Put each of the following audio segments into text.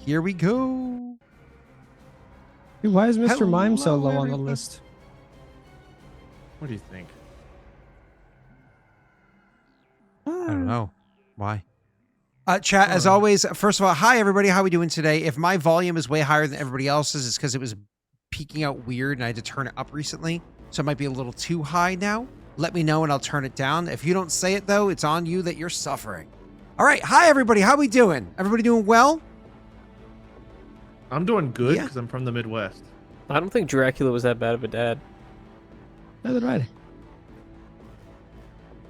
here we go. Dude, why is Mr. Hello, Mime so low on the everybody. list? What do you think? I don't know. Why? Chat, as always, first of all, hi, everybody. How are we doing today? If my volume is way higher than everybody else's, it's because it was peaking out weird and I had to turn it up recently. So it might be a little too high now. Let me know and I'll turn it down. If you don't say it, though, it's on you that you're suffering. All right. Hi, everybody. How we doing? Everybody doing well? I'm doing good Yeah. because I'm from the Midwest. I don't think Dracula was that bad of a dad. Neither did I.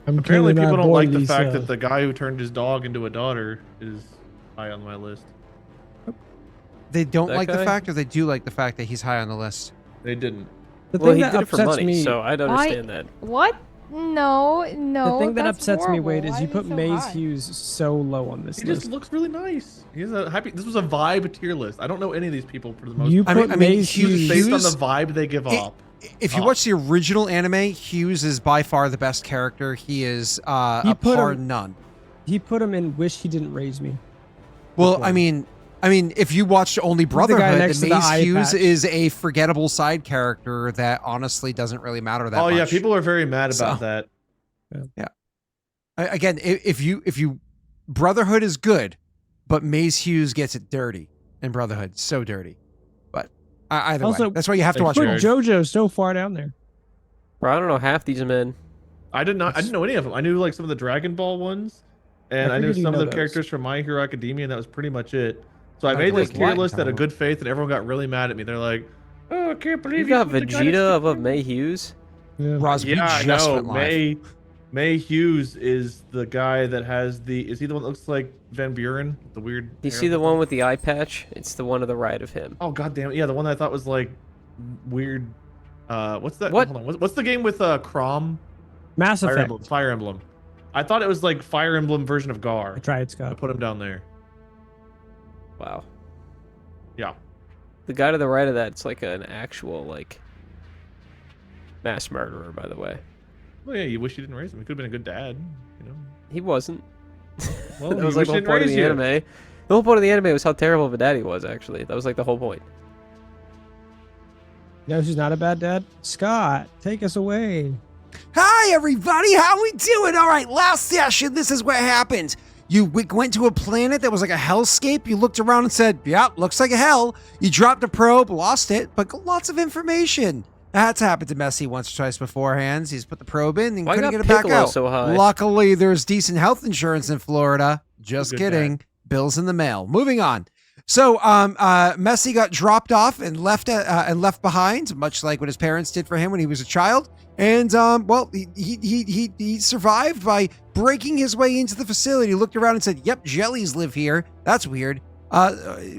I'm Apparently, killing people our don't boy like the Lisa. fact that the guy who turned his dog into a daughter is high on my list. They don't That like the guy? fact, or they do like the fact that he's high on the list? They didn't. The Well, thing he that did it for upsets money, me, so I'd understand that. What? No. the thing that that's upsets me, horrible. Wade, is Why you he put so Maze high? Hughes so low on this He list. just looks really nice. He's a happy. This was a vibe tier list. I don't know any of these people for the most You part. put Maze Hughes. Based on the vibe they give off. If you watch the original anime, Hughes is by far the best character. He is a put par him- none. He put him in Wish He Didn't Raise Me. Well, I mean, if you watched only the guy Brotherhood, next then to the Maze eye Hughes patch. is a forgettable side character that honestly doesn't really matter that Oh much. yeah, people are very mad about So- that. Again, if you Brotherhood is good, but Maze Hughes gets it dirty, and Brotherhood so dirty. But either Also, way, that's why you have to they watch Put both. Jared. JoJo so far down there. Bro, I don't know half these men. I didn't know any of them. I knew like some of the Dragon Ball ones, and I knew figured you'd some of know the those. characters from My Hero Academia, and that was pretty much it. So I By made the way, this tier what? list out of good faith, and everyone got really mad at me. They're like, "Oh, I can't believe You got put the guy next to Vegeta above Krillin." May Hughes. Yeah. Roz, we Yeah, I just know. went live. May Hughes is the guy that has the. Is he the one that looks like Van Buren? The weird. Do you hair see on the top? one with the eye patch? It's the one to the right of him. Oh god damn it! Yeah, the one that I thought was like weird. What's that? What? Hold on. What's the game with Crom? Mass Fire Effect. Emblem. Fire Emblem. I thought it was like Fire Emblem version of Gar. I tried, I Scott. put him down there. Wow. Yeah. The guy to the right of that's like an actual like mass murderer, by the way. Well, yeah. You wish you didn't raise him. He could have been a good dad. You know. He wasn't. Well, that you was like wish the he whole didn't point of raise the you. anime. The whole point of the anime was how terrible of a dad he was. Actually, that was like the whole point. You know who's not a bad dad? Scott, take us away. Hi, everybody. How we doing? All right, last session, this is what happened. You went to a planet that was like a hellscape. You looked around and said, yeah, looks like a hell. You dropped a probe, lost it, but got lots of information. That's happened to Messi once or twice beforehand. He's put the probe in and Why couldn't got get it back Piccolo out. so high? Luckily, there's decent health insurance in Florida. Just Good kidding. Bills in the mail. Moving on. So, Messi got dropped off and left behind, much like what his parents did for him when he was a child. And well, he survived by breaking his way into the facility. He looked around and said, "Yep, jellies live here. That's weird."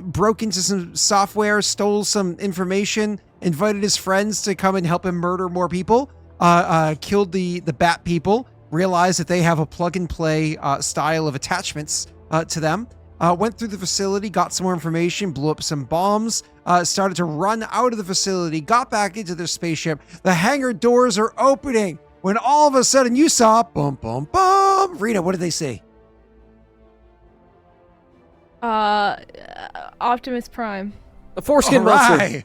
Broke into some software, stole some information, invited his friends to come and help him murder more people. Killed the bat people. Realized that they have a plug and play style of attachments to them. Went through the facility, got some more information, blew up some bombs, started to run out of the facility, got back into their spaceship. The hangar doors are opening when all of a sudden you saw boom, boom, boom. Rena, what did they see? Optimus Prime. A foreskin All monster. right.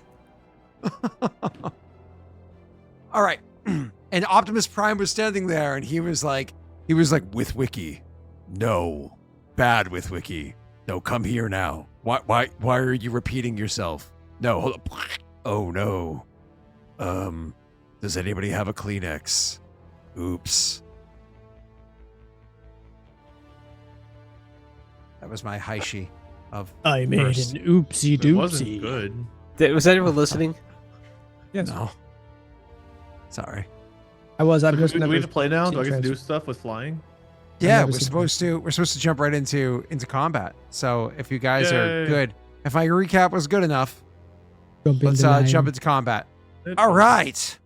All right. And Optimus Prime was standing there and he was like, with Wiki. No. Bad with Wiki. No, come here now. Why are you repeating yourself? No, hold up. Oh no. Does anybody have a Kleenex? Oops. That was my Heishi of I made first. an oopsie It wasn't doopsie. good. Was anyone listening? Yes, No. Sorry. I was. I've Do just we never have to play now? Do I get to seen do trans- stuff with flying? Yeah, never we're seen supposed to jump right into combat. So if you guys are Yay. good, if my recap was good enough, Jump let's into line. jump into combat. All right.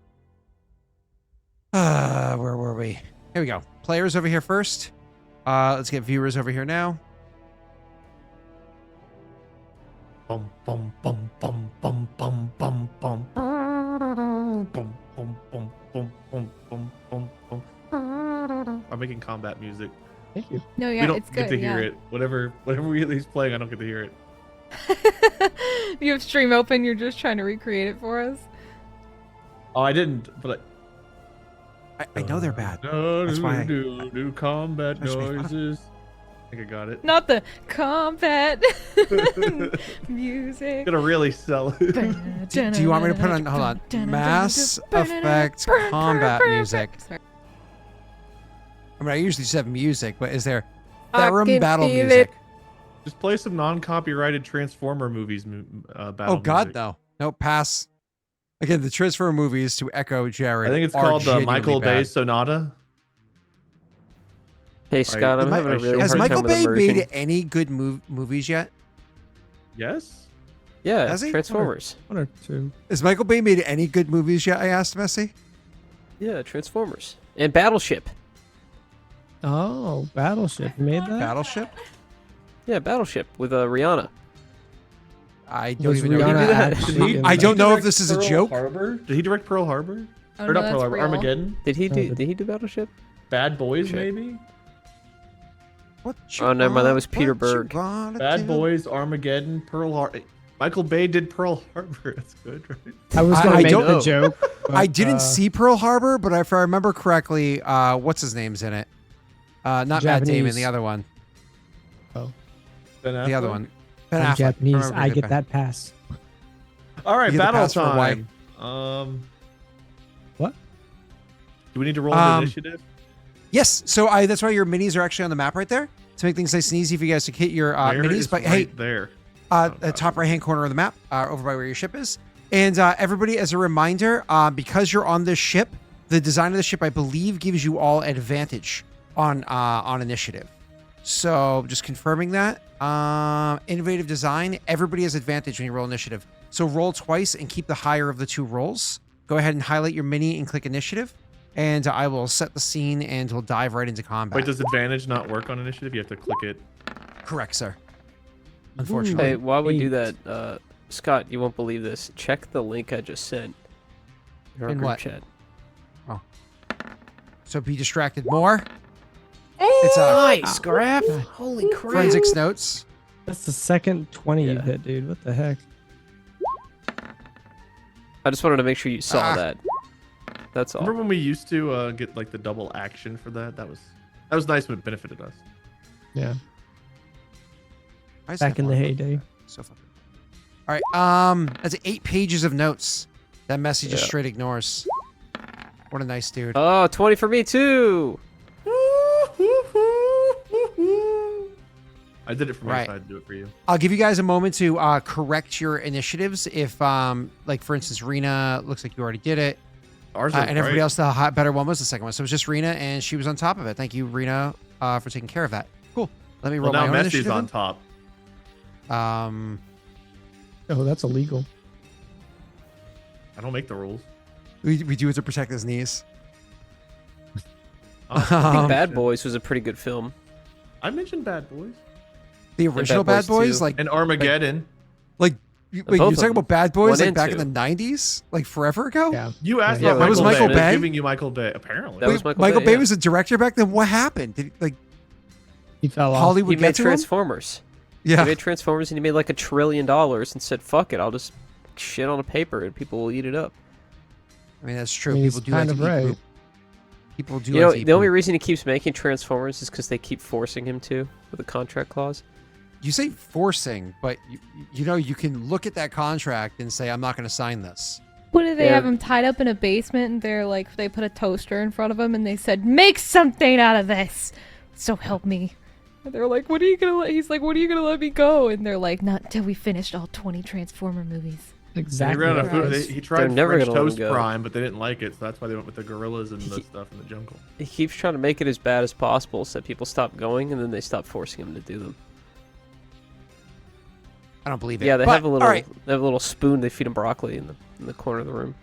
Where were we? Here we go. Players over here first. Let's get viewers over here now. Bum bum bum bum bum bum bum bum. Bum bum bum bum bum bum bum bum. I'm making combat music. Thank you. No, We yeah, don't it's get good. to hear Yeah. it. Whatever he's playing, I don't get to hear it. You have stream open. You're just trying to recreate it for us. Oh, I didn't, but I know they're bad. That's why. Do combat That's me. noises. I think I got it. Not the combat music. Gonna really sell it. Do you want me to put on? Hold on. Mass Effect combat music. I mean, I usually just have music, but is there I theremin can battle feel music? Just play some non-copyrighted Transformer movies. Battle Oh God, music. no. No, pass. Again, the Transformer movies to echo Jared. I think it's are called the genuinely Michael Bay bad. Sonata. Hey Scott, I'm having a really Has hard Michael time with Bay immersion. made any good movies yet? Yes. Yeah, Has he? Transformers. 1 or 2. Has Michael Bay made any good movies yet? I asked Messi. Yeah, Transformers and Battleship. Oh, Battleship. You made that? Battleship. Yeah, Battleship with Rihanna. I don't Was even know. Rihanna What that. actually in I that? don't know if direct this is a Pearl joke. Harbor? Did he direct Pearl Harbor? Oh, Or no, not that's Pearl Harbor. real. Armageddon. Did he Oh, do Battleship? Bad Boys, Check. maybe. What Oh, never mind, that was Peter what you Berg. wanna Bad do? Boys, Armageddon, Pearl Harbor. Michael Bay did Pearl Harbor. That's good, right? I was I going to make don't the know. joke. I but, didn't see Pearl Harbor, but if I remember correctly, what's his name's in it? Not Matt Damon, Japanese. the other one. Ben The other Affleck? one. Ben I'm Affleck. Japanese. Remember I good get Ben. that pass. All right, You get the battle pass for time. What? Do we need to roll into initiative? Yes. So that's why your minis are actually on the map right there to make things nice and easy for you guys to hit your Where minis. is But right hey, there. top right hand corner of the map, over by where your ship is. And everybody, as a reminder, because you're on this ship, the design of the ship, I believe, gives you all advantage on initiative. So just confirming that. Innovative design. Everybody has advantage when you roll initiative. So roll twice and keep the higher of the two rolls. Go ahead and highlight your mini and click initiative. And I will set the scene and we'll dive right into combat. Wait, does advantage not work on initiative? You have to click it. Correct, sir. Unfortunately. Hey, while we do that, Scott, you won't believe this. Check the link I just sent. In our In group what? chat. So be distracted more. It's Nice, Graff. Holy crap. forensics notes. That's the second 20 Yeah. you've hit, dude. What the heck? I just wanted to make sure you saw that. That's all. Remember when we used to get like the double action for that? That was nice when it benefited us. Yeah. I just Back have in the one. heyday. So fucking. All right. That's 8 pages of notes that Messi just Yeah. straight ignores. What a nice dude. Oh, 20 for me too. I did it from my Right. side to do it for you. I'll give you guys a moment to correct your initiatives. If, like for instance, Rena looks like you already did it, Ours and everybody right. else, the better one was the second one. So it was just Rena, and she was on top of it. Thank you, Rena, for taking care of that. Cool. Let me roll Well, now my own Messi's initiative. on top. Oh, that's illegal. I don't make the rules. We do it to protect his knees. Oh, I think Um, Bad Boys was a pretty good film. I mentioned Bad Boys The original Bad Bad Boys Boys, 2. like and Armageddon. wait, Both you're of talking them. about Bad Boys One like and back two. in the 90s, like forever ago? Yeah. You asked Yeah, about that was Michael Bay. Bay? I'm giving you Michael Bay. Apparently. That was Wait, Michael Bay, yeah. was a director back then. What happened? Did like He fell off. Hollywood He get made to him? Transformers. Yeah. He made Transformers and he made like $1 trillion and said, "Fuck it, I'll just shit on a paper and people will eat it up." I mean, that's true. I mean, People he's do like kind to of eat right. poop. People do You know, like to eat the only poop. reason he keeps making Transformers is because they keep forcing him to with a contract clause. You say forcing, but you know, you can look at that contract and say, I'm not going to sign this. What do they Yeah. have him tied up in a basement and they're like, they put a toaster in front of him and they said, make something out of this. So help me. And they're like, what are you gonna let, he's like, what are you gonna let me go? And they're like, not until we finished all 20 Transformer movies. Exactly. He, ran what out of it food. was. He tried never French gonna let him Toast go. Prime, but they didn't like it, so that's why they went with the gorillas and the stuff in the jungle. He keeps trying to make it as bad as possible so that people stop going and then they stop forcing him to do them. I don't believe it. Yeah, they But, have a little All right, they have a little spoon they feed him broccoli in the corner of the room.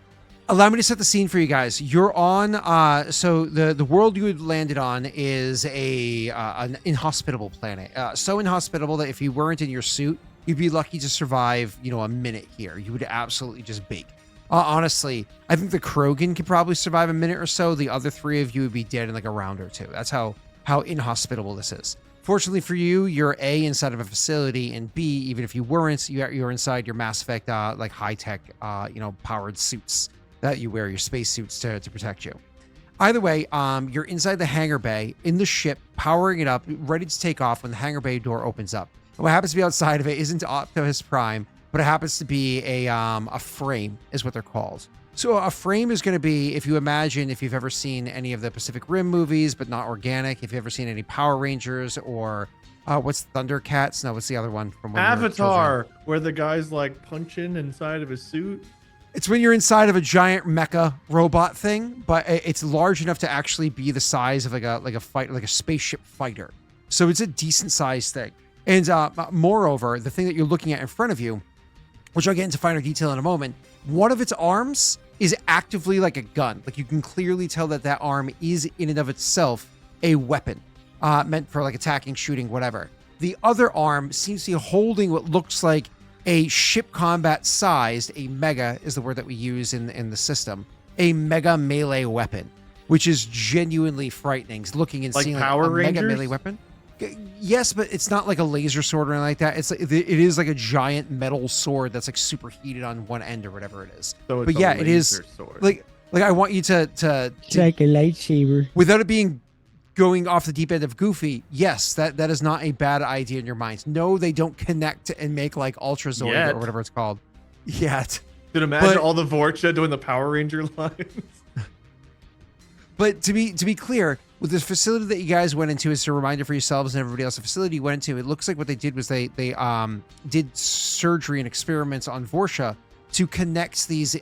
allow me to set the scene for you guys. You're on. So the world you had landed on is an inhospitable planet. So inhospitable that if you weren't in your suit, you'd be lucky to survive. A minute here. You would absolutely just bake. Honestly, I think the Krogan could probably survive a minute or so. The other 3 of you would be dead in like a round or 2. That's how inhospitable this is. Fortunately for you, you're A, inside of a facility, and B, even if you weren't, you're inside your Mass Effect like high-tech powered suits that you wear, your space suits to protect you. Either way, you're inside the hangar bay in the ship, powering it up, ready to take off when the hangar bay door opens up. And what happens to be outside of it isn't Optimus Prime, but it happens to be a frame, is what they're called. So a frame is going to be, if you imagine, if you've ever seen any of the Pacific Rim movies, but not organic, if you've ever seen any Power Rangers or what's Thundercats? No, what's the other one from when we were children? Avatar, where the guy's like punching inside of his suit. It's when you're inside of a giant mecha robot thing, but it's large enough to actually be the size of like a spaceship fighter. So it's a decent sized thing. And moreover, the thing that you're looking at in front of you, which I'll get into finer detail in a moment, one of its arms is actively like a gun. Like you can clearly tell that that arm is in and of itself a weapon meant for like attacking, shooting, whatever. The other arm seems to be holding what looks like a ship combat sized, a mega is the word that we use in the system, a mega melee weapon, which is genuinely frightening. Looking and Like seeing Power like a Rangers? mega melee weapon. Yes, but it's not like a laser sword or anything like that. It is like a giant metal sword that's like superheated on one end or whatever it is. So it's But a yeah, it is laser sword. like I want you to It's like a lightsaber. without it being going off the deep end of goofy. Yes, that is not a bad idea in your minds. No, they don't connect and make like Ultra Zord Yet. or whatever it's called yet. Dude, imagine but- all the VORCHA doing the Power Ranger lines. But to be clear, with this facility that you guys went into, as a reminder for yourselves and everybody else, the facility you went into, it looks like what they did was they did surgery and experiments on VORCHA to connect these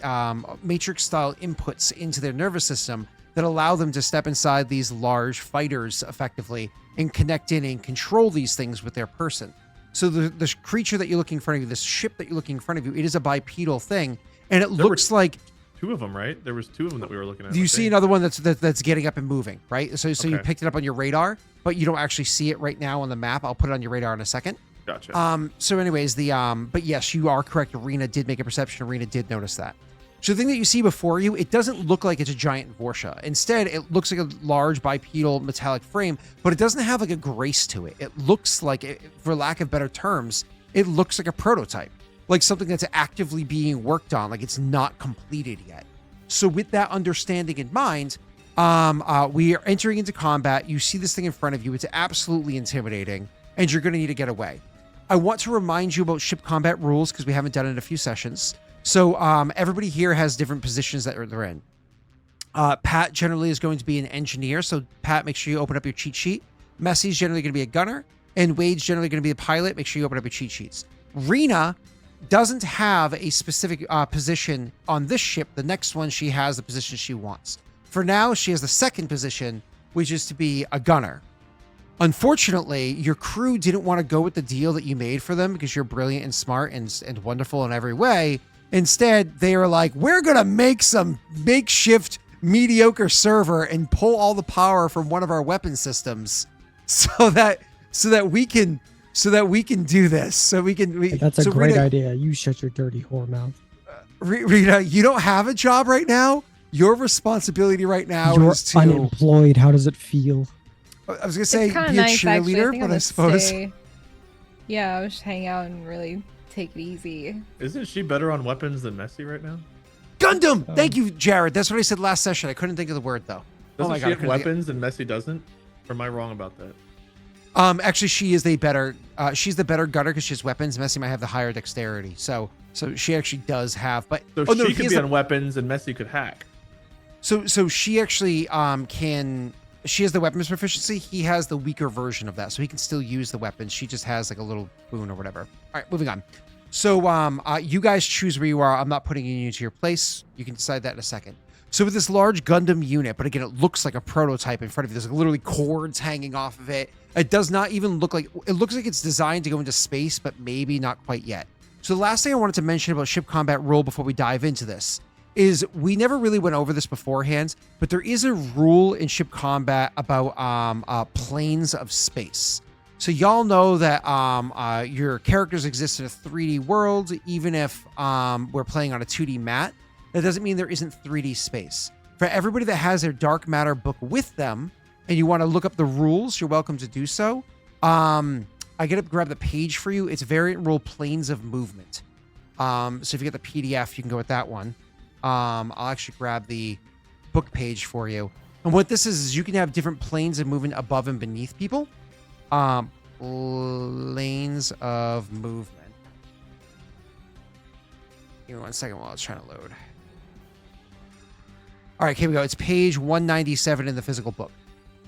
matrix-style inputs into their nervous system that allow them to step inside these large fighters effectively and connect in and control these things with their person. So the creature that you're looking in front of you, this ship that you're looking in front of you, it is a bipedal thing, and it looks like. Two of them, right? There was two of them that we were looking at. Do you I see think. another one that's getting up and moving, right? So you Okay. picked it up on your radar, but you don't actually see it right now on the map. I'll put it on your radar in a second. Gotcha. So anyways, but yes, you are correct. Rena did make a perception. Rena did notice that. So the thing that you see before you, it doesn't look like it's a giant VORCHA. Instead, it looks like a large bipedal metallic frame, but it doesn't have like a grace to it. It looks like, for lack of better terms, it looks like a prototype, like something that's actively being worked on, like it's not completed yet. So with that understanding in mind, we are entering into combat. You see this thing in front of you. It's absolutely intimidating, and you're going to need to get away. I want to remind you about ship combat rules because we haven't done it in a few sessions. So everybody here has different positions that they're in. Pat generally is going to be an engineer. So Pat, make sure you open up your cheat sheet. Messy's generally going to be a gunner, and Wade's generally going to be a pilot. Make sure you open up your cheat sheets. Rena doesn't have a specific position on this ship. The next one, she has the position she wants. For now, she has the second position, which is to be a gunner. Unfortunately, your crew didn't want to go with the deal that you made for them because you're brilliant and smart and wonderful in every way. Instead, they were like, we're going to make some makeshift mediocre server and pull all the power from one of our weapon systems so that we can do this. That's a great idea. You shut your dirty whore mouth. Rena, you don't have a job right now. Your responsibility right now You're is to. unemployed. How does it feel? I was gonna say be It's a kind of nice, actually. cheerleader, I'm but I gonna suppose. Yeah, I was just hang out and really take it easy. Isn't she better on weapons than Messy right now? Gundam. Thank you, Jared. That's what I said last session. I couldn't think of the word though. Doesn't my she God, I have couldn't think- weapons and Messy doesn't? Or am I wrong about that? Actually, she is she's the better gunner because she has weapons. Messy might have the higher dexterity, so she actually does have. But So oh, no, she he could has be the- on weapons and Messy could hack. So she actually can. She has the weapons proficiency. He has the weaker version of that, so he can still use the weapons. She just has like a little boon or whatever. All right, moving on. So you guys choose where you are. I'm not putting you into your place. You can decide that in a second. So with this large Gundam unit, but again, it looks like a prototype in front of you. There's like literally cords hanging off of it. It does not even look like, it looks like it's designed to go into space, but maybe not quite yet. So the last thing I wanted to mention about ship combat rule before we dive into this is we never really went over this beforehand, but there is a rule in ship combat about planes of space. So y'all know that your characters exist in a 3D world, even if we're playing on a 2D mat. That doesn't mean there isn't 3D space. For everybody that has their dark matter book with them, and you want to look up the rules, you're welcome to do so. I get to grab the page for you. It's variant rule planes of movement. So if you get the PDF, you can go with that one. I'll actually grab the book page for you. And what this is you can have different planes of movement above and beneath people. Lanes of movement. Give me 1 second while it's trying to load. All right, here we go. It's page 197 in the physical book.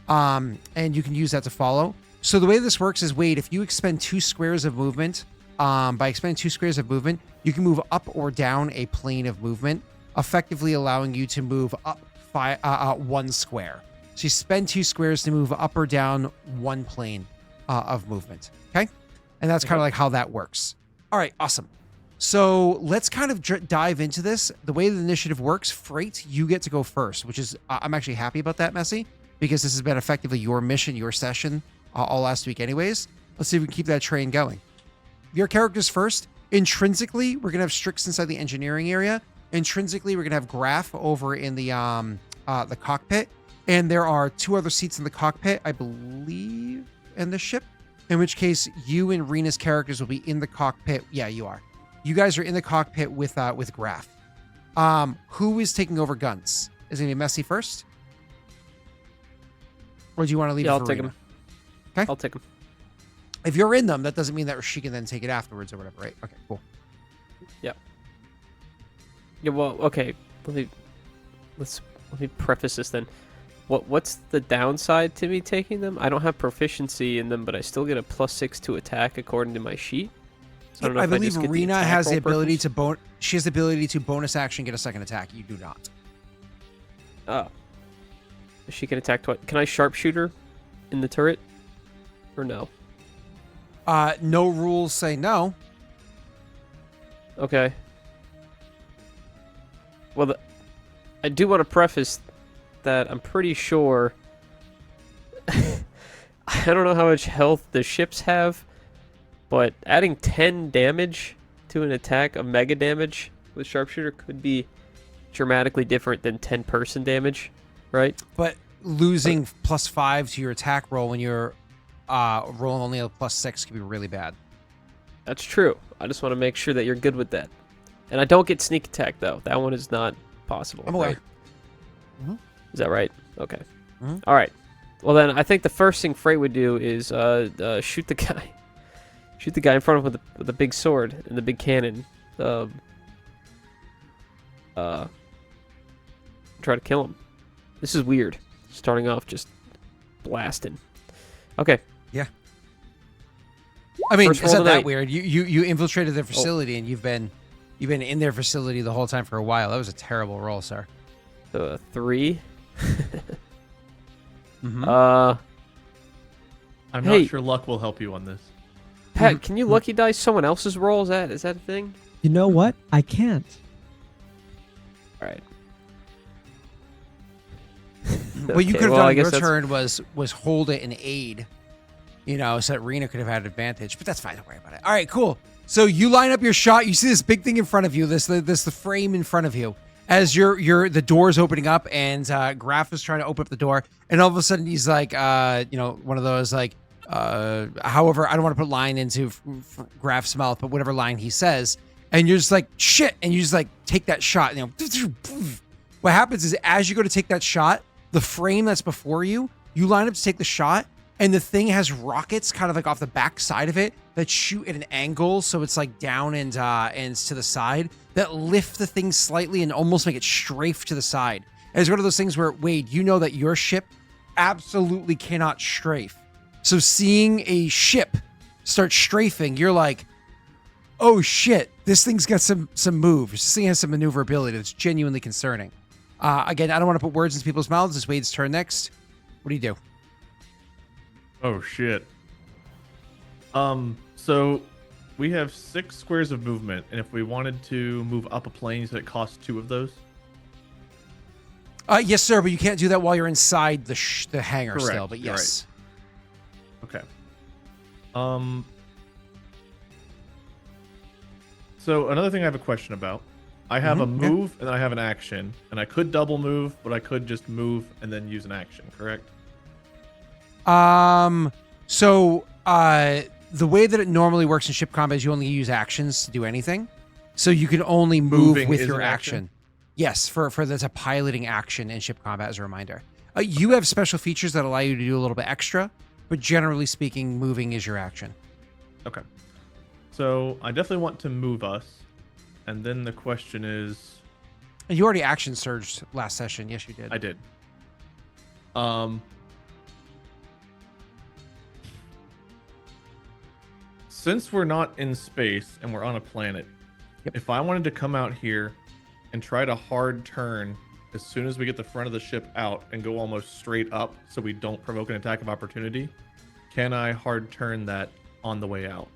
And you can use that to follow. So the way this works is, Wade, if you expend 2 squares of movement, by expending 2 squares of movement, you can move up or down a plane of movement, effectively allowing you to move up 1 square. So you spend 2 squares to move up or down 1 plane of movement. Okay? And that's kind of like how that works. All right, awesome. So let's kind of dive into this. The way the initiative works, Frait, you get to go first, which is, I'm actually happy about that, Messy, because this has been effectively your mission, your session all last week anyways. Let's see if we can keep that train going. Your characters first. Intrinsically, we're going to have Strix inside the engineering area. Intrinsically, we're going to have Graff over in the cockpit. And there are 2 other seats in the cockpit, I believe, in the ship. In which case, you and Rena's characters will be in the cockpit. Yeah, you are. You guys are in the cockpit with Graff. Who is taking over guns? Is it going to be Messy first? Or do you want to leave it for I'll take Rena? him. Okay. I'll take him. If you're in them, that doesn't mean that she can then take it afterwards or whatever, right? Okay, cool. Yeah, well, okay. Let me preface this then. What's the downside to me taking them? I don't have proficiency in them, but I still get a +6 to attack according to my sheet. So I believe just get the Rena attack has the roll ability preference. she has the ability to bonus action get a second attack. You do not. Oh. She can attack twice. Can I sharpshooter in the turret? Or no? No rules say no. Okay. Well, I do want to preface that I'm pretty sure... I don't know how much health the ships have, but adding 10 damage to an attack, a mega damage with sharpshooter, could be dramatically different than 10 person damage, right? But losing +5 to your attack roll when you're rolling only a +6 could be really bad. That's true. I just want to make sure that you're good with that. And I don't get sneak attack, though. That one is not possible. I'm aware. Right? Mhm. Is that right? Okay. Mhm. All right. Well, then I think the first thing Frait would do is shoot the guy. Shoot the guy in front of him with the big sword and the big cannon. Try to kill him. This is weird. Starting off just blasting. Okay. Yeah. I mean, First it's roll not that tonight. weird. You infiltrated their facility and you've been in their facility the whole time for a while. That was a terrible roll, sir. So a 3. Mhm. I'm Hey. not sure luck will help you on this. Pat, can you lucky dice someone else's roll? Is that a thing? You know what? I can't. All right. What you Okay, could have well, done I on guess your that's- turn was hold it and aid, so that Rena could have had advantage. But that's fine. Don't worry about it. All right, cool. So you line up your shot. You see this big thing in front of you. The frame in front of you. As the door's opening up, and Graff is trying to open up the door, and all of a sudden he's like, one of those like, however, I don't want to put line into Graff's mouth, but whatever line he says, and you're just like shit, and you just like take that shot. What happens is as you go to take that shot, the frame that's before you, you line up to take the shot, and the thing has rockets kind of like off the back side of it that shoot at an angle, so it's like down and to the side, that lift the thing slightly and almost make it strafe to the side. And it's one of those things where, Wade, you know that your ship absolutely cannot strafe. So seeing a ship start strafing, you're like, oh shit, this thing's got some moves. This thing has some maneuverability that's genuinely concerning. Again, I don't want to put words into people's mouths. It's Wade's turn next. What do you do? Oh shit. So we have 6 squares of movement, and if we wanted to move up a plane, so it costs 2 of those. Yes, sir, but you can't do that while you're inside the hangar Correct, still. But you're yes. Okay. So another thing I have a question about. I have a Mhm, yeah. move and I have an action, and I could double move, but I could just move and then use an action, correct? So the way that it normally works in ship combat is you only use actions to do anything. So you can only move Moving with is your an action. action? Yes, for that's a piloting action in ship combat as a reminder. You have special features that allow you to do a little bit extra, but generally speaking, moving is your action. Okay. So I definitely want to move us. And then the question is, And you already action surged last session. Yes, you did. I did. Since we're not in space and we're on a planet, Yep. if I wanted to come out here and try to hard turn as soon as we get the front of the ship out and go almost straight up so we don't provoke an attack of opportunity, can I hard turn that on the way out?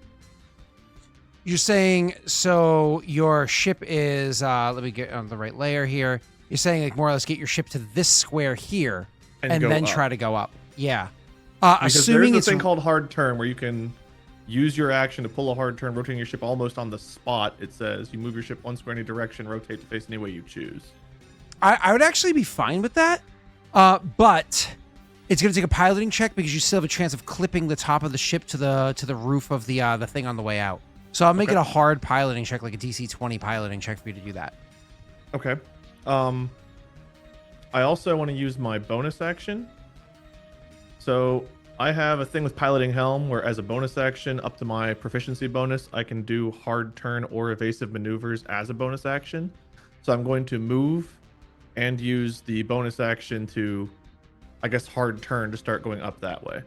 You're saying, so your ship is, let me get on the right layer here. You're saying, like, more or less get your ship to this square here and go then up. try to go up. Yeah. Because Assuming there's it's a thing called hard turn where you can use your action to pull a hard turn, rotating your ship almost on the spot. It says you move your ship one square in any direction, rotate to face any way you choose. I would actually be fine with that, but it's going to take a piloting check because you still have a chance of clipping the top of the ship to the roof of the thing on the way out. So I'll make it a hard piloting check, like a DC 20 piloting check for you to do that. Okay. I also want to use my bonus action. So I have a thing with piloting helm where as a bonus action up to my proficiency bonus, I can do hard turn or evasive maneuvers as a bonus action. So I'm going to move and use the bonus action to, I guess, hard turn to start going up that way.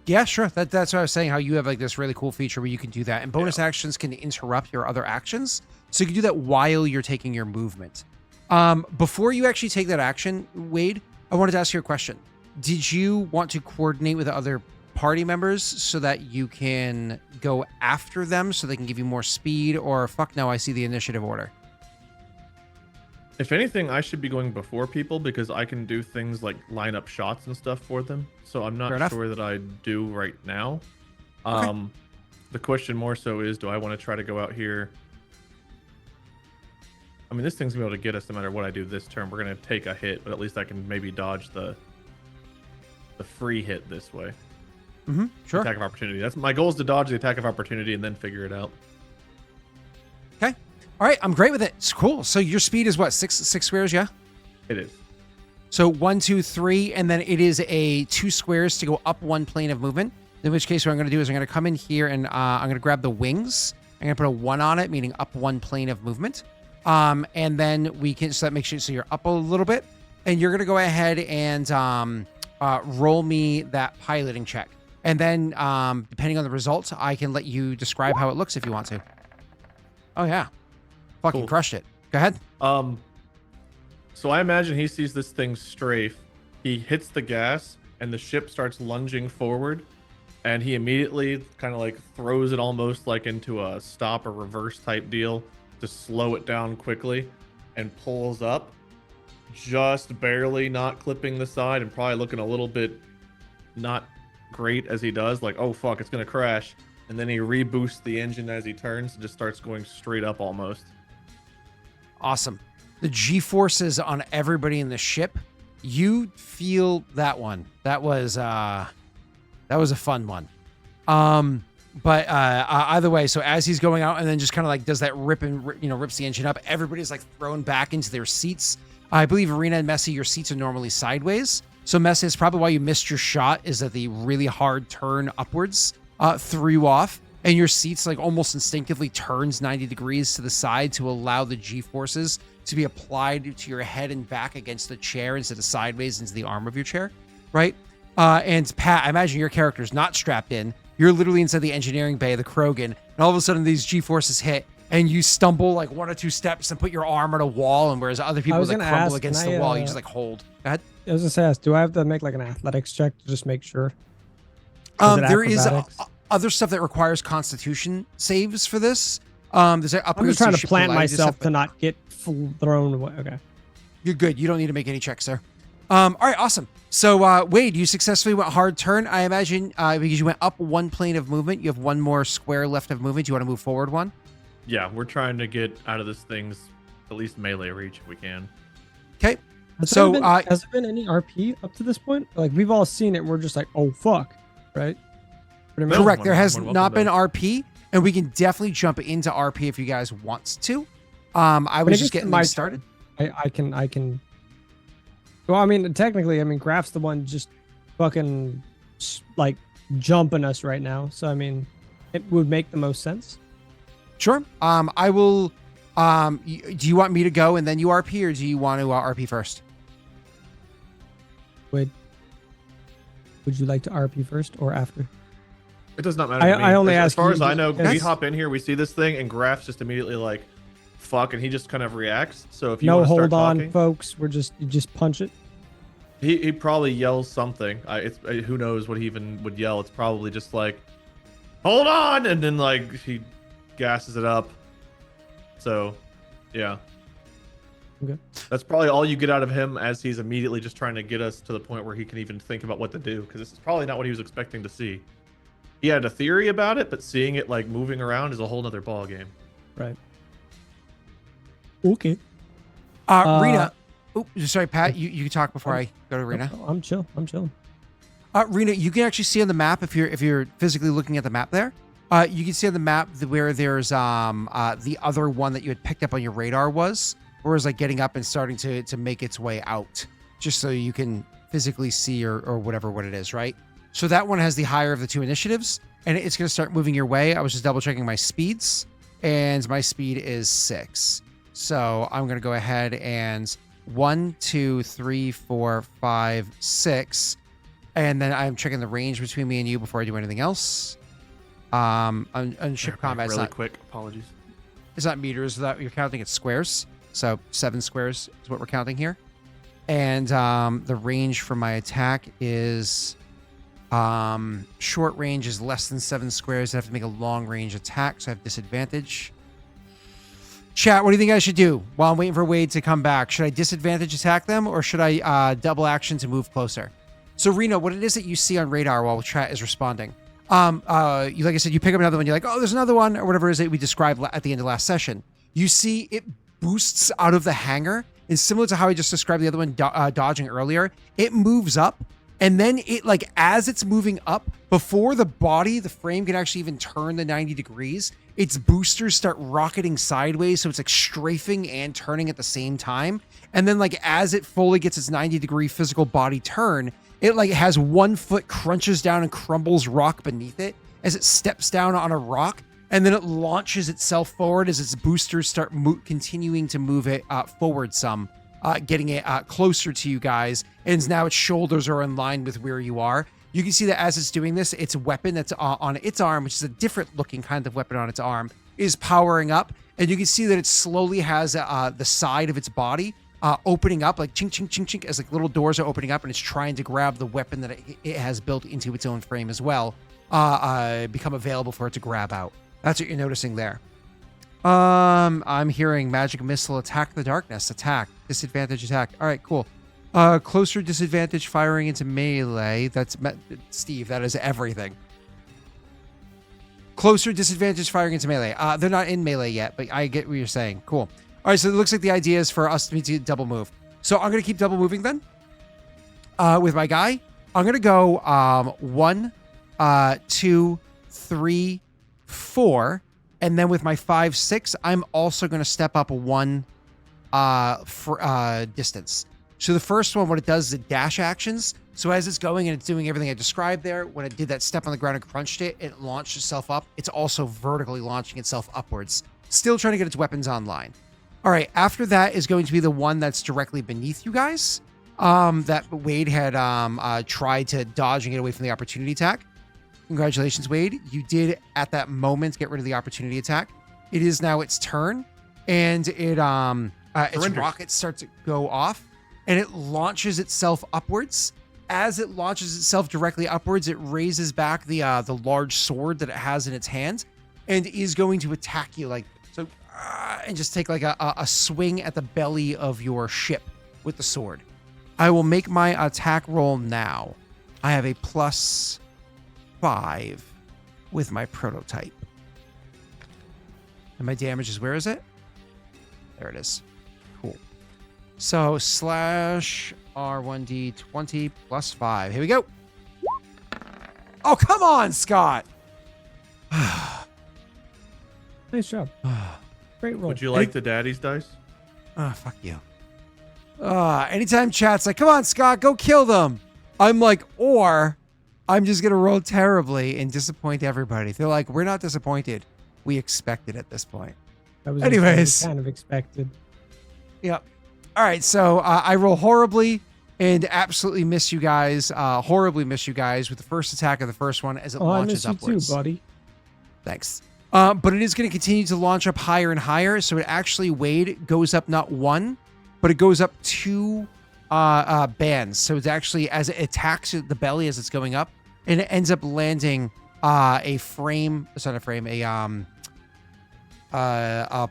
Yeah, sure. That's what I was saying, how you have like this really cool feature where you can do that. And bonus actions can interrupt your other actions. So you can do that while you're taking your movement. Before you actually take that action, Wade, I wanted to ask you a question. Did you want to coordinate with other party members so that you can go after them so they can give you more speed? Or fuck no, I see the initiative order. If anything, I should be going before people because I can do things like line up shots and stuff for them. So I'm Fair not enough. sure that I do right now. Okay. The question more so is, do I want to try to go out here? I mean, this thing's gonna be able to get us no matter what I do this turn. We're gonna take a hit, but at least I can maybe dodge the free hit this way. Mm-hmm. Sure. Attack of opportunity. That's my goal, is to dodge the attack of opportunity and then figure it out. Okay. All right. I'm great with it. It's cool. So your speed is what? Six squares, yeah? It is. So 1, 2, 3, and then it is a 2 squares to go up one plane of movement. In which case, what I'm going to do is I'm going to come in here and I'm going to grab the wings. I'm going to put a 1 on it, meaning up one plane of movement. And then we can, so that makes sure, so you're up a little bit. And you're going to go ahead and roll me that piloting check. And then, depending on the results, I can let you describe how it looks if you want to. Oh, yeah. Fucking Cool. crushed it. Go ahead. So I imagine he sees this thing strafe. He hits the gas, and the ship starts lunging forward. And he immediately kind of like throws it almost like into a stop or reverse type deal to slow it down quickly, and pulls up, just barely not clipping the side and probably looking a little bit not great as he does, like, oh fuck, it's gonna crash. And then he reboosts the engine as he turns and just starts going straight up almost. Awesome. The G-forces on everybody in the ship, you feel that one. That was a fun one. But either way, so as he's going out and then just kind of like does that rips the engine up, everybody's like thrown back into their seats. I believe Rena and Messi, your seats are normally sideways. So Messi, is probably why you missed your shot, is that the really hard turn upwards threw you off, and your seats like almost instinctively turns 90 degrees to the side to allow the G-forces to be applied to your head and back against the chair instead of sideways into the arm of your chair, right? And Pat, I imagine your character's not strapped in. You're literally inside the engineering bay of the Krogan, and all of a sudden these G-forces hit, and you stumble like 1 or 2 steps and put your arm on a wall, and whereas other people was like gonna crumble ask, against can the I, wall, you just like hold. Go ahead. I was just ask, do I have to make like an athletics check to just make sure? Or it There is acrobatics? other stuff that requires Constitution saves for this. There's I'm upgrades just trying to ship plant allow you to myself stuff, to not get thrown away. Okay. You're good. You don't need to make any checks there. All right, awesome. So, Wade, you successfully went hard turn. I imagine because you went up one plane of movement, you have one more square left of movement. You want to move forward one? Yeah, we're trying to get out of this thing's at least melee reach if we can. Okay. Has So, there been any RP up to this point? Like we've all seen it, and we're just like, oh fuck, right? Pretty much. Correct. There has More than not been welcome, RP, and we can definitely jump into RP if you guys want to. I When was it just gets to getting my things started. I can. Well, I mean, technically, I mean, Graff's the one just fucking like jumping us right now. So I mean, it would make the most sense. Sure. I will. Do you want me to go and then you RP, or do you want to RP first? Would you like to RP first or after? It does not matter. I- to me. I only as ask far you as I just know, because- we hop in here, we see this thing, and Graff's just immediately like, "Fuck," and he just kind of reacts. So if you No, want to start hold on, talking, folks. You just punch it. he probably yells something. Who knows what he even would yell? It's probably just like, "Hold on," and then like he gasses it up. So, yeah. Okay. That's probably all you get out of him, as he's immediately just trying to get us to the point where he can even think about what to do, because this is probably not what he was expecting to see. He had a theory about it, but seeing it like moving around is a whole nother ball game. Right. Okay. Rena. Oh, sorry, Pat. You talk before I go to Rena. I'm chill. I'm chilling. Rena, you can actually see on the map, if you're physically looking at the map there. You can see on the map where there's the other one that you had picked up on your radar was, or is like getting up and starting to make its way out, just so you can physically see or whatever what it is, right? So that one has the higher of the two initiatives, and it's going to start moving your way. I was just double checking my speeds, and my speed is 6. So I'm going to go ahead and 1, 2, 3, 4, 5, 6. And then I'm checking the range between me and you before I do anything else. On ship combat, really quick. Apologies. it's not meters that you're counting, it's squares. So 7 squares is what we're counting here. And the range for my attack is short range is less than 7 squares. I have to make a long range attack, so I have disadvantage. Chat, what do you think I should do while I'm waiting for Wade to come back? Should I disadvantage attack them, or should I double action to move closer? So Reno, what it is that you see on radar while chat is responding? Like I said, you pick up another one. You're like, oh, there's another one, or whatever it is that we described at the end of last session. You see it boosts out of the hangar, and similar to how I just described the other one dodging earlier, it moves up, and then it, like, as it's moving up, before the frame can actually even turn the 90 degrees, its boosters start rocketing sideways, so it's like strafing and turning at the same time. And then, like, as it fully gets its 90-degree physical body turn, it like has 1 foot crunches down and crumbles rock beneath it as it steps down on a rock, and then it launches itself forward as its boosters start continuing to move it forward some, getting it closer to you guys, and now its shoulders are in line with where you are. You can see that as it's doing this, its weapon that's on its arm, which is a different looking kind of weapon on its arm, is powering up, and you can see that it slowly has the side of its body opening up, like chink, chink, chink, chink, as like little doors are opening up, and it's trying to grab the weapon that it has built into its own frame as well, become available for it to grab out. That's what you're noticing there. I'm hearing magic missile, attack the darkness, attack, disadvantage attack. All right, cool. Closer disadvantage firing into melee. That's Steve. That is everything. Closer disadvantage firing into melee. They're not in melee yet, but I get what you're saying. Cool. All right, so it looks like the idea is for us to double move. So I'm going to keep double moving then with my guy. I'm going to go 1, 2, 3, 4. And then with my 5, 6, I'm also going to step up 1 distance. So the first one, what it does is it dash actions. So as it's going and it's doing everything I described there, when it did that step on the ground and crunched it, it launched itself up. It's also vertically launching itself upwards, still trying to get its weapons online. All right, after that is going to be the one that's directly beneath you guys, that Wade had tried to dodge and get away from the opportunity attack. Congratulations, Wade. You did, at that moment, get rid of the opportunity attack. It is now its turn, and its rocket starts to go off, and it launches itself upwards. As it launches itself directly upwards, it raises back the large sword that it has in its hand, and is going to attack you and just take like a swing at the belly of your ship with the sword. I will make my attack roll now. I have a +5 with my prototype. And my damage is, where is it? There it is. Cool. So /R1D20 +5. Here we go. Oh, come on, Scott. Nice job. Great roll. Would you like the daddy's dice? Oh, fuck you. Anytime chat's like, come on, Scott, go kill them. I'm like, or I'm just going to roll terribly and disappoint everybody. They're like, we're not disappointed. We expect it at this point. That was Anyways. kind of expected. Yep. All right. So I roll horribly and absolutely miss you guys. Horribly miss you guys with the first attack of the first one as it Oh, I launches miss you upwards. too, buddy. Thanks. But it is going to continue to launch up higher and higher. So it actually, Wade, goes up not one, but it goes up two bands. So it's actually, as it attacks the belly as it's going up, and it ends up landing a frame, it's not a frame, a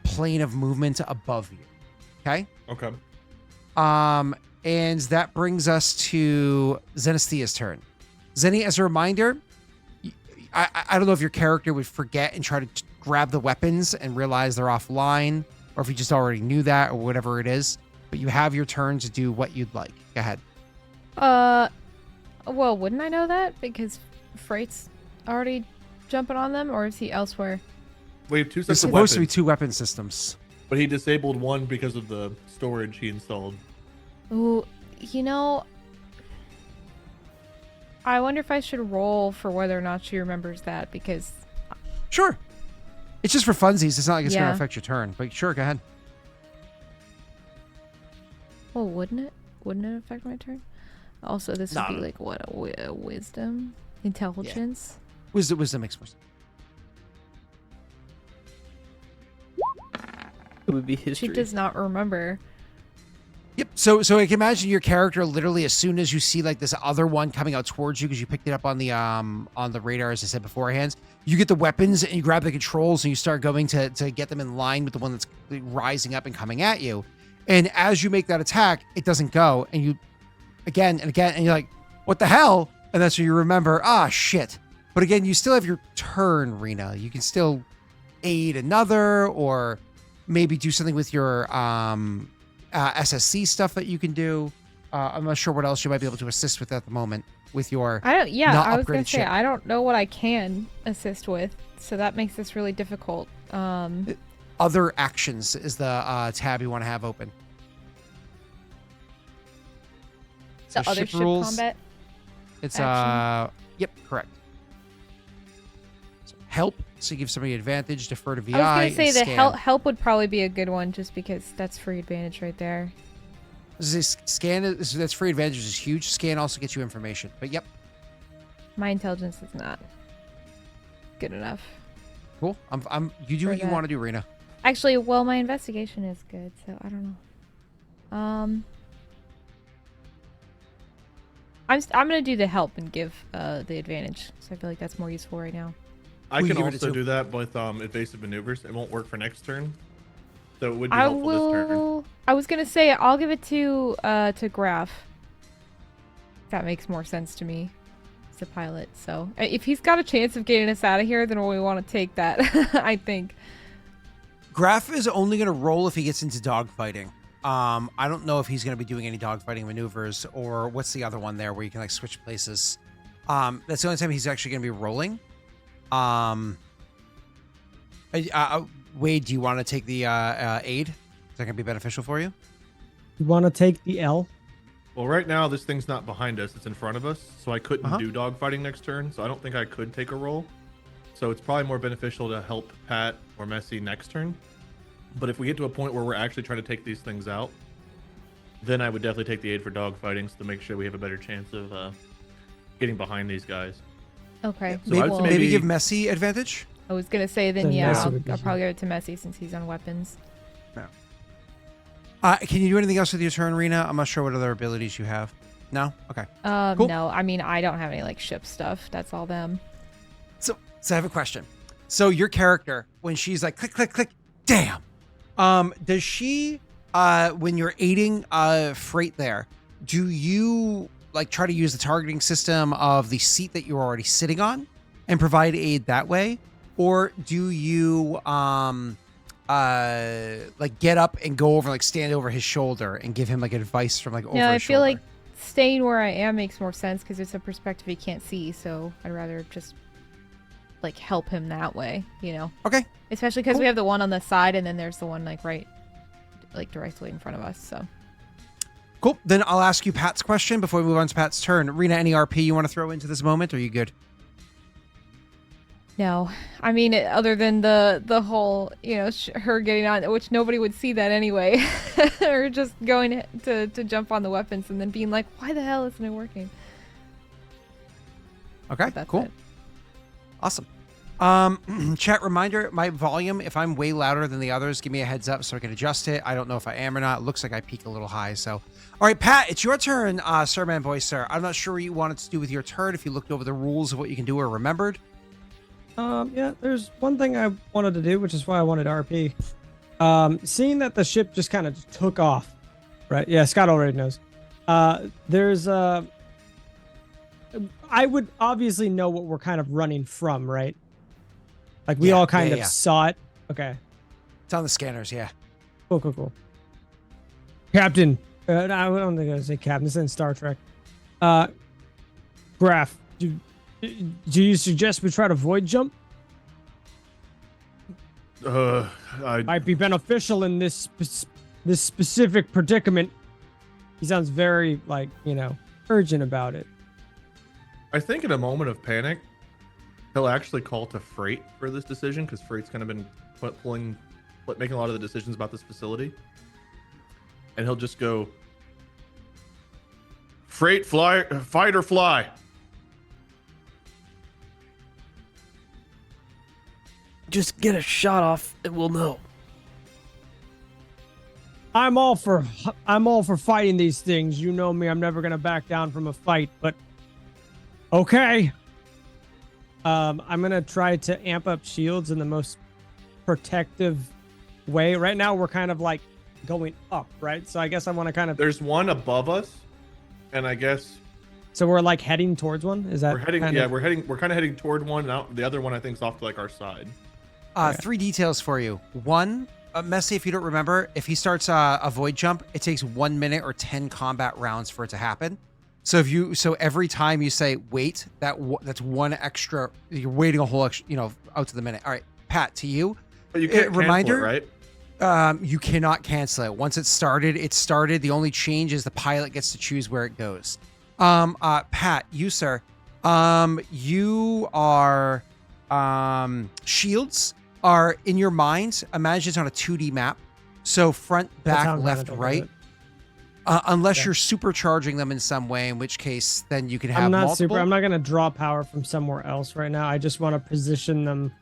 plane of movement above you. Okay? Okay. And that brings us to Zenestthea's turn. Zenny, as a reminder, I don't know if your character would forget and try to grab the weapons and realize they're offline, or if you just already knew that, or whatever it is. But you have your turn to do what you'd like. Go ahead. Well, wouldn't I know that? Because Freight's already jumping on them, or is he elsewhere? We have two There's sets of supposed to be weapons, two weapon systems. but he disabled one because of the storage he installed. Ooh, you know, I wonder if I should roll for whether or not she remembers that, because Sure. It's just for funsies. It's not like it's going Yeah. to affect your turn. But sure, go ahead. well, wouldn't it? Wouldn't it affect my turn? Also, this would No. be like what a wisdom, intelligence. Wisdom makes more sense. It would be She history. does not remember. Yep. So I can imagine your character literally as soon as you see like this other one coming out towards you because you picked it up on the radar, as I said beforehand, you get the weapons and you grab the controls and you start going to get them in line with the one that's rising up and coming at you. And as you make that attack, it doesn't go, and you again and again, and you're like, what the hell? And that's when you remember, shit. But again, you still have your turn, Rena. You can still aid another, or maybe do something with your SSC stuff that you can do. I'm not sure what else you might be able to assist with at the moment with your I don't. Yeah, not I was gonna upgraded say ship. I don't know what I can assist with, so that makes this really difficult. Other actions is the tab you want to have open. The So other ship rules, combat. It's action. yep, correct. So help, so you give somebody advantage, defer to VI. I was gonna say and that scan. help would probably be a good one, just because that's free advantage right there. This scan is that's free advantage is huge. Scan also gets you information. But yep, My intelligence is not good enough. cool. You do For what you that. want to do, Rena. Actually, well, my investigation is good, so I don't know. I'm gonna do the help and give the advantage, so I feel like that's more useful right now. I Who you can give it also to? do that with evasive maneuvers. It won't work for next turn, so it would be I helpful this turn. will. I was gonna say I'll give it to Graff. That makes more sense to me. He's a pilot, so if he's got a chance of getting us out of here, then we want to take that. I think. Graff is only going to roll if he gets into dogfighting. I don't know if he's going to be doing any dogfighting maneuvers, or what's the other one there where you can like switch places. That's the only time he's actually going to be rolling. Wade, do you want to take the aid? Is that going to be beneficial for you? You want to take the L? Well, right now this thing's not behind us; it's in front of us, so I couldn't Uh-huh. do dogfighting next turn. So I don't think I could take a roll. So it's probably more beneficial to help Pat or Messi next turn. But if we get to a point where we're actually trying to take these things out, then I would definitely take the aid for dogfighting to make sure we have a better chance of getting behind these guys. Okay. So I would say Maybe maybe- give Messi advantage. I was gonna say then Then yeah, Messi I'll would be probably give it to Messi since he's on weapons. Can you do anything else with your turn, Rena? I'm not sure what other abilities you have. No? Okay. Cool. No, I mean I don't have any like ship stuff. That's all them. So I have a question. So your character, when she's like click, click, click, damn. Does she, when you're aiding Frait there, do you like try to use the targeting system of the seat that you're already sitting on and provide aid that way? Or do you like get up and go over, like stand over his shoulder and give him like advice from like over No, I his feel shoulder? like staying where I am makes more sense because it's a perspective he can't see. So I'd rather just like help him that way, you know. Okay. Especially because Cool. we have the one on the side and then there's the one like right, like directly in front of us. So. Cool. Then I'll ask you Pat's question before we move on to Pat's turn. Rena, any RP you want to throw into this moment? Or are you good? No, I mean, other than the whole, you know, her getting on, which nobody would see that anyway, or just going to jump on the weapons and then being like, why the hell isn't it working? Okay. But that's Cool. it. Awesome. Chat reminder, my volume, if I'm way louder than the others, give me a heads up so I can adjust it. I don't know if I am or not. It looks like I peak a little high. So, all right, Pat, it's your turn, Sir Man Boy, sir. I'm not sure what you wanted to do with your turn, if you looked over the rules of what you can do or remembered. Yeah, there's one thing I wanted to do, which is why I wanted RP. Seeing that the ship just kind of took off, right? Yeah, Scott already knows. There's I would obviously know what we're kind of running from, right? Like we Yeah, all kind yeah, of yeah. saw it. Okay. It's on the scanners, yeah. Cool. Captain, I don't think I would say captain. This is in Star Trek. Graff, do you suggest we try to void jump? Might be beneficial in this specific predicament. He sounds very like, you know, urgent about it. I think in a moment of panic, he'll actually call to Frait for this decision because Freight's kind of been making a lot of the decisions about this facility. And he'll just go, Frait, fight or fly. Just get a shot off and we'll know. I'm all for fighting these things. You know me, I'm never gonna back down from a fight, but okay. I'm gonna try to amp up shields in the most protective way. Right now we're kind of like going up, right? So I guess I want to kind of There's one above us, and I guess so we're like heading towards one. Is that we're heading kind of- we're kind of heading toward one, and out the other one I think is off to like our side. Okay. 3 details for you. One, Messi, if you don't remember, if he starts a void jump, it takes 1 minute or 10 combat rounds for it to happen. So every time you say wait, that's one extra. You're waiting a whole extra, out to the minute. All right, Pat, to you. But you can't cancel reminder, it, right? You cannot cancel it. Once it started, it started. The only change is the pilot gets to choose where it goes. Pat, you sir, you are shields are in your mind. Imagine it's on a 2D map. So front, That's how back, I'm gonna left, think of right. it. Unless Yeah. you're supercharging them in some way, in which case then you can have I'm not multiple. I'm not gonna draw power from somewhere else right now. I just want to position them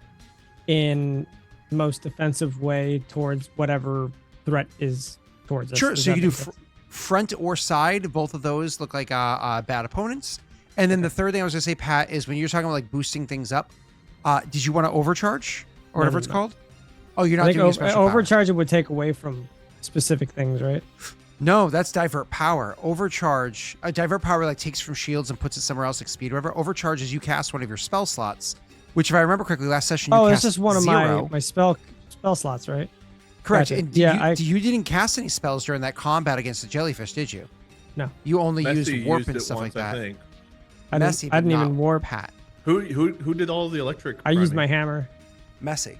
in most defensive way towards whatever threat is towards us. Sure. Does So you that can do make sense? front or side. Both of those look like bad opponents. And then the third thing I was gonna say, Pat, is when you're talking about like boosting things up, did you want to overcharge or whatever it's No. called? Oh, you're I not think doing a special power. overcharge it would take away from specific things, right? No, that's divert power. Overcharge, divert power like takes from shields and puts it somewhere else, like speed, or whatever. Overcharge is you cast one of your spell slots, which if I remember correctly, last session you Oh, cast it's just one of 0. my spell slots, right? Correct. Gotcha. And Yeah, you didn't cast any spells during that combat against the jellyfish, did you? No. You only Messi used warp and it stuff once, like I that. think. I Messy, didn't, but I didn't not even warp. Pat. Who did all the electric? I used my priming? hammer. Messy.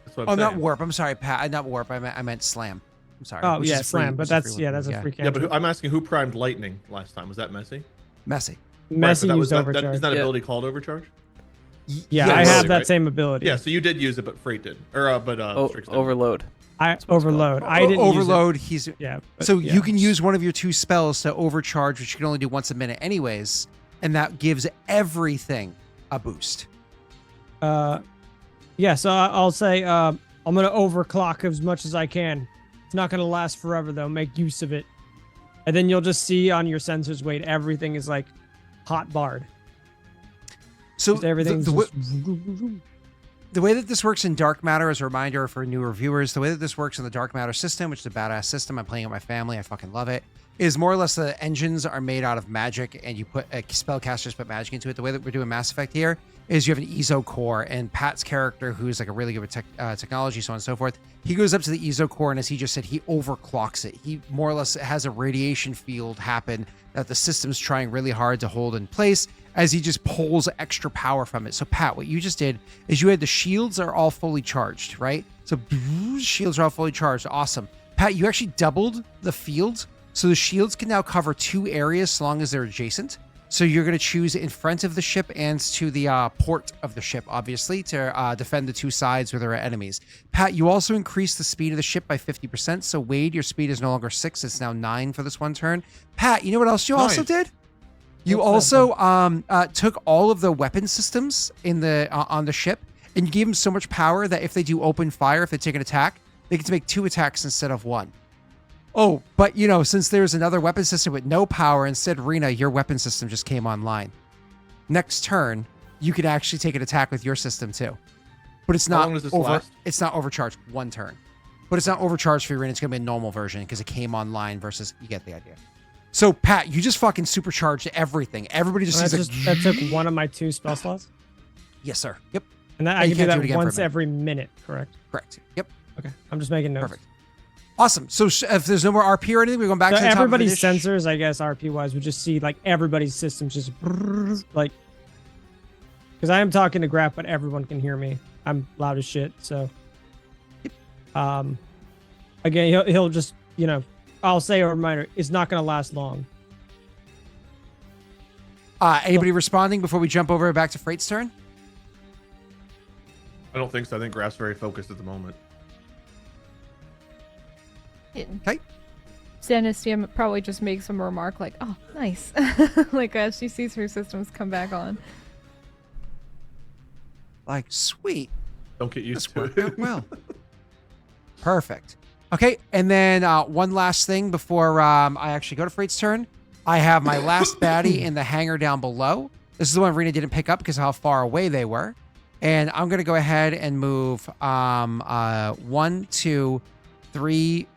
That's what Oh, I'm not saying. warp. I'm sorry, Pat. Not warp. I meant slam. I'm sorry. Oh Which yeah, is free- slam. which But is that's free weapon, a free Yeah, but cantrip. I'm asking who primed lightning last time? Was that Messi? Messy. Messi that used that, overcharge. isn't that Yeah. ability called overcharge? Yeah, Yes. I have Right, that right. same ability. Yeah, so you did use it, but Freight did, or Strix didn't. Overload. I what it's called. overload. I didn't Overload. He's Use it. Yeah. but so yeah. you can use one of your 2 spells to overcharge, which you can only do once a minute, anyways, and that gives everything a boost. Yeah. So I'll say I'm gonna overclock as much as I can. It's not gonna last forever though. Make use of it, and then you'll just see on your sensors. Wait, everything is like hot barred. So Just everything's the way that this works in Dark Matter, as a reminder for newer viewers, the way that this works in the Dark Matter system, which is a badass system, I'm playing with my family, I fucking love it, is more or less the engines are made out of magic and you put spellcasters put magic into it. The way that we're doing Mass Effect here is you have an Ezo core, and Pat's character, who's like a really good with technology, so on and so forth, he goes up to the Ezo core, and as he just said, he overclocks it. He more or less has a radiation field happen that the system's trying really hard to hold in place as he just pulls extra power from it. So Pat, what you just did is you had the shields are all fully charged, right? So shields are all fully charged. Awesome. Pat, you actually doubled the field. So the shields can now cover 2 areas so long as they're adjacent. So you're going to choose in front of the ship and to the port of the ship, obviously, to defend the 2 sides where there are enemies. Pat, you also increased the speed of the ship by 50%. So Wade, your speed is no longer 6. It's now 9 for this one turn. Pat, you know what else you also did? You also took all of the weapon systems in the on the ship, and you gave them so much power that if they do open fire, if they take an attack, they get to make 2 attacks instead of 1. Oh, but you know, since there's another weapon system with no power, instead, Rena, your weapon system just came online. Next turn, you can actually take an attack with your system too. But it's not How long does this last? It's not overcharged 1 turn. But it's not overcharged for you, Rena. It's gonna be a normal version because it came online versus you get the idea. So Pat, you just fucking supercharged everything. Everybody just sees that took one of my 2 spell slots. Yes, sir. Yep. And that, I you can do can't do it that again for a once minute. every minute, correct? Correct. Yep. Okay, I'm just making notes. Perfect. Awesome. So if there's no more RP or anything, we're going back So to the top of the everybody's dish. sensors, I guess, RP wise, would just see like everybody's systems just like. Because I am talking to Graff, but everyone can hear me. I'm loud as shit. So, again, he'll just, you know, I'll say a reminder. It's not going to last long. Anybody responding before we jump over back to Freight's turn? I don't think so. I think Graff's very focused at the moment. Okay. Zenestthea probably just makes some remark like, "Oh, nice," like as she sees her systems come back on. Like, sweet. Don't get used This to worked it. out well. Perfect. Okay, and then one last thing before I actually go to Freight's turn. I have my last baddie in the hangar down below. This is the one Rena didn't pick up because of how far away they were. And I'm going to go ahead and move 1, 2, 3,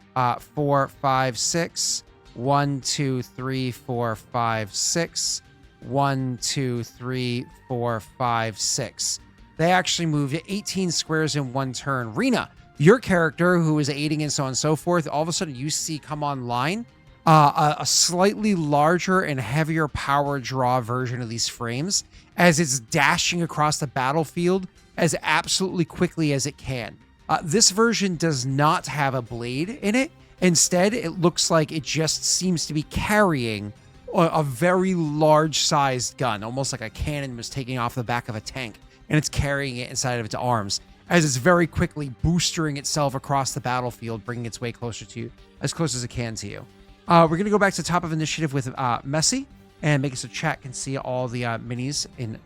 4, 5, 6. 1, 2, 3, 4, 5, 6. 1, 2, 3, 4, 5, 6. They actually moved 18 squares in 1 turn. Rena, your character who is aiding and so on and so forth, all of a sudden you see come online a slightly larger and heavier power draw version of these frames as it's dashing across the battlefield as absolutely quickly as it can. This version does not have a blade in it. Instead, it looks like it just seems to be carrying a very large-sized gun, almost like a cannon was taking off the back of a tank, and it's carrying it inside of its arms as it's very quickly boostering itself across the battlefield, bringing its way closer to you, as close as it can to you. We're going to go back to the top of initiative with Messy and make it so chat can see all the minis in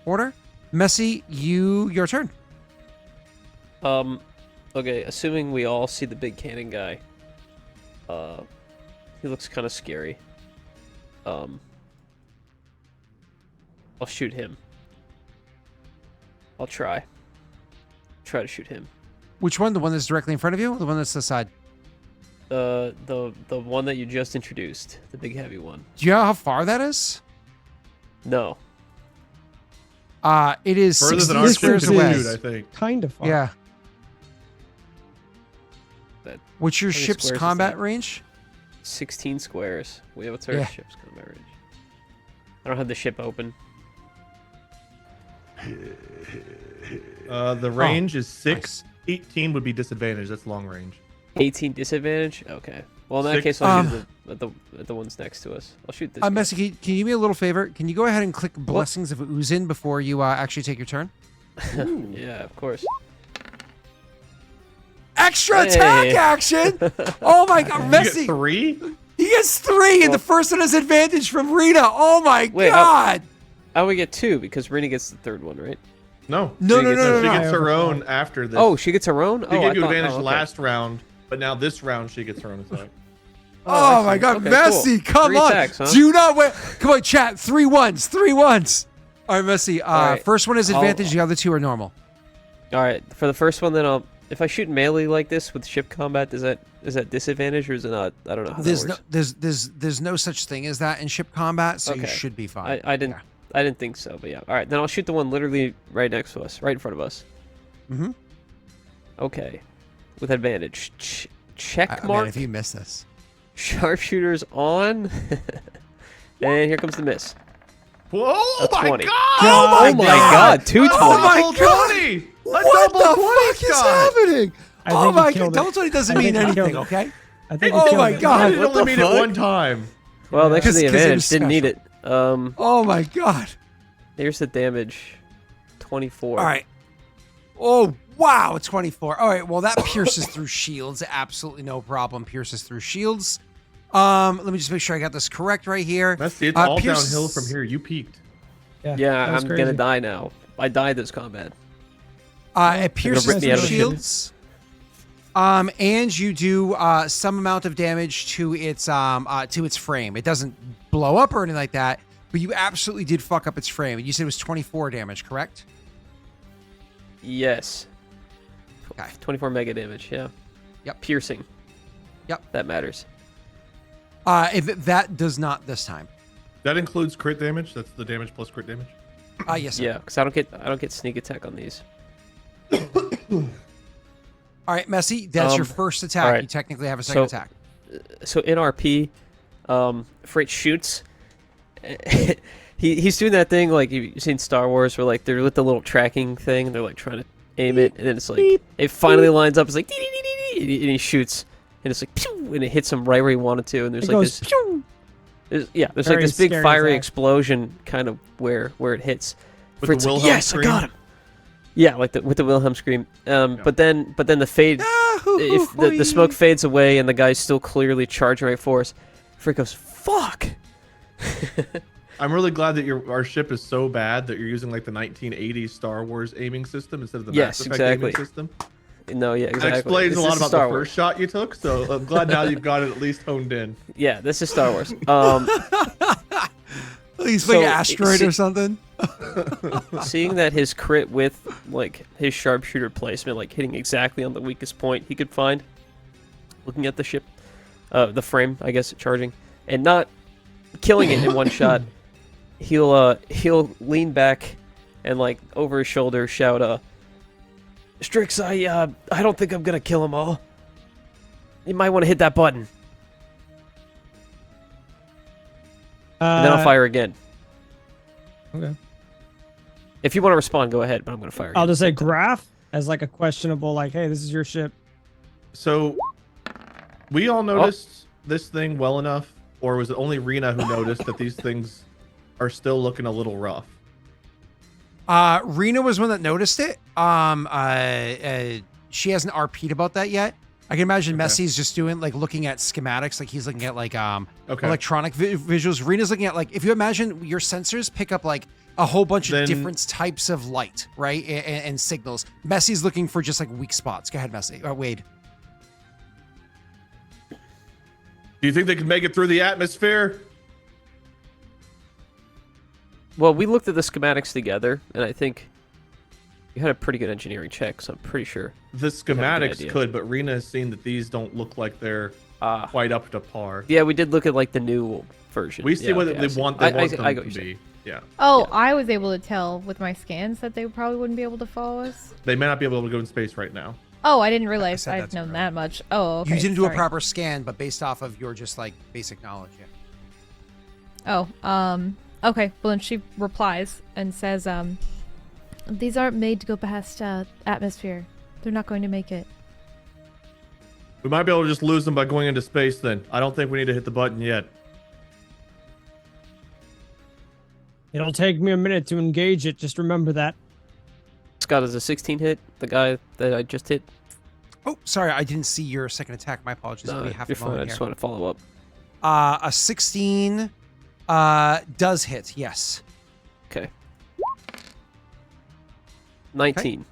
order. Messy, your turn. Okay, assuming we all see the big cannon guy. He looks kind of scary. I'll shoot him. I'll try to shoot him. Which one? The one that's directly in front of you or the one that's to the side? The one that you just introduced, the big heavy one. Do you know how far that is? No. It is Further 16 than our ship squares can away. shoot, I think. Kind of far. Yeah. That What's your How many ship's squares is combat that? range? 16 squares. What's our Yeah. ship's combat range? I don't have the ship open. The range is 6. nice. 18 would be disadvantage. That's long range. 18 disadvantage? Okay. Well, in that Six. case, I'll shoot at the ones next to us. I'll shoot this guy. Messy, can you do me a little favor? Can you go ahead and click Blessings of Uzin before you actually take your turn? Yeah, of course. Extra attack Hey. action! Oh my god, You get Messy! 3? He gets 3, and the first one has advantage from Rena. Oh my Wait, god! I only get 2 because Rena gets the third one, right? No. No, She no, gets- no, no, She no. gets her own after this. Oh, she gets her own? She Oh, I gave you thought- advantage oh, okay. last round, but now this round she gets her own attack. Oh I my see. god, Okay, Messy, cool. come 3 on! attacks, huh? Do not wait. Come on, chat. 3 ones, 3 ones. All right, Messy. right. First one is I'll- advantage. The other 2 are normal. All right, for the first one, then if I shoot melee like this with ship combat, is that disadvantage or is it not? I don't know how There's that no works. there's no such thing as that in ship combat, so you Okay. should be fine. I didn't. Yeah. I didn't think so, but yeah. All right, then I'll shoot the one literally right next to us, right in front of us. Mm-hmm. Okay, with advantage. Check Man, mark. if you miss this. Sharpshooters on. And here comes the miss. Whoa, A my 20. God! Oh my God, 220. Oh my Double God! 20! A What double the 20 fuck is shot! happening? I Oh think he my killed God! it. Double 20 doesn't I mean think he killed anything, it. okay? I think Oh he killed my it. God. Why did it What only the mean fuck? it one time? Well, thanks for the 'Cause it was advantage. Didn't need it. special. Oh my God! Here's the damage. 24. All right. Oh wow, it's 24. All right, well that pierces through shields, absolutely no problem. Pierces through shields. Let me just make sure I got this correct right here. It's all Pierce- downhill from here. You peaked. Yeah, that was I'm crazy. gonna die now. I died this combat. It pierces rip me through out of the ship. shields. And you do some amount of damage to its frame. It doesn't blow up or anything like that, but you absolutely did fuck up its frame. You said it was 24 damage, correct? Yes. Okay. 24 mega damage. Yeah. Yep. Piercing. Yep. That matters. If that does not this time. That includes crit damage. That's the damage plus crit damage. Yes, sir. Yeah, because I don't get sneak attack on these. All right, Messy, that's your first attack. all right. You technically have a second So- attack. So in RP, Frait shoots. He's doing that thing like you've seen Star Wars where like they're with the little tracking thing and they're like trying to aim it and then it's like it finally lines up. It's like dee, dee, dee, dee, dee, and he shoots and it's like pew, and it hits him right where he wanted to and there's It like goes this. pew! There's like Very this big scary fiery attack. explosion kind of where it hits. With Frait's the like, Wilhelm yes, scream? I got him. Yeah, like with the Wilhelm scream. But then the fade. If the smoke fades away and the guy's still clearly charging right for us, Frait goes, fuck! I'm really glad that our ship is so bad that you're using like the 1980s Star Wars aiming system instead of the Yes, Mass Effect exactly. aiming system. No, yeah, exactly. That explains This a lot is about Star the Wars. first shot you took, so I'm glad now you've got it at least honed in. Yeah, this is Star Wars. He's So, like an asteroid see- or something. Seeing that his crit with like his sharpshooter placement, like hitting exactly on the weakest point he could find, looking at the ship, the frame, I guess, charging, and not killing it in one shot, he'll lean back and like over his shoulder shout, Strix, I don't think I'm gonna kill them all. You might want to hit that button. And then I'll fire again. Okay. If you want to respond, go ahead, but I'm gonna fire again. I'll just say Graff as like a questionable, like, hey, this is your ship. So, we all noticed this thing well enough, or was it only Rena who noticed that these things are still looking a little rough? Rena was one that noticed it. She hasn't RP'd about that yet. I can imagine Messy's just doing like looking at schematics, like he's looking at like electronic visuals. Rena's looking at like if you imagine your sensors pick up like a whole bunch of different types of light, right, and signals. Messy's looking for just like weak spots. Go ahead, Messy. Wade. Do you think they can make it through the atmosphere? Well, we looked at the schematics together, and I think you had a pretty good engineering check, so I'm pretty sure. The I have a good schematics idea. could, but Rena has seen that these don't look like they're quite up to par. Yeah, we did look at like the new version. We see yeah, what okay, I they see. want I them got to what you're be. saying. Yeah. Oh, Yeah. I was able to tell with my scans that they probably wouldn't be able to follow us. They may not be able to go in space right now. Oh, I didn't realize said I've that's known correct. that much. Oh, okay. You didn't do a sorry. proper scan, but based off of your just like basic knowledge. Yeah. Oh, okay. Well, then she replies and says, these aren't made to go past atmosphere. They're not going to make it. We might be able to just lose them by going into space then. I don't think we need to hit the button yet. It'll take me a minute to engage it. Just remember that. Scott is a 16 hit. The guy that I just hit. Oh, sorry, I didn't see your second attack. My apologies. No, We have you're to fine. I moment just here. want to follow up. A 16 does hit. Yes. Okay. 19.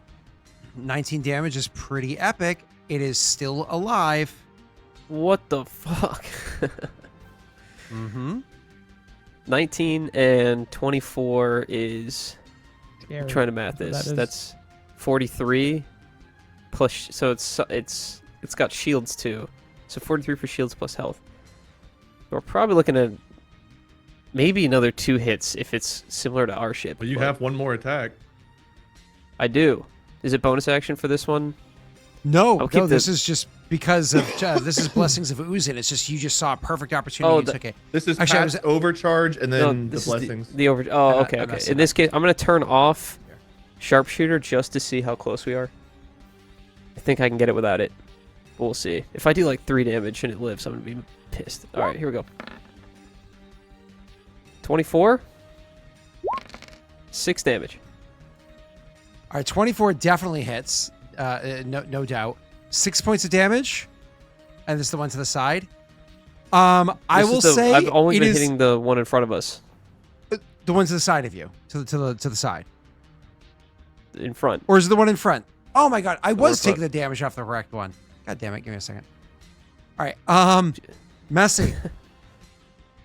19 damage is pretty epic. It is still alive. What the fuck? Mm-hmm. 19 and 24 is. Scary. I'm trying to math Whatever this. that is. That's 43 plus. So it's got shields too. So 43 for shields plus health. We're probably looking at maybe another 2 hits if it's similar to our ship. But you but have one more attack. I do. Is it bonus action for this one? No, I'll keep no, this the- is just because of this is Blessings of Oozin. It's just you just saw a perfect opportunity Oh, and took it. This is Actually, I past overcharge and then the this is blessings. the over. Oh, I okay, okay. messed In it this case, I'm gonna turn off sharpshooter just to see how close we are. I think I can get it without it. We'll see. If I do like 3 damage and it lives, I'm gonna be pissed. All right, here we go. 24. 6 damage. All right, 24 definitely hits. No doubt. 6 points of damage, and this is the one to the side. I This will is the- say I've only it been is hitting the one in front of us. the one to the side of you, to the side, In front. or is it the one in front? Oh my god, I one in was taking front. the damage off the correct one. God damn it, give me a second. All right, Messy.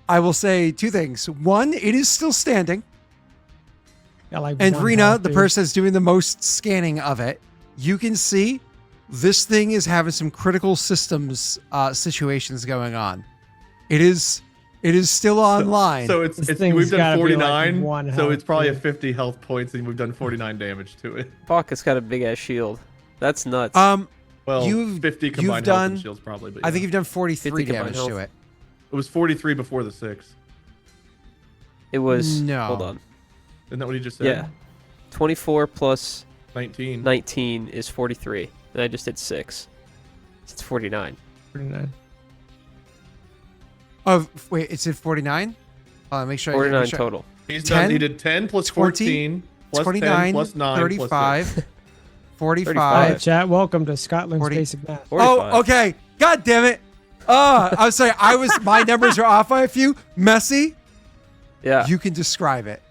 I will say 2 things. One, it is still standing. Got like And one Rena, health, the dude. person that's doing the most scanning of it, you can see this thing is having some critical systems situations going on. It is still online. So it's This thing's we've done gotta be, like, 49, one so health, it's probably a dude. 50 health points, and we've done 49 damage to it. Fuck, it's got a big ass shield. That's nuts. Well, You've- 50 you've combined health and done- shields probably, but I think yeah. you've done 43 50 combined damage to health. it. It was 43 before the 6. It was. No. Hold on. Isn't that what he just said? Yeah. 24 plus 19. 19 is 43. And I just did 6. So it's 49. 49. Oh, wait, it's at 49? Make sure 49 make sure. total. He's 10, done. He did 10 plus 20, 14 plus 29, 10 plus 9 35, plus 6. 45. Hi, 35. chat. Welcome to Scotland's 40. Basic Math. 45. Oh, okay. God damn it. I was saying my numbers are off by a few. Messy, Yeah. you can describe it.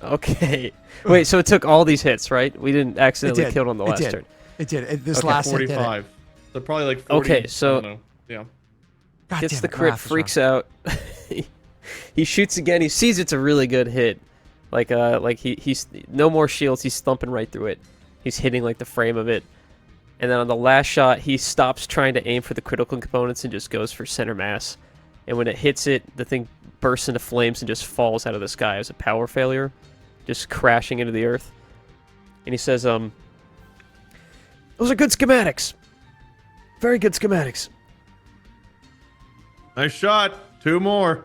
Okay. Wait, so it took all these hits, right? We didn't accidentally did. kill it on the It last did. turn. It did. This Okay, last hit did it. 45. So probably like 40. Okay, so- I don't know. Yeah. God Gets damn the it, crit, Graff is freaks out. He shoots again. He sees it's a really good hit. Like he's no more shields. He's thumping right through it. He's hitting like the frame of it. And then on the last shot, he stops trying to aim for the critical components and just goes for center mass. And when it hits it, the thing bursts into flames and just falls out of the sky as a power failure, just crashing into the earth. And he says, "Those are good schematics. Very good schematics." Nice shot. 2 more.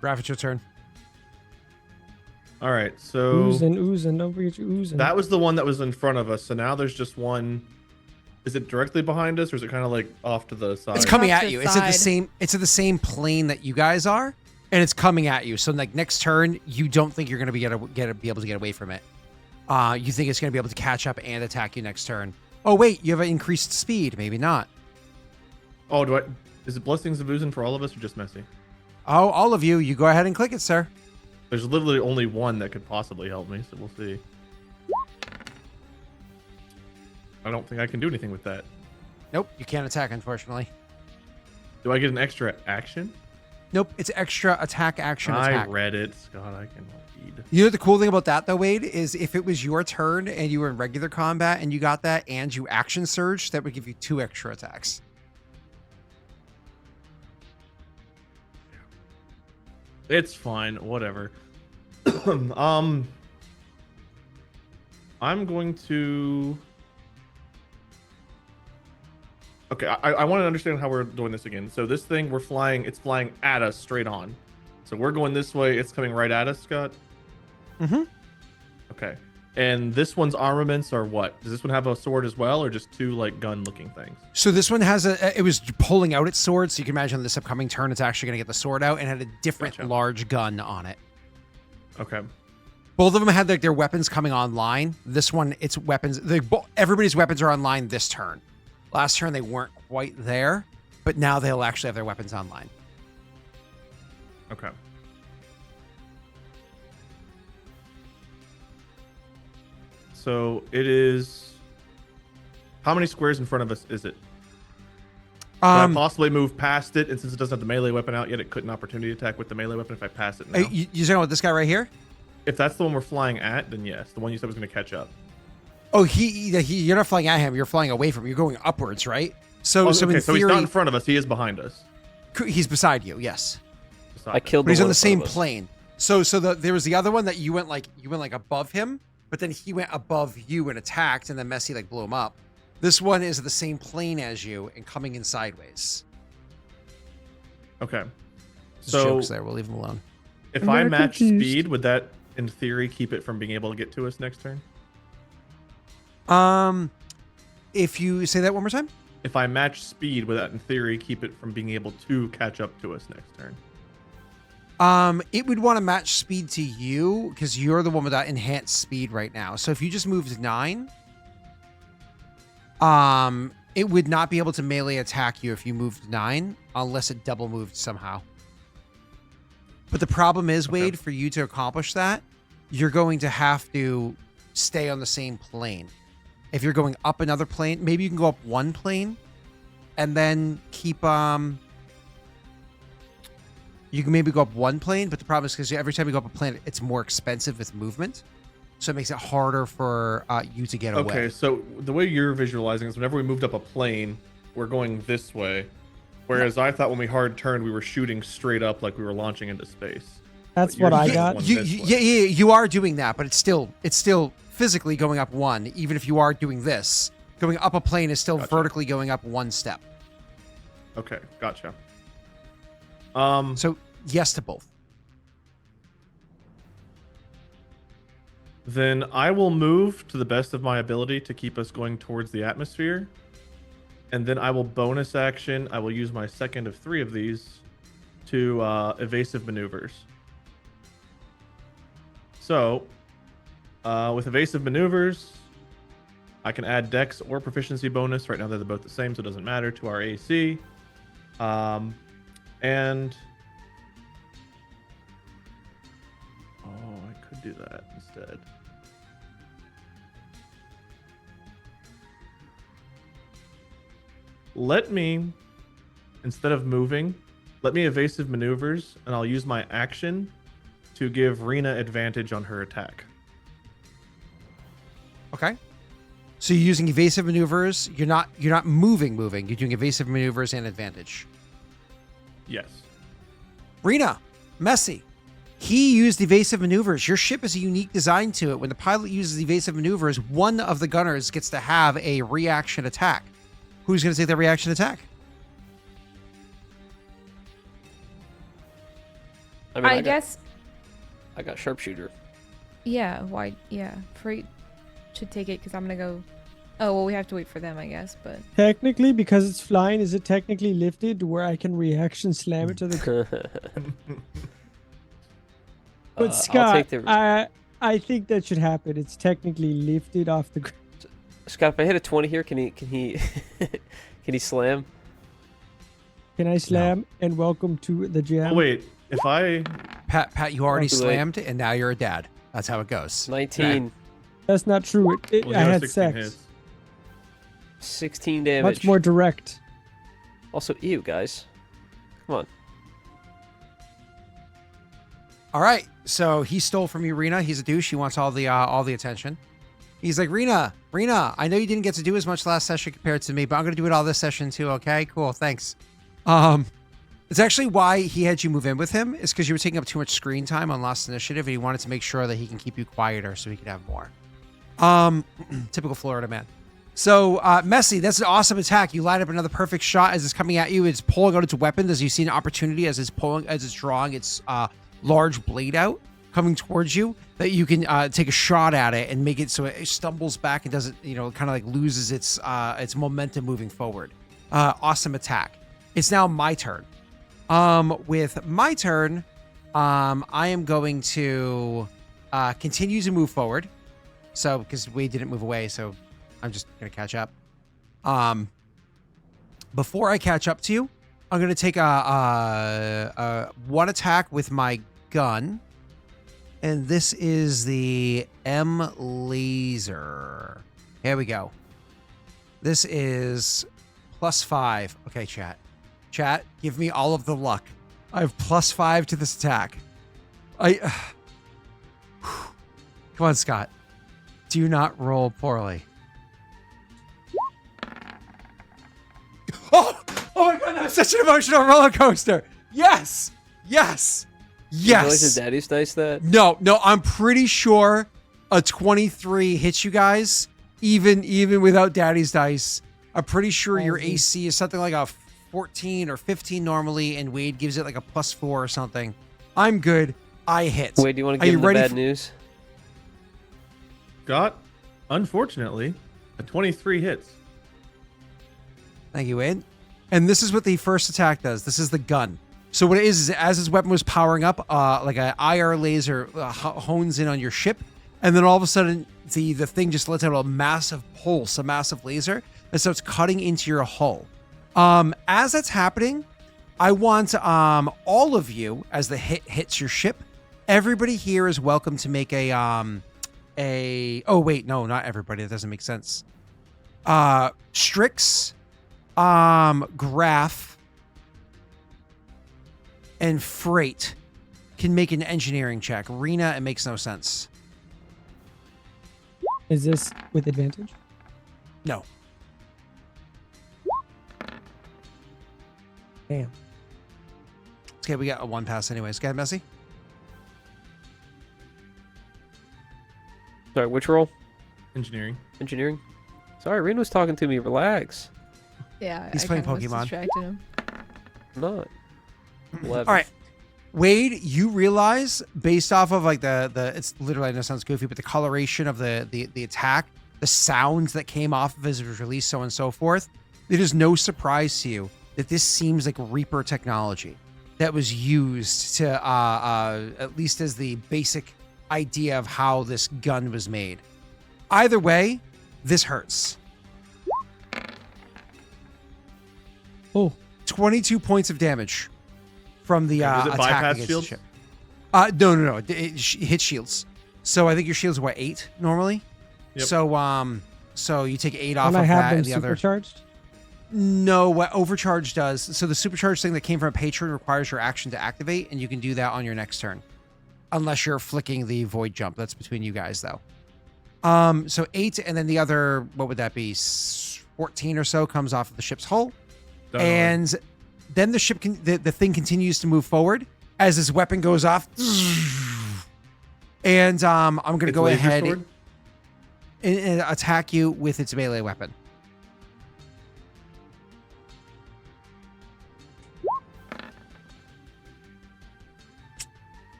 Graff, it's your turn. All right. So Oozing. Don't forget your oozing. that was the one that was in front of us. So now there's just one. Is it directly behind us, or is it kind of like off to the side? It's coming Off at to the you. It's at the side. same. It's at the same plane that you guys are, and it's coming at you. So like next turn, you don't think you're gonna be able to get away from it. You think it's gonna be able to catch up and attack you next turn. Oh wait, you have an increased speed. Maybe not. Oh, do I? Is it Blessings of Oozin for all of us, or just Messy? Oh, all of you, you go ahead and click it, sir. There's literally only one that could possibly help me, so we'll see. I don't think I can do anything with that. Nope, you can't attack, unfortunately. Do I get an extra action? Nope, it's extra attack, action, attack. I read it. God, I can read. You know the cool thing about that though, Wade, is if it was your turn and you were in regular combat and you got that and you action surge, that would give you 2 extra attacks. It's fine. Whatever. I'm going to. Okay, I want to understand how we're doing this again. So this thing, it's flying at us straight on. So we're going this way. It's coming right at us, Scott. Mm-hmm. Okay. And this one's armaments are what? Does this one have a sword as well, or just 2 like gun-looking things? So this one has it was pulling out its sword, so you can imagine this upcoming turn it's actually going to get the sword out and had a different Gotcha. large gun on it. Okay. Both of them had like their weapons coming online. This one, its weapons, everybody's weapons are online this turn. Last turn they weren't quite there, but now they'll actually have their weapons online. Okay. So it is. How many squares in front of us is it? Can I possibly move past it, and since it doesn't have the melee weapon out yet, it couldn't opportunity attack with the melee weapon if I pass it now. You talking about this guy right here? If that's the one we're flying at, then yes. The one you said was going to catch up. Oh, you're not flying at him. You're flying away from him. You're going upwards, right? So, Oh, so okay, in so he's theory, not in front of us. He is behind us. he's beside you. Yes. beside I him. killed But he's the on one the in front same of us. plane. So there was the other one that you went like above him, but then he went above you and attacked, and then Messy like blew him up. This one is the same plane as you and coming in sideways. Okay. There's So jokes there. We'll leave him alone. if I'm I very match confused. speed, would that, in theory, keep it from being able to get to us next turn? If you say that one more time. If I match speed, would that, in theory, keep it from being able to catch up to us next turn? It would want to match speed to you because you're the one with that enhanced speed right now. So if you just moved 9, it would not be able to melee attack you if you moved 9 unless it double moved somehow. But the problem is, Okay. Wade, for you to accomplish that, you're going to have to stay on the same plane. If you're going up another plane, maybe you can go up one plane and then keep you can maybe go up one plane, but the problem is because every time you go up a plane, it's more expensive with movement. So it makes it harder for you to get away. Okay, so the way you're visualizing is whenever we moved up a plane, we're going this way. Whereas I thought when we hard turned, we were shooting straight up like we were launching into space. That's But you're what I just got. going You, this you, way. yeah, you are doing that, but it's still physically going up one, even if you are doing this. Going up a plane is still Gotcha. vertically going up one step. Okay, gotcha. So yes to both. Then I will move to the best of my ability to keep us going towards the atmosphere. And then I will bonus action. I will use my second of 3 of these to evasive maneuvers. So, with evasive maneuvers, I can add dex or proficiency bonus. Right now they're both the same, so it doesn't matter to our AC. And oh, I could do that instead. Let me, instead of moving, let me evasive maneuvers, and I'll use my action to give Rena advantage on her attack. Okay. So you're using evasive maneuvers. You're not moving. You're doing evasive maneuvers and advantage. Yes. Rena, Messy. He used evasive maneuvers. Your ship is a unique design to it. When the pilot uses evasive maneuvers, one of the gunners gets to have a reaction attack. Who's going to take the reaction attack? I mean, I guess, I got sharpshooter. yeah, why, yeah, Frait should take it because I'm gonna go. Oh, well, we have to wait for them, I guess, but. Technically, because it's flying, is it technically lifted where I can reaction slam it to the ground? But I'll Scott, take the I think that should happen. It's technically lifted off the ground. Scott. If I hit a 20 here, can he can he slam? Can I slam? And welcome to the jam. Oh, wait. If I... Pat, you already Too late. slammed, and now you're a dad. That's how it goes. 19, That's not true. Well, I you have had 16 sex. hits. 16 damage. Much more direct. Also, ew, guys. Come on. All right. So he stole from you, Rena. He's a douche. He wants all the attention. He's like, Rena, I know you didn't get to do as much last session compared to me, but I'm going to do it all this session too. Okay, cool. Thanks. It's actually why he had you move in with him is because you were taking up too much screen time on Lost Initiative, and he wanted to make sure that he can keep you quieter so he could have more. Typical Florida man. So, Messy, that's an awesome attack. You line up another perfect shot as it's coming at you. It's pulling out its weapon as you see an opportunity as it's drawing its large blade out, coming towards you, that you can take a shot at it and make it so it stumbles back and doesn't, kind of like loses its momentum moving forward. Awesome attack. It's now my turn. With my turn, I am going to continue to move forward. So, because Wade didn't move away, so I'm just going to catch up. Before I catch up to you, I'm going to take one attack with my gun. And this is the M laser. Here we go. This is +5. Okay, chat. Chat, give me all of the luck. I have +5 to this attack. Come on, Scott. Do not roll poorly. Oh my god, that was such an emotional roller coaster. Yes. Yes. Would you like Yes. to daddy's dice that? No, I'm pretty sure a 23 hits you guys, even without Daddy's dice. I'm pretty sure your Crazy. AC is something like a 14 or 15 normally, and Wade gives it like a +4 or something. I'm good. I hit. Wait, do you want to Are give you him the ready bad for- news? Got, unfortunately, a 23 hits. Thank you, Wade. And this is what the first attack does. This is the gun. So what it is as his weapon was powering up, like an IR laser hones in on your ship, and then all of a sudden the thing just lets out a massive pulse, a massive laser that starts cutting into your hull. As that's happening, I want all of you, as the hit hits your ship, everybody here is welcome to make a oh wait, no, not everybody. That doesn't make sense. Strix, Graff, and Frait can make an engineering check. Rena, it makes no sense. Is this with advantage? No. Damn. Okay, we got a 1 pass anyways. Go ahead, Messi. Sorry, which roll? Engineering. Engineering? Sorry, Rena was talking to me. Relax. Yeah, He's I playing kinda was Pokemon. distracting him. I'm not. 11. All right. Wade, you realize based off of like the it's literally, I know it sounds goofy, but the coloration of the attack, the sounds that came off of as it was released, so on and so forth, it is no surprise to you that this seems like Reaper technology that was used to at least as the basic idea of how this gun was made. Either way, this hurts. Oh, 22 points of damage from the Does it attack bypass against shields? the ship. No. It hits shields. So I think your shields are what, 8 normally? Yep. So you take 8 off and of I have that them and the other. supercharged. No, what Overcharge does. So the supercharge thing that came from a patron requires your action to activate, and you can do that on your next turn, unless you're flicking the void jump. That's between you guys, though. So 8, and then the other, what would that be? 14 or so comes off of the ship's hull, and then the ship the thing continues to move forward as this weapon goes off, and I'm gonna It's go laser ahead sword? and attack you with its melee weapon.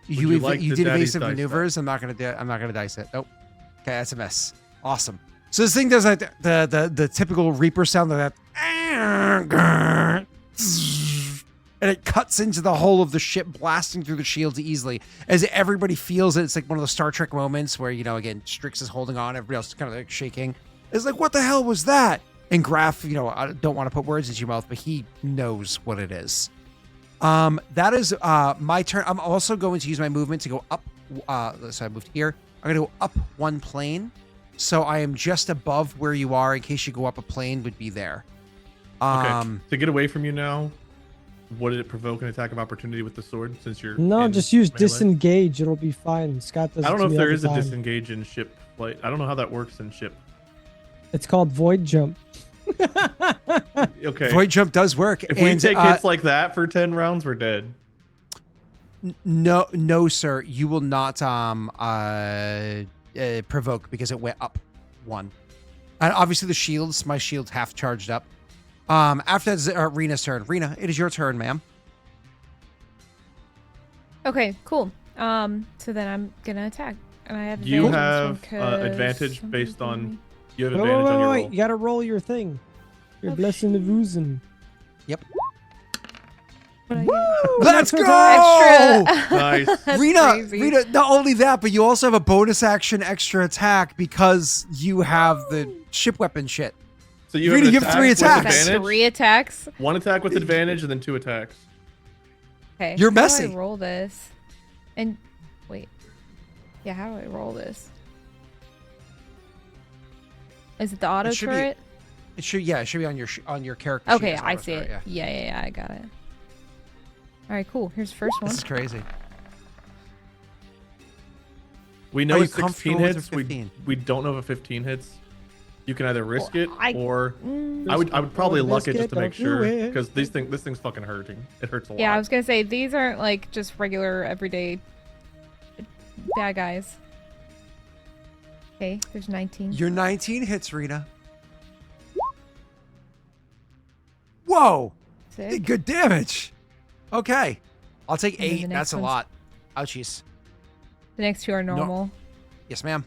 you like You the did daddy's evasive dice maneuvers. I'm not gonna dice it. Nope. Okay, that's a miss. Awesome. So this thing does like the typical Reaper sound like that, and it cuts into the hull of the ship, blasting through the shields easily. As everybody feels it, it's like one of those Star Trek moments where, you know, again, Strix is holding on, everybody else is kind of like shaking. It's like, what the hell was that? And Graff, you know, I don't want to put words into your mouth, but he knows what it is. That is my turn. I'm also going to use my movement to go up. So I moved here. I'm going to go up 1 plane. So I am just above where you are. In case you go up a plane, would be there. Okay. To get away from you now, what did it provoke an attack of opportunity with the sword? Since you're No, in just use melee? disengage. It'll be fine. Scott does. I don't it know to if me there all is the a time. disengage in ship flight. I don't know how that works in ship. It's called void jump. Okay. Void jump does work. If we and, take hits like that for 10 rounds, we're dead. no, sir, you will not provoke because it went up 1. And obviously the shields, my shield's half charged up. After that's Rena's turn. Rena, it is your turn, ma'am. Okay, cool. So then I'm gonna attack, and I have You advantage have on this one 'cause advantage something's based giving on me- you have Wait, advantage on your wait. roll. You gotta roll your thing. Your Oh, blessing of oozing. Yep. What I Let's Natural go! Extra. Nice. That's Rena, crazy. Rena, not only that, but you also have a bonus action extra attack because you have the ship weapon shit. So you Rena, have, an you have 3 attack with attacks. That's advantage, 3 attacks. 1 attack with advantage, and then 2 attacks. Okay. You're how do messy. I roll this? And wait. Yeah, how do I roll this? Is it the auto should be- turret? It should be on your character sheet Okay, as I auto see turret, it. Yeah, I got it. All right, cool. Here's the first one. This is crazy. We know Are you it's 16 comfortable with hits. a 15? We don't know if a 15 hits. You can either risk it I- or Mm. I would probably Don't luck it risk just to it, make don't do sure it. because this thing's fucking hurting. It hurts a lot. Yeah, I was gonna say these aren't like just regular everyday bad guys. Okay, there's 19. Your 19 hits, Rena. Whoa! Sick. Good damage. Okay. I'll take And then the 8. next That's a one's- lot. Ouchies. The next two are normal. Yes, ma'am.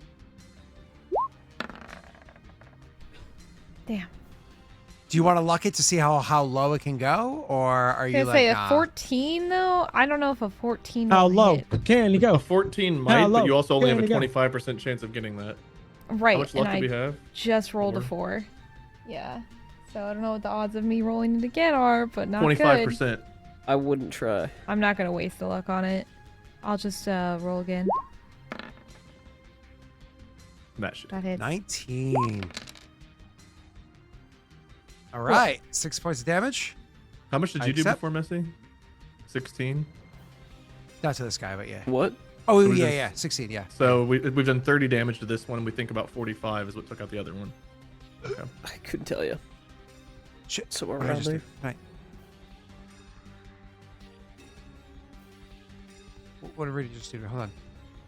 Damn. Do you want to luck it to see how low it can go? Or are I was you gonna like, say nah? a 14 though. I don't know if a 14 How will low hit. can you A go? 14 might, How but low you also only have a can you go? 25% chance of getting that. Right, How much and luck do I we have? just rolled a 4. Yeah. So I don't know what the odds of me rolling it again are, but not good. 25%. I wouldn't try. I'm not gonna waste the luck on it. I'll just roll again. That shit. That hits. 19. All right. 6 points of damage. How much did I you do accept. before Messi? 16. Not to this guy, but yeah. What? Oh, was yeah, this? yeah. 16, yeah. So we've done 30 damage to this one, and we think about 45 is what took out the other one. Okay. I couldn't tell you. Shit. Somewhere What did I around just there. do? Right. What did Rita just do? Hold on.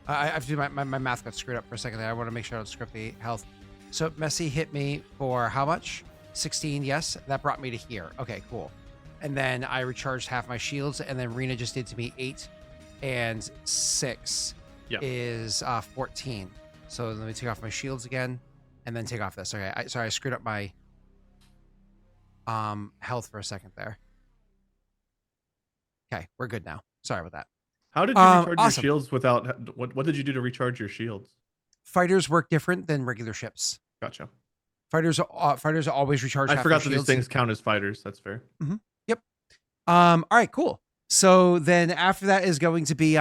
I have to do my math got screwed up for a second there. I want to make sure I don't screw up the health. So Messi hit me for how much? 16, yes. That brought me to here. Okay, cool. And then I recharged half my shields, and then Rena just did to me 8 and 6 Yeah. is 14. So let me take off my shields again, and then take off this. Okay, sorry, I screwed up my health for a second there. Okay, we're good now. Sorry about that. How did you recharge awesome. your shields without... What did you do to recharge your shields? Fighters work different than regular ships. Gotcha. Fighters always recharge. I half forgot their that these shields. things count as fighters. That's fair. All right, cool. So then after that is going to be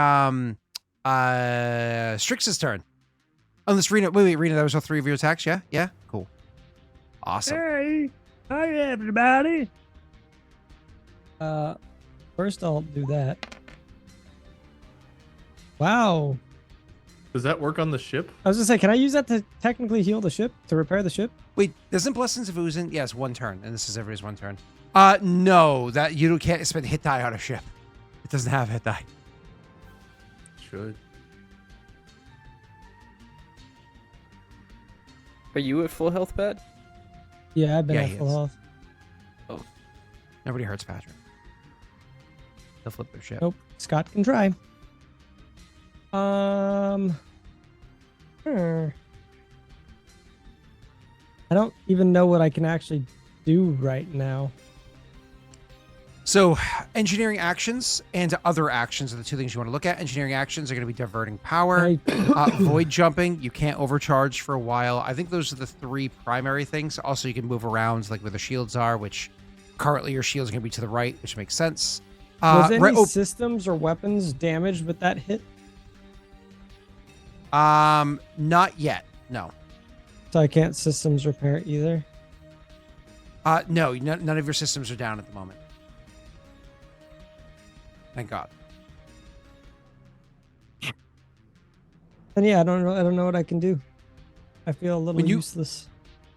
Strix's turn. Unless Rena, wait, Rena, that was all 3 of your attacks, yeah? Yeah? Cool. Awesome. Hey, hi everybody. First I'll do that. Wow. Does that work on the ship? I was gonna say, can I use that to technically heal the ship, to repair the ship? Wait, doesn't Blessings of Oozin? Yes, 1 turn, and this is everybody's 1 turn. No, that you can't spend hit die on a ship. It doesn't have hit die. Should. Are you at full health, Pat? Yeah, I've been Yeah, at he full is. health. Nobody hurts Patrick. They'll flip their ship. Nope. Scott can try. I don't even know what I can actually do right now. So, engineering actions and other actions are the 2 things you want to look at. Engineering actions are going to be diverting power. Void jumping, you can't overcharge for a while. I think those are the 3 primary things. Also, you can move around like where the shields are, which currently your shields are going to be to the right, which makes sense. Was any right- oh, systems or weapons damaged with that hit? not yet. No. So I can't systems repair either. No, none of your systems are down at the moment. Thank God. And yeah, I don't know what I can do. I feel a little When you- useless.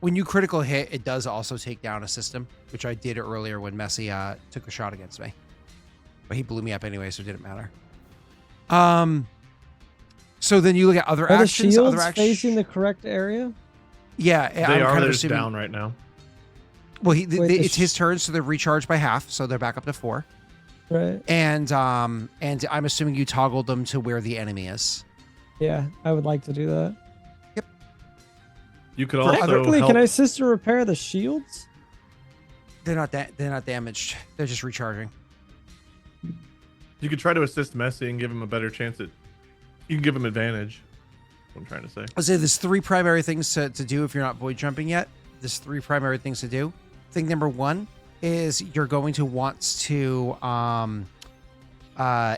When you critical hit, it does also take down a system, which I did earlier when Messi took a shot against me. But he blew me up anyway, so it didn't matter. So then you look at other Are the actions. shields Other facing the correct area? Yeah, They I'm are. kind They're of just assuming. down right now. Well, Wait, the it's his turn, so they're recharged by half, so they're back up to 4. Right. And I'm assuming you toggled them to where the enemy is. Yeah, I would like to do that. You could For also Technically, help. can I sister repair the shields? They're not damaged. They're just recharging. You could try to assist Messi and give him a better chance at... You can give him advantage. That's what I'm trying to say. I'll say there's 3 primary things to do if you're not void jumping yet. There's 3 primary things to do. Thing number 1 is you're going to want to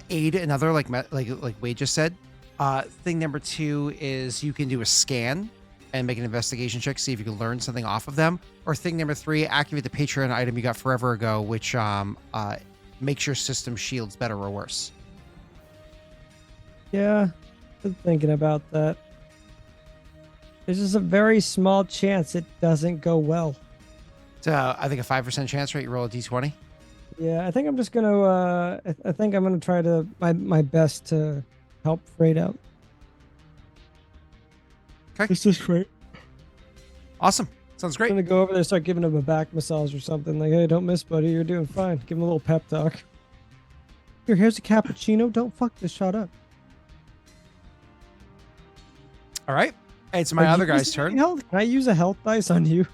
aid another, like Wade just said. Thing number 2 is you can do a scan and make an investigation check, see if you can learn something off of them. Or thing number 3, activate the Patreon item you got forever ago, which makes your system shields better or worse. Yeah, been thinking about that. There's just a very small chance it doesn't go well. So I think a 5% chance rate. You roll a d20. Yeah, I think I'm just gonna. I think I'm gonna try to my best to help Frait out. Okay. This is Frait. Awesome. Sounds I'm great. gonna go over there, and start giving him a back massage or something. Like, hey, don't miss, buddy. You're doing fine. Give him a little pep talk. Here's a cappuccino. Don't fuck this shot up. All right. It's my Are other you guy's using turn. Health? Can I use a health dice on you?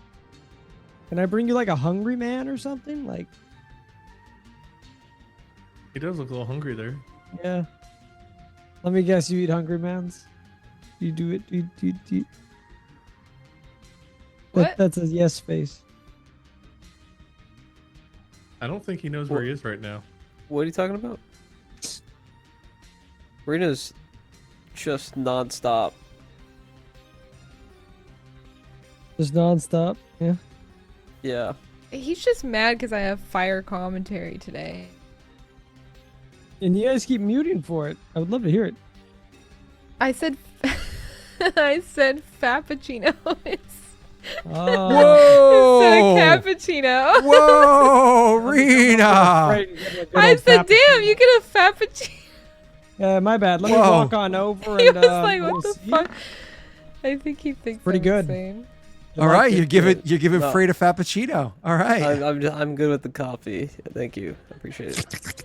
Can I bring you like a hungry man or something? Like, He does look a little hungry there. yeah. Let me guess, you eat hungry mans? You do it. Do you... What? That's a yes face. I don't think he knows where he is right now. What are you talking about? Rena's just nonstop. Just nonstop. Yeah. Yeah. He's just mad because I have fire commentary today. And you guys keep muting for it. I would love to hear it. I said, I said Fappuccino. Oh. It's a Whoa! cappuccino. Whoa, Rena! I said, damn, you get a Fappuccino. Yeah, my bad. Let me Whoa. walk on over He and was like, we'll what the see. fuck? I think he thinks Pretty I'm good. insane. All right, it. you're giving No. Frait a Fappuccino. All right. I'm good with the coffee. Thank you. I appreciate it.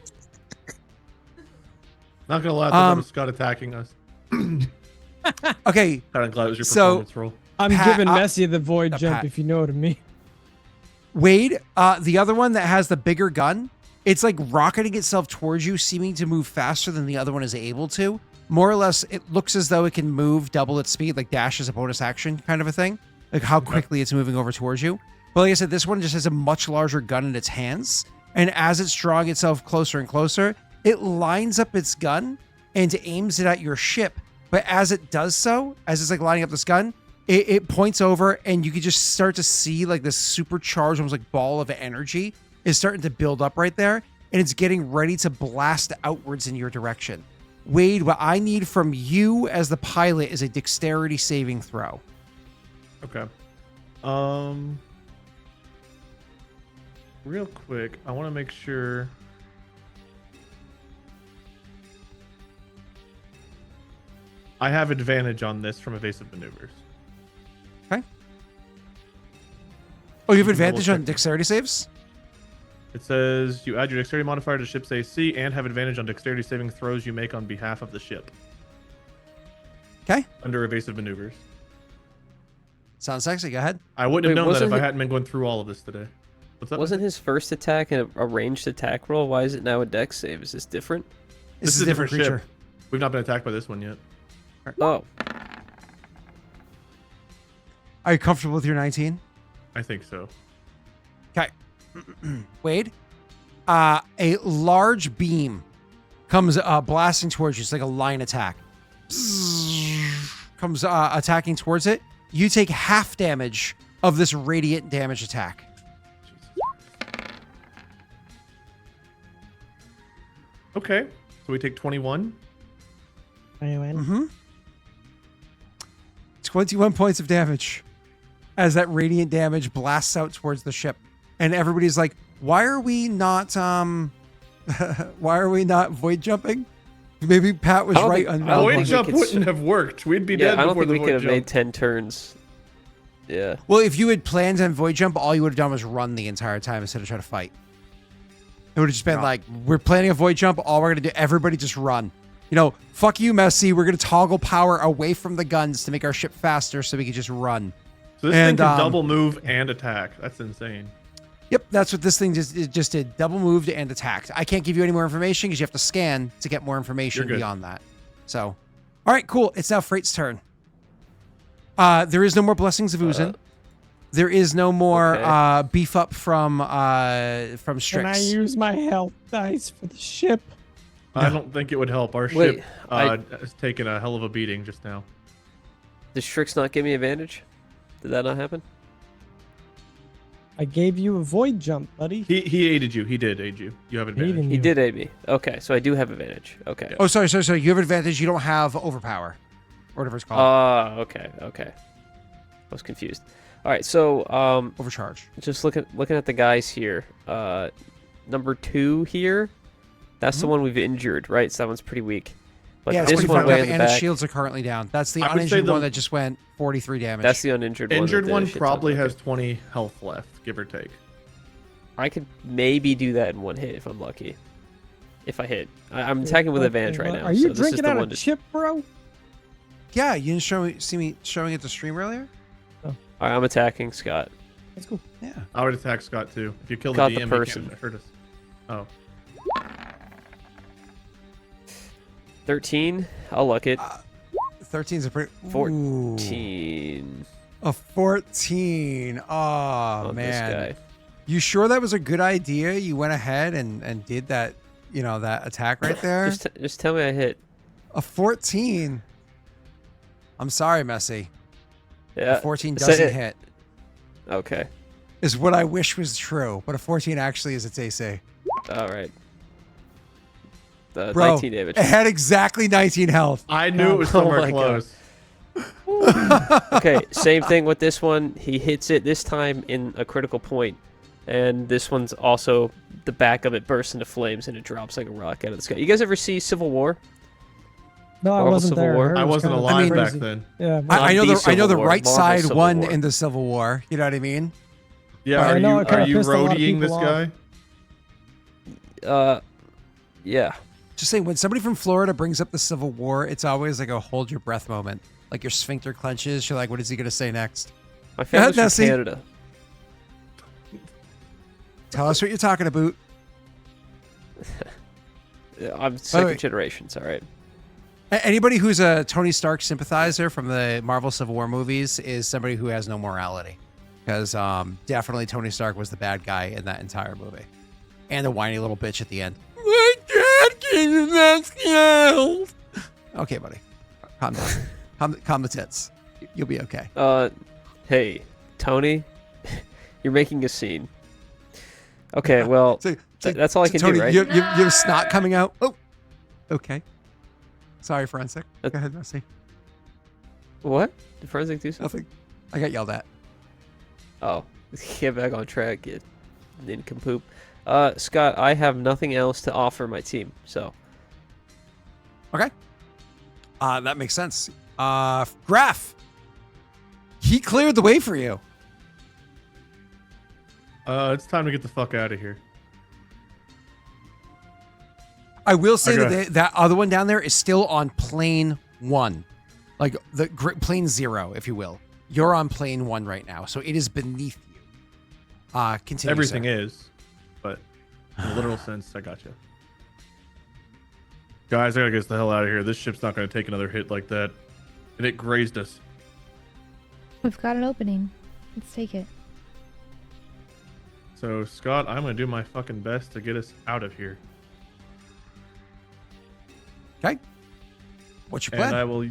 Not gonna lie, I Scott attacking us. Okay, Kind of glad it was your So- performance roll. I'm Pat- giving Messi the void jump, Pat. if you know what I mean. Wade, the other one that has the bigger gun, it's like rocketing itself towards you, seeming to move faster than the other one is able to. More or less, it looks as though it can move double its speed, like dash as a bonus action kind of a thing. Like how quickly it's moving over towards you. But like I said, this one just has a much larger gun in its hands. And as it's drawing itself closer and closer, it lines up its gun and aims it at your ship. But as it does so, as it's like lining up this gun, it points over and you can just start to see like this supercharged, almost like ball of energy is starting to build up right there. And it's getting ready to blast outwards in your direction. Wade, what I need from you as the pilot is a dexterity saving throw. Okay. Real quick, I want to make sure. I have advantage on this from evasive maneuvers. Okay. Oh, you have You can advantage on double-check. dexterity saves? It says you add your dexterity modifier to ship's AC and have advantage on dexterity saving throws you make on behalf of the ship Okay. under evasive maneuvers. Sounds sexy. Go ahead. I wouldn't have Wait, known that if wasn't I it- hadn't been going through all of this today. What's up? Wasn't his first attack a ranged attack roll? Why is it now a dex save? Is this different? This is a different creature. ship. We've not been attacked by this one yet. Oh, Are you comfortable with your 19? I think so. Okay. Wade, a large beam comes blasting towards you. It's like a line attack. Comes attacking towards it. You take half damage of this radiant damage attack. Okay, so we take 21. Mm-hmm. 21 points of damage as that radiant damage blasts out towards the ship. And everybody's like, why are we not void jumping? Maybe Pat was I don't right think- on I don't that Void think one. we jump could wouldn't have worked. We'd be yeah. dead I don't before think the we void could have jump. made 10 turns. Yeah. Well, if you had planned on void jump, all you would have done was run the entire time instead of try to fight. It would have just been No. like, we're planning a void jump. All we're going to do, everybody just run. You know, fuck you, Messi. We're going to toggle power away from the guns to make our ship faster so we can just run. So this And, thing can um, double move and attack. That's insane. Yep, that's what this thing just did. Double moved and attacked. I can't give you any more information because you have to scan to get more information You're good. beyond that. So, all right, cool. It's now Freight's turn. There is no more Blessings of Uzin. There is no more Okay. beef up from Can Strix. I use my health dice for the ship? I don't think it would help. Our Wait, ship I- has taken a hell of a beating just now. Did Strix not give me advantage? Did that not happen? I gave you a void jump, buddy. He aided you. He did aid you. You have advantage. Aiding He you. did aid me. Okay, so I do have advantage. Okay. Oh, sorry. You have advantage. You don't have overpower, or whatever it's called. Okay. was confused. All right, so Overcharge. just looking at the guys here. Number 2 here, that's the one we've injured, right? So that one's pretty weak. But Yeah, this one way in the and its back, shields are currently down. That's the I would say uninjured the- one that just went 43 damage. that's the uninjured one. Injured with the one shit ton. probably Okay. has 20 health left, give or take. I could maybe do that in one hit if I'm lucky. If I hit, I'm attacking with advantage right now. Are you so this is drinking the out one of to... chip, bro? Yeah, you didn't see me showing it to stream earlier? All right, I'm attacking Scott. That's cool. Yeah. I would attack Scott too. If you kill the Got the DM, he person. can't hurt us. Oh. 13. I'll luck it. 13's a pretty... Ooh. 14. A 14. Oh, on man. this guy. You sure that was a good idea? You went ahead and did that, that attack right there? Just tell me I hit. A 14. I'm sorry, Messi. Yeah. A 14 say doesn't it. hit. Okay. Is what I wish was true, but a 14 actually is its AC. All right. Bro, 19 damage. it had exactly 19 health. I knew it was Oh somewhere my God. close. Okay, same thing with this one. He hits it this time in a critical point, and this one's also the back of it bursts into flames and it drops like a rock out of the sky. You guys ever see Civil War? No, I Marvel wasn't Civil there. War. Heard it I was wasn't kinda alive back crazy. then. Yeah, I know the I know the Civil War, right Marvel side Civil won War. in the Civil War. You know what I mean? Yeah, I know it kinda are you pissed a lot of roadieing this people guy? Yeah. Just saying, when somebody from Florida brings up the Civil War, it's always like a hold your breath moment. Like your sphincter clenches. You're like, what is he going to say next? My family's from Nessie. Canada. Tell us what you're talking about. I'm second wait. generations, all right. Anybody who's a Tony Stark sympathizer from the Marvel Civil War movies is somebody who has no morality. Because definitely Tony Stark was the bad guy in that entire movie. And the whiny little bitch at the end. My dad came to that skills. Okay, buddy. Calm down. calm the tits. You'll be okay. Hey, Tony, you're making a scene. Okay, well, that's all I can Tony, do, right? You have snot coming out. Oh, okay. Sorry, forensic. Go ahead, Messi. What? Did forensic do something? Nothing. I got yelled at. Oh, get back on track, you nincompoop. Scott, I have nothing else to offer my team, so. Okay. That makes sense. Graff. He cleared the way for you. It's time to get the fuck out of here. I will say Okay. that other one down there is still on plane 1. Like plane 0, if you will. You're on plane 1 right now, so it is beneath you. Continue. Everything sir. is, but in a literal sense, I got you. Guys, I gotta get the hell out of here. This ship's not gonna take another hit like that. And it grazed us. We've got an opening. Let's take it. So, Scott, I'm gonna do my fucking best to get us out of here. Okay. What's your And plan? I will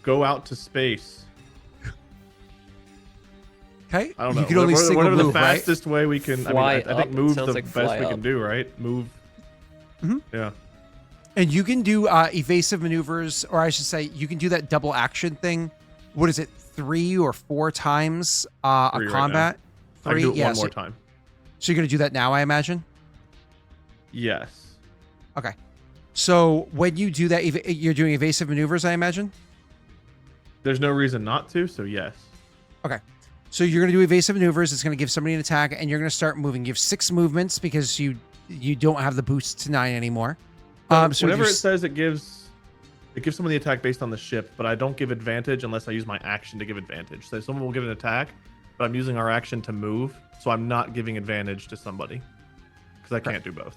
go out to space. Okay. I don't know. You can only single whatever move, the right? fastest way we can. Fly I up. think move Sounds the like best fly we up. can do, right? Move. Mhm. Yeah. And you can do evasive maneuvers, or I should say, you can do that double action thing. What is it, 3 or 4 times a 3 right combat? I can do it yeah, one more so, time. so you're gonna do that now, I imagine. Yes. Okay. So when you do that, you're doing evasive maneuvers, I imagine. There's no reason not to, so yes. Okay. So you're gonna do evasive maneuvers. It's gonna give somebody an attack, and you're gonna start moving. You have 6 movements because you don't have the boost to 9 anymore. So Whenever you're it says it gives someone the attack based on the ship, but I don't give advantage unless I use my action to give advantage. So someone will give an attack, but I'm using our action to move, so I'm not giving advantage to somebody because I can't do both.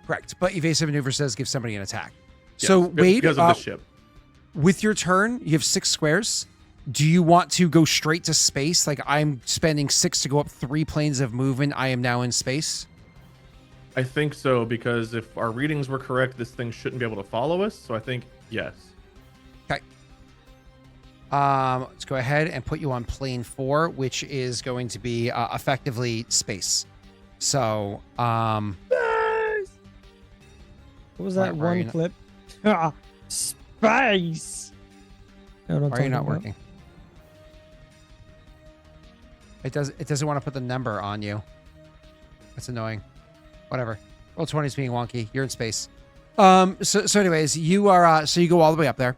correct, but evasive maneuver says give somebody an attack. Yes, So Wade, because of the ship. with your turn, you have 6 squares. Do you want to go straight to space? Like I'm spending 6 to go up 3 planes of movement. I am now in space. I think so, because if our readings were correct, this thing shouldn't be able to follow us. So I think yes. Okay. Let's go ahead and put you on plane 4, which is going to be effectively space. So, What was that Why are you one clip? Space. No, don't why are tell you me not about- working? It doesn't want to put the number on you. That's annoying. Whatever. Roll 20 is being wonky. You're in space. So anyways, you are so you go all the way up there,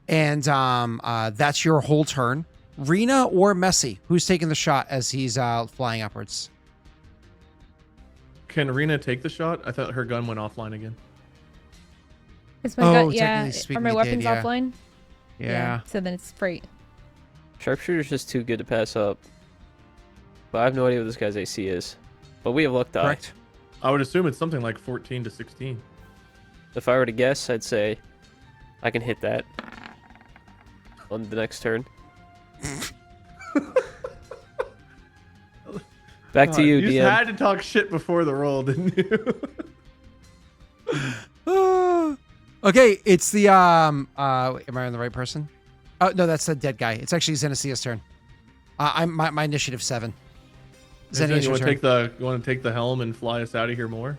and that's your whole turn. Rena or Messi, who's taking the shot as he's flying upwards? Can Rena take the shot? I thought her gun went offline again. Is my gun, technically speaking, are my it weapons did, yeah. offline? Yeah. So then it's Frait. Sharpshooter's just too good to pass up. But I have no idea what this guy's AC is. But we have luck die. Correct. I would assume it's something like 14 to 16. If I were to guess, I'd say I can hit that on the next turn. Back to you, You DM. just had to talk shit before the roll, didn't you? Okay, it's the am I on the right person? Oh no, that's the dead guy. It's actually Zenestthea's turn. I'm my initiative 7. Zenestthea's You want turn. to take the helm and fly us out of here more?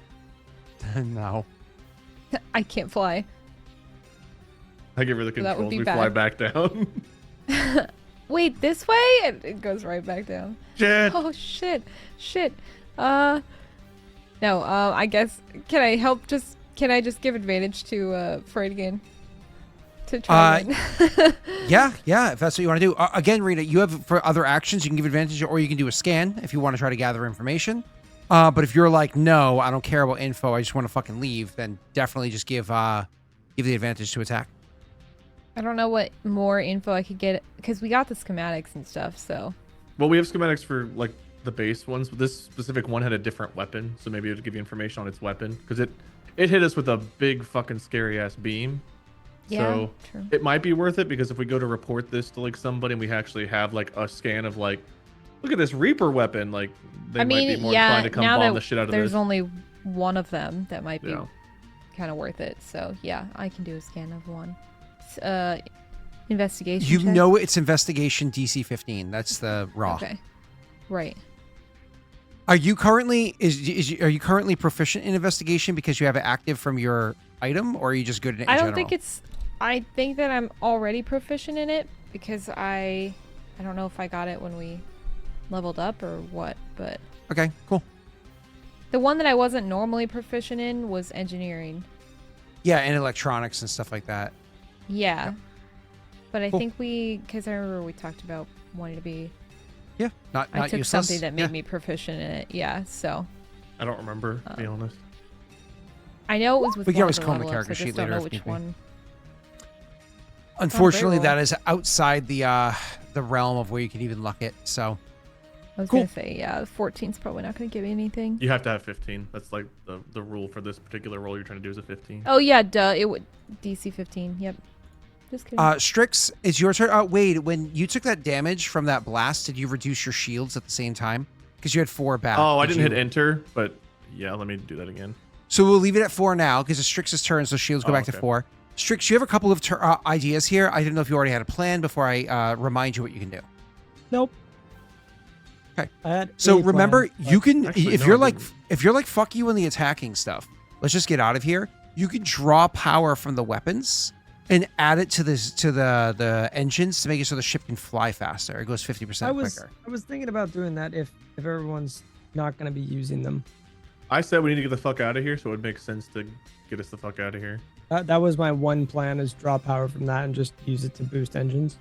No. I can't fly. I give her the That would controls. be We bad. fly back down. Wait, this way? And it goes right back down. Shit. Oh shit. No, I guess can I help can I just give advantage to Frait again? To try and win? Yeah, if that's what you want to do. Again, Rena, you have for other actions, you can give advantage, or you can do a scan if you want to try to gather information. But if you're like, no, I don't care about info, I just want to fucking leave, then definitely just give the advantage to attack. I don't know what more info I could get because we got the schematics and stuff, so Well, we have schematics for like the base ones, but this specific one had a different weapon, so maybe it would give you information on its weapon because it hit us with a big fucking scary ass beam. yeah, So true. it might be worth it because if we go to report this to like somebody and we actually have like a scan of like, look at this Reaper weapon, like they I mean, might be more yeah, inclined to come now bomb that the shit out of there's this. only one of them that might be Yeah. kind of worth it. So yeah, I can do a scan of one. It's, investigation. You check? know it's investigation DC 15. That's the raw. Okay. Right. Are you currently are you currently proficient in investigation because you have it active from your item, or are you just good at it in I don't general? think it's. I think that I'm already proficient in it because I don't know if I got it when we leveled up or what, but Okay, cool. the one that I wasn't normally proficient in was engineering. Yeah, and electronics and stuff like that. Yeah. But I Cool. think because I remember we talked about wanting to be. Yeah, not I took useless. something that made Yeah. me proficient in it. Yeah, so I don't remember, to be honest. I know it was with We can one always of the comb the level ups, character I just sheet don't later know if which need be. one. Unfortunately, roll. that is outside the realm of where you can even luck it. So I was Cool. gonna say, yeah, 14's probably not gonna give me anything. You have to have 15. That's like the rule for this particular roll you're trying to do is a 15. Oh yeah, duh. It would DC 15. Yep. Just kidding. Strix, it's your turn. Wade, when you took that damage from that blast, did you reduce your shields at the same time? Because you had 4 back. Oh, I Did didn't hit you- enter, but yeah, let me do that again. So we'll leave it at 4 now because it's Strix's turn, so shields go Oh, back to okay. 4. Strix, you have a couple of ideas here. I didn't know if you already had a plan before I remind you what you can do. Nope. Okay. I had So a remember, plan, you but- can Actually, if no, you're I like didn't. if you're like fuck you in the attacking stuff. Let's just get out of here. You can draw power from the weapons and add it to the engines to make it so the ship can fly faster. It goes 50% quicker. I was thinking about doing that if everyone's not going to be using them. I said we need to get the fuck out of here, so it would make sense to get us the fuck out of here. That was my one plan, is draw power from that and just use it to boost engines.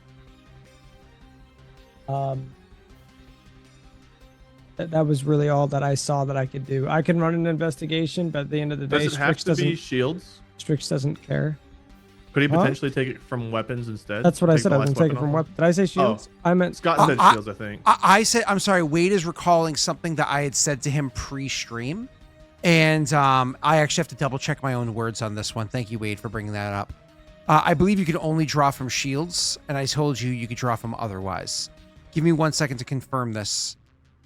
That was really all that I saw that I could do. I can run an investigation, but at the end of the day, Does it have Strix to be doesn't. shields? Strix doesn't care. Could he Huh? potentially take it from weapons instead? That's what I Take said. the I was last gonna take it from off? weapons. Did I say shields? I meant Scott said I- shields, I think. I said, I'm sorry, Wade is recalling something that I had said to him pre-stream. And I actually have to double check my own words on this one. Thank you, Wade, for bringing that up. I believe you could only draw from shields, and I told you could draw from otherwise. Give me 1 second to confirm this.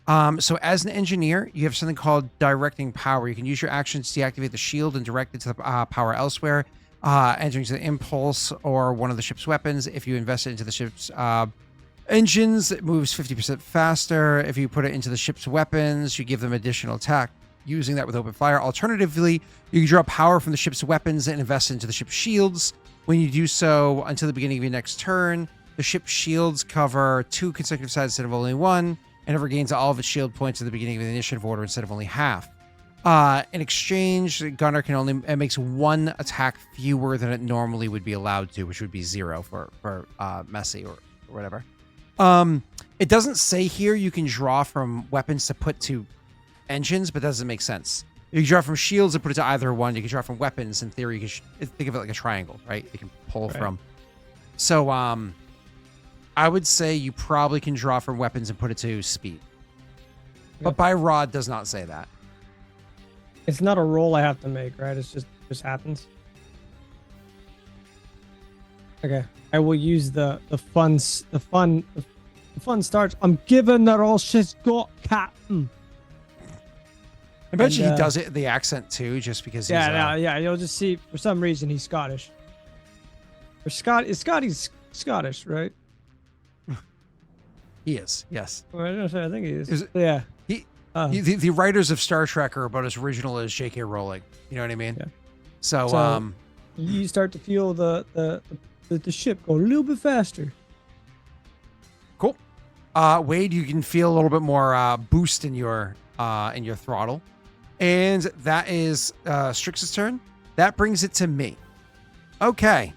So as an engineer, you have something called directing power. You can use your actions to deactivate the shield and direct it to the power elsewhere, entering to the impulse or one of the ship's weapons. If you invest it into the ship's engines, it moves 50% faster. If you put it into the ship's weapons, you give them additional attack. Using that with open fire. Alternatively, you can draw power from the ship's weapons and invest it into the ship's shields. When you do so until the beginning of your next turn, the ship's shields cover 2 consecutive sides instead of only 1. and it regains all of its shield points at the beginning of the initiative order instead of only half. In exchange, Gunner can only it makes one attack fewer than it normally would be allowed to, which would be 0 for Messy or whatever. It doesn't say here you can draw from weapons to put to engines, but that doesn't make sense. You can draw from shields and put it to either one. You can draw from weapons. In theory, you can think of it like a triangle, right? You can pull from. So, I would say you probably can draw from weapons and put it to speed. But by rod does not say that. It's not a roll I have to make, right? It's just happens. Okay, I will use the fun starts. I'm giving that all she's got, Captain. I bet you he does it the accent too, just because. Yeah. You'll just see for some reason he's Scottish. Or Scotty's Scottish, right? He is. Yes. Well, I think he is. Yeah. The writers of Star Trek are about as original as J.K. Rowling. You know what I mean? Yeah. So you start to feel the ship go a little bit faster. Cool. Wade, you can feel a little bit more boost in your throttle, and that is Strix's turn. That brings it to me. Okay.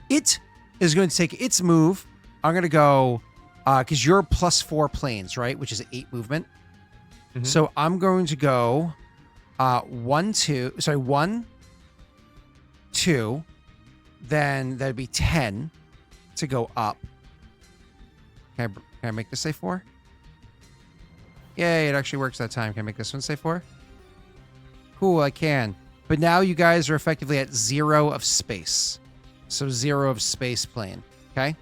It is going to take its move. I'm going to go because you're +4 planes, right? Which is 8 movement. Mm-hmm. So I'm going to go 1, 2, then that'd be 10 to go up. Can I make this say 4? Yay, it actually works that time. Can I make this one say 4? Cool, I can. But now you guys are effectively at 0 of space. So 0 of space plane. Okay?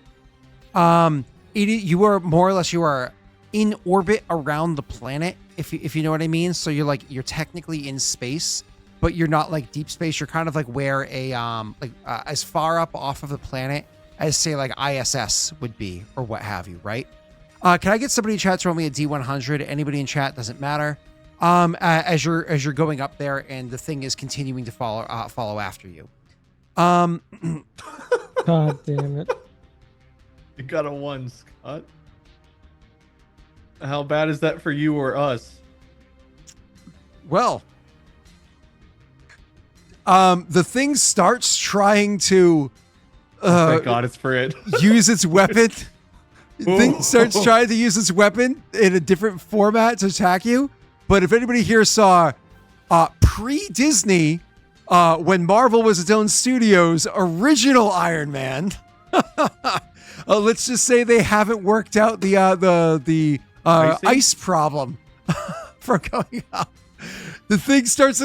You are more or less, you are in orbit around the planet, if you know what I mean. So you're technically in space, but you're not like deep space. You're kind of like where as far up off of the planet as say like ISS would be, or what have you, right? Can I get somebody in chat to roll me a D100? Anybody in chat, doesn't matter. As you're going up there and the thing is continuing to follow after you. God damn it. You got a 1, Scott. How bad is that for you or us? Well, the thing starts trying to thank God it's Frait. use its weapon. The thing starts trying to use its weapon in a different format to attack you. But if anybody here saw pre-Disney, when Marvel was its own studio's original Iron Man, let's just say they haven't worked out the ice problem for going up. The thing starts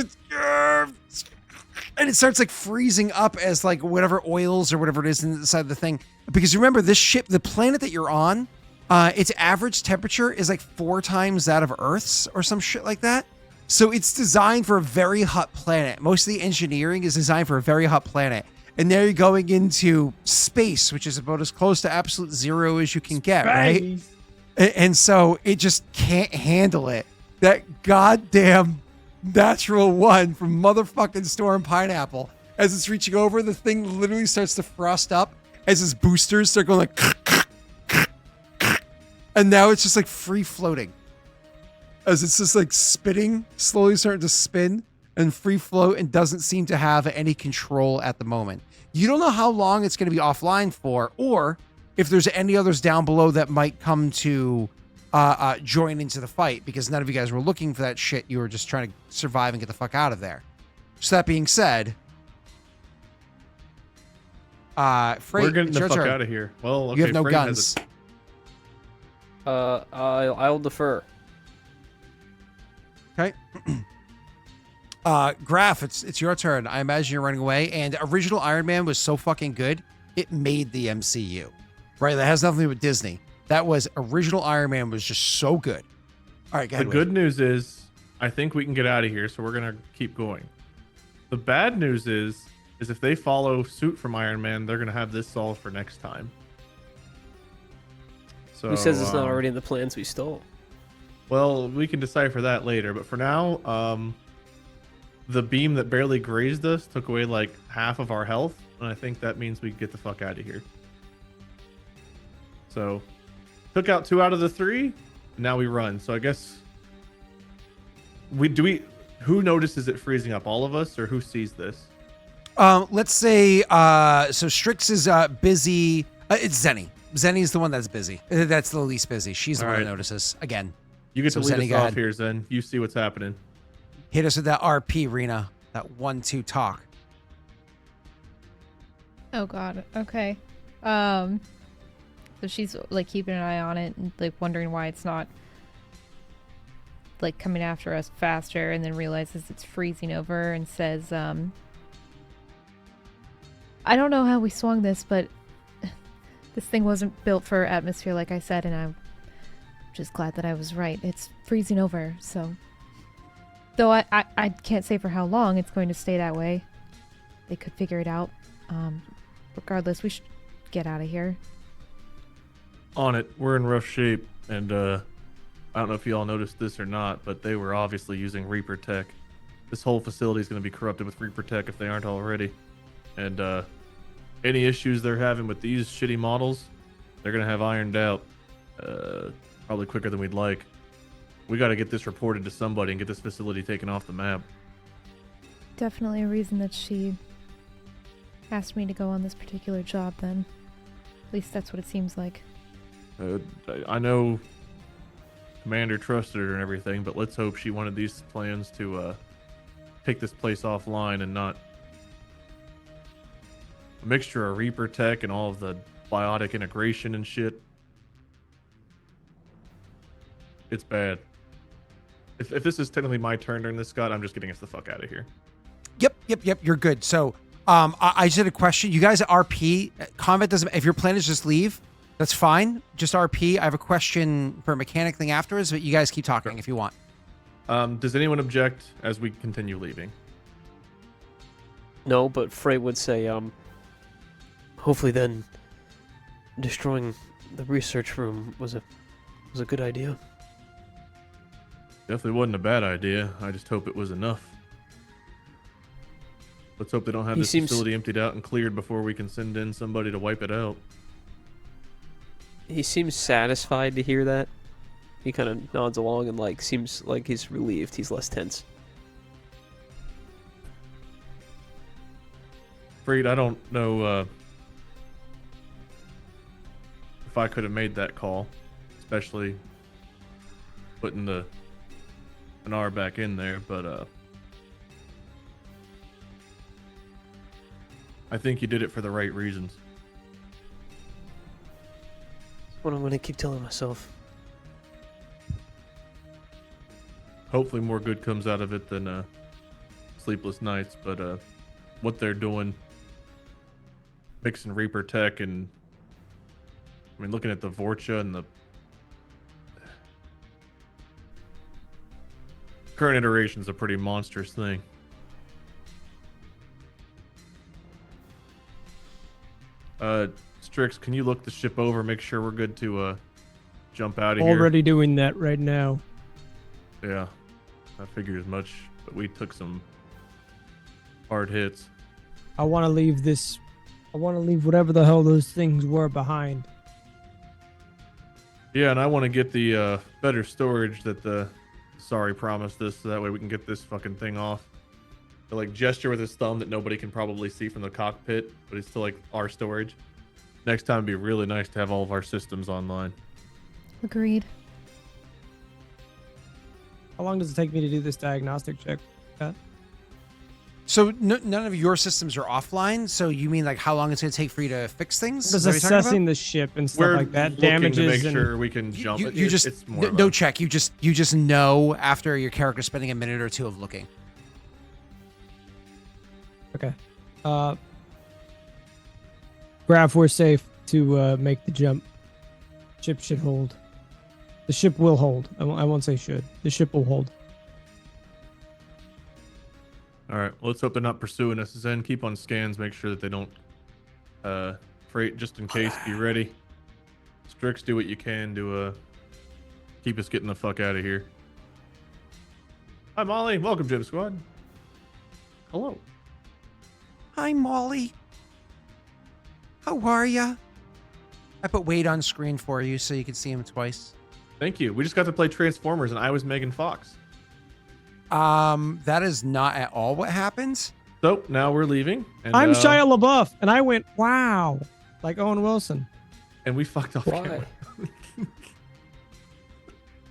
and it starts like freezing up as like whatever oils or whatever it is inside the thing. Because remember, this ship, the planet that you're on, its average temperature is like 4 times that of Earth's or some shit like that. So it's designed for a very hot planet. Most of the engineering is designed for a very hot planet. And now you're going into space, which is about as close to absolute 0 as you can get, right? And so it just can't handle it. That goddamn natural 1 from motherfucking Storm Pineapple. As it's reaching over, the thing literally starts to frost up as its boosters start going like and now it's just like free floating. As it's just like spinning, slowly starting to spin and free float, and doesn't seem to have any control at the moment. You don't know how long it's going to be offline for, or if there's any others down below that might come to join into the fight, because none of you guys were looking for that shit. You were just trying to survive and get the fuck out of there. So that being said, Frait, we're getting the fuck out of here. Well, okay, you have no Frait guns. I'll defer. Okay. Graff, it's your turn. I imagine you're running away. And original Iron Man was so fucking good, it made the MCU. Right? That has nothing to do with Disney. That was original Iron Man was just so good. All right, go ahead. The good news is, I think we can get out of here, so we're gonna keep going. The bad news is if they follow suit from Iron Man, they're gonna have this solved for next time. So, who says it's not already in the plans we stole? Well, we can decipher that later. But for now, the beam that barely grazed us took away like half of our health, and I think that means we can get the fuck out of here. So, took out 2 out of the 3. Now we run. So I guess who notices it freezing up? All of us, or who sees this? Let's say so Strix is busy. It's Zenny. Zenny's the one that's busy. That's the least busy. She's the All one that right. notices. Again, You get So to lead Zenny, us go off ahead. here, Zen. You see what's happening. hit us with that RP, Rena. That 1-2 talk. Oh god. Okay. So she's like keeping an eye on it and like wondering why it's not like coming after us faster, and then realizes it's freezing over and says, I don't know how we swung this, but this thing wasn't built for atmosphere like I said, and I'm just glad that I was right. It's freezing over, so though I can't say for how long it's going to stay that way. They could figure it out. Regardless, we should get out of here. On it. We're in rough shape, and I don't know if you all noticed this or not, but they were obviously using Reaper tech. This whole facility is going to be corrupted with Reaper tech if they aren't already. And any issues they're having with these shitty models, they're going to have ironed out probably quicker than we'd like. We got to get this reported to somebody and get this facility taken off the map. Definitely a reason that she asked me to go on this particular job, then. At least that's what it seems like. I know Commander trusted her and everything, but let's hope she wanted these plans to take this place offline and not a mixture of Reaper tech and all of the biotic integration and shit. It's bad. If this is technically my turn during this, Scott, I'm just getting us the fuck out of here. Yep. You're good. So, I just had a question. You guys at RP, combat doesn't. If your plan is just leave, that's fine. Just RP. I have a question for a mechanic thing afterwards, but you guys keep talking if you want. Does anyone object as we continue leaving? No, but Frait would say, hopefully then destroying the research room was a good idea. Definitely wasn't a bad idea. I just hope it was enough. Let's hope they don't have He this seems- facility emptied out and cleared before we can send in somebody to wipe it out. He seems satisfied to hear that. He kind of nods along and like seems like he's relieved. He's less tense. Frait, I don't know if I could have made that call, especially putting an R back in there, but I think you did it for the right reasons. That's what I'm gonna keep telling myself. Hopefully more good comes out of it than sleepless nights, but what they're doing, mixing Reaper tech, and I mean, looking at the VORCHA and the current iteration is a pretty monstrous thing. Strix, can you look the ship over, make sure we're good to jump out of here? Already doing that right now. Yeah, I figured as much, but we took some hard hits. I want to leave this. I want to leave whatever the hell those things were behind. Yeah, and I want to get the better storage that the Sorry promised us, so that way we can get this fucking thing off. To, like, gesture with his thumb that nobody can probably see from the cockpit, but it's still like our storage. Next time it'd be really nice to have all of our systems online. Agreed. How long does it take me to do this diagnostic check? So none of your systems are offline. So you mean like how long it's going to take for you to fix things? Just Is that what you're talking assessing about? the ship and stuff We're like that. looking Damages to make and sure we can jump. You just it's more no of a- check. You just know after your character spending a minute or two of looking. okay. Graff, we're safe to make the jump. Ship should hold. The ship will hold. I won't say should. The ship will hold. All right, well, let's hope they're not pursuing us. Zen, keep on scans, make sure that they don't Frait, just in case. Be ready. Strix, do what you can to keep us getting the fuck out of here. Hi, Molly. Welcome, Gym Squad. Hello. Hi, Molly. How are ya? I put Wade on screen for you so you can see him twice. Thank you. We just got to play Transformers, and I was Megan Fox. That is not at all what happens. So now we're leaving. And, I'm Shia LaBeouf, and I went, wow, like Owen Wilson. And we fucked off Why? camera.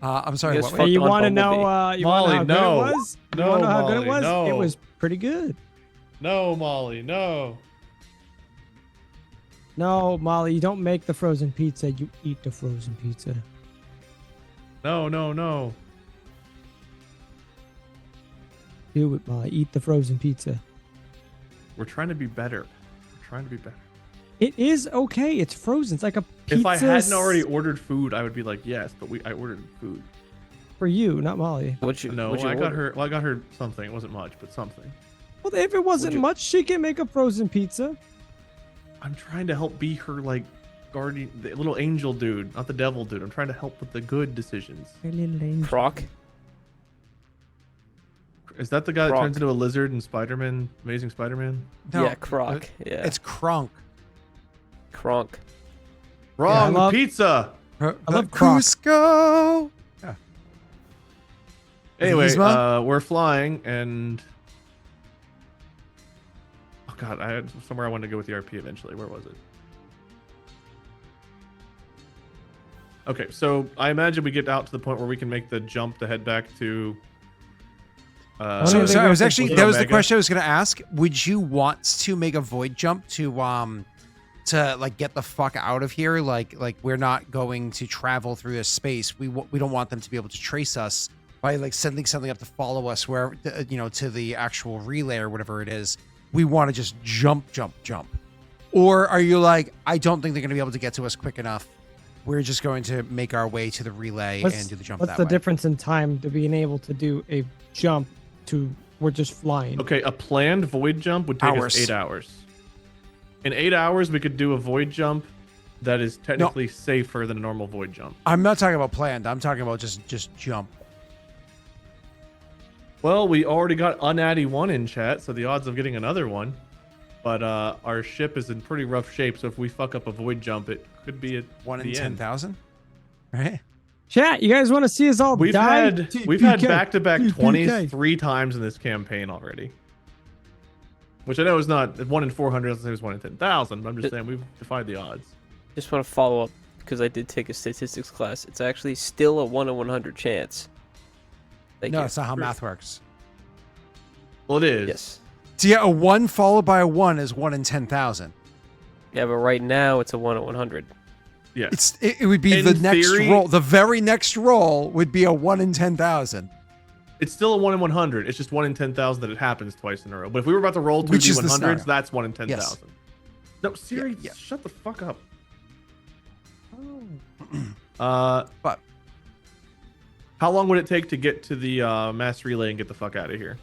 I'm sorry. You What, guys what? Hey, you on want to know? Bumblebee. You want to know how Molly, good no. it was? You No, want to know how good it Molly, was? no. It was pretty good. No, Molly, no. No, Molly, you don't make the frozen pizza. You eat the frozen pizza. No, no, no. Do it, Molly. Eat the frozen pizza. We're trying to be better. We're trying to be better. It is okay. It's frozen. It's like a pizza. If I hadn't already ordered food, I would be like, yes, but I ordered food. For you, not Molly. What'd you No, what'd you I got order? her. Well, I got her something. It wasn't much, but something. Well, if it wasn't you- much, she can make a frozen pizza. I'm trying to help be her like guardian, the little angel dude, not the devil dude. I'm trying to help with the good decisions. Her little angel. Croc? Is that the guy that Croc. turns into a lizard in Spider-Man, Amazing Spider-Man? No, Yeah, Croc. Yeah. It's Kronk. Kronk. Wrong. love- Pizza. I love Croc. Cusco. Anyway, Yzma? we're flying and. Oh God, I had somewhere I wanted to go with the RP eventually. Where was it? Okay, so I imagine we get out to the point where we can make the jump to head back to. don't So, think so we I was have to actually do that was the Omega. question I was going to ask. Would you want to make a void jump to like get the fuck out of here? Like we're not going to travel through this space. We don't want them to be able to trace us by like sending something up to follow us where to the actual relay or whatever it is. We want to just jump. Or are you like, I don't think they're going to be able to get to us quick enough. We're just going to make our way to the relay and do the jump What's that the way. difference in time to being able to do a jump to we're just flying? Okay, a planned void jump would take Hours. us 8 hours. In 8 hours, we could do a void jump that is technically safer than a normal void jump. I'm not talking about planned. I'm talking about just jump. Well, we already got Unaddy 1 in chat, so the odds of getting another one. But our ship is in pretty rough shape, so if we fuck up a void jump, it could be at 1 in the end. 10,000, right? Chat, you guys want to see us all We've die? had back-to-back TPK. 20s 3 times in this campaign already. Which I know is not 1 in 400, let's say it was 1 in 10,000, but I'm just saying we've defied the odds. Just want to follow up because I did take a statistics class. It's actually still a 1 in 100 chance. Thank No, you. that's not how math works. Well, it is. Yes. So yeah, a 1 followed by a 1 is 1 in 10,000. Yeah, but right now it's a 1 in 100. Yeah. It would be In the next theory- roll. The very next roll would be a 1 in 10,000. It's still a 1 in 100. It's just 1 in 10,000 that it happens twice in a row. But if we were about to roll 2 Which is the D100s, scenario. that's 1 in 10,000. No, Siri, yeah. shut the fuck up. But How long would it take to get to the mass relay and get the fuck out of here?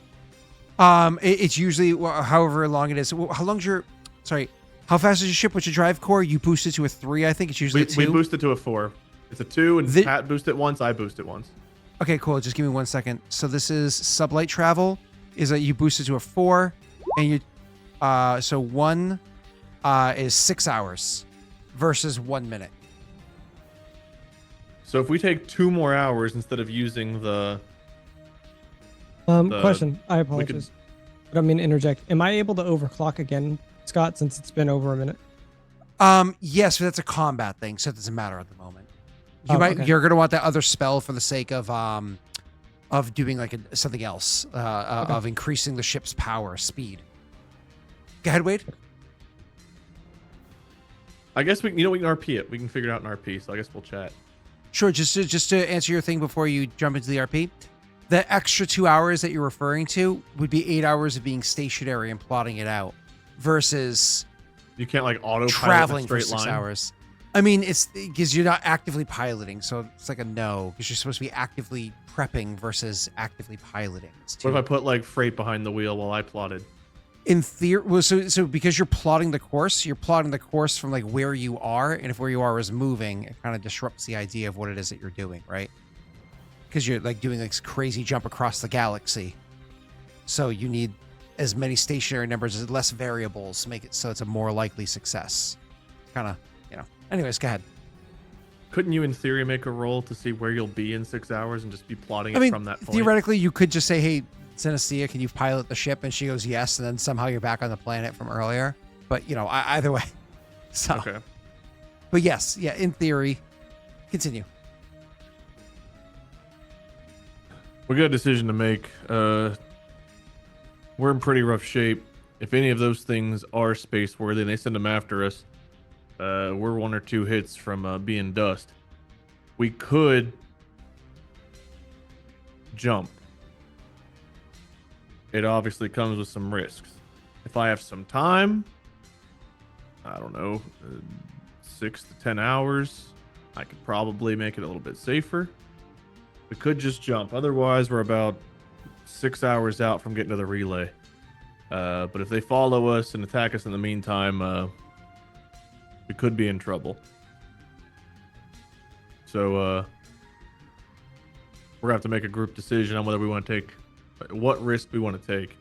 it's usually however long it is. How long's your? Sorry, how fast is your ship? What's your drive core? You boost it to a 3, I think. It's usually We a 2. boost it to a 4. It's a 2, and The- Pat boosted it once, I boosted it once. Okay, cool. Just give me 1 second. So this is sublight travel. Is that you boost it to a 4, and you so 1 is 6 hours versus 1 minute. So if we take 2 more hours instead of using the... the- Question. I apologize. I don't mean to interject. Am I able to overclock again, Scott, since it's been over a minute? Yes, but that's a combat thing, so it doesn't matter at the moment. Oh, okay. You're gonna want that other spell for the sake of doing like something else, of increasing the ship's power, speed. Go ahead, Wade. I guess we can RP it. We can figure it out in RP, so I guess we'll chat. Sure. Just to answer your thing before you jump into the RP, the extra 2 hours that you're referring to would be 8 hours of being stationary and plotting it out, versus You can't like autopilot traveling in a for straight 6 line. hours. I mean, it's because you're not actively piloting, so it's like a no, because you're supposed to be actively prepping versus actively piloting. It's What if two- I put like Frait behind the wheel while I plotted? In theory, well, so because you're plotting the course from like where you are, and if where you are is moving, it kind of disrupts the idea of what it is that you're doing, right? Because you're like doing like this crazy jump across the galaxy, so you need as many stationary numbers as less variables, make it so it's a more likely success. Kind of, Anyways, go ahead. couldn't you in theory make a roll to see where you'll be in 6 hours and just be plotting I it mean, from that point? theoretically, you could just say, "Hey, Zenestthea, can you pilot the ship?" And she goes, "Yes," and then somehow you're back on the planet from earlier. But either way. So, Okay. but yes, yeah, in theory, continue. We got a decision to make. We're in pretty rough shape. If any of those things are space worthy and they send them after us, we're 1 or 2 hits from being dust. We could jump. It obviously comes with some risks. If I have some time, I don't know, 6 to 10 hours, I could probably make it a little bit safer. We could just jump. Otherwise, we're about 6 hours out from getting to the relay. But if they follow us and attack us in the meantime, we could be in trouble. So we're gonna have to make a group decision on whether we want to take, what risk we want to take.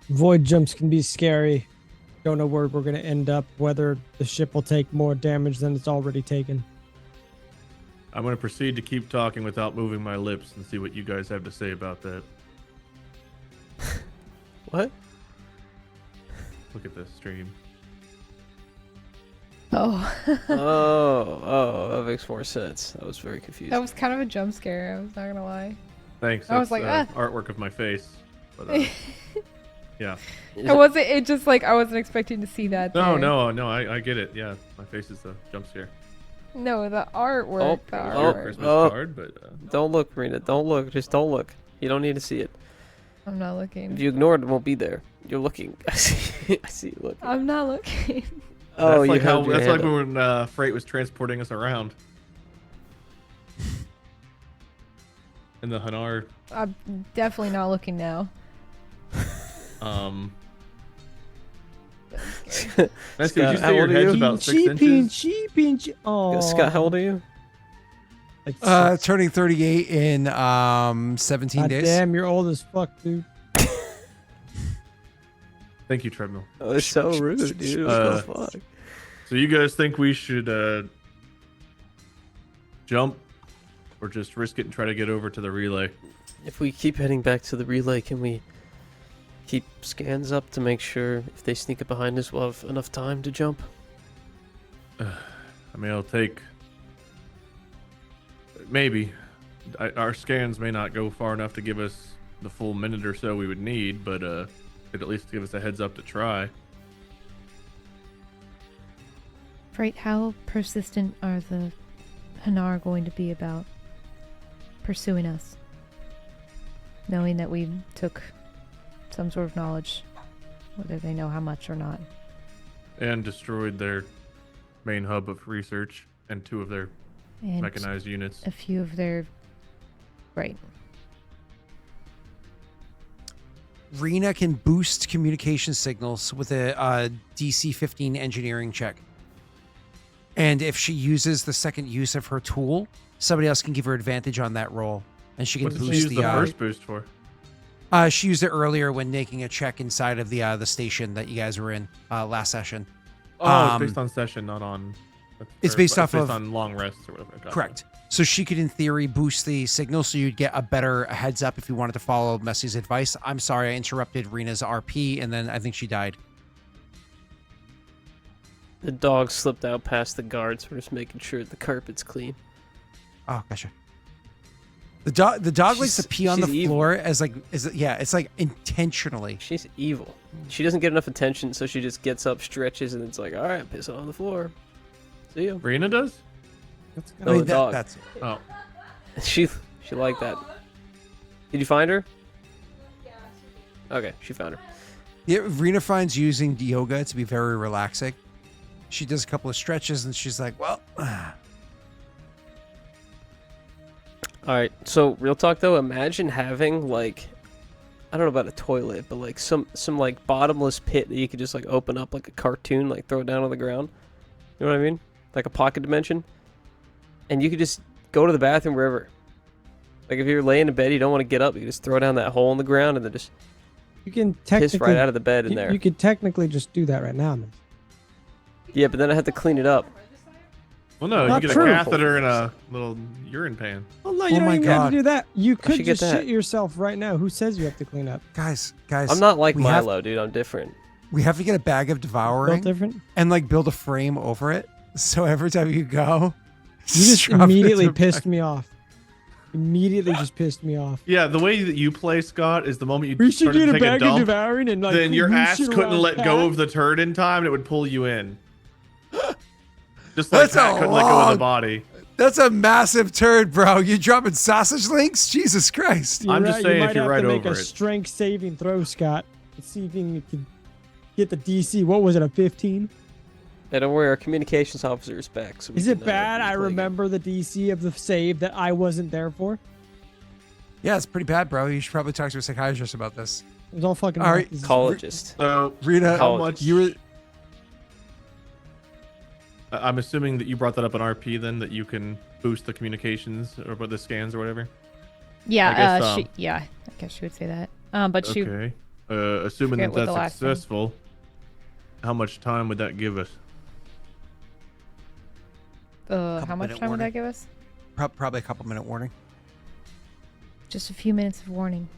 Void jumps can be scary. Don't know where we're going to end up, whether the ship will take more damage than it's already taken. I'm going to proceed to keep talking without moving my lips and see what you guys have to say about that. What? Look at this stream. Oh. That makes more sense. I was very confused. That was kind of a jump scare. I was not gonna lie. Thanks. I was That's, like, artwork of my face. But, yeah. It wasn't. It just like I wasn't expecting to see that. No, there. I get it. Yeah, my face is a jump scare. No, the artwork. Oh, the It was artwork. your Christmas card, but Don't look, Rena. Don't look. Just don't look. You don't need to see it. I'm not looking. If you ignore it, it won't be there. You're looking. I see. I see you looking. I'm not looking. Oh, that's like you held your that's hand like up. when Frait was transporting us around. In the Hanar. I'm definitely not looking now. Nancy, would you Scott, how say your old are head's you? about 6 inches? Oh, Scott, how old are you? Like, Turning 38 in 17 God days. damn, you're old as fuck, dude. Thank you, Treadmill. Oh, it's so rude, dude. What the fuck? So you guys think we should jump or just risk it and try to get over to the relay? If we keep heading back to the relay, can we keep scans up to make sure if they sneak up behind us, we'll have enough time to jump? I mean, it'll take... Maybe. Our scans may not go far enough to give us the full minute or so we would need, but it'd at least give us a heads up to try. Frait, how persistent are the Hanar going to be about pursuing us? Knowing that we took some sort of knowledge, whether they know how much or not. And destroyed their main hub of research and 2 of their And mechanized units. a few of their... Right. Rena can boost communication signals with a DC 15 engineering check. And if she uses the second use of her tool, somebody else can give her advantage on that roll. And she can What did boost she use the... the first boost for? She used it earlier when making a check inside of the station that you guys were in last session. Oh, it's based on session, not on... It's based off of... on long rests or whatever. Gotcha. Correct. So she could, in theory, boost the signal so you'd get a better heads up if you wanted to follow Messy's advice. I'm sorry, I interrupted Rena's RP, and then I think she died. The dog slipped out past the guards. We're just making sure the carpet's clean. Oh, gotcha. The dog likes to pee on the she's evil. floor it's like intentionally. She's evil. She doesn't get enough attention, so she just gets up, stretches, and it's like, all right, piss on the floor. See you. Rena does? No, the dog. That's Oh. She liked that. Did you find her? Okay, she found her. yeah. Rena finds using yoga to be very relaxing. She does a couple of stretches and she's like, well, All right, so real talk though, imagine having like, I don't know about a toilet, but like some like bottomless pit that you could just like open up like a cartoon, like throw it down on the ground. You know what I mean? Like a pocket dimension. And you could just go to the bathroom wherever. Like if you're laying in bed, you don't want to get up, you just throw down that hole in the ground and then just You can piss technically right out of the bed in there. You could technically just do that right now, man. Yeah, but then I had to clean it up. Well, no, Not you get true. a catheter and a little urine pan. Well, no, Oh you don't my even have God. to do that. You could should get just that. shit yourself right now. Who says you have to clean up? Guys, I'm not like we have- Milo, dude. I'm different. we have to get a bag of Built devouring different. and like build a frame over it. So every time you go, You just drop it immediately into a pissed bag. me off. Immediately just pissed me off. Yeah, the way that you play, Scott, is the moment you We should started get to a take a bag of dump, devouring and like. then your whoosh ass it couldn't around let Pat. go of the turd in time, and it would pull you in. Just like That's Pat a couldn't let go of long- the body. That's a massive turd, bro. You dropping sausage links? Jesus Christ. You're I'm just right, saying you if might you're have right to make over a it. strength saving throw, Scott. Let's see if you can get the DC. What was it, a 15? Yeah, don't worry. Our communications officer is back. So we Is it can, bad? I replay again. remember the DC of the save that I wasn't there for. Yeah, it's pretty bad, bro. You should probably talk to a psychiatrist about this. It was all fucking. All right, Collegist. So, Rena, how College. much? you were I'm assuming that you brought that up in RP then, that you can boost the communications or the scans or whatever. Yeah, I guess, I guess she would say that. But she Okay. Assuming forget that what the that's last thing. successful, how much time would that give us? how much minute time would warning. that give us? probably a couple minute warning. Just a few minutes of warning.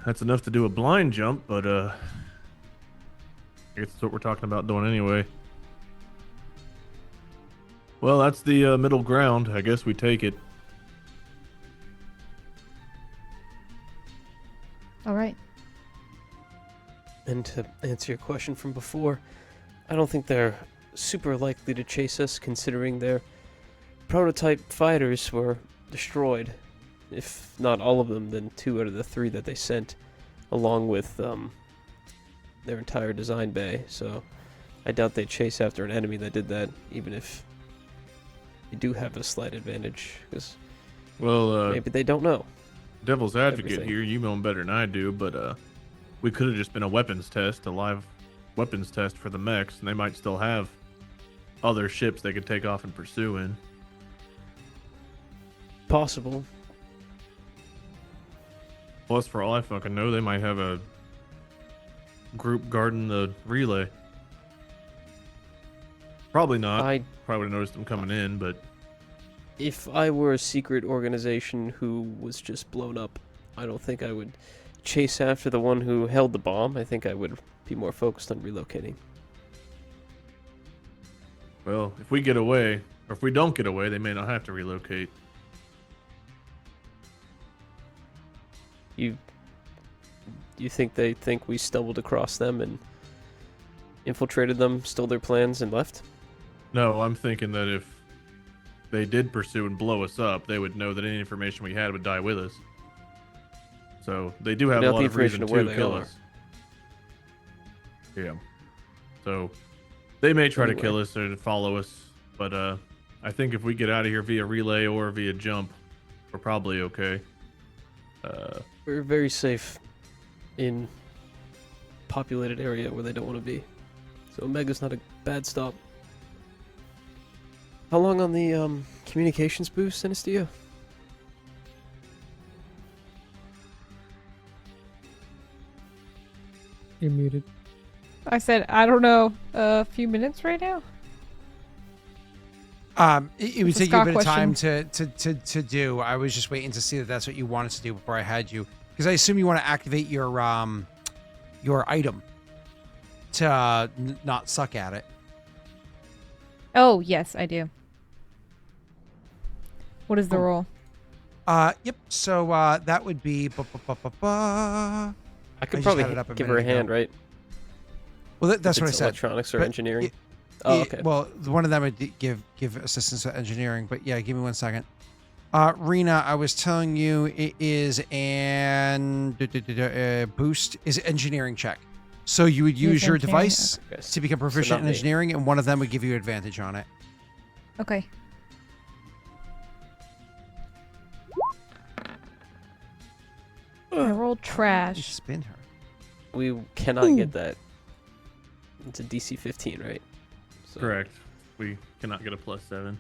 That's enough to do a blind jump, but I guess that's what we're talking about doing anyway. Well, that's the middle ground. I guess we take it. All right. And to answer your question from before, I don't think they're super likely to chase us, considering their prototype fighters were destroyed. If not all of them, then 2 out of the 3 that they sent, along with their entire design bay. So I doubt they'd chase after an enemy that did that, even if they do have a slight advantage, because Well, maybe they don't know. devil's advocate everything. here. You know him better than I do, but we could have just been a weapons test, a live weapons test for the mechs, and they might still have other ships they could take off and pursue in. Possible. Plus, for all I fucking know, they might have a group guarding the relay. Probably not. I Probably would have noticed them coming in, but If I were a secret organization who was just blown up, I don't think I would chase after the one who held the bomb. I think I would be more focused on relocating. well, if we get away, or if we don't get away, they may not have to relocate. You think they think we stumbled across them and infiltrated them, stole their plans, and left? No, I'm thinking that if they did pursue and blow us up, they would know that any information we had would die with us. So they do have a Without lot the of reason information of where to they kill are. us. Yeah. So they may try to Anyway. kill us or to follow us, but I think if we get out of here via relay or via jump, we're probably okay. We're very safe in populated area where they don't want to be. So Omega's not a bad stop. How long on the communications boost, Zenestthea? You're muted. I said, I don't know, a few minutes right now? It would It's a take you a Scott bit of time to do. I was just waiting to see that that's what you wanted to do before I had you, because I assume you want to activate your item to not suck at it. Oh, yes, I do. What is the roll? Yep. So that would be. I could just probably had it up a give her a minute ago. hand, right? Well, that's If what I it's said. Electronics or But engineering. it- Oh, okay. Well, one of them would give assistance to engineering, but yeah, give me 1 second. Rena, I was telling you it is an boost is an engineering check. So you would use your engineering, device Okay. to become So proficient not in me. engineering, and one of them would give you advantage on it. Okay. I rolled You trash. spin her. We cannot Ooh. get that. It's a DC 15, right? So, Correct. We cannot get a +7.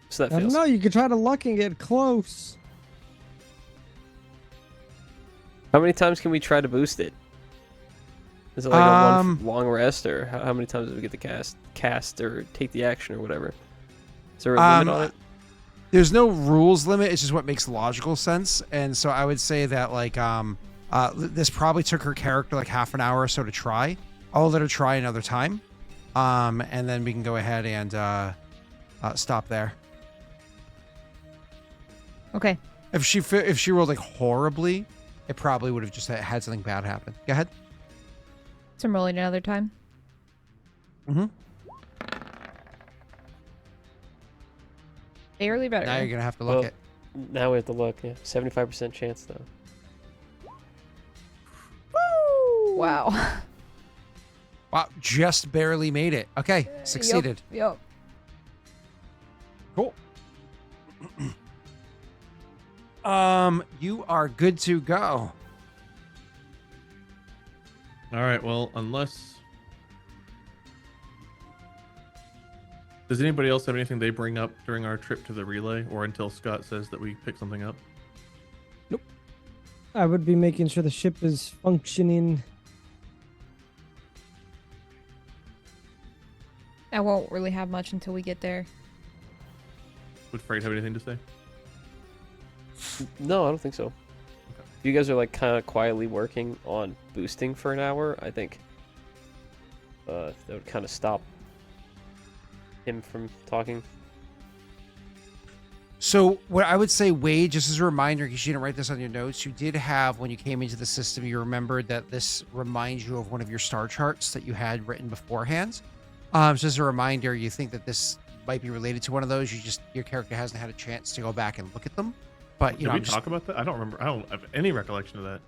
So that I don't fails. know. You could try to luck and get close. How many times can we try to boost it? Is it like a Um, long rest, or how many times do we get to cast or take the action or whatever? Is there a limit on it? There's no rules limit. It's just what makes logical sense. And so I would say that like this probably took her character like half an hour or so to try. I'll let her try another time, and then we can go ahead and stop there. Okay. If she rolled like horribly, it probably would have just had something bad happen. Go ahead. So I'm rolling another time. Mm-hmm. Barely better. Now you're gonna have to look Well, at. Now we have to look. Yeah, 75% chance though. Wow. Wow, just barely made it. Okay, succeeded. Yep. Cool. You are good to go. All right. Well, unless does anybody else have anything they bring up during our trip to the relay, or until Scott says that we pick something up? I would be making sure the ship is functioning. I won't really have much until we get there. Would Frait have anything to say? No, I don't think so. If you guys are like kind of quietly working on boosting for an hour, I think that would kind of stop him from talking. So what I would say, Wade, just as a reminder, because you didn't write this on your notes, you did have, when you came into the system, you remembered that this reminds you of one of your star charts that you had written beforehand. So as a reminder, you think that this might be related to one of those. Your character hasn't had a chance to go back and look at them. But Did we talk about that? I don't remember. I don't have any recollection of that.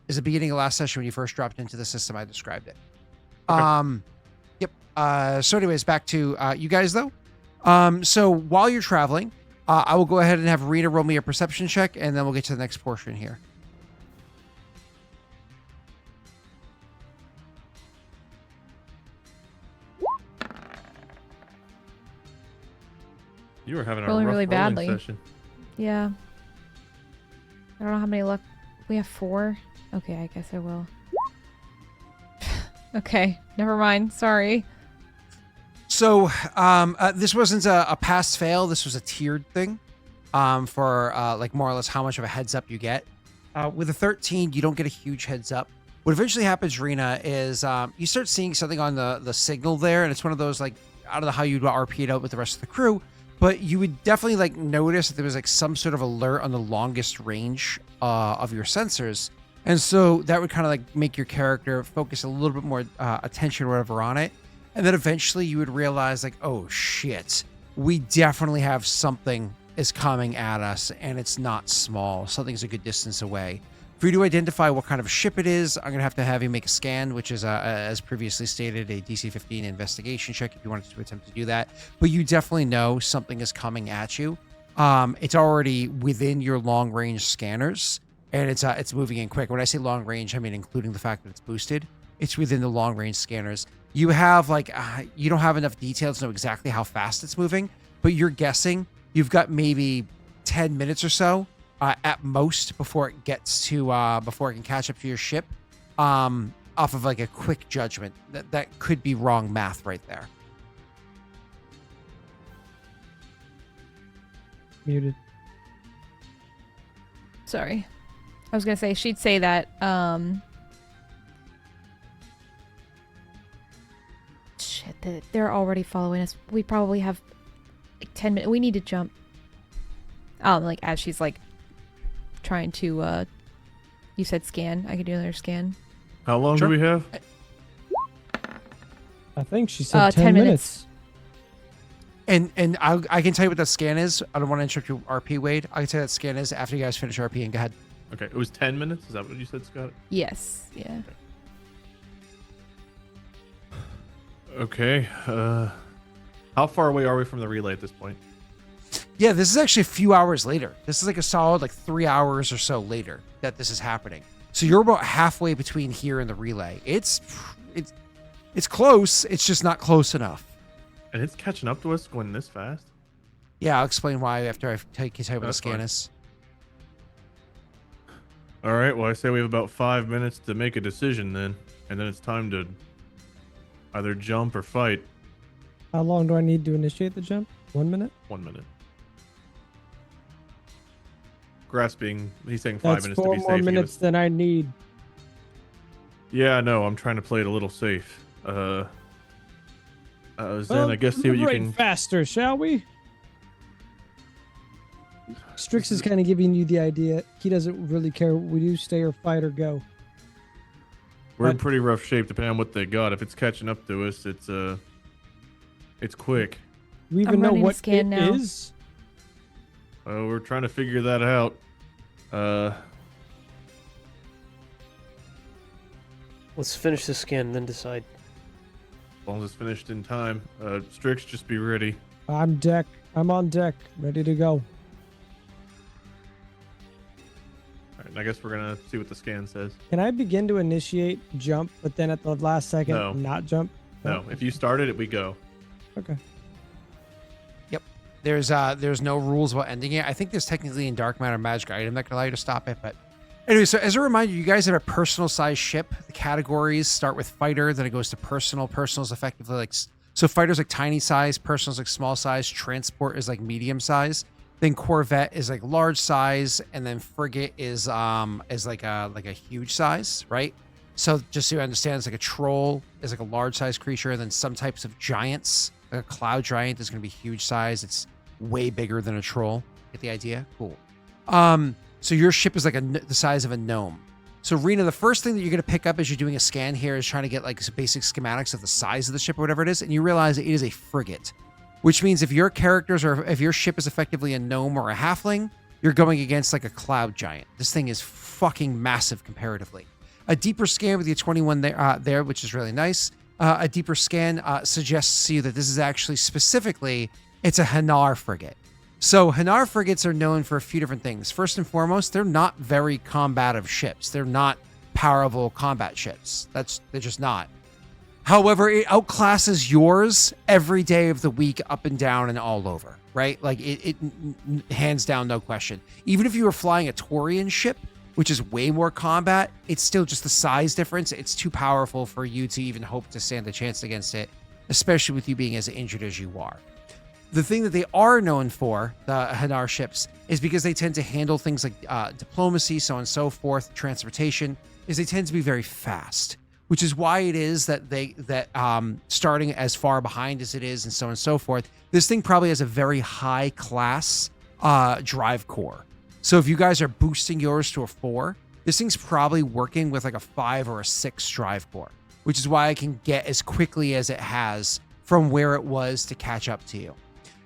Is the beginning of last session when you first dropped into the system, I described it. Okay. Yep. So anyways, back to you guys though. So while you're traveling, I will go ahead and have Rena roll me a perception check, and then we'll get to the next portion here. You were having a Rolling rough really rolling badly. session. Yeah. I don't know how many luck. We have 4. Okay, I guess I will. Okay, never mind. Sorry. So this wasn't a pass fail. This was a tiered thing for like more or less how much of a heads up you get. With a 13, you don't get a huge heads up. What eventually happens, Rena, is you start seeing something on the signal there, and it's one of those like, I don't know how you'd RP it out with the rest of the crew, but you would definitely like notice that there was like some sort of alert on the longest range of your sensors. And so that would kind of like make your character focus a little bit more attention or whatever on it. And then eventually you would realize like, oh shit, we definitely have something is coming at us, and it's not small. Something's a good distance away. For you to identify what kind of ship it is, I'm going to have you make a scan, which is, as previously stated, a DC 15 investigation check if you wanted to attempt to do that. But you definitely know something is coming at you. It's already within your long-range scanners, and it's moving in quick. When I say long-range, I mean including the fact that it's boosted. It's within the long-range scanners. You have, like, you don't have enough details to know exactly how fast it's moving, but you're guessing you've got maybe 10 minutes or so at most before it gets to before it can catch up to your ship, off of like a quick judgment. That could be wrong math right there. Muted. Sorry. I was gonna say she'd say that. Shit, they're already following us. We probably have like 10 minutes. We need to jump. Like as she's like trying to you said scan. I could do another scan. How long do we have? I think she said 10 minutes. And I can tell you what that scan is. I don't want to interrupt your RP, Wade. I can tell you what that scan is after you guys finish RP and go ahead. Okay, it was 10 minutes. Is that what you said, Scott? Yes. Yeah. Okay. How far away are we from the relay at this point? Yeah, this is actually a few hours later. This is like a solid like 3 hours or so later that this is happening. So you're about halfway between here and the relay. It's close. It's just not close enough. And it's catching up to us going this fast? Yeah, I'll explain why after I tell you what the That's scan fine. is. All right, well, I say we have about 5 minutes to make a decision then. and then it's time to either jump or fight. How long do I need to initiate the jump? 1 minute? 1 minute. Grasping, he's saying 5 That's minutes to 4 be more safe. minutes than I need. Yeah, no, I'm trying to play it a little safe. Zen, Well, I guess see what you deliberate can. faster, shall we? Strix is kind of giving you the idea. He doesn't really care what we do, stay or fight or go. We're in pretty rough shape depending on what they got. If it's catching up to us, it's quick. Do we even I'm know running a what scan it now. is? We're trying to figure that out. Let's finish the scan and then decide. As long as it's finished in time. Strix, just be ready. I'm on deck, ready to go. All right, I guess we're gonna see what the scan says. Can I begin to initiate jump, but then at the last second No. not jump? No, if you started it, we go. Okay. There's no rules about ending it. I think there's technically a dark matter magic item that can allow you to stop it, but anyway, so as a reminder, you guys have a personal size ship. The categories start with fighter, then it goes to personal. Personal is effectively like, so fighter's like tiny size, personal's like small size, transport is like medium size, then corvette is like large size, and then frigate is like a huge size, right? So just so you understand, it's like a troll is like a large size creature, and then some types of giants, like a cloud giant is going to be huge size. It's way bigger than a troll. Get the idea? Cool. So your ship is like the size of a gnome. So Rena, the first thing that you're going to pick up as you're doing a scan here is trying to get like some basic schematics of the size of the ship or whatever it is, and you realize that it is a frigate, which means if your characters or if your ship is effectively a gnome or a halfling, you're going against like a cloud giant. This thing is fucking massive comparatively. A deeper scan with your 21 there, which is really nice. A deeper scan suggests to you that this is actually specifically, it's a Hanar frigate. So Hanar frigates are known for a few different things. First and foremost, they're not very combative ships. They're not powerful combat ships. They're just not. However, it outclasses yours every day of the week, up and down and all over, right? Like it hands down, no question. Even if you were flying a Taurian ship, which is way more combat, it's still just the size difference. It's too powerful for you to even hope to stand a chance against it, especially with you being as injured as you are. The thing that they are known for, the Hanar ships, is because they tend to handle things like diplomacy, so on and so forth, transportation, is they tend to be very fast, which is why it is that starting as far behind as it is and so on and so forth, this thing probably has a very high class drive core. So if you guys are boosting yours to a 4, this thing's probably working with like a 5 or a 6 drive core, which is why I can get as quickly as it has from where it was to catch up to you.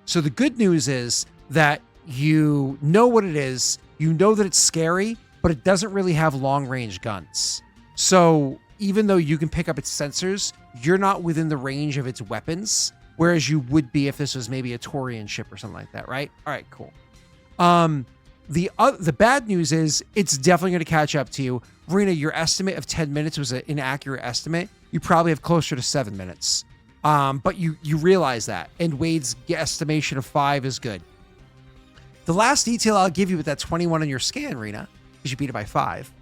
So the good news is that you know what it is, you know that it's scary, but it doesn't really have long-range guns. So even though you can pick up its sensors, you're not within the range of its weapons, whereas you would be if this was maybe a Taurian ship or something like that, right? All right, cool. The bad news is it's definitely going to catch up to you. Rena, your estimate of 10 minutes was an inaccurate estimate. You probably have closer to 7 minutes. But you realize that, and Wade's estimation of 5 is good. The last detail I'll give you with that 21 on your scan, Rena, because you beat it by 5,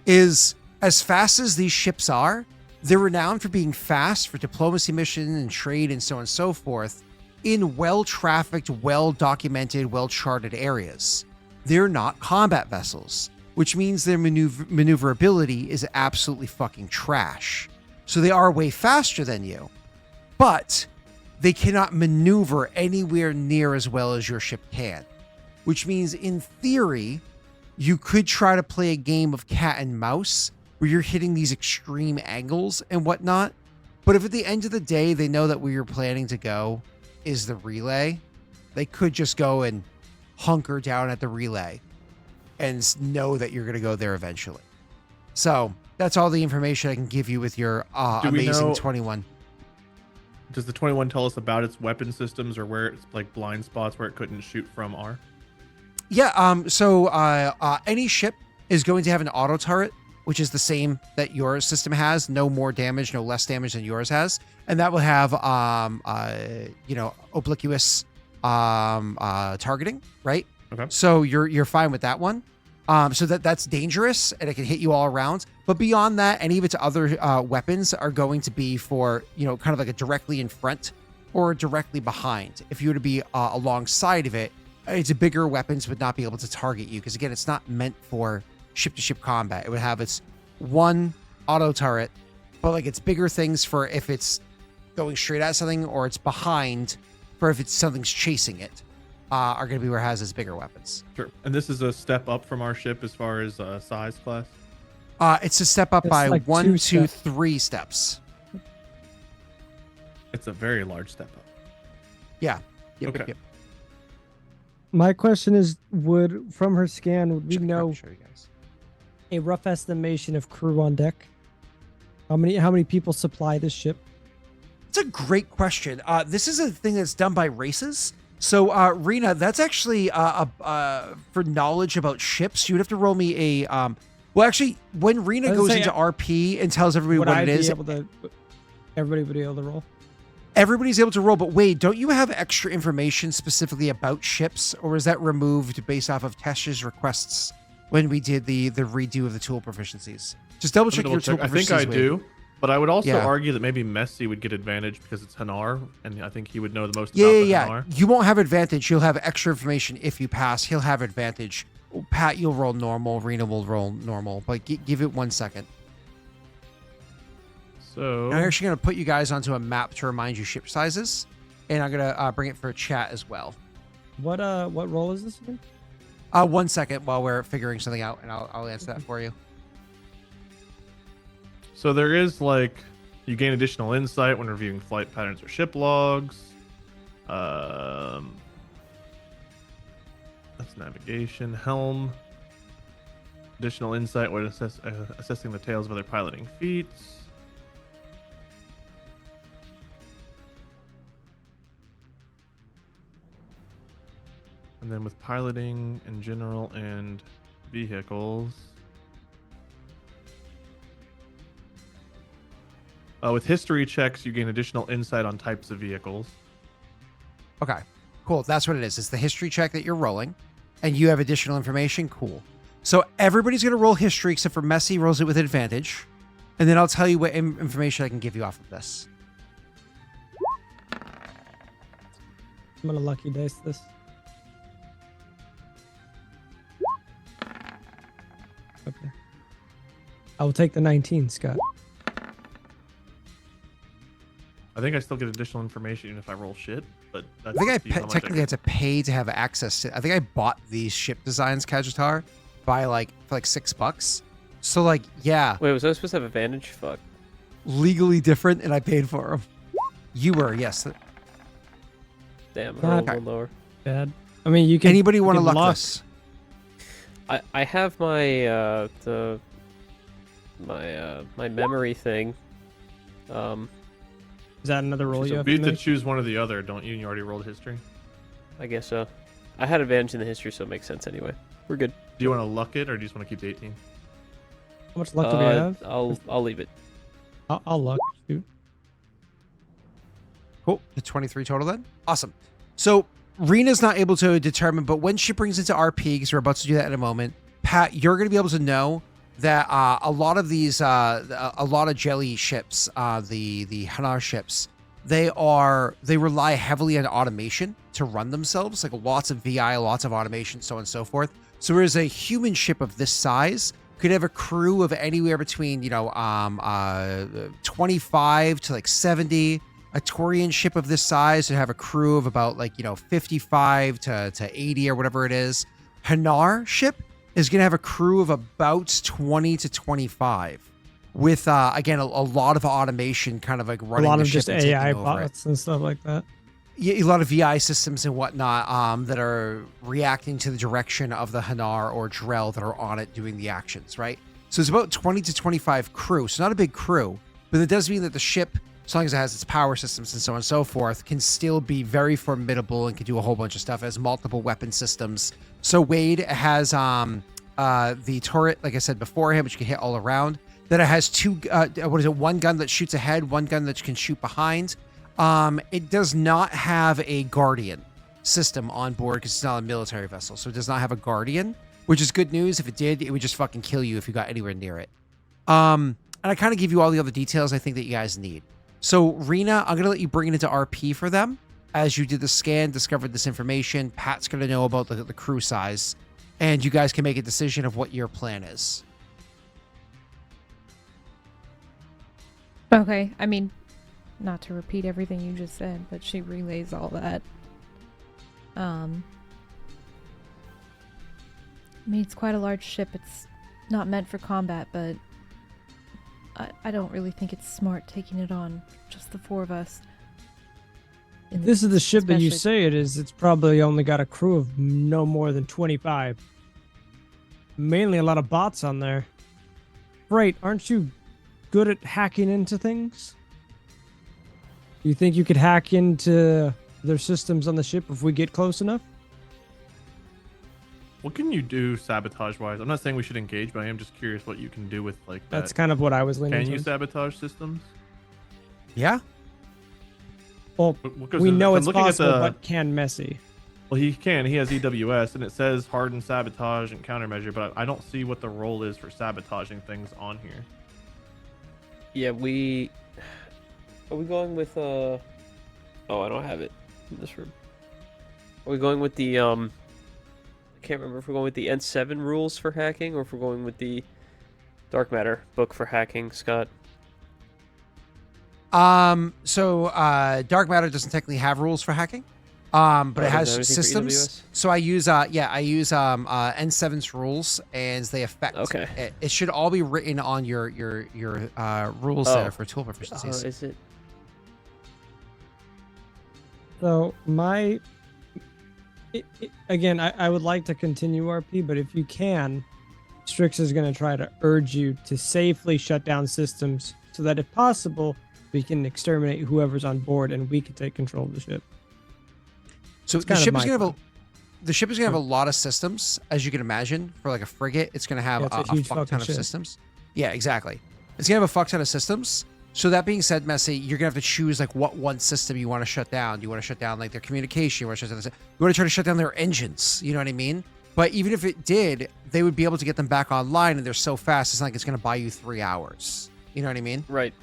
is as fast as these ships are, they're renowned for being fast for diplomacy mission and trade and so on and so forth in well-trafficked, well-documented, well-charted areas. They're not combat vessels, which means their maneuverability is absolutely fucking trash. So they are way faster than you, but they cannot maneuver anywhere near as well as your ship can, which means in theory, you could try to play a game of cat and mouse where you're hitting these extreme angles and whatnot. But if at the end of the day, they know that where you're planning to go is the relay, they could just go and hunker down at the relay and know that you're going to go there eventually. So that's all the information I can give you with your amazing 21. Does the 21 tell us about its weapon systems or where it's like blind spots where it couldn't shoot from R? Yeah, so any ship is going to have an auto turret, which is the same that your system has. No more damage, no less damage than yours has. And that will have, obliquous targeting, right? Okay. So you're fine with that one. So that's dangerous and it can hit you all around. But beyond that, any of its other weapons are going to be for, kind of like a directly in front or directly behind. If you were to be alongside of it, its bigger weapons would not be able to target you because, again, it's not meant for ship-to-ship combat. It would have its one auto turret, but like its bigger things for if it's going straight at something or it's behind for if it's something's chasing it. Are going to be where it has its bigger weapons. Sure. And this is a step up from our ship as far as size class? It's a step up It's by like 1, 2, 2 3 steps. It's a very large step up. Yeah. Yep, Okay. yep. My question is, from her scan, would we Check it out, know show you guys. a rough estimation of crew on deck? How many people supply this ship? It's a great question. This is a thing that's done by races. So, Rena, that's actually for knowledge about ships. You would have to roll me a. Well, actually, when Rena I was goes saying, into RP and tells everybody Would what I it is, everybody would be able to roll? everybody's able to roll. But wait, don't you have extra information specifically about ships, or was that removed based off of Tesh's requests when we did the redo of the tool proficiencies? Just double check your tool I think proficiencies. I do, but I would also Yeah. argue that maybe Messi would get advantage because it's Hanar, and I think he would know the most Yeah, about yeah, the yeah. Hanar. You won't have advantage. You'll have extra information if you pass. He'll have advantage. Pat, you'll roll normal. Rena will roll normal. But give it 1 second. So I'm actually going to put you guys onto a map to remind you ship sizes, and I'm going to bring it for a chat as well. What role is this again? 1 second while we're figuring something out, and I'll answer that for you. So there is you gain additional insight when reviewing flight patterns or ship logs. That's navigation. Helm. Additional insight when assessing the tails of other piloting feats. And then with piloting in general and vehicles. With history checks, you gain additional insight on types of vehicles. Okay, cool. That's what it is. It's the history check that you're rolling, and you have additional information. Cool. So everybody's going to roll history except for Messi rolls it with advantage, and then I'll tell you what information I can give you off of this. I'm gonna lucky dice this. Okay. I will take the 19, Scott. I think I still get additional information even if I roll shit, but that's I think up to you how much technically had to pay to have access to. I think I bought these ship designs, Kajitar, by for $6. So yeah, Wait, was I supposed to have advantage? Fuck. legally different, and I paid for them. You were, yes. Damn, I rolled Okay. one lower. Bad. I mean, you can. Anybody you want to can luck luck. this? I have my my memory thing. Is that another roll you So have you to have to make? choose one or the other, don't you? You already rolled history. I guess so. I had advantage in the history, so it makes sense anyway. We're good. Do you want to luck it or do you just want to keep the 18? How much luck do we have? I'll leave it. I'll luck. Shoot. Cool. The 23 total then? Awesome. So Rena's not able to determine, but when she brings into RP, because we're about to do that in a moment, Pat, you're going to be able to know that a lot of these, a lot of jelly ships, the Hanar ships, they rely heavily on automation to run themselves, lots of VI, lots of automation, so on and so forth. So whereas a human ship of this size could have a crew of anywhere between, 25 to 70. A Taurian ship of this size would have a crew of about 55 to 80 or whatever it is. Hanar ship is going to have a crew of about 20 to 25 with, again, a lot of automation kind of A running lot the of ship just and taking AI over it. bots and stuff like that. Yeah, a lot of VI systems and whatnot that are reacting to the direction of the Hanar or Drell that are on it doing the actions, right? So it's about 20 to 25 crew. So not a big crew, but it does mean that the ship, as long as it has its power systems and so on and so forth, can still be very formidable and can do a whole bunch of stuff. It has multiple weapon systems. So Wade has the turret, like I said beforehand, which can hit all around. Then it has one gun that shoots ahead, one gun that can shoot behind. It does not have a Guardian system on board because it's not a military vessel, so it does not have a Guardian. which is good news. If it did, it would just fucking kill you if you got anywhere near it. And I kind of give you all the other details I think that you guys need. So, Rena, I'm going to let you bring it into RP for them. As you did the scan, discovered this information, Pat's going to know about the crew size, and you guys can make a decision of what your plan is. Okay, I mean, not to repeat everything you just said, but she relays all that. I mean, it's quite a large ship. It's not meant for combat, but I don't really think it's smart taking it on, just the 4 of us. If this is the ship that you Especially- say it is, it's probably only got a crew of no more than 25. Mainly a lot of bots on there. Frait, aren't you good at hacking into things? You think you could hack into their systems on the ship if we get close enough? What can you do sabotage-wise? I'm not saying we should engage, but I am just curious what you can do with like that. That's kind of what I was leaning Can you towards. sabotage systems? Yeah? Well, Because we know I'm it's looking at possible, the- but can Messi? Well, he can. He has EWS, and it says harden, sabotage, and countermeasure, but I don't see what the role is for sabotaging things on here. Yeah, are we going with oh, I don't have it in this room. Are we going with the I can't remember if we're going with the N7 rules for hacking or if we're going with the Dark Matter book for hacking, Scott. So Dark Matter doesn't technically have rules for hacking. But Oh, it does it have has anything for systems. EWS? So I use N7's rules, and they affect. Okay. It should all be written on your rules Oh. there for tool proficiencies. Is it? So again, I would like to continue RP, but if you can, Strix is going to try to urge you to safely shut down systems so that if possible, we can exterminate whoever's on board and we can take control of the ship. So It's the kind of ship is my gonna have plan. the ship is gonna have a lot of systems, as you can imagine. For like a frigate, it's gonna have Yeah, it's a a huge fuck fucking ton of ship. systems. Yeah, exactly. It's gonna have a fuck ton of systems. So that being said, Messi, you're gonna have to choose like what one system you want to shut down. Do you want to shut down like their communication? You want to shut down? You want to try to shut down their engines? You know what I mean? But even if it did, they would be able to get them back online, and they're so fast. It's not like it's gonna buy you 3 hours. You know what I mean? Right.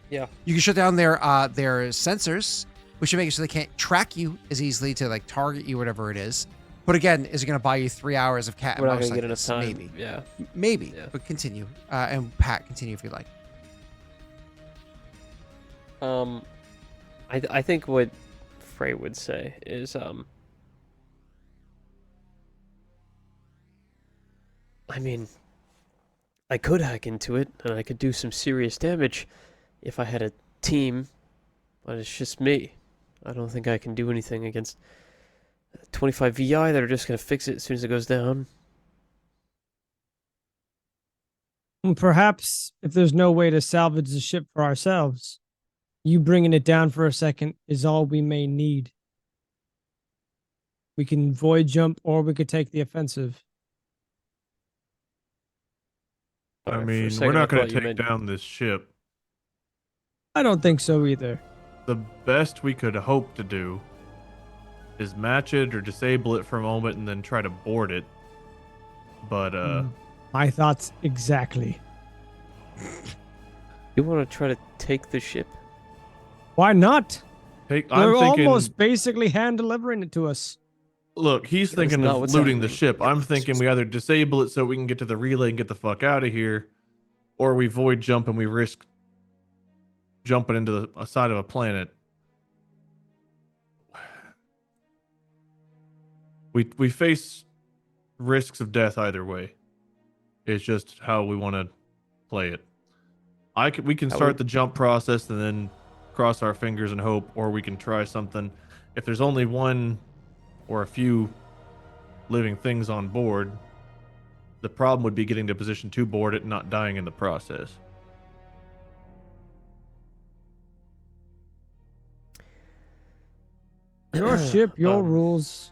Yeah. You can shut down their sensors, which would make it so they can't track you as easily to like target you, whatever it is. But again, is it going to buy you 3 hours of cat and We're not mouse gonna like get enough this? time. Maybe, Yeah. maybe. Yeah. But continue, and Pat, continue if you like. I think what Frait would say is I mean, I could hack into it and I could do some serious damage if I had a team, but it's just me. I don't think I can do anything against 25 VI that are just gonna fix it as soon as it goes down. And perhaps if there's no way to salvage the ship for ourselves, you bringing it down for a second is all we may need. We can void jump or we could take the offensive. I Alright, for a mean, we're second, not going thought to you take meant- down this ship. I don't think so either. The best we could hope to do is match it or disable it for a moment and then try to board it. But My thoughts exactly. You want to try to take the ship? Why not? I'm They're thinking. almost basically hand delivering it to us. Look, he's That's thinking not of what's looting the happening. ship. I'm thinking we either disable it so we can get to the relay and get the fuck out of here, or we void jump and we risk jumping into a side of a planet. We face risks of death either way. It's just how we want to play it. We can How start we- the jump process and then cross our fingers and hope, or we can try something. If there's only one or a few living things on board, the problem would be getting to position to board it and not dying in the process. Your ship, your rules.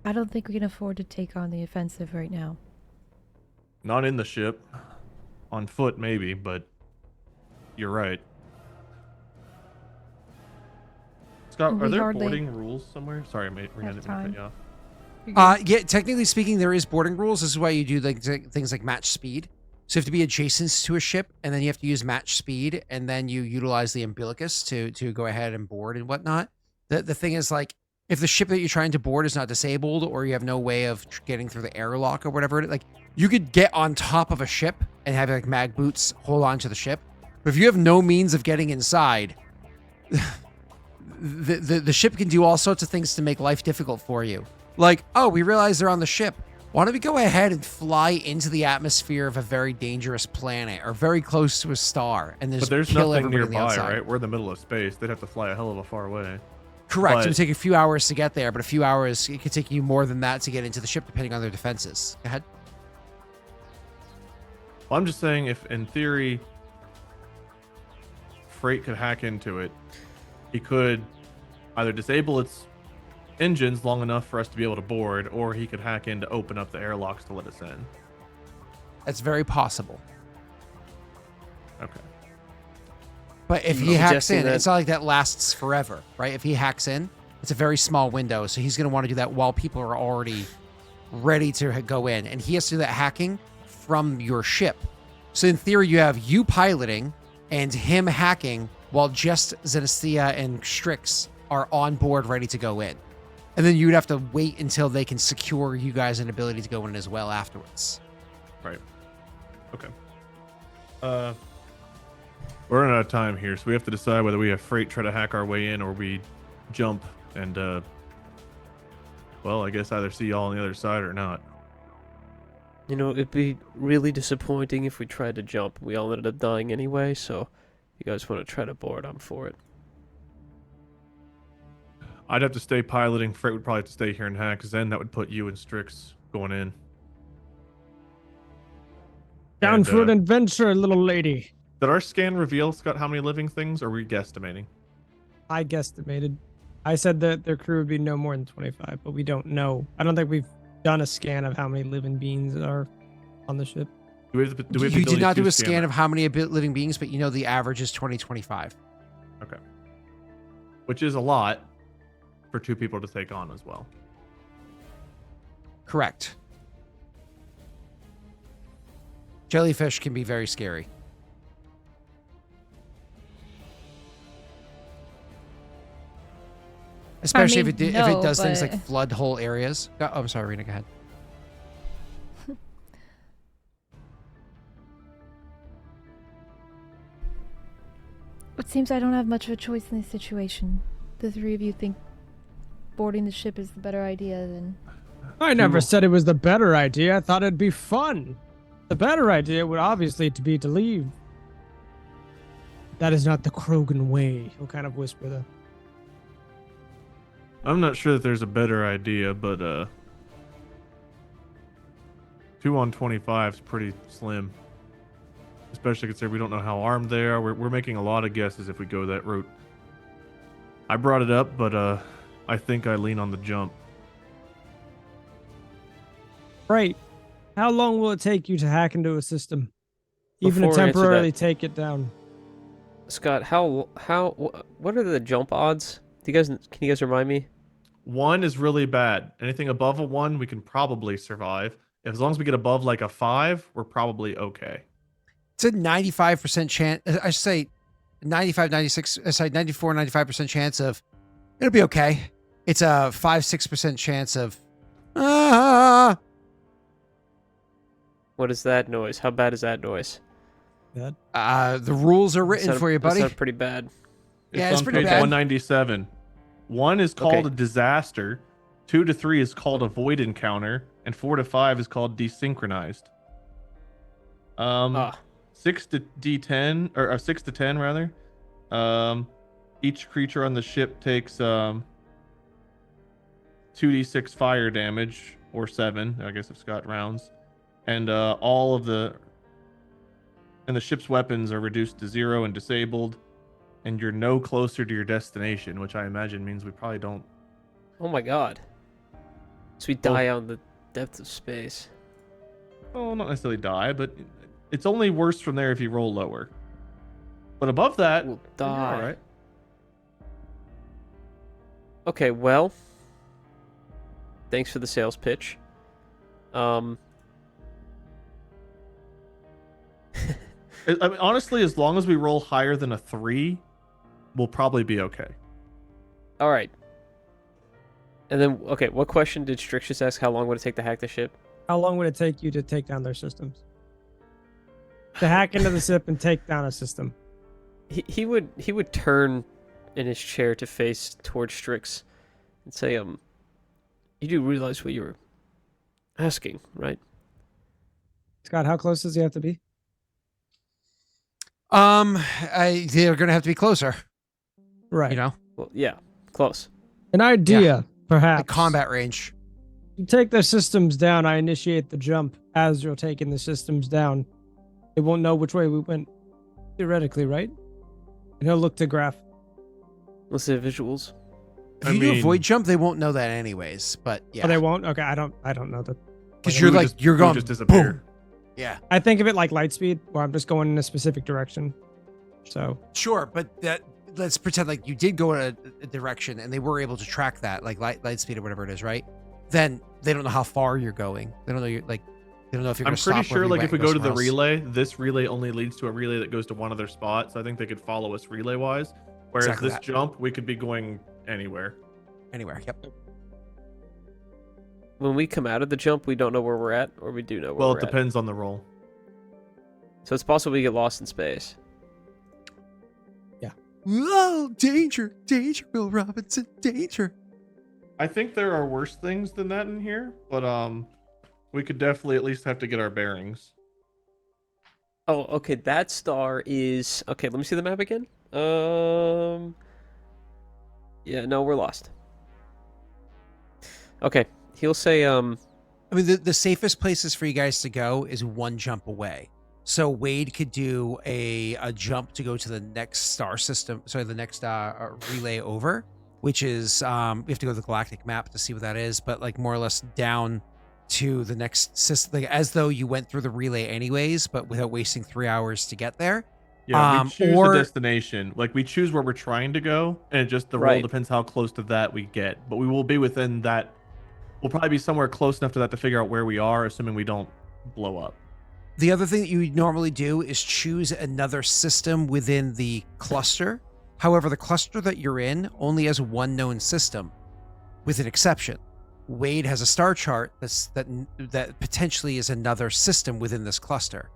I don't think we can afford to take on the offensive right now. Not in the ship. On foot, maybe, but you're right. Scott, are We there hardly boarding rules somewhere? Sorry, mate. We're have gonna cut time. you off. Yeah, technically speaking, there is boarding rules. This is why you do like things like match speed. So you have to be adjacent to a ship, and then you have to use match speed, and then you utilize the umbilicus to go ahead and board and whatnot. The thing is, like, if the ship that you're trying to board is not disabled, or you have no way of getting through the airlock or whatever, like, you could get on top of a ship and have like mag boots hold on to the ship. But if you have no means of getting inside, the ship can do all sorts of things to make life difficult for you. Like, oh, we realize they're on the ship. Why don't we go ahead and fly into the atmosphere of a very dangerous planet or very close to a star and But just there's kill nothing everybody on the nearby, outside? right? We're in the middle of space. They'd have to fly a hell of a far away. Correct. But- It would take a few hours to get there, but a few hours, it could take you more than that to get into the ship, depending on their defenses. Go ahead. Well, I'm just saying, if in theory, Frait could hack into it, he could either disable its engines long enough for us to be able to board, or he could hack in to open up the airlocks to let us in. That's very possible. Okay. But if I'm he hacks suggesting in, that- it's not like that lasts forever, right? If he hacks in, it's a very small window, so he's going to want to do that while people are already ready to go in. And he has to do that hacking from your ship. So in theory, you have you piloting and him hacking while just Zenestthea and Strix are on board ready to go in. And then you would have to wait until they can secure you guys an ability to go in as well afterwards. Right. Okay. We're running out of time here, so we have to decide whether we have Frait try to hack our way in or we jump and, well, I guess either see y'all on the other side or not. You know, it'd be really disappointing if we tried to jump. We all ended up dying anyway, so if you guys want to try to board, I'm for it. I'd have to stay piloting. Frait would probably have to stay here and hack, because then that would put you and Strix going in. Down And, for an adventure, little lady. Did our scan reveal, Scott, how many living things, or were we guesstimating? I guesstimated. I said that their crew would be no more than 25, but we don't know. I don't think we've done a scan of how many living beings are on the ship. Do we have the You ability did not to do a scan scan that? of how many living beings, but you know the average is 2025. Okay. Which is a lot for two people to take on as well. Correct. Jellyfish can be very scary. Especially mean, if it no, does things like but- flood whole areas. Oh, I'm sorry, Rena, go ahead. It seems I don't have much of a choice in this situation. The three of you think boarding the ship is the better idea than... I never said it was the better idea. I thought it'd be fun. The better idea would obviously be to leave. That is not the Krogan way. He'll kind of whisper that. I'm not sure that there's a better idea, but 2 on 25 is pretty slim. Especially considering we don't know how armed they are. We're making a lot of guesses if we go that route. I brought it up, but I think I lean on the jump. Right. How long will it take you to hack into a system? Even to Before I answer temporarily that- take it down. Scott, what are the jump odds? Can you guys remind me? 1 is really bad. Anything above a 1, we can probably survive. As long as we get above like a 5, we're probably okay. It's a 95% chance. I should say 95, 96, sorry, 94, 95% chance of it'll be okay. It's a 5-6% chance of What is that noise? How bad is that noise? the rules are written for you, buddy. That's pretty bad. Yeah, it's on pretty page bad. 197. 1 is called Okay. a disaster. 2 to 3 is called a void encounter, and 4 to 5 is called desynchronized. 6 to D10 or 6 to 10 rather. Each creature on the ship takes 2d6 fire damage, or 7, I guess if Scott rounds, and all of the ship's weapons are reduced to 0 and disabled, and you're no closer to your destination, which I imagine means we probably don't. Oh my god. So we die out in the depths of space. Well, not necessarily die, but it's only worse from there if you roll lower. But above that, We'll you're die. all right. Okay, well, Thanks for the sales pitch. I mean, honestly, as long as we roll higher than a 3, we'll probably be okay. All right. And then, okay, what question did Strix just ask? How long would it take to hack the ship? How long would it take you to take down their systems? To hack into the ship and take down a system. He would turn in his chair to face towards Strix and say, you do realize what you were asking, right? Scott, how close does he have to be? They're gonna have to be closer. Right. You know, Well, yeah, close. An idea, perhaps. like combat range. You take the systems down, I initiate the jump as you're taking the systems down. They won't know which way we went, theoretically, right? And he'll look to Graff. Let's say visuals. If I you do a mean- void jump, they won't know that anyways. But yeah, Oh, they won't? Okay, I don't know that. because We you're would like just- you're we would going just disappear. boom. Yeah, I think of it like Lightspeed, where I'm just going in a specific direction. So, sure, but that let's pretend like you did go in a direction and they were able to track that, like light speed or whatever it is, right? Then they don't know how far you're going. They don't know you're like. They don't know if you're. I'm gonna pretty stop wherever sure, you like, went if we and go to the somewhere else. relay, this relay only leads to a relay that goes to one other spot. So I think they could follow us relay-wise. Whereas Exactly this that. jump, we could be going anywhere. Anywhere. Yep. When we come out of the jump, we don't know where we're at, or we do know where Well, we're it depends on the roll. at. So it's possible we get lost in space. Whoa! Danger! Danger! Will Robinson! Danger! I think there are worse things than that in here, but we could definitely at least have to get our bearings. Oh, okay. That star is okay. Let me see the map again. Yeah, no, we're lost. Okay, he'll say, I mean, the safest places for you guys to go is one jump away. So Wade could do a jump to go to the next star system, sorry, the next relay over, which is we have to go to the galactic map to see what that is, but like more or less down to the next system, like as though you went through the relay anyways, but without wasting 3 hours to get there. Yeah, we choose or- the destination. Like, we choose where we're trying to go, and it just the roll Right. depends how close to that we get. But we will be within that. We'll probably be somewhere close enough to that to figure out where we are, assuming we don't blow up. The other thing that you would normally do is choose another system within the cluster. However, the cluster that you're in only has one known system, with an exception. Wade has a star chart that potentially is another system within this cluster.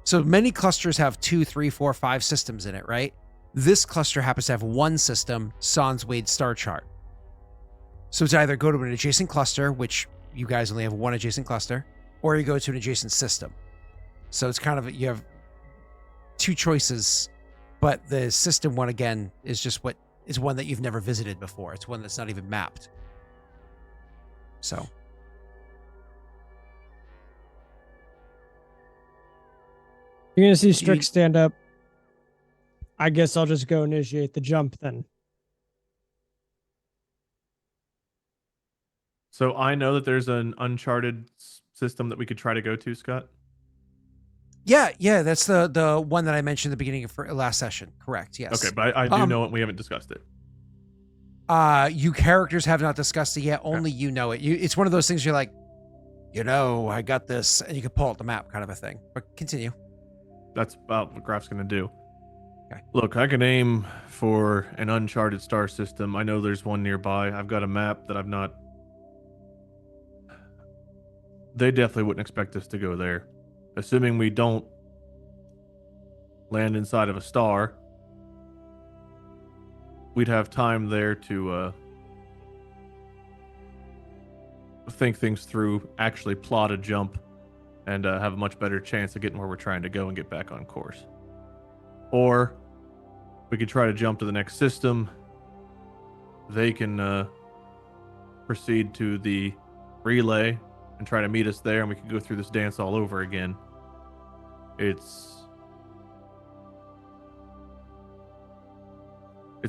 So many clusters have 2, 3, 4, 5 systems in it, right? This cluster happens to have one system, sans Wade's star chart. So it's either go to an adjacent cluster, which you guys only have one adjacent cluster, or you go to an adjacent system. So it's kind of, you have two choices, but the system one, again, is just what is one that you've never visited before. It's one that's not even mapped. So. you're going to see Strix stand up. I guess I'll just go initiate the jump then. So I know that there's an uncharted system that we could try to go to, Scott. Yeah, that's the one that I mentioned at the beginning of last session. Correct, yes. Okay, but I do know it. We haven't discussed it. You characters have not discussed it yet. Only you know it. It's one of those things you're like, I got this, and you can pull out the map kind of a thing. But continue. That's about what Graff's going to do. Okay. Look, I can aim for an uncharted star system. I know there's one nearby. I've got a map that I've not... They definitely wouldn't expect us to go there. Assuming we don't land inside of a star, we'd have time there to think things through, actually plot a jump, and have a much better chance of getting where we're trying to go and get back on course. Or we could try to jump to the next system. They can proceed to the relay and try to meet us there, and we could go through this dance all over again. It's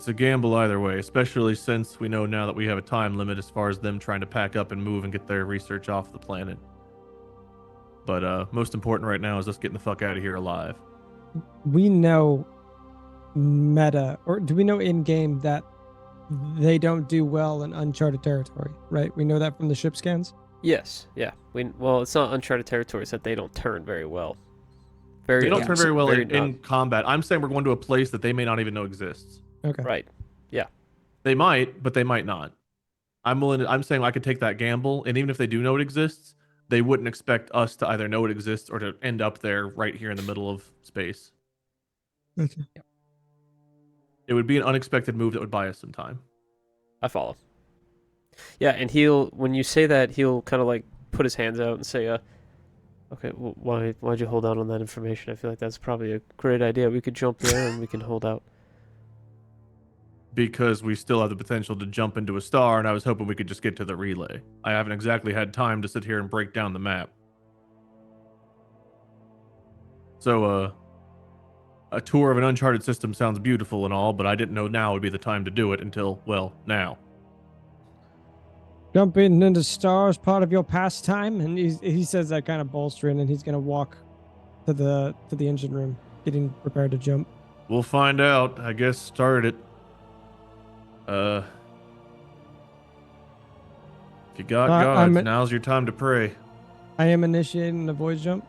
a gamble either way, especially since we know now that we have a time limit as far as them trying to pack up and move and get their research off the planet. But most important right now is us getting the fuck out of here alive. We know meta, or do we know in game that they don't do well in uncharted territory, right? We know that from the ship scans. Yes, yeah. Well, it's not uncharted territory, it's that they don't turn very well. They don't turn very well very in combat. I'm saying we're going to a place that they may not even know exists. Okay. Right. Yeah. They might, but they might not. I'm saying I could take that gamble, and even if they do know it exists, they wouldn't expect us to either know it exists or to end up there right here in the middle of space. Okay. It would be an unexpected move that would buy us some time. I follow. Yeah, and when you say that, he'll kind of like put his hands out and say, okay, well, why'd you hold out on that information? I feel like that's probably a great idea. We could jump there and we can hold out. Because we still have the potential to jump into a star, and I was hoping we could just get to the relay. I haven't exactly had time to sit here and break down the map. So, a tour of an uncharted system sounds beautiful and all, but I didn't know now would be the time to do it until, well, now. Jumping into stars, part of your pastime, and he says that kind of bolstering, and he's gonna walk to the engine room, getting prepared to jump. We'll find out. I guess start it. If you got gods, now's your time to pray. I am initiating the voice jump.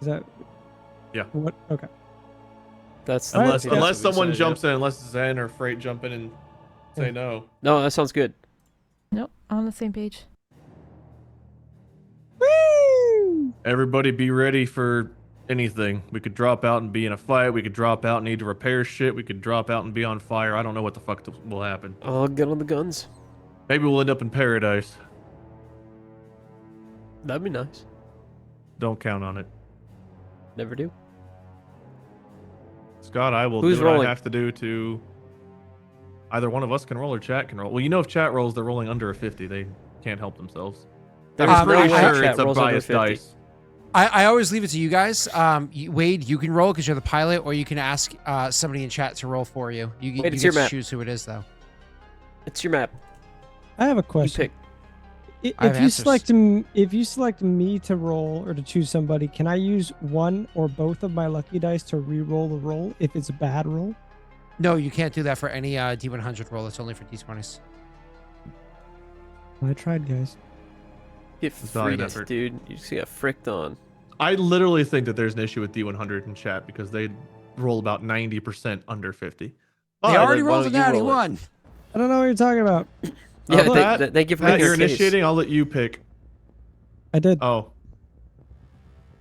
Is that? Yeah. What? Okay. That's unless someone jumps in, unless Zen or Frait jump in and say no. No, that sounds good. Nope, on the same page. Woo! Everybody be ready for anything. We could drop out and be in a fight. We could drop out and need to repair shit. We could drop out and be on fire. I don't know what the fuck will happen. I'll get on the guns. Maybe we'll end up in paradise. That'd be nice. Don't count on it. Never do. Scott, I will Who's do what rolling? I have to do to... Either one of us can roll or chat can roll. Well, you know if chat rolls, they're rolling under a 50. They can't help themselves. There's I'm no pretty way sure chat it's a rolls under biased 50. dice. I always leave it to you guys. Wade, you can roll because you're the pilot, or you can ask somebody in chat to roll for you. You Wade, it's get your to map. choose who it is, though. It's your map. I have a You question. pick. I have answers. If you select me to roll or to choose somebody, can I use one or both of my lucky dice to re-roll the roll if it's a bad roll? No, you can't do that for any D100 roll. It's only for D20s. I tried, guys. Get valiant freaked, effort. dude. You just got fricked on. I literally think that there's an issue with D100 in chat because they roll about 90% under 50. They Oh, already then why rolled a don't you natty roll it? one. I don't know what you're talking about. Yeah, Pat, thank you for Pat, making you're your case. initiating. I'll let you pick. I did. Oh,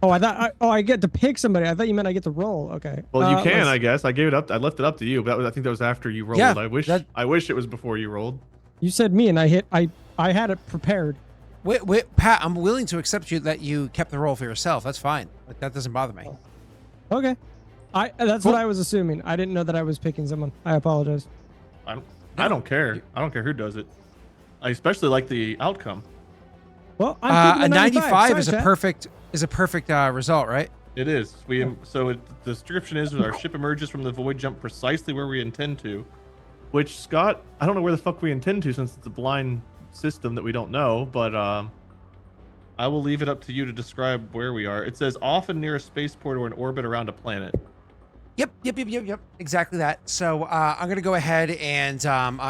I thought. I get to pick somebody. I thought you meant I get to roll. Okay. well, you can, let's- I guess. I gave it up. I left it up to you. But I think that was after you rolled. Yeah, I wish it was before you rolled. You said me, and I hit. I had it prepared. Wait, Pat, I'm willing to accept that you kept the roll for yourself. That's fine. Like, that doesn't bother me. Okay. That's what I was assuming. I didn't know that I was picking someone. I apologize. I don't care. I don't care who does it. I especially like the outcome. Well, I'm A 95 Sorry, is a chat. perfect result, right? It is. The description is our ship emerges from the void jump precisely where we intend to. Which, Scott, I don't know where the fuck we intend to since it's a blind system that we don't know, but I will leave it up to you to describe where we are. It says often near a spaceport or an orbit around a planet. Yep. Exactly that. So I'm going to go ahead and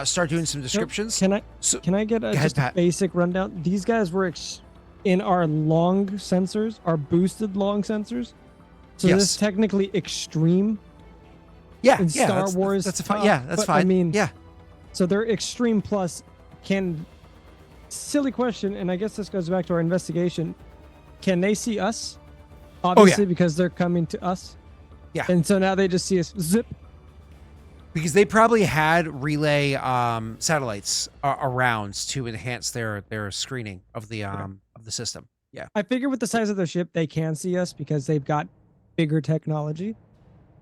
start doing some descriptions. Can I get ahead, just a Pat. basic rundown? These guys were in our long sensors, our boosted long sensors. So Yes. this is technically extreme. Yeah, in yeah, Star Wars That's fine. stuff, Yeah, that's but, fine. I mean, yeah. So they're extreme plus. Silly question, and I guess this goes back to our investigation. Can they see us? Obviously, because they're coming to us. Yeah. And so now they just see us zip. Because they probably had relay satellites around to enhance their screening of the system. Yeah. I figure with the size of their ship, they can see us because they've got bigger technology.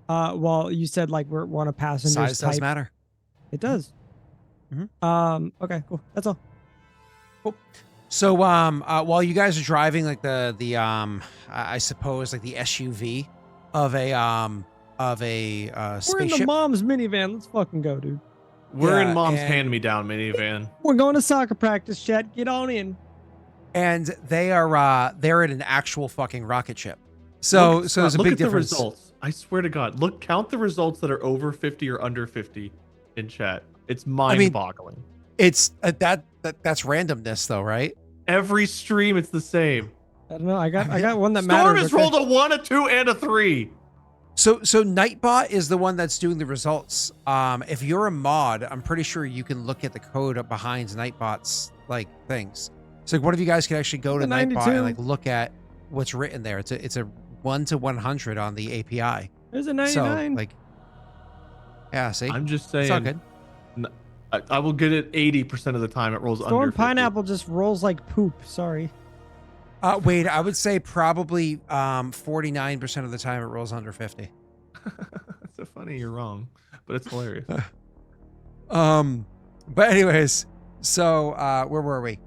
While you said like we're one of passengers Size does type, matter. it does. Mhm. Okay, cool. That's all. So while you guys are driving like the I suppose like the SUV of a We're in the spaceship. mom's minivan. Let's fucking go, dude. We're Yeah, in Mom's and- hand-me-down minivan. We're going to soccer practice, chat. Get on in. And they're in an actual fucking rocket ship. So there's a Look big at difference. the results. I swear to God, count the results that are over 50 or under 50 in chat. It's mean, mind-boggling. It's that's randomness though, right? Every stream, it's the same. I don't know. I got one that Storm matters. has okay? rolled a 1, a 2, and a 3. So Nightbot is the one that's doing the results. If you're a mod, I'm pretty sure you can look at the code up behind Nightbot's like things. So one of you guys can actually go to The Nightbot 92. and like look at what's written there. It's a 1 to 100 on the API. There's a 99. So like, yeah, see, I'm just it's all saying, good. I will get it 80% of the time it rolls under Storm 50. Pineapple just rolls like poop. Sorry. Wait, I would say probably 49% of the time it rolls under 50. That's so funny. You're wrong, but it's hilarious. But anyways, so where were we?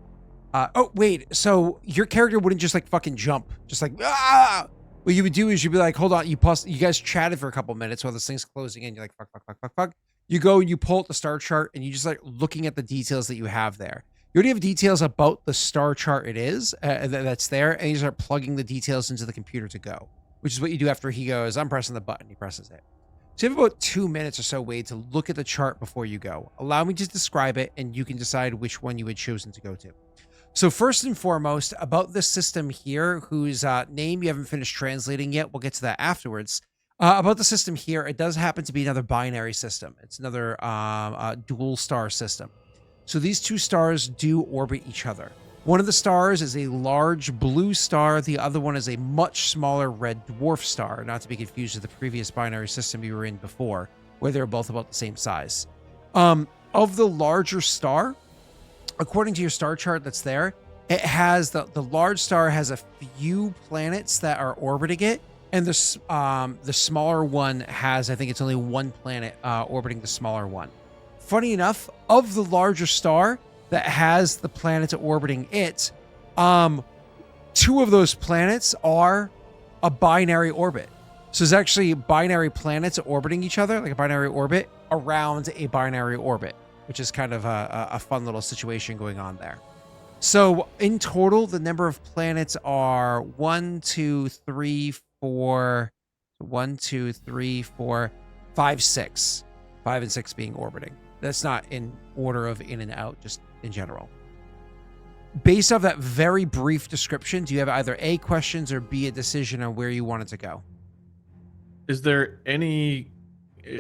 Oh wait, so your character wouldn't just like fucking jump, just like ah. What you would do is you'd be like, hold on, you guys chatted for a couple minutes while this thing's closing in. You're like, fuck. You go and you pull up the star chart and you just like looking at the details that you have there. You already have details about the star chart that's there, and you start plugging the details into the computer to go, which is what you do after he goes, I'm pressing the button, he presses it. So you have about 2 minutes or so, Wade, to look at the chart before you go. Allow me to describe it, and you can decide which one you had chosen to go to. So first and foremost, about this system here, whose name you haven't finished translating yet, we'll get to that afterwards. About the system here, it does happen to be another binary system. It's another dual star system. So these two stars do orbit each other. One of the stars is a large blue star. The other one is a much smaller red dwarf star, not to be confused with the previous binary system you were in before, where they were both about the same size. Of the larger star, according to your star chart that's there, it has the large star has a few planets that are orbiting it, and the smaller one has, I think it's only one planet orbiting the smaller one. Funny enough, of the larger star that has the planets orbiting it, 2 of those planets are a binary orbit. So there's actually binary planets orbiting each other, like a binary orbit around a binary orbit, which is kind of a fun little situation going on there. So in total, the number of planets are 1, 2, 3, 4, 1, 2, 3, 4, 5, 6. 5 and 6 being orbiting. That's not in order of in and out, just in general. Based off that very brief description, do you have either A, questions, or B, a decision on where you want it to go? Is there any...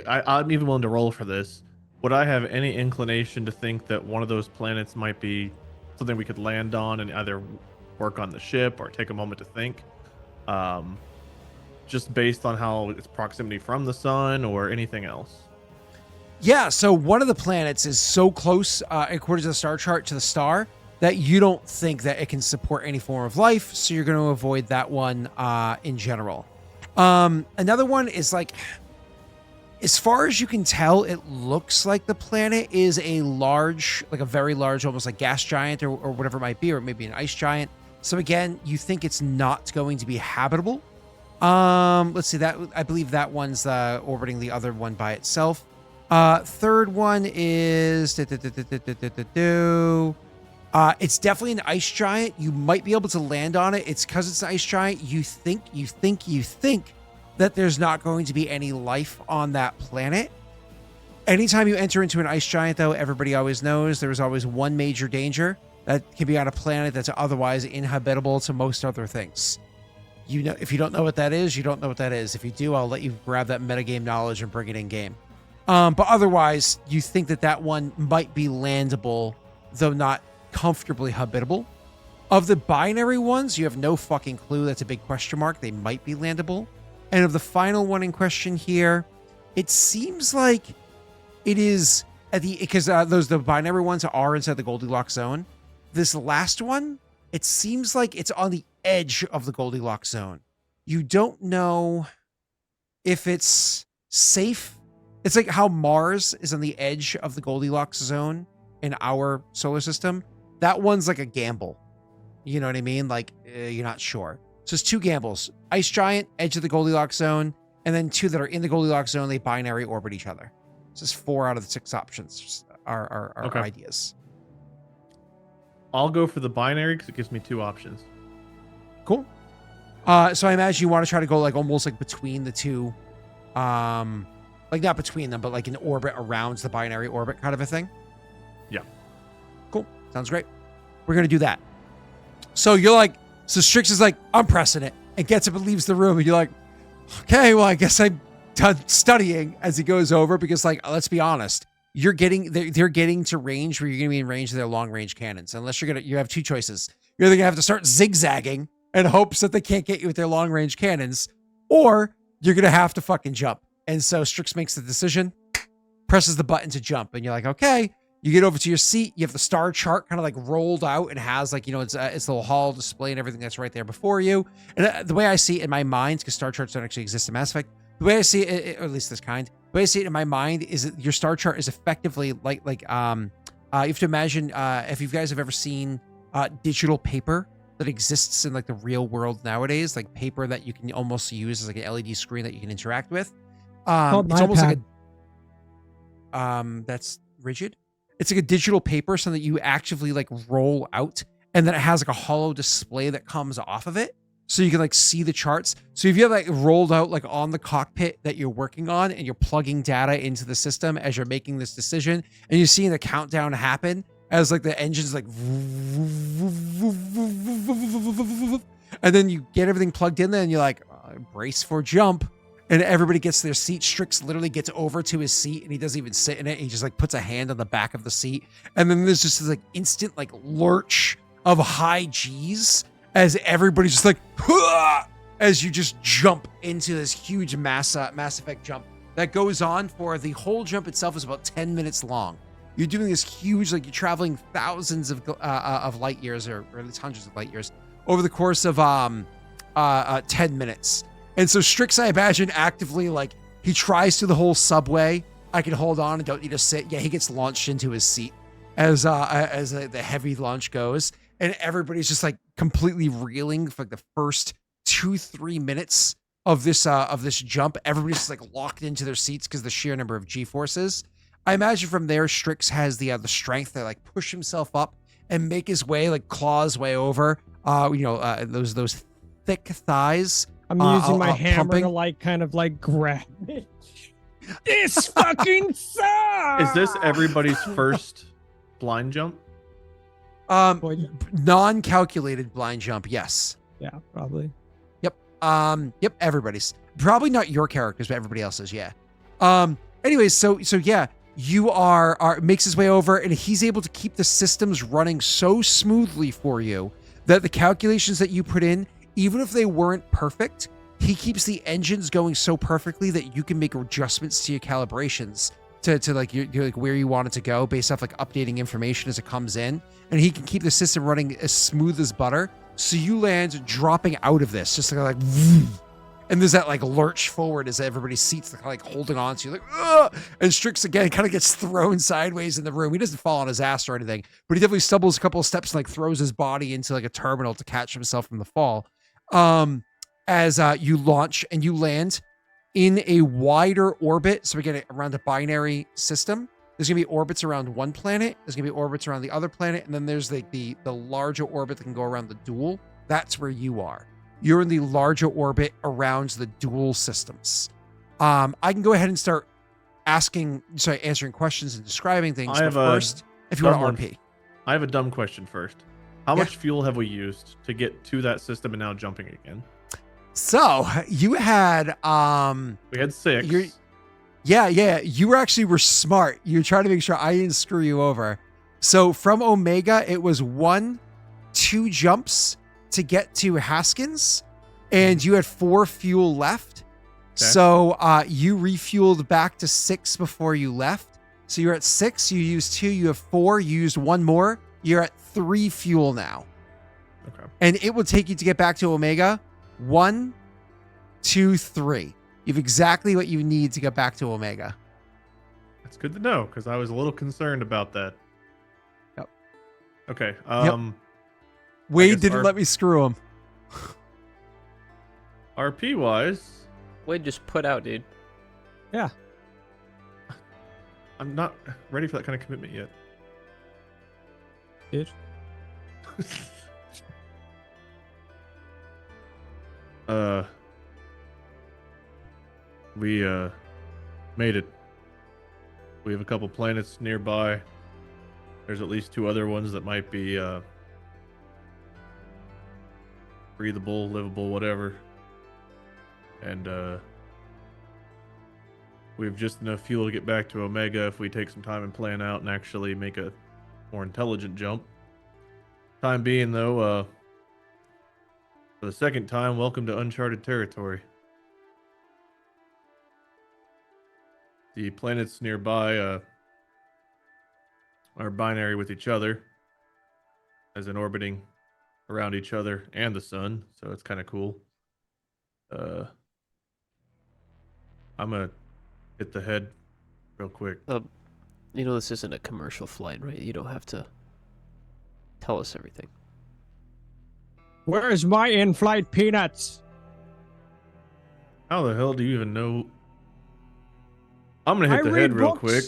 I'm even willing to roll for this. Would I have any inclination to think that one of those planets might be something we could land on and either work on the ship or take a moment to think? Just based on how its proximity from the sun or anything else? Yeah, so one of the planets is so close, according to the star chart, to the star that you don't think that it can support any form of life, so you're going to avoid that one in general. Another one is like, as far as you can tell, it looks like the planet is a large, like a very large, almost like gas giant or whatever it might be, or maybe an ice giant. So again, you think it's not going to be habitable. Let's see, that I believe that one's orbiting the other one by itself. Third one is it's definitely an ice giant. You might be able to land on it. It's because it's an ice giant. You think that there's not going to be any life on that planet. Anytime you enter into an ice giant, though, everybody always knows there's always one major danger that can be on a planet that's otherwise inhabitable to most other things. You know, if you don't know what that is, you don't know what that is. If you do, I'll let you grab that metagame knowledge and bring it in game. But otherwise, you think that one might be landable, though not comfortably habitable. Of the binary ones, you have no fucking clue. That's a big question mark. They might be landable. And of the final one in question here, it seems like it is at the, because the binary ones are inside the Goldilocks zone. This last one, it seems like it's on the edge of the Goldilocks zone. You don't know if it's safe. It's like how Mars is on the edge of the Goldilocks zone in our solar system. That one's like a gamble. You know what I mean? Like, you're not sure. So it's 2 gambles. Ice giant, edge of the Goldilocks zone, and then 2 that are in the Goldilocks zone, they binary orbit each other. So it's 4 out of the 6 options are Okay. ideas. I'll go for the binary because it gives me 2 options. Cool. So I imagine you want to try to go like almost like between the two, like not between them, but like in orbit around the binary orbit kind of a thing. Yeah. Cool. Sounds great. We're gonna do that. So you're like, so Strix is like, I'm pressing it, and gets up and leaves the room, and you're like, okay, well I guess I'm done studying as he goes over, because like, let's be honest, they're getting to range where you're gonna be in range of their long range cannons, unless you have two choices. You're either gonna have to start zigzagging in hopes that they can't get you with their long range cannons, or you're gonna have to fucking jump. And so Strix makes the decision, presses the button to jump, and you're like, okay. You get over to your seat. You have the star chart kind of like rolled out and has like, it's a little hall display and everything that's right there before you. And the way I see it in my mind, because star charts don't actually exist in Mass Effect, the way I see it, or at least this kind, the way I see it in my mind is that your star chart is effectively like you have to imagine if you guys have ever seen digital paper that exists in like the real world nowadays, like paper that you can almost use as like an LED screen that you can interact with. It's almost like that's rigid. It's like a digital paper, so that you actively like roll out, and then it has like a hollow display that comes off of it, so you can like see the charts. So if you have like rolled out like on the cockpit that you're working on, and you're plugging data into the system as you're making this decision, and you're seeing the countdown happen as like the engine's like, and then you get everything plugged in there, and you're like, brace for jump. And everybody gets their seat. Strix literally gets over to his seat, and he doesn't even sit in it. He just like puts a hand on the back of the seat. And then there's just this like instant like lurch of high G's as everybody's just like, "Hua!" As you just jump into this huge Mass Effect jump that goes on for the whole jump itself is about 10 minutes long. You're doing this huge, like you're traveling thousands of light years, or at least hundreds of light years over the course of 10 minutes. And so Strix, I imagine, actively, like, he tries to the whole subway. I can hold on and don't need to sit. Yeah, he gets launched into his seat as the heavy launch goes. And everybody's just, like, completely reeling for like the first 2-3 minutes of this jump. Everybody's just, like, locked into their seats because the sheer number of G-forces. I imagine from there, Strix has the strength to, like, push himself up and make his way, like, claw his way over, those thick thighs. I'm using my hammer to like kind of like grab it. This fucking sucks. Is this everybody's first blind jump? Non-calculated blind jump, yes. Yeah, probably. Yep. Yep, everybody's. Probably not your characters, but everybody else's, yeah. Anyways, so yeah, you are makes his way over, and he's able to keep the systems running so smoothly for you that the calculations that you put in, even if they weren't perfect, he keeps the engines going so perfectly that you can make adjustments to your calibrations to like your like where you want it to go based off like updating information as it comes in, and he can keep the system running as smooth as butter. So you land dropping out of this just like and there's that like lurch forward as everybody's seats like holding on to you, like, ugh! And Strix again kind of gets thrown sideways in the room. He doesn't fall on his ass or anything, but he definitely stumbles a couple of steps and like throws his body into like a terminal to catch himself from the fall. As you launch and you land in a wider orbit. So we get it around a binary system. There's gonna be orbits around one planet. There's gonna be orbits around the other planet. And then there's like the larger orbit that can go around the dual. That's where you are. You're in the larger orbit around the dual systems. I can go ahead and start answering questions and describing things. I have first, if you want to RP. I have a dumb question first. How much fuel have we used to get to that system and now jumping again? So you had we had 6. You were smart. You were trying to make sure I didn't screw you over. So from Omega, it was 1-2 jumps to get to Haskins, and you had 4 fuel left. Okay. So you refueled back to 6 before you left. So you're at 6, you used 2, you have 4, you used 1 more, you're at 3 fuel now. Okay. And it will take you to get back to Omega 1, 2, 3. You have exactly what you need to get back to Omega. That's good to know, because I was a little concerned about that. Yep. Okay. Wade didn't let me screw him. RP wise, Wade just put out, dude. Yeah. I'm not ready for that kind of commitment yet. Dude. We made it. We have a couple planets nearby. There's at least 2 other ones that might be breathable, livable, whatever. And we have just enough fuel to get back to Omega if we take some time and plan out and actually make a more intelligent jump. Time being, though, for the second time, welcome to uncharted territory. The planets nearby are binary with each other, as in orbiting around each other and the sun, so it's kind of cool. I'm gonna hit the head real quick. You know this isn't a commercial flight, right? You don't have to tell us everything. Where's my in-flight peanuts? How the hell do you even know? I'm gonna hit the head real quick.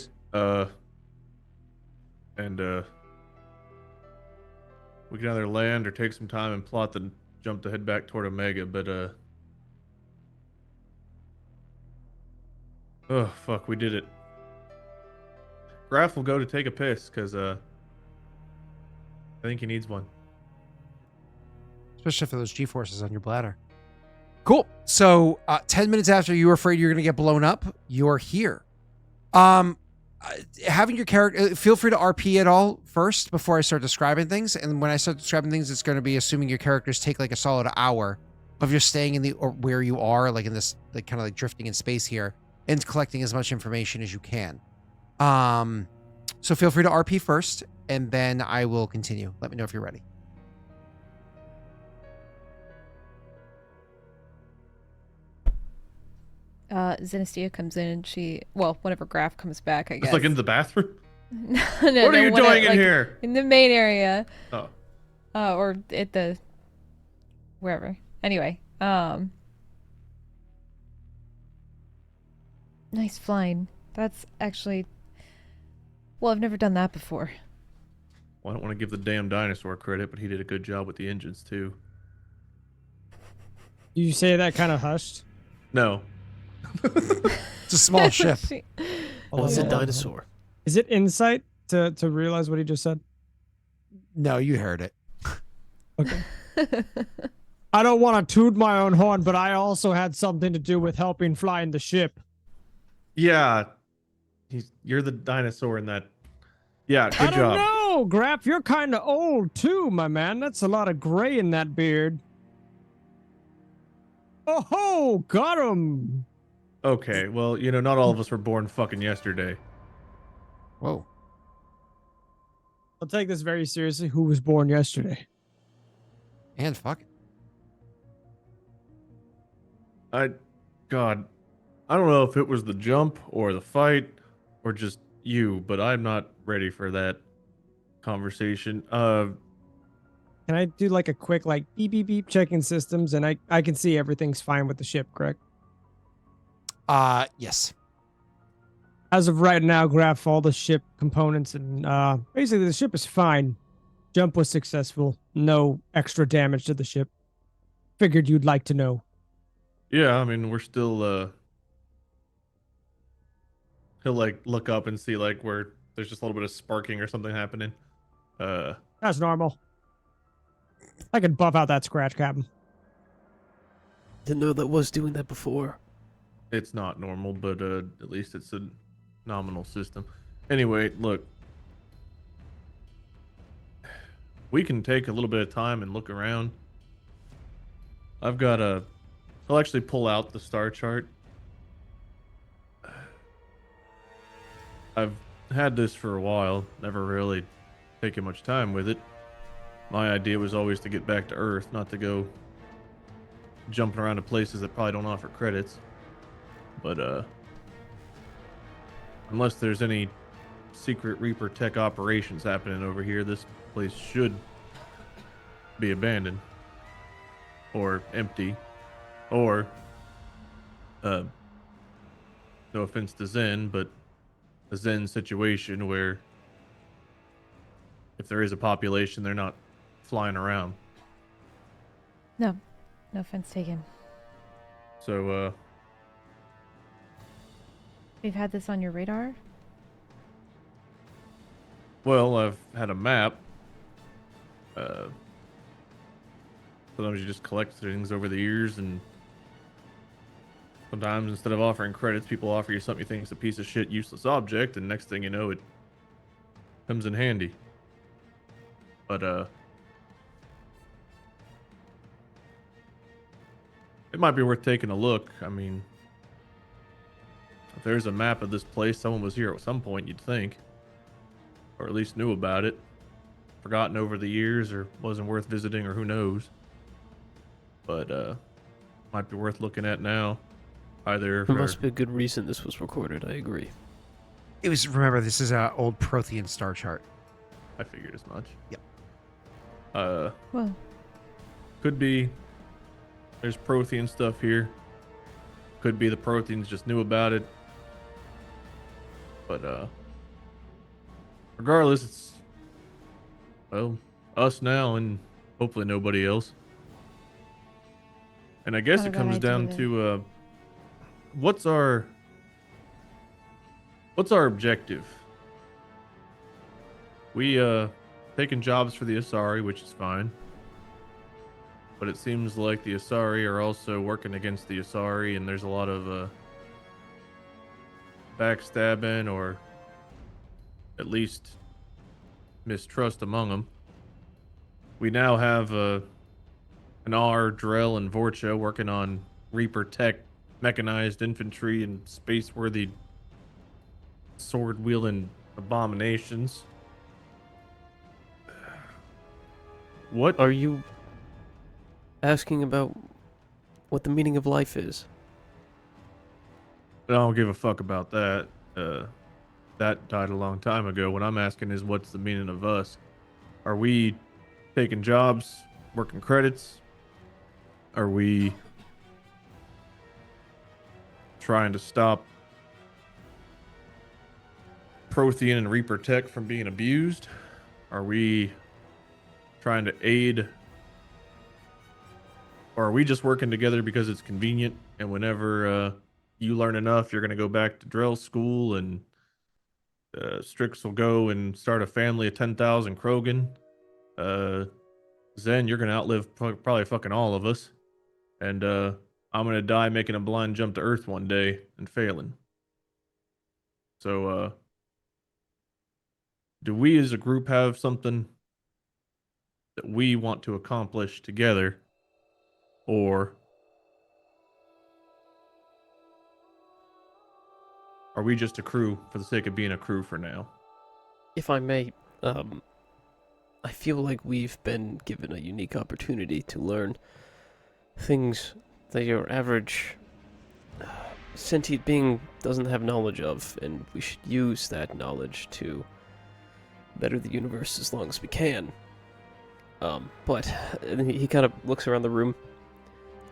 And we can either land or take some time and plot the jump to head back toward Omega, but oh fuck, we did it. Graff will go to take a piss because I think he needs one. Especially for those G-forces on your bladder. Cool. So 10 minutes after you were afraid you're going to get blown up, you're here. Having your character, feel free to RP at all first before I start describing things. And when I start describing things, it's going to be assuming your characters take like a solid hour of just staying in the, or where you are, like in this, like kind of like drifting in space here and collecting as much information as you can. So feel free to RP first and then I will continue. Let me know if you're ready. Zenestthea comes in and whenever Graff comes back, I guess. It's like in the bathroom? No, what are you doing in here? In the main area. Oh. Or at the, wherever. Anyway, nice flying. That's actually, well, I've never done that before. Well, I don't want to give the damn dinosaur credit, but he did a good job with the engines too. You say that kind of hushed? No. It's a small ship. Oh, it's a dinosaur. Is it insight to realize what he just said? No, you heard it. Okay. I don't want to toot my own horn, but I also had something to do with helping flying the ship. Yeah. You're the dinosaur in that. Yeah, good job. I don't know, Graff. You're kind of old too, my man. That's a lot of gray in that beard. Oh ho, got him. Okay, well, you know, not all of us were born fucking yesterday. Whoa. I'll take this very seriously. Who was born yesterday? And fuck it. God, I don't know if it was the jump or the fight or just you, but I'm not ready for that conversation. Can I do like a quick like beep beep beep checking systems and I can see everything's fine with the ship, correct? Yes. As of right now, Graff all the ship components and basically the ship is fine. Jump was successful. No extra damage to the ship. Figured you'd like to know. Yeah, I mean, we're still he'll like look up and see like where there's just a little bit of sparking or something happening. That's normal. I could buff out that scratch, Captain. Didn't know that was doing that before. It's not normal, but at least it's a nominal system. Anyway, look. We can take a little bit of time and look around. I've got I'll actually pull out the star chart. I've had this for a while, never really taken much time with it. My idea was always to get back to Earth, not to go jumping around to places that probably don't offer credits. But unless there's any secret Reaper tech operations happening over here, this place should be abandoned or empty, or no offense to Zen, but a Zen situation where if there is a population, they're not flying around. No offense taken. So You've had this on your radar? Well, I've had a map. Sometimes you just collect things over the years, and sometimes instead of offering credits, people offer you something you think is a piece of shit, useless object, and next thing you know, it comes in handy. But it might be worth taking a look. I mean, if there's a map of this place, someone was here at some point, you'd think, or at least knew about it. Forgotten over the years, or wasn't worth visiting, or who knows. But might be worth looking at now. Either There must be a good reason this was recorded. I agree. It was, remember, this is an old Prothean star chart. I figured as much. Yep. Well, Could be there's Prothean stuff here. Could be the Protheans just knew about it. But regardless, it's, well, us now and hopefully nobody else. And I guess Not a it bad comes idea down then. to what's our objective? We taking jobs for the Asari, which is fine. But it seems like the Asari are also working against the Asari, and there's a lot of backstabbing, or at least mistrust among them. We now have an R, Drell, and VORCHA working on Reaper tech, mechanized infantry, and space-worthy sword-wielding abominations. What Are you asking about what the meaning of life is? I don't give a fuck about that. That died a long time ago. What I'm asking is, what's the meaning of us? Are we taking jobs, working credits? Are we trying to stop Prothean and Reaper tech from being abused? Are we trying to aid? Or are we just working together because it's convenient, and whenever you learn enough, you're going to go back to drill school, and Strix will go and start a family of 10,000 Krogan. Zen, you're going to outlive probably fucking all of us. And I'm going to die making a blind jump to Earth one day and failing. So, do we as a group have something that we want to accomplish together? Or are we just a crew for the sake of being a crew for now? If I may, I feel like we've been given a unique opportunity to learn things that your average sentient being doesn't have knowledge of, and we should use that knowledge to better the universe as long as we can. But and he kind of looks around the room.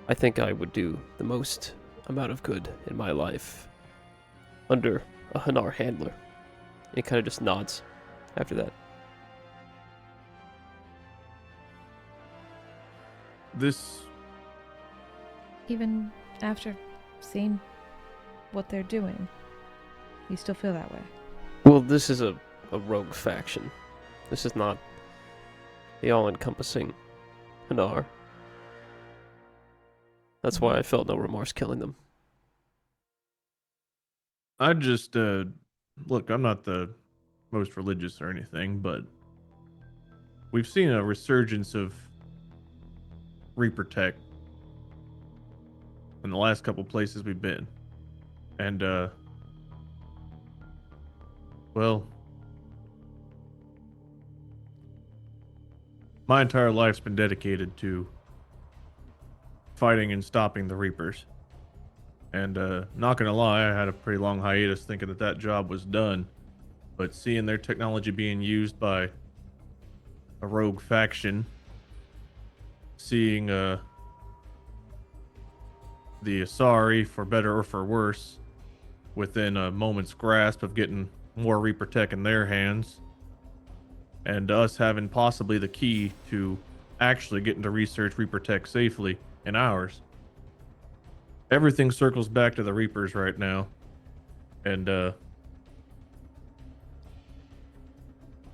I think I would do the most amount of good in my life under a Hanar handler. And he kind of just nods after that. This, even after seeing what they're doing, you still feel that way. Well, this is a rogue faction. This is not the all-encompassing Hanar. That's why I felt no remorse killing them. I just, look, I'm not the most religious or anything, but we've seen a resurgence of Reaper tech in the last couple places we've been. And, well, my entire life's been dedicated to fighting and stopping the Reapers. And not gonna lie, I had a pretty long hiatus thinking that that job was done. But seeing their technology being used by a rogue faction, seeing the Asari, for better or for worse, within a moment's grasp of getting more Reaper tech in their hands, and us having possibly the key to actually getting to research Reaper tech safely in ours. Everything circles back to the Reapers right now. And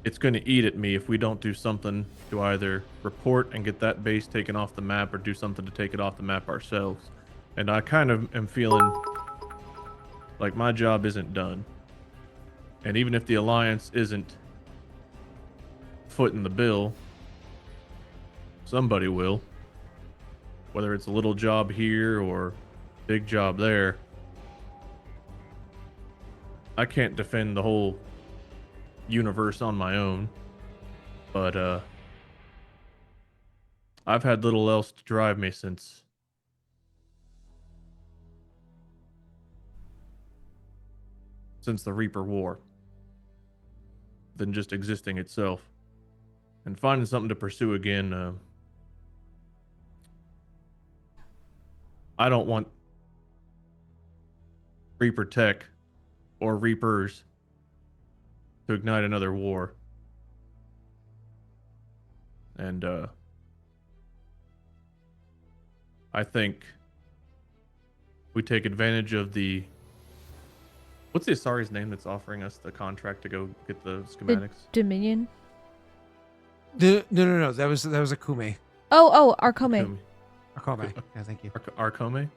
it's going to eat at me if we don't do something to either report and get that base taken off the map or do something to take it off the map ourselves. And I kind of am feeling like my job isn't done. And even if the Alliance isn't footing the bill, somebody will. Whether it's a little job here or big job there. I can't defend the whole universe on my own, but I've had little else to drive me since the Reaper War than just existing itself. And finding something to pursue again, I don't want Reaper tech or Reapers to ignite another war. And I think we take advantage of the... What's the Asari's name that's offering us the contract to go get the schematics? Dominion. No. That was Akume. Oh, Arkome. Akome. Yeah, thank you. Arkome?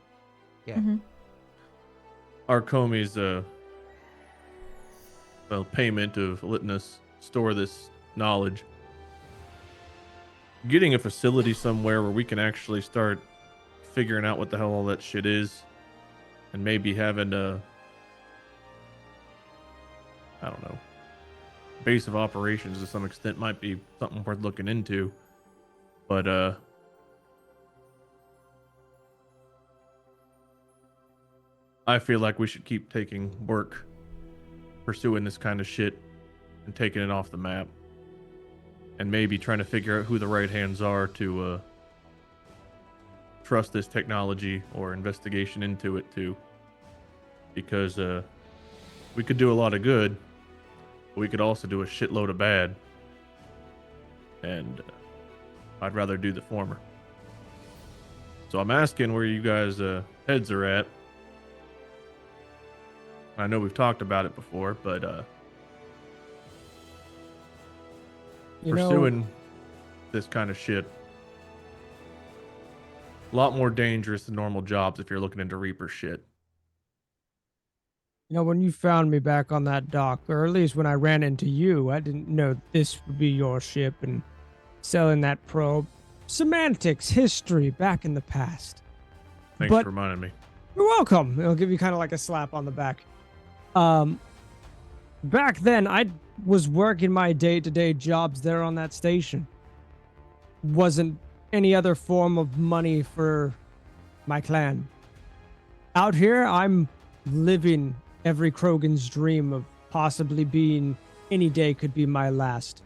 Yeah. Mm-hmm. Arkome's payment of letting us store this knowledge. Getting a facility somewhere where we can actually start figuring out what the hell all that shit is, and maybe having a, I don't know, base of operations to some extent might be something worth looking into. But I feel like we should keep taking work pursuing this kind of shit and taking it off the map, and maybe trying to figure out who the right hands are to trust this technology or investigation into it too, because we could do a lot of good, but we could also do a shitload of bad, and I'd rather do the former. So I'm asking where you guys heads are at. I know we've talked about it before, but pursuing this kind of shit, a lot more dangerous than normal jobs if you're looking into Reaper shit. You know, when you found me back on that dock, or at least when I ran into you, I didn't know this would be your ship and selling that probe. Semantics, history, back in the past. Thanks for reminding me. You're welcome. It'll give you kind of like a slap on the back. Back then, I was working my day-to-day jobs there on that station. Wasn't any other form of money for my clan. Out here, I'm living every Krogan's dream of possibly being any day could be my last.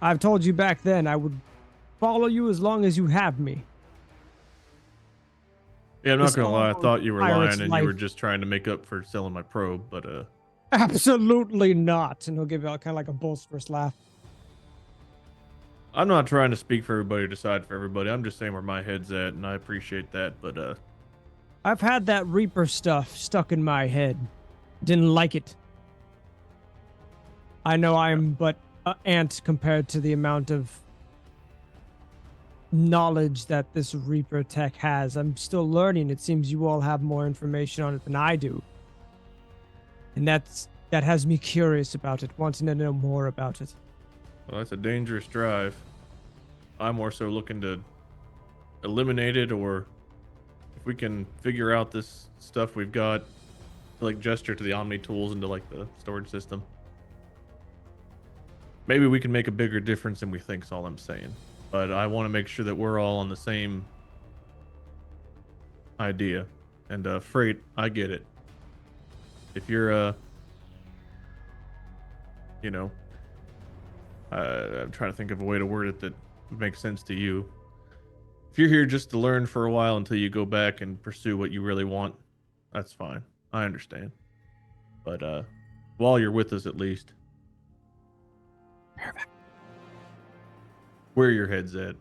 I've told you back then I would follow you as long as you have me. Yeah, I'm not gonna lie. I thought you were Pirate's lying and life. you were just trying to make up for selling my probe, but Absolutely not. And he'll give you kind of like a boisterous laugh. I'm not trying to speak for everybody or decide for everybody. I'm just saying where my head's at, and I appreciate that. But I've had that Reaper stuff stuck in my head. Didn't like it. I know I'm but an ant compared to the amount of knowledge that this Reaper tech has. I'm still learning. It seems you all have more information on it than I do. And that has me curious about it, wanting to know more about it. well, that's a dangerous drive. I'm more so looking to eliminate it, or if we can figure out this stuff we've got, to like gesture to the Omni tools into like the storage system. Maybe we can make a bigger difference than we think, is all I'm saying. But I want to make sure that we're all on the same idea. And Frait, I get it. If you're you know, I'm trying to think of a way to word it that makes sense to you. If you're here just to learn for a while until you go back and pursue what you really want, that's fine. I understand. But while you're with us, at least, where your head's at.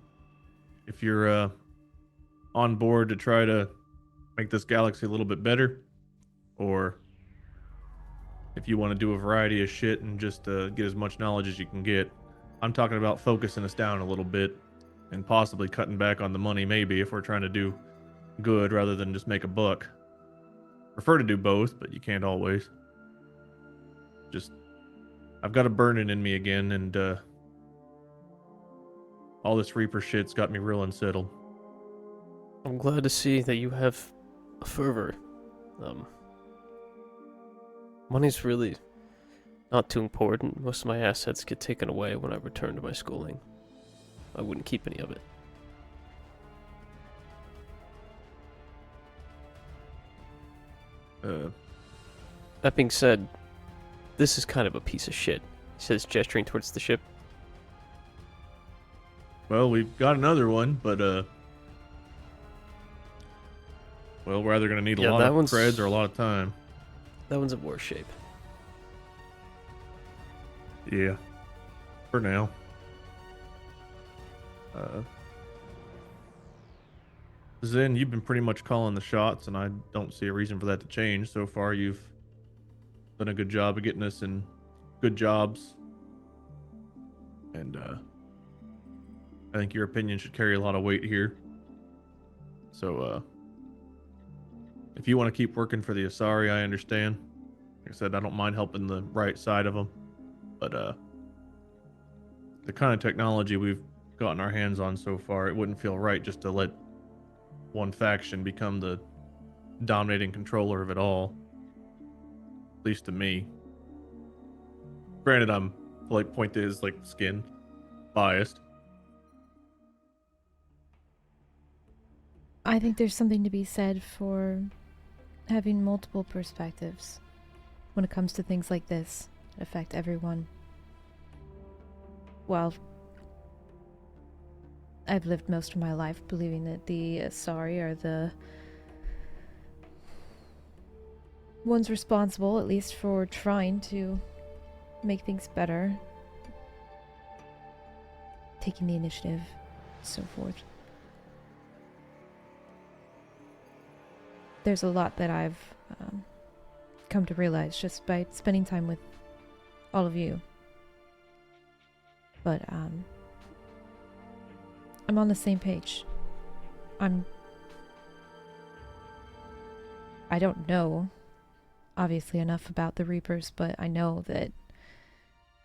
If you're on board to try to make this galaxy a little bit better, or if you want to do a variety of shit and just get as much knowledge as you can get. I'm talking about focusing us down a little bit and possibly cutting back on the money, maybe, if we're trying to do good rather than just make a buck. Prefer to do both, but you can't always. Just, I've got a burning in me again, and all this Reaper shit's got me real unsettled. I'm glad to see that you have a fervor. Money's really not too important. Most of my assets get taken away when I return to my schooling. I wouldn't keep any of it. That being said, this is kind of a piece of shit, he says, gesturing towards the ship. Well, we've got another one, but well, we're either gonna need a lot of creds or a lot of time. That one's in worse shape. Yeah. For now. Zen, you've been pretty much calling the shots, and I don't see a reason for that to change. So far, you've done a good job of getting us in good jobs. And I think your opinion should carry a lot of weight here. So, if you want to keep working for the Asari, I understand. Like I said, I don't mind helping the right side of them. But the kind of technology we've gotten our hands on so far, it wouldn't feel right just to let one faction become the dominating controller of it all. At least to me. Granted, I'm, like, point to his, like, skin. Biased. I think there's something to be said for having multiple perspectives when it comes to things like this that affect everyone. Well, I've lived most of my life believing that the Asari are the ones responsible, at least for trying to make things better, taking the initiative, so forth. There's a lot that I've come to realize just by spending time with all of you. But I'm on the same page. I don't know, obviously, enough about the Reapers, but I know that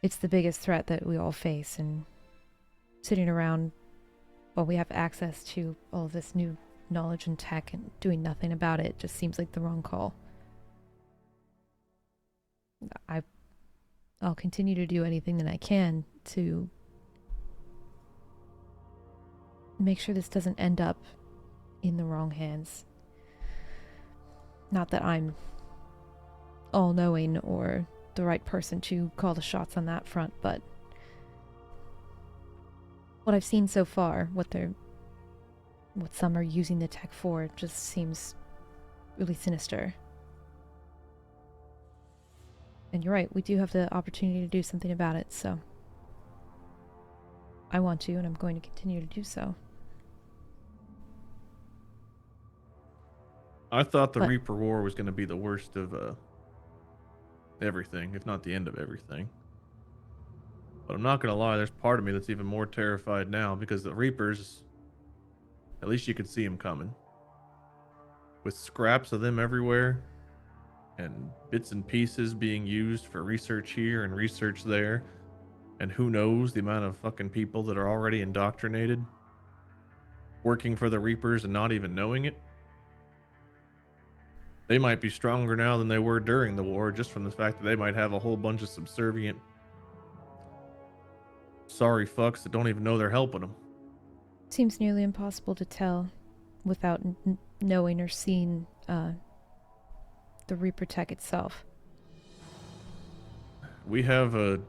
it's the biggest threat that we all face, and sitting around while we have access to all of this new knowledge and tech and doing nothing about it just seems like the wrong call. I'll continue to do anything that I can to make sure this doesn't end up in the wrong hands. Not that I'm all-knowing or the right person to call the shots on that front, but what I've seen so far, what some are using the tech for, just seems really sinister. And you're right, we do have the opportunity to do something about it, so I want to, and I'm going to continue to do so. I thought the Reaper War was going to be the worst of everything, if not the end of everything. But I'm not going to lie, there's part of me that's even more terrified now, because the Reapers, at least you could see them coming. With scraps of them everywhere, and bits and pieces being used for research here and research there, and who knows the amount of fucking people that are already indoctrinated, working for the Reapers and not even knowing it. They might be stronger now than they were during the war, just from the fact that they might have a whole bunch of subservient sorry fucks that don't even know they're helping them. Seems nearly impossible to tell without knowing or seeing the Reaper tech itself. We have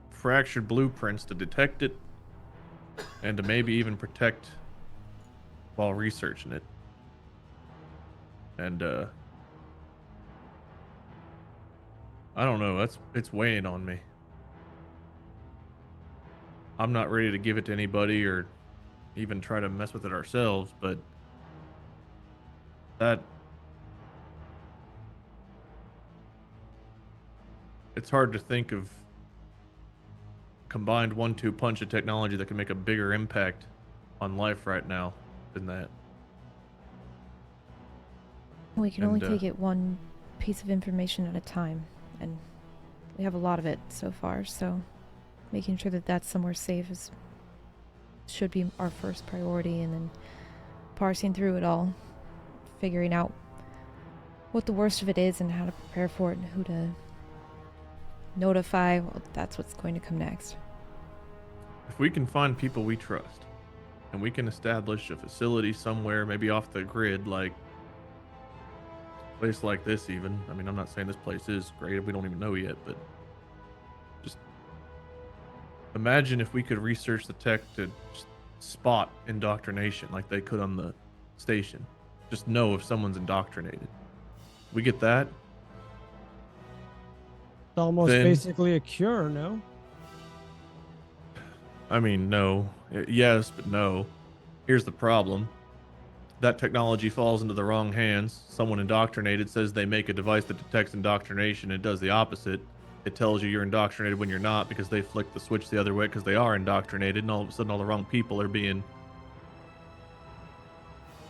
fractured blueprints to detect it and to maybe even protect while researching it. And I don't know, it's weighing on me. I'm not ready to give it to anybody or even try to mess with it ourselves, but that it's hard to think of combined 1-2 punch of technology that can make a bigger impact on life right now than that. We can only And, take it one piece of information at a time, and we have a lot of it so far, so making sure that that's somewhere safe should be our first priority, and then parsing through it all, figuring out what the worst of it is and how to prepare for it and who to notify. Well, that's what's going to come next. If we can find people we trust, and we can establish a facility somewhere, maybe off the grid, like a place like this even. I mean, I'm not saying this place is great, we don't even know yet, but just imagine if we could research the tech to just spot indoctrination like they could on the station. Just know if someone's indoctrinated. We get that. It's almost Then- basically a cure, no? I mean, no. Yes, but no. Here's the problem. That technology falls into the wrong hands. Someone indoctrinated says they make a device that detects indoctrination and it does the opposite. It tells you you're indoctrinated when you're not because they flick the switch the other way because they are indoctrinated, and all of a sudden all the wrong people are being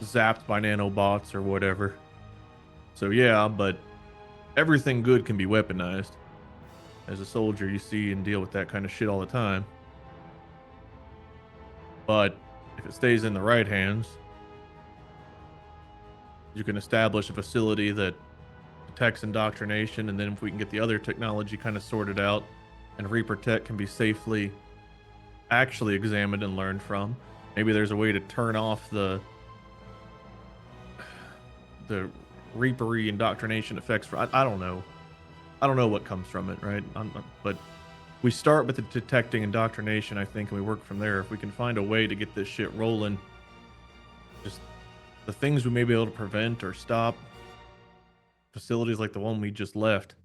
zapped by nanobots or whatever. So yeah, but everything good can be weaponized. As a soldier, you see and deal with that kind of shit all the time. But if it stays in the right hands, you can establish a facility that detects indoctrination, and then if we can get the other technology kind of sorted out, and Reaper tech can be safely actually examined and learned from. Maybe there's a way to turn off the Reapery indoctrination effects. I don't know. I don't know what comes from it, right? But we start with the detecting indoctrination, I think, and we work from there. If we can find a way to get this shit rolling, just the things we may be able to prevent or stop, facilities like the one we just left.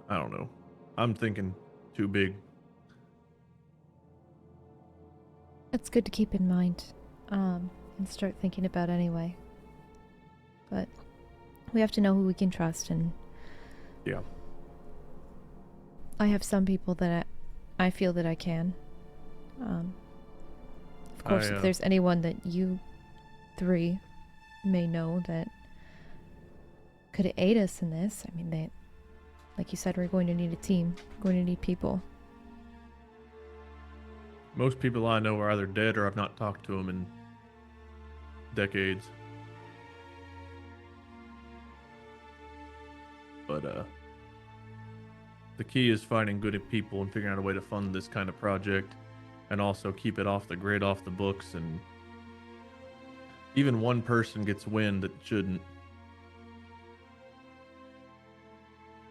I don't know. I'm thinking too big. It's good to keep in mind, and start thinking about anyway. But we have to know who we can trust, and Yeah. I have some people that I feel that I can. Of course, if there's anyone that you three may know that could aid us in this, I mean, they, like you said, we're going to need a team. We're going to need people. Most people I know are either dead or I've not talked to them in decades. But the key is finding good people and figuring out a way to fund this kind of project, and also keep it off the grid, off the books, and even one person gets wind that shouldn't.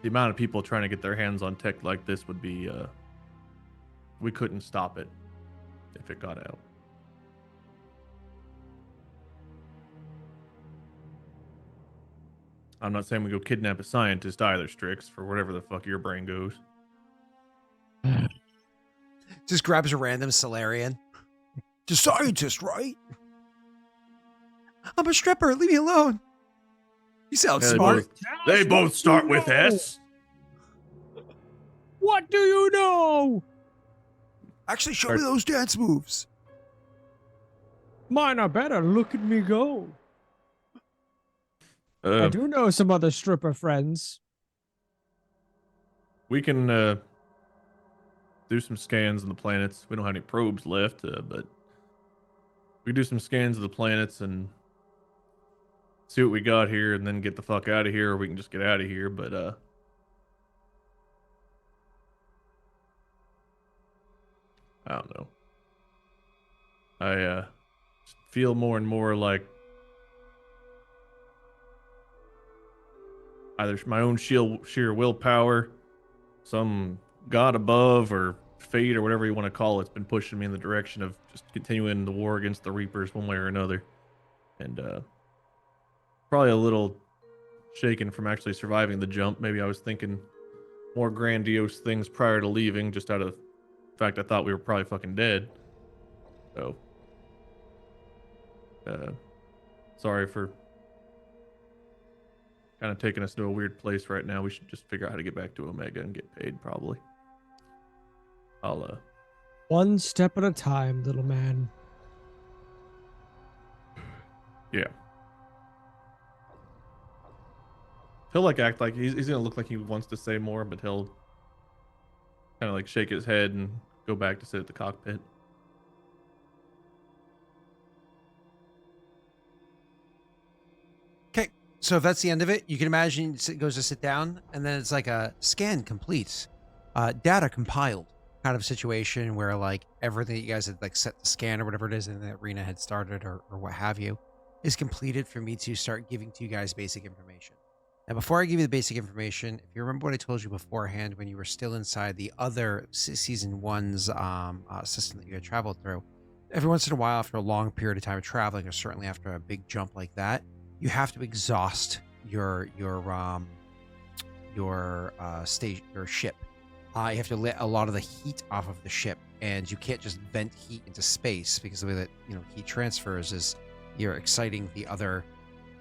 The amount of people trying to get their hands on tech like this would be, we couldn't stop it if it got out. I'm not saying we go kidnap a scientist either, Strix, for whatever the fuck your brain goes. Just grabs a random Solarian. Just scientist, right? I'm a stripper. Leave me alone. You sound Yeah, smart. They both start with S. What do you know? Actually, show me those dance moves. Mine are better. Look at me go. I do know some other stripper friends. We can do some scans of the planets. We don't have any probes left, but we do some scans of the planets and see what we got here, and then get the fuck out of here, or we can just get out of here. But I don't know. I feel more and more like either my own sheer willpower, some god above, or fate, or whatever you want to call it's been pushing me in the direction of just continuing the war against the Reapers one way or another. And probably a little shaken from actually surviving the jump. Maybe I was thinking more grandiose things prior to leaving, just out of the fact I thought we were probably fucking dead. So sorry for kind of taking us to a weird place right now. We should just figure out how to get back to Omega and get paid, probably. I'll One step at a time, little man. yeah. He'll like act like he's gonna look like he wants to say more, but he'll kind of like shake his head and go back to sit at the cockpit. Okay, so if that's the end of it, you can imagine it goes to sit down, and then it's like a scan complete, data compiled kind of situation where like everything that you guys had like set the scan or whatever it is and that Rena had started or what have you is completed for me to start giving to you guys basic information. Now, before I give you the basic information, if you remember what I told you beforehand when you were still inside the other season one's system that you had traveled through, every once in a while, after a long period of time of traveling, or certainly after a big jump like that, you have to exhaust your ship. You have to let a lot of the heat off of the ship, and you can't just vent heat into space because the way that heat transfers is you're exciting the other,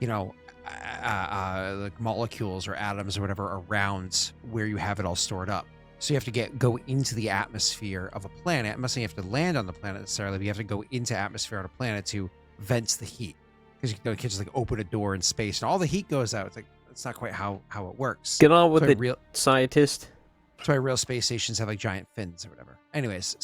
like molecules or atoms or whatever around where you have it all stored up. So you have to go into the atmosphere of a planet. I'm not saying you have to land on the planet necessarily, but you have to go into atmosphere on a planet to vent the heat. Because you can't just like open a door in space and all the heat goes out. It's like that's not quite how it works. Get on with it, scientist. That's why real space stations have like giant fins or whatever. Anyways,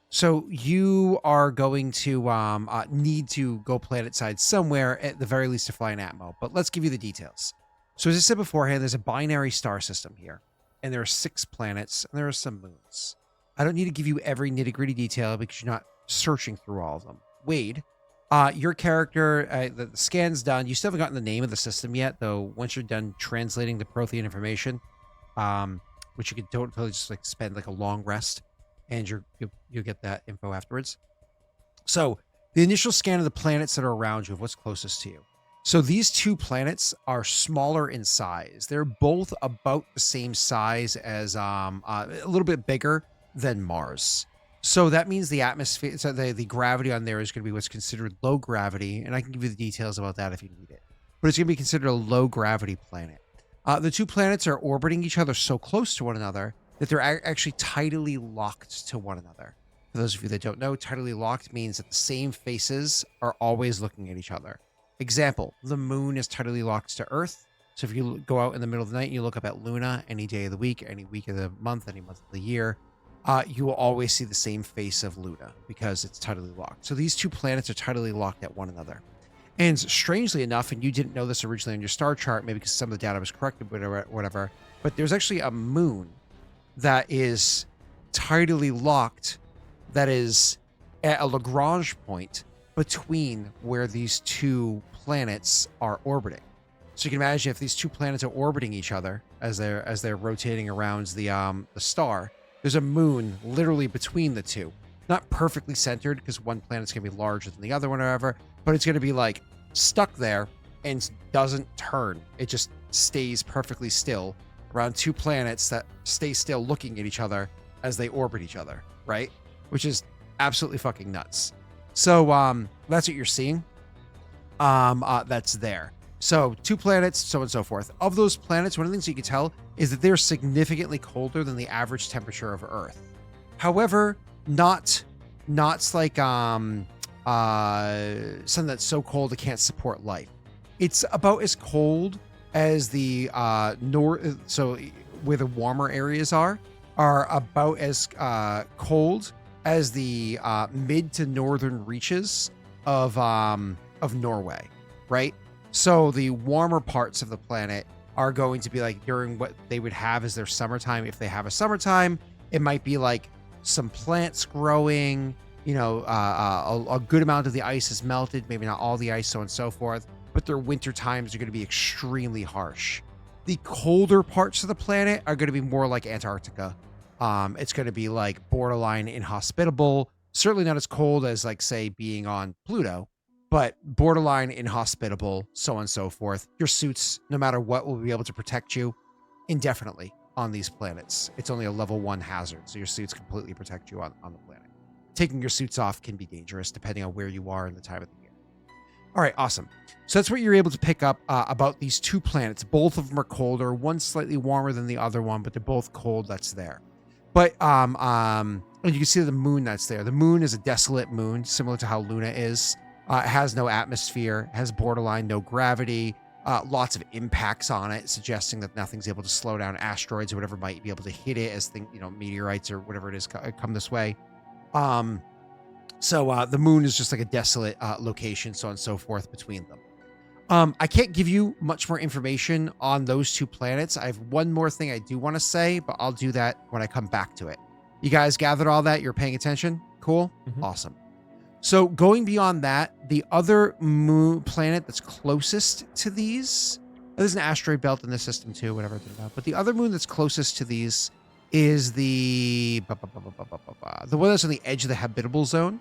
so you are going to need to go planet side somewhere at the very least to fly an Atmo. But let's give you the details. So as I said beforehand, there's a binary star system here, and there are 6 planets and there are some moons. I don't need to give you every nitty-gritty detail because you're not searching through all of them. Wade, your character, the scan's done. You still haven't gotten the name of the system yet, though. Once you're done translating the Prothean information, which you can totally just like spend like a long rest, and you'll get that info afterwards. So the initial scan of the planets that are around you, of what's closest to you. So these 2 planets are smaller in size. They're both about the same size as a little bit bigger than Mars. So that means the atmosphere, so the gravity on there is going to be what's considered low gravity, and I can give you the details about that if you need it. But it's going to be considered a low gravity planet. The 2 planets are orbiting each other so close to one another that they're actually tidally locked to one another. For those of you that don't know, tidally locked means that the same faces are always looking at each other. Example, the moon is tidally locked to Earth. So if you go out in the middle of the night and you look up at Luna any day of the week, any week of the month, any month of the year, you will always see the same face of Luna because it's tidally locked. So these 2 planets are tidally locked at one another. And strangely enough, and you didn't know this originally on your star chart, maybe because some of the data was corrected, whatever, but there's actually a moon that is tidally locked, that is at a Lagrange point between where these 2 planets are orbiting. So you can imagine if these 2 planets are orbiting each other as they're rotating around the star, there's a moon literally between the 2. Not perfectly centered because one planet's going to be larger than the other one or whatever, but it's going to be like stuck there and doesn't turn. It just stays perfectly still around 2 planets that stay still looking at each other as they orbit each other, right? Which is absolutely fucking nuts. So that's what you're seeing. That's there. So 2 planets, so on and so forth. Of those planets, one of the things you can tell is that they're significantly colder than the average temperature of Earth. However, not like something that's so cold it can't support life. It's about as cold as the north, so where the warmer areas are about as cold as the mid to northern reaches of Norway, right? So the warmer parts of the planet are going to be like during what they would have as their summertime. If they have a summertime, it might be like some plants growing, a good amount of the ice is melted, maybe not all the ice, so on and so forth. But their winter times are going to be extremely harsh. The colder parts of the planet are going to be more like Antarctica. It's going to be like borderline inhospitable. Certainly not as cold as like, say, being on Pluto, but borderline inhospitable, so on and so forth. Your suits, no matter what, will be able to protect you indefinitely on these planets. It's only a level 1 hazard, so your suits completely protect you on the planet. Taking your suits off can be dangerous depending on where you are in the time of the year. All right, awesome. So that's what you're able to pick up about these two planets. Both of them are colder. One's slightly warmer than the other one, but they're both cold. That's there. But and you can see the moon that's there. The moon is a desolate moon, similar to how Luna is. It has no atmosphere, has borderline no gravity, lots of impacts on it, suggesting that nothing's able to slow down asteroids or whatever might be able to hit it as meteorites or whatever it is come this way. So the moon is just like a desolate location, so on and so forth between them. I can't give you much more information on those two planets. I have one more thing I do want to say, but I'll do that when I come back to it. You guys gathered all that? You're paying attention? Cool? Mhm. Awesome. So going beyond that, the other moon planet that's closest to these, there's an asteroid belt in the system too, whatever. But the other moon that's closest to these is the one that's on the edge of the habitable zone.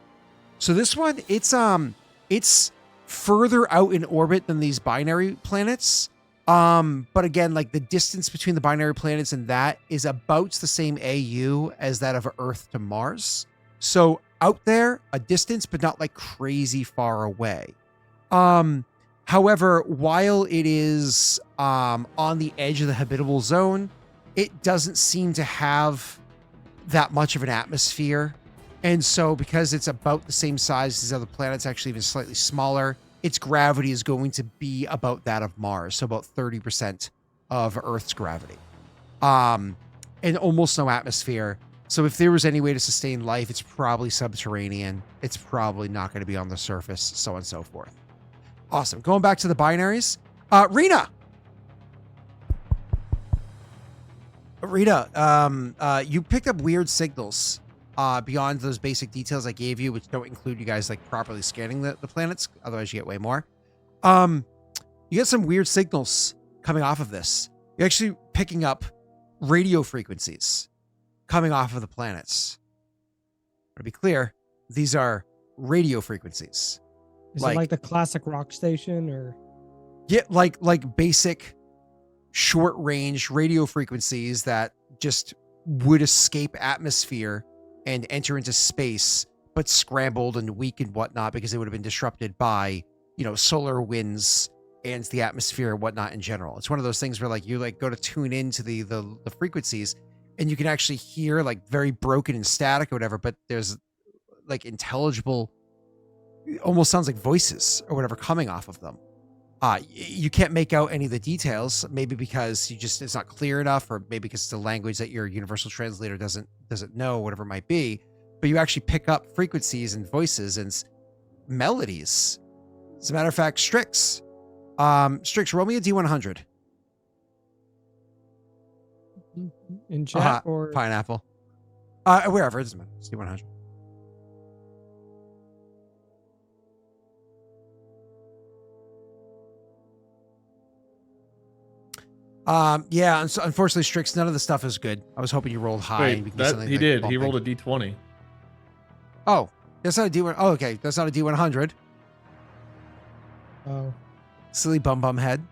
So this one, it's further out in orbit than these binary planets. But again, like the distance between the binary planets and that is about the same AU as that of Earth to Mars. So out there, a distance, but not like crazy far away. However, while it is on the edge of the habitable zone, it doesn't seem to have that much of an atmosphere. And so because it's about the same size as other planets, actually even slightly smaller, its gravity is going to be about that of Mars. So about 30% of Earth's gravity. And almost no atmosphere. So if there was any way to sustain life, it's probably subterranean. It's probably not going to be on the surface, so on and so forth. Awesome. Going back to the binaries. Rena! You picked up weird signals beyond those basic details I gave you, which don't include you guys like properly scanning the planets. Otherwise, you get way more. You get some weird signals coming off of this. You're actually picking up radio frequencies coming off of the planets. To be clear, these are radio frequencies. Is it like the classic rock station or? Yeah, like basic short range radio frequencies that just would escape atmosphere and enter into space, but scrambled and weak and whatnot because they would have been disrupted by, solar winds and the atmosphere and whatnot in general. It's one of those things where you go to tune into the frequencies and you can actually hear like very broken and static or whatever, but there's like intelligible, almost sounds like voices or whatever coming off of them. You can't make out any of the details, maybe because it's not clear enough, or maybe because it's a language that your universal translator doesn't know, whatever it might be. But you actually pick up frequencies and voices and melodies. As a matter of fact, Strix, roll me a D100. In chat or pineapple. Wherever, it doesn't matter. It's D100. Yeah, unfortunately, Strix, none of the stuff is good. I was hoping you rolled high. Wait, and we can get something, he like, did. bumping. He rolled a D20. Oh, that's not a D1. Oh, okay. That's not a D100. oh, Silly bum head.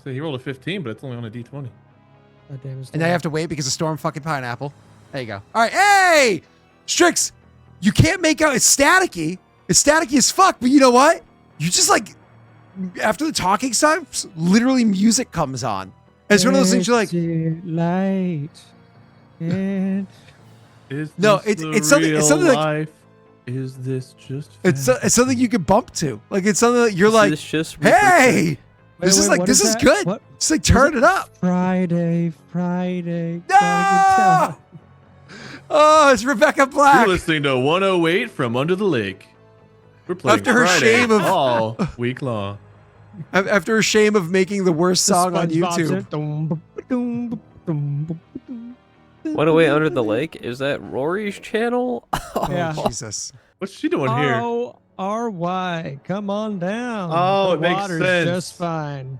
So he rolled a 15, but it's only on a D20. that damn is And now you have to wait because of Storm fucking Pineapple. There you go. All right. Hey! Strix, you can't make out. It's staticky. It's staticky as fuck, but you know what? You just after the talking stops, literally music comes on. And it's one of those things you're like, light. No, it's something like, life? Is this just it's something you can bump to. Like, it's something that you're like, This just hey, this is what this is that? good. What? Just like turn it up. Friday. No! Oh, it's Rebecca Black. You're listening to 108 from Under the Lake. We're playing After her Friday shame of- all week long. After a shame of making the worst song on YouTube. 108 Under the Lake? Is that Rory's channel? Oh, Yeah. Jesus. What's she doing here? Oh, RY, come on down. Oh, The it makes water's sense. just fine.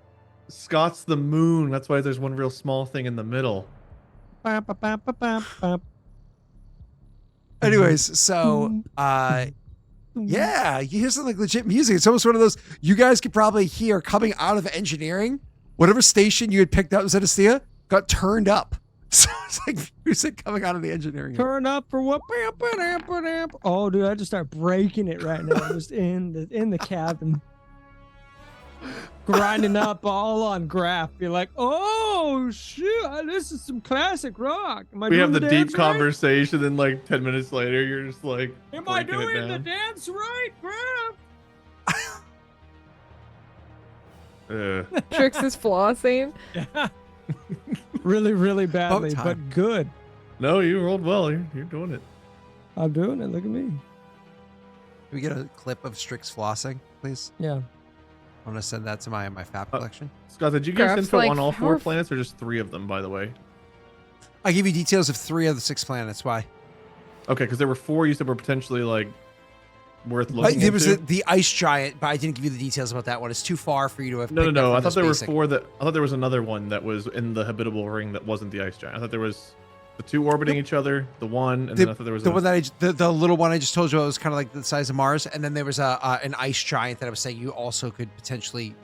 Scott's the moon. That's why there's one real small thing in the middle. Bam, bam, bam, bam, bam, bam. Anyways, so yeah, you hear some like legit music. It's almost one of those you guys could probably hear coming out of engineering. Whatever station you had picked up in Zenestthea got turned up. So it's like music coming out of the engineering. Turn up for what? Bam, bam, bam, bam. Oh, dude, I just start breaking it right now, just in the cabin. grinding up all on Graff. You're like, oh shit, this is some classic rock. Am I We doing have the deep dance right? conversation, then like 10 minutes later, you're just like, Am I breaking it doing the down. dance right, Graff? Trix is flossing. Really, really badly, time. but good. No, you rolled well. You're doing it. I'm doing it. Look at me. Can we get a clip of Strix flossing, please? Yeah. I'm gonna send that to my FAP collection. Scott, did you give us Graph's info like, on all how 4 are- planets or just 3 of them, by the way? I give you details of 3 of the 6 planets. Why? Okay, because there were 4 you said were potentially like worth looking There was into. the ice giant, but I didn't give you the details about that one. It's too far for you to have. No. picked up I from thought this there basic. were 4 that. I thought there was another one that was in the habitable ring that wasn't the ice giant. I thought there was the 2 orbiting each other, the one, and then I thought there was The one that the little one I just told you was kind of like the size of Mars, and then there was an ice giant that I was saying you also could potentially.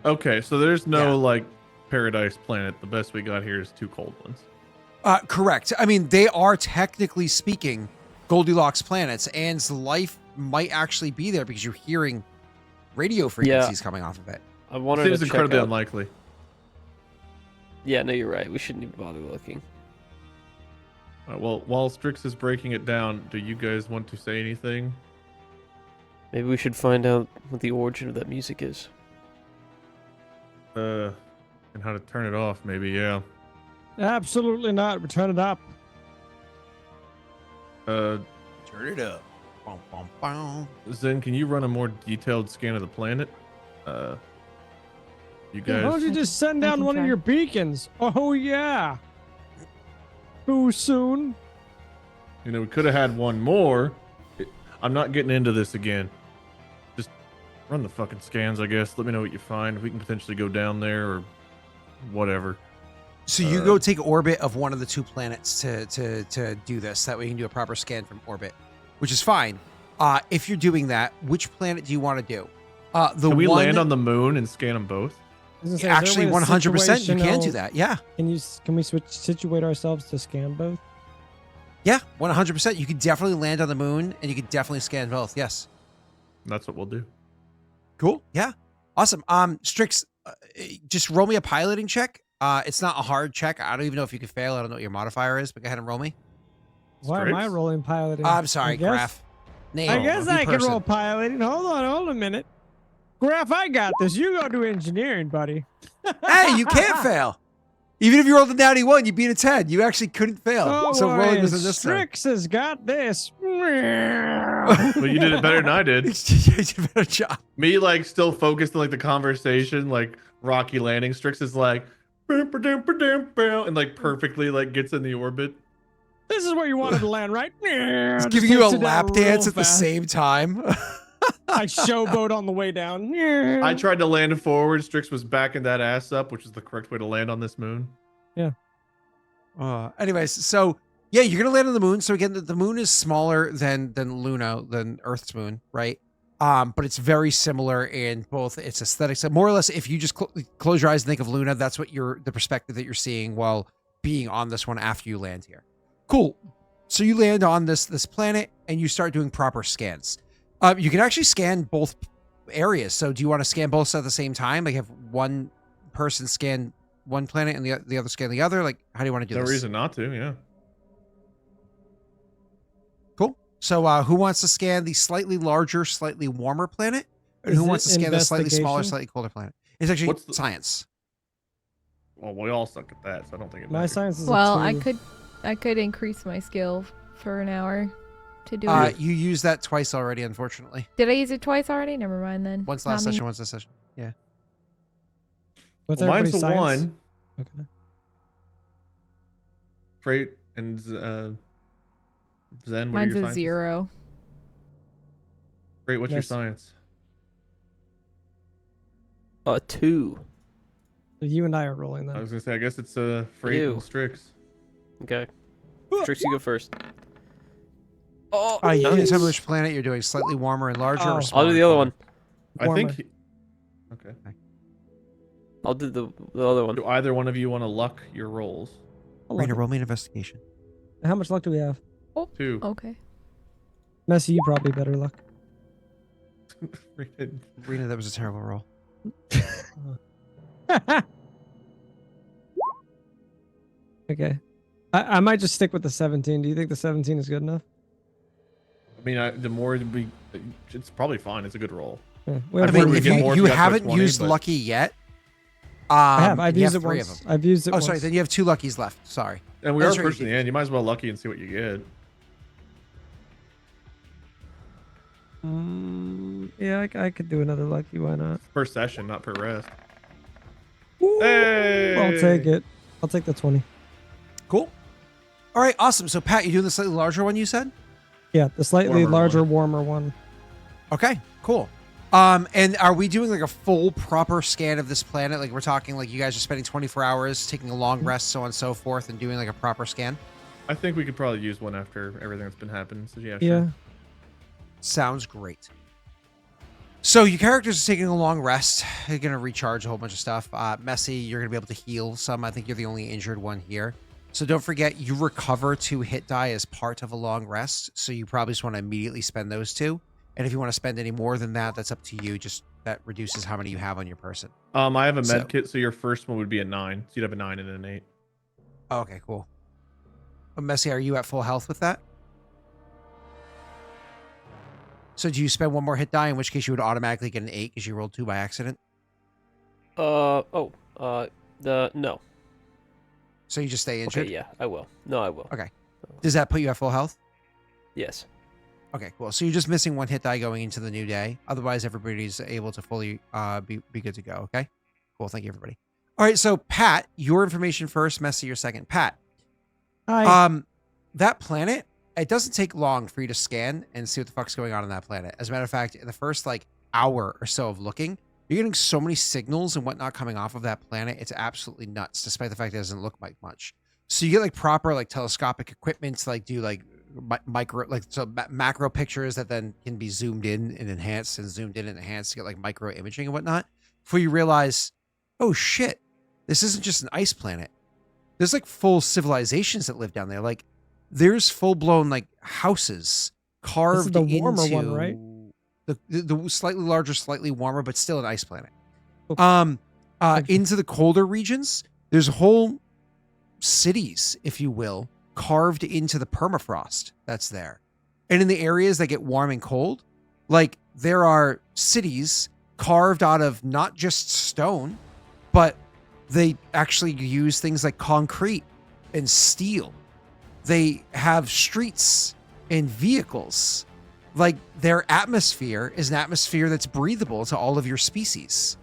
Okay, so there's no Yeah. like paradise planet. The best we got here is 2 cold ones. Correct. I mean, they are technically speaking Goldilocks planets, and life might actually be there because you're hearing radio frequencies coming off of it. I wanted Seems to check incredibly out. unlikely. Yeah, no, you're right. We shouldn't even bother looking. Well, while Strix is breaking it down, do you guys want to say anything? Maybe we should find out what the origin of that music is. And how to turn it off? Maybe, yeah. Absolutely not. Return it up. Turn it up. Bum, bum, bum. Zen, can you run a more detailed scan of the planet? You Why guys. don't you just send I down can one of try. your beacons? Oh yeah. Too soon. You know, we could have had one more. I'm not getting into this again. Just run the fucking scans, I guess. Let me know what you find. We can potentially go down there or whatever. So you go take orbit of one of the 2 planets to do this. That way you can do a proper scan from orbit, which is fine. If you're doing that, which planet do you want to do? The Can we one land on the moon and scan them both? I was gonna say, is there a actually way to 100% you can do situational- that. Yeah. Can we situate ourselves to scan both? Yeah, 100%. You could definitely land on the moon and you could definitely scan both. Yes. That's what we'll do. Cool. Yeah. Awesome. Strix, just roll me a piloting check. It's not a hard check. I don't even know if you can fail. I don't know what your modifier is, but go ahead and roll me. Why am I Strix? rolling piloting? I'm sorry, I guess- Graff. Name. I guess new I can person. roll piloting. Hold a minute. Graff, I got this. You go do engineering, buddy. Hey, you can't fail. Even if you rolled a natty 1, you beat a 10. You actually couldn't fail. Oh, so rolling was boy, in this turn. Strix has got this. But you did it better than I did. You did a better job. Me, like, still focused on, like, the conversation, like, Rocky landing. Strix is like, and, like, perfectly, like, gets in the orbit. This is where you wanted to land, right? It's Just giving you a takes it down lap real dance at the fast. same time. I showboat on the way down. I tried to land forward. Strix was backing that ass up, which is the correct way to land on this moon. Anyways, so yeah, you're gonna land on the moon. So again, the moon is smaller than Luna, than Earth's moon, right? But it's very similar in both its aesthetics. More or less, if you just close your eyes and think of Luna, that's what the perspective that you're seeing while being on this one after you land here. Cool. So you land on this planet and you start doing proper scans. You can actually scan both areas. So do you want to scan both at the same time? Like have one person scan one planet and the other scan the other? Like how do you want to do No this? reason not to, yeah. Cool. So who wants to scan the slightly larger, slightly warmer planet? And Is who it wants to scan the slightly smaller, investigation? slightly colder planet? It's actually What's the- science. Well, we all suck at that, so I don't think it My matters. science is Well, a 2. I could increase my skill for an hour to do it. You used that twice already, unfortunately. Did I use it twice already? Never mind then. Once Not last me. session, once this session. Yeah. What's Well, mine's everybody's a science? 1. Okay. Frait and Zen, what are Mine's your a sciences? 0. Frait, what's your Yes. science? 2. So you and I are rolling I then. was gonna say, I guess it's Frait Ew. and Strix. Okay. Strix, you go first. Oh, You can nice. tell me which planet you're doing. Slightly warmer and larger Oh. or smaller? I'll do the other one. I Warmer. think. Okay. I'll do the other one. Do either one of you want to luck your rolls? I'll Rena, look. roll me an investigation. How much luck do we have? 2. Okay. Messi, you probably better luck. Rena, that was a terrible roll. Okay. I might just stick with the 17. Do you think the 17 is good enough? I mean, the more we, it's probably fine. It's a good roll. Yeah. We I have mean, we if get more if you you got to haven't 20, used but- lucky yet, I have. I've you used have it three once. of them. I've used it Oh, once. sorry. Then you have 2 luckies left. Sorry. And we That's are right, pushing the end. You might as well lucky and see what you get. Yeah, I could do another lucky. Why not? Per session, not per rest. Ooh, Hey! I'll take it. I'll take the 20. Cool. All right. Awesome. So, Pat, you doing the slightly larger one you said? Yeah, the slightly Warmer larger, one. warmer one. Okay, cool. And are we doing like a full proper scan of this planet? Like we're talking like you guys are spending 24 hours, taking a long rest, so on and so forth, and doing like a proper scan? I think we could probably use one after everything that's been happening. So yeah, Yeah. sure. Sounds great. So your characters are taking a long rest. You're going to recharge a whole bunch of stuff. Messy, you're going to be able to heal some. I think you're the only injured one here. So don't forget, you recover 2 hit die as part of a long rest. So you probably just want to immediately spend those 2. And if you want to spend any more than that, that's up to you. Just that reduces how many you have on your person. I have a med So- kit, so your first one would be a 9. So you'd have a 9 and an 8. Okay, cool. Messy, are you at full health with that? So do you spend 1 more hit die, in which case you would automatically get an 8 because you rolled 2 by accident? No. So you just stay injured? Okay, yeah, I will. No, I will. Okay. Does that put you at full health? Yes. Okay, cool. So you're just missing 1 hit die going into the new day. Otherwise, everybody's able to fully be good to go. Okay. Cool. Thank you, everybody. All right. So Pat, your information first. Messy, your second. Pat, Hi. that planet. It doesn't take long for you to scan and see what the fuck's going on that planet. As a matter of fact, in the first like hour or so of looking, you're getting so many signals and whatnot coming off of that planet. It's absolutely nuts, despite the fact that it doesn't look like much. So you get like proper like telescopic equipment to like do like micro like so macro pictures that then can be zoomed in and enhanced and zoomed in and enhanced to get like micro imaging and whatnot. Before you realize, oh shit, this isn't just an ice planet. There's like full civilizations that live down there. Like there's full blown like houses carved the warmer into one, right? The slightly larger, slightly warmer, but still an ice planet. Okay. Into the colder regions, there's whole cities, if you will, carved into the permafrost that's there. And in the areas that get warm and cold, like there are cities carved out of not just stone, but they actually use things like concrete and steel. They have streets and vehicles. Like their atmosphere is an atmosphere that's breathable to all of your species.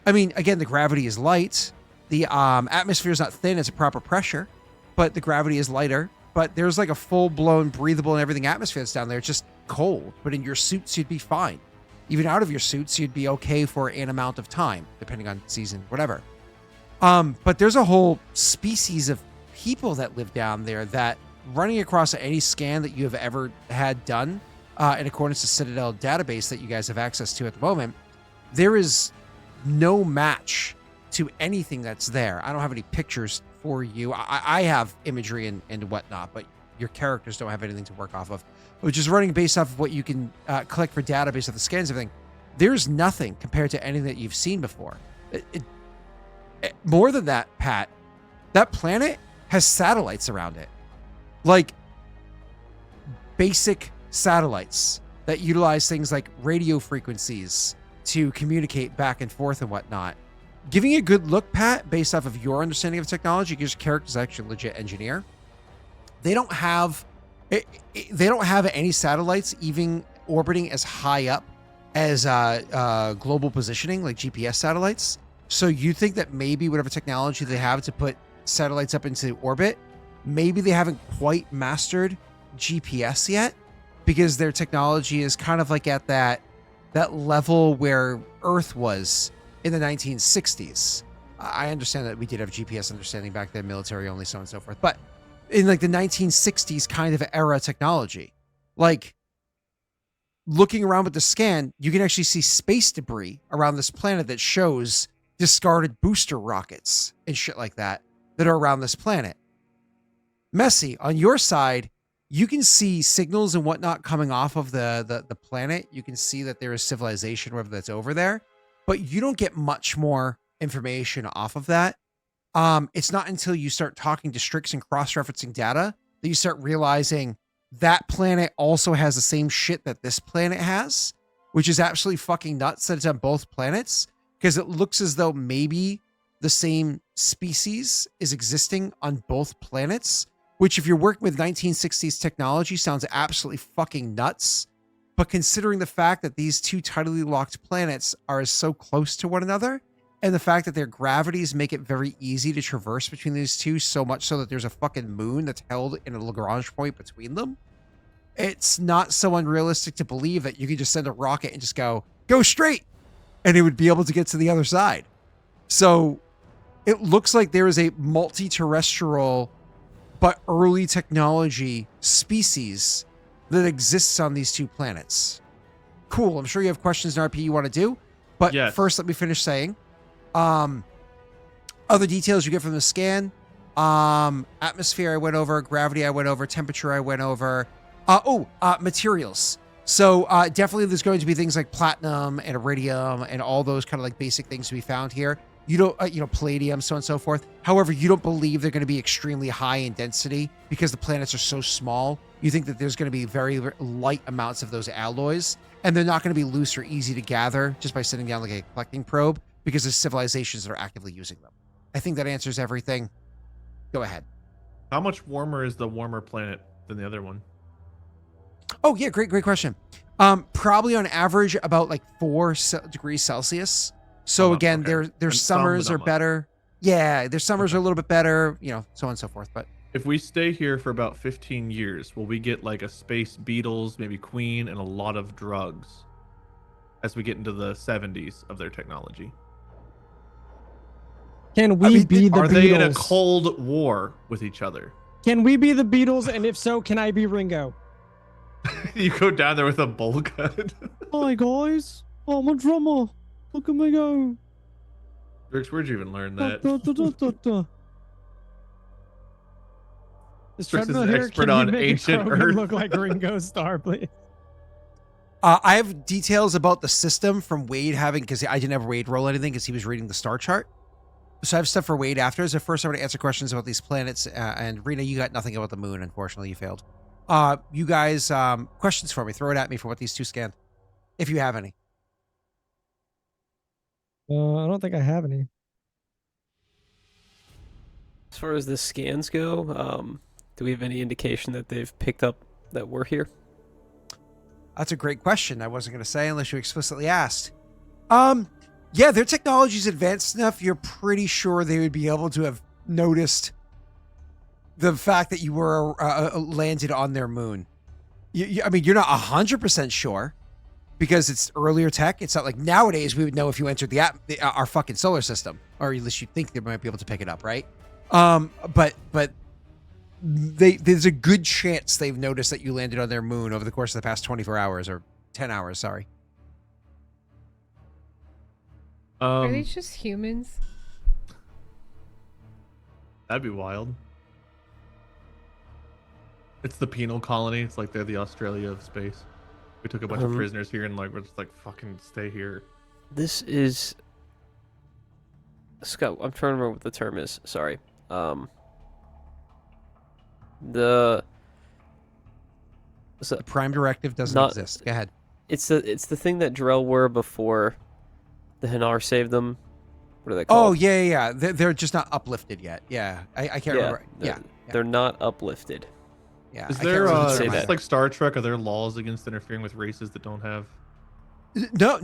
I mean, again, the gravity is light. The atmosphere is not thin; it's a proper pressure, but the gravity is lighter. But there's like a full-blown breathable and everything atmosphere that's down there. It's just cold, but in your suits you'd be fine. Even out of your suits, you'd be okay for an amount of time, depending on season, whatever. But there's a whole species of people that live down there that running across any scan that you have ever had done in accordance to Citadel database that you guys have access to at the moment, there is no match to anything that's there. I don't have any pictures for you. I have imagery and whatnot, but your characters don't have anything to work off of, which is running based off of what you can collect for database of the scans and everything. There's nothing compared to anything that you've seen before. More than that, Pat, that planet has satellites around it. Like basic satellites that utilize things like radio frequencies to communicate back and forth and whatnot. Giving you a good look, Pat, based off of your understanding of technology, because your character's actually a legit engineer. They don't have any satellites even orbiting as high up as global positioning, like GPS satellites. So you think that maybe whatever technology they have to put satellites up into orbit, maybe they haven't quite mastered GPS yet, because their technology is kind of like at that level where Earth was in the 1960s. I understand that we did have GPS understanding back then, military only, so on and so forth. But in like the 1960s kind of era technology, like looking around with the scan, you can actually see space debris around this planet that shows discarded booster rockets and shit like that are around this planet. Messy, on your side, you can see signals and whatnot coming off of the planet. You can see that there is civilization, whether that's over there. but you don't get much more information off of that. It's not until you start talking to Strix and cross-referencing data that you start realizing that planet also has the same shit that this planet has, which is absolutely fucking nuts that it's on both planets, because it looks as though maybe the same species is existing on both planets, which if you're working with 1960s technology sounds absolutely fucking nuts. But considering the fact that these two tidally locked planets are so close to one another, and the fact that their gravities make it very easy to traverse between these two, so much so that there's a fucking moon that's held in a Lagrange point between them, it's not so unrealistic to believe that you could just send a rocket and just go straight, and it would be able to get to the other side. So it looks like there is a multi-terrestrial but early technology species that exists on these two planets. Cool. I'm sure you have questions in RP you want to do, but Yes. First let me finish saying, other details you get from the scan, atmosphere I went over, gravity I went over, temperature I went over, materials. So definitely there's going to be things like platinum and iridium and all those kind of like basic things to be found here. You don't, palladium, so on and so forth. However, you don't believe they're going to be extremely high in density because the planets are so small. You think that there's going to be very light amounts of those alloys, and they're not going to be loose or easy to gather just by sitting down like a collecting probe because there's civilizations that are actively using them. I think that answers everything. Go ahead. How much warmer is the warmer planet than the other one? Oh, yeah, great question. Probably on average about like 4 degrees Celsius. So again, okay. their And summers some, are but not much. better. Yeah, their summers are a little bit better, so on and so forth. But If we stay here for about 15 years, will we get like a space beetles, maybe queen, and a lot of drugs as we get into the 70s of their technology? Can we be the Are Beatles? they in a cold war with each other? Can we be the Beatles? And if so, can I be Ringo? You go down there with a bowl cut. Hi guys, I'm a drummer. Look at me go. Rix, where'd you even learn Da, that? da, da, da, da, da. This Strix is treadmill an here, expert can you on make ancient Krogan Earth. look like Ringo Starr, please? I have details about the system from Wade having, because I didn't have Wade roll anything because he was reading the star chart. So I have stuff for Wade after. So first I'm going to answer questions about these planets. And Rena, you got nothing about the moon. Unfortunately, you failed. You guys, questions for me. Throw it at me for what these two scanned, if you have any. I don't think I have any. As far as the scans go, do we have any indication that they've picked up that we're here? That's a great question. I wasn't going to say unless you explicitly asked. Yeah, their technology's advanced enough. You're pretty sure they would be able to have noticed the fact that you were landed on their moon. I mean, you're not 100% sure because it's earlier tech. It's not like nowadays we would know if you entered our fucking solar system, or at least you think they might be able to pick it up, right? But there's a good chance they've noticed that you landed on their moon over the course of the past 24 hours or 10 hours, sorry. Are these just humans? That'd be wild. It's the penal colony. It's like they're the Australia of space. We took a bunch of prisoners here and like we're just like fucking stay here. This is Scott. I'm trying to remember what the term is. Sorry. The Prime Directive doesn't Not- exist. Go ahead. it's the thing that Drell were before the Hanar saved them. What are they Oh, called? yeah. They're just not uplifted yet. Yeah. I can't remember. Yeah. They're not uplifted. Yeah. Is I there can't remember say the term that. just like Star Trek? Are there laws against interfering with races that don't have? No.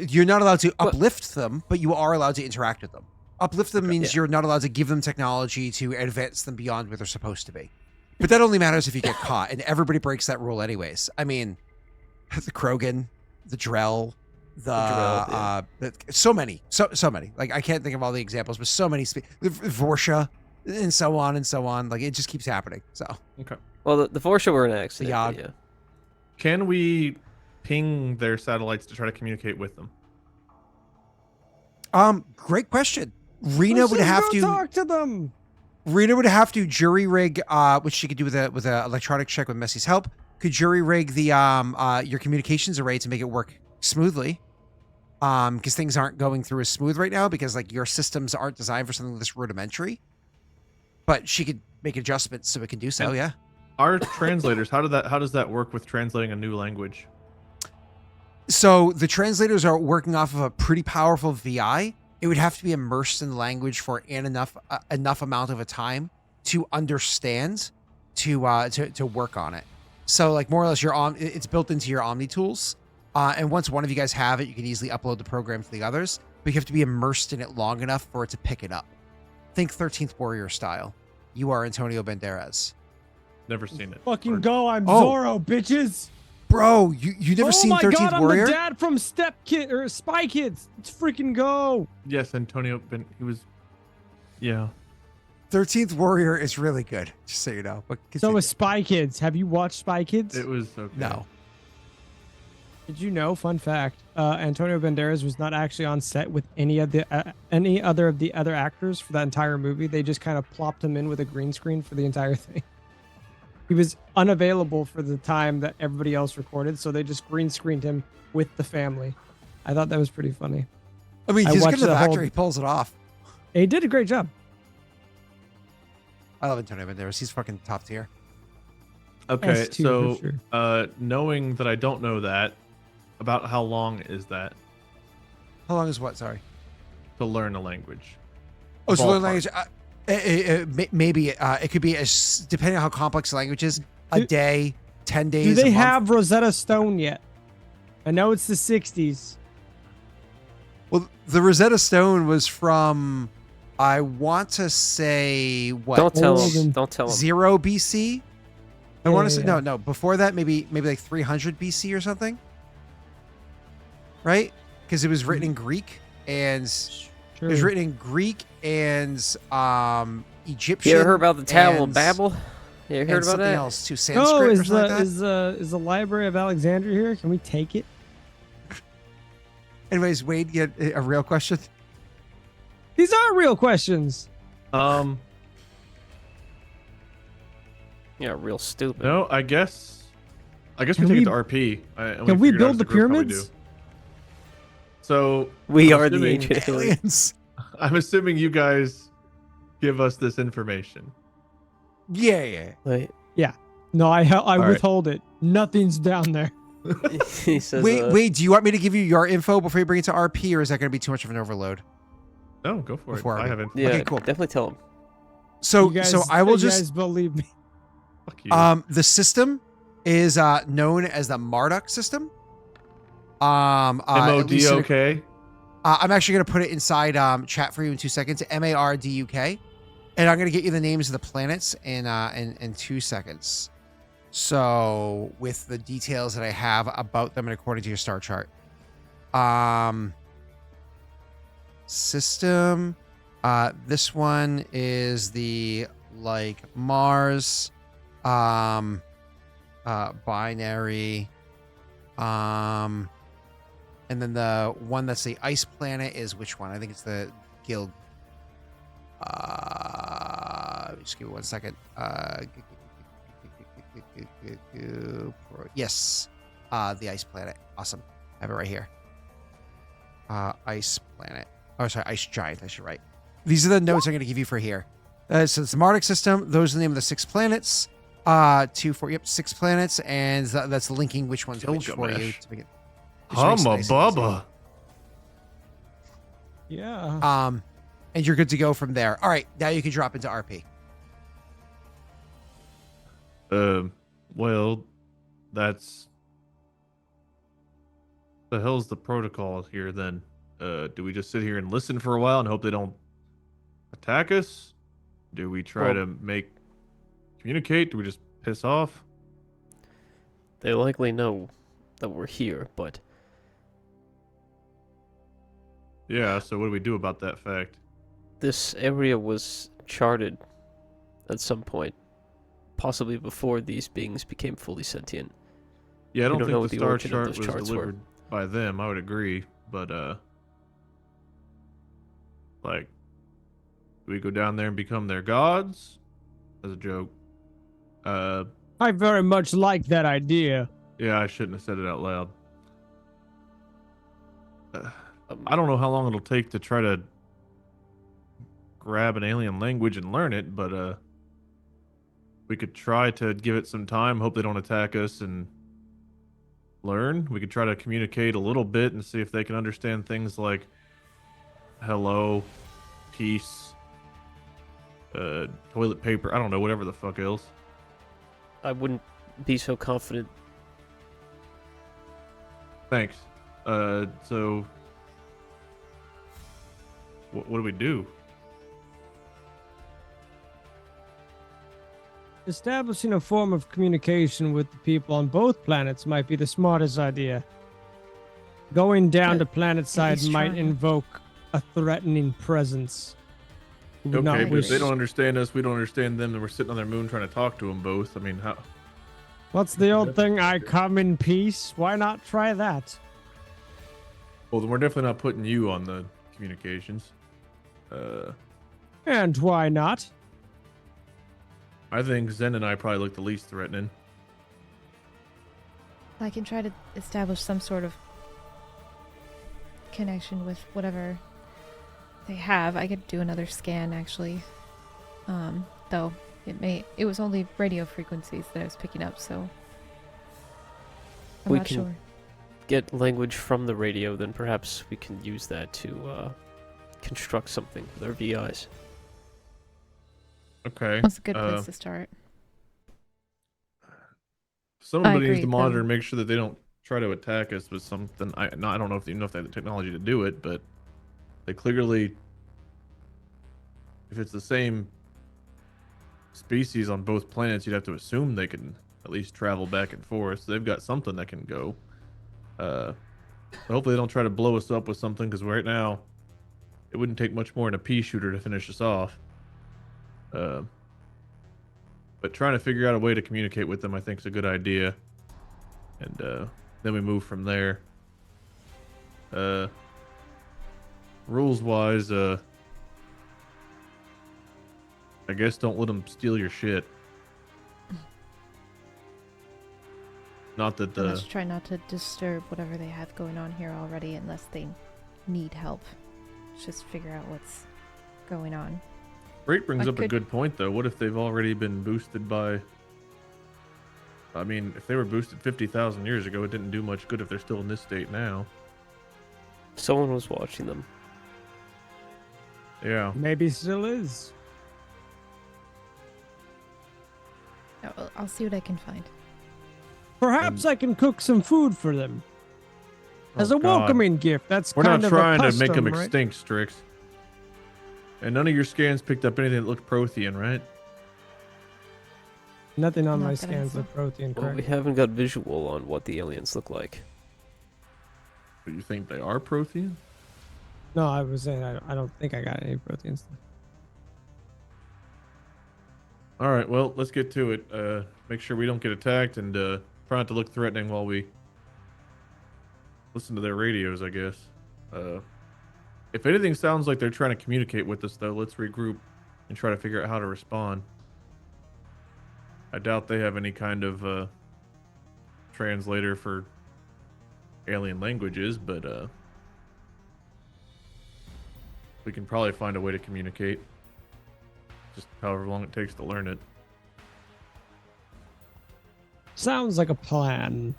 You're not allowed to uplift them, but you are allowed to interact with them. Uplift them means Yeah. you're not allowed to give them technology to advance them beyond where they're supposed to be. But that only matters if you get caught, and everybody breaks that rule anyways. I mean, the Krogan, the Drell, so many. Like I can't think of all the examples, but so many. The VORCHA, and so on and so on. Like it just keeps happening. So Okay. Well, the VORCHA were an accident. Yog. But yeah. Can we ping their satellites to try to communicate with them? Great question. Rena Let's would just have go to. talk to them. Rena would have to jury rig, which she could do with a electronic check with Messy's help. Could jury rig the your communications array to make it work smoothly. because things aren't going through as smooth right now because like your systems aren't designed for something this rudimentary. But she could make adjustments so it can do so. And yeah. Our translators, how does that work with translating a new language? So the translators are working off of a pretty powerful VI. It would have to be immersed in the language for enough amount of a time to understand to work on it. So like more or less it's built into your Omni tools. And once one of you guys have it, you can easily upload the program to the others, but you have to be immersed in it long enough for it to pick it up. Think 13th Warrior style. You are Antonio Banderas. Never seen it. Fucking Or- go! I'm Oh. Zorro, bitches. Bro, you never seen 13th Oh my god, Warrior? I'm the dad from Spy Kids. Let's freaking go. Yes, Antonio. He was. Yeah. 13th Warrior is really good, just so you know. But So continue. is Spy Kids. Have you watched Spy Kids? It was okay. No. Did you know? Fun fact: Antonio Banderas was not actually on set with any other of the other actors for that entire movie. They just kind of plopped him in with a green screen for the entire thing. He was unavailable for the time that everybody else recorded, so they just green screened him with the family. I thought that was pretty funny. I mean, I he's a watched good the actor. whole- He pulls it off. He did a great job. I love Antonio Banderas. He's fucking top tier. Okay, S2 so for sure. knowing that I don't know that, about how long is that How long is what? Sorry. to learn a language? Oh, so learn Ballpark. language. Maybe it could be depending on how complex the language is. A Do- day, 10 days. Do a they month. have Rosetta Stone yet? I know it's the 60s. Well, the Rosetta Stone was from, I want to say what? Don't tell Old him. and- Don't tell him. 0 BC. I Yeah, want to yeah, say yeah. no. Before that, maybe like 300 BC or something. Right? Because it was written in Greek and Sure. it was written in Greek and Egyptian. You ever heard about the Tower of and- Babel? You ever and heard about something that? else too. Sanskrit Oh, or is something the like that. is the Library of Alexandria here? Can we take it? Anyways, Wade, you had a real question? These are real questions. Yeah, real stupid. No, I guess we Can take we- it to RP. And Can we figured out build as the a group how we pyramids? do. So We I'm are the assuming- ancient aliens. Aliens. I'm assuming you guys give us this information. Yeah. Wait, No, I right. withhold it. Nothing's down there. he says. Wait, do you want me to give you your info before you bring it to RP, or is that going to be too much of an overload? No, go for Before it. I RP. haven't. Yeah, Okay, cool. definitely tell him. So, You guys, so I will you just guys believe me. Fuck you. the system is known as the Marduk system. at least in a- MODOK. I'm actually going to put it inside chat for you in 2 seconds. MARDUK, and I'm going to get you the names of the planets in 2 seconds. So with the details that I have about them and according to your star chart, system. This one is the like Mars, binary, and then the one that's the ice planet is which one? I think it's the Guild. Just give me 1 second. Yes, the ice planet. Awesome. I have it right here. Ice planet. Oh, sorry, ice giant. I should write. These are the notes I'm going to give you for here. So it's the Marduk system. Those are the name of the 6 planets. 6 planets, and that's linking which one's which for you. Gilgamesh. To make it, just makes it Humma nice and easy. Bubba. Yeah. And you're good to go from there. All right, now you can drop into RP. Well, that's the hell's the protocol here then? Do we just sit here and listen for a while and hope they don't attack us? Do we try Well- to communicate? Do we just piss off? They likely know that we're here, but Yeah, so what do we do about that fact? this area was charted at some point, possibly before these beings became fully sentient. Yeah, I We don't don't know think what the the star origin of chart those was charts were. delivered by them. I would agree, but like, do we go down there and become their gods? As a joke. I very much like that idea. Yeah, I shouldn't have said it out loud. I don't know how long it'll take to try to grab an alien language and learn it, but we could try to give it some time, hope they don't attack us, and learn. We could try to communicate a little bit and see if they can understand things like hello, peace, toilet paper, I don't know, whatever the fuck else. I wouldn't be so confident. Thanks. So what do we do? Establishing a form of communication with the people on both planets might be the smartest idea. Going down to planet side he's might trying. invoke a threatening presence. We would not Okay, but if they wish- don't understand us, we don't understand them, and we're sitting on their moon trying to talk to them both. I mean, how? What's the old thing? I come in peace. Why not try that? Well, then we're definitely not putting you on the communications. And why not? I think Zen and I probably look the least threatening. I can try to establish some sort of connection with whatever they have. I could do another scan actually. Though it was only radio frequencies that I was picking up, so I'm We not can- sure. Get language from the radio, then perhaps we can use that to construct something with our VIs. Okay. That's a good place to start. Somebody needs agree, to monitor and though. make sure that they don't try to attack us with something. I don't know if they have the technology to do it, but they clearly, if it's the same species on both planets, you'd have to assume they can at least travel back and forth. So they've got something that can go. So hopefully they don't try to blow us up with something, because right now it wouldn't take much more than a pea shooter to finish us off. But trying to figure out a way to communicate with them, I think, is a good idea. And then we move from there. Rules-wise, I guess don't let them steal your shit. Not that Let's try not to disturb whatever they have going on here already, unless they need help. Let's just figure out what's going on. Frait brings I up a could- good point, though. What if they've already been boosted by... I mean, if they were boosted 50,000 years ago, it didn't do much good if they're still in this state now. Someone was watching them. Yeah. Maybe still is. I'll see what I can find. Perhaps I can cook some food for them as Oh, a God. welcoming gift. That's We're kind not of a trying to custom, make them right? extinct, Strix. And none of your scans picked up anything that looked Prothean, right? Nothing on Not my that I scans saw. look protein, Well, we correct? haven't got visual on what the aliens look like. But you think they are Prothean? No, I was saying I don't think I got any proteins. All right, well, let's get to it. Make sure we don't get attacked, and try not to look threatening while we listen to their radios, I guess. If anything sounds like they're trying to communicate with us, though, let's regroup and try to figure out how to respond. I doubt they have any kind of translator for alien languages, but we can probably find a way to communicate. Just however long it takes to learn it. Sounds like a plan.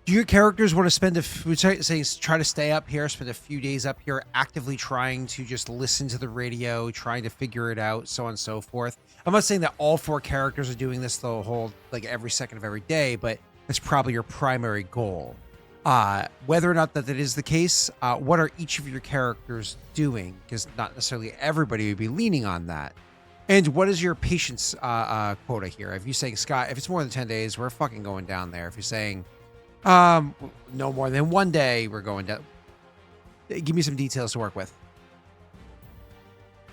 Do your characters want to spend try to stay up here, spend a few days up here, actively trying to just listen to the radio, trying to figure it out, so on and so forth? I'm not saying that all 4 characters are doing this the whole, like, every second of every day, but that's probably your primary goal. Whether or not that is the case, what are each of your characters doing? Because not necessarily everybody would be leaning on that. And what is your patience quota here? If you're saying, Scott, if it's more than 10 days, we're fucking going down there. If you're saying, no more than 1 day, we're going down. Give me some details to work with.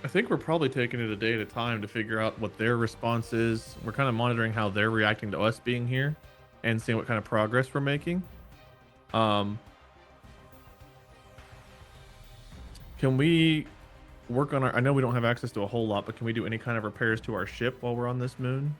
I think we're probably taking it a day at a time to figure out what their response is. We're kind of monitoring how they're reacting to us being here and seeing what kind of progress we're making. Can we work on I know we don't have access to a whole lot, but can we do any kind of repairs to our ship while we're on this moon?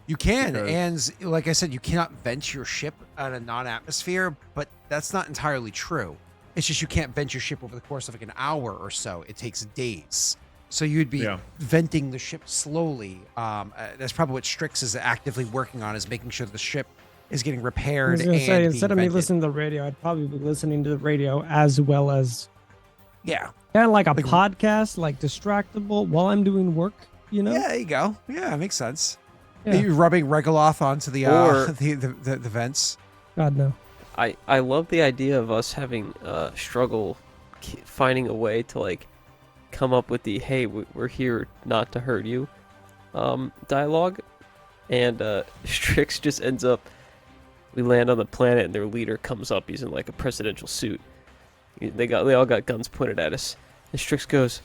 You can, Because- and like I said, you cannot vent your ship at a non-atmosphere, but that's not entirely true. It's just you can't vent your ship over the course of like an hour or so. It takes days. So you'd be venting the ship slowly. That's probably what Strix is actively working on, is making sure the ship is getting I repaired. was gonna and say, being instead of me vented. listening to the radio, I'd probably be listening to the radio as well as Yeah. kind of like a Like- podcast, like distractible while I'm doing work. You know? Yeah, there you go. Yeah, makes sense. Yeah. Are you rubbing Regaloth onto the Or- the vents? God no. I love the idea of us having struggle finding a way to like come up with the hey we're here not to hurt you dialogue, and Strix just ends up, we land on the planet and their leader comes up, he's in like a presidential suit, they all got guns pointed at us, and Strix goes,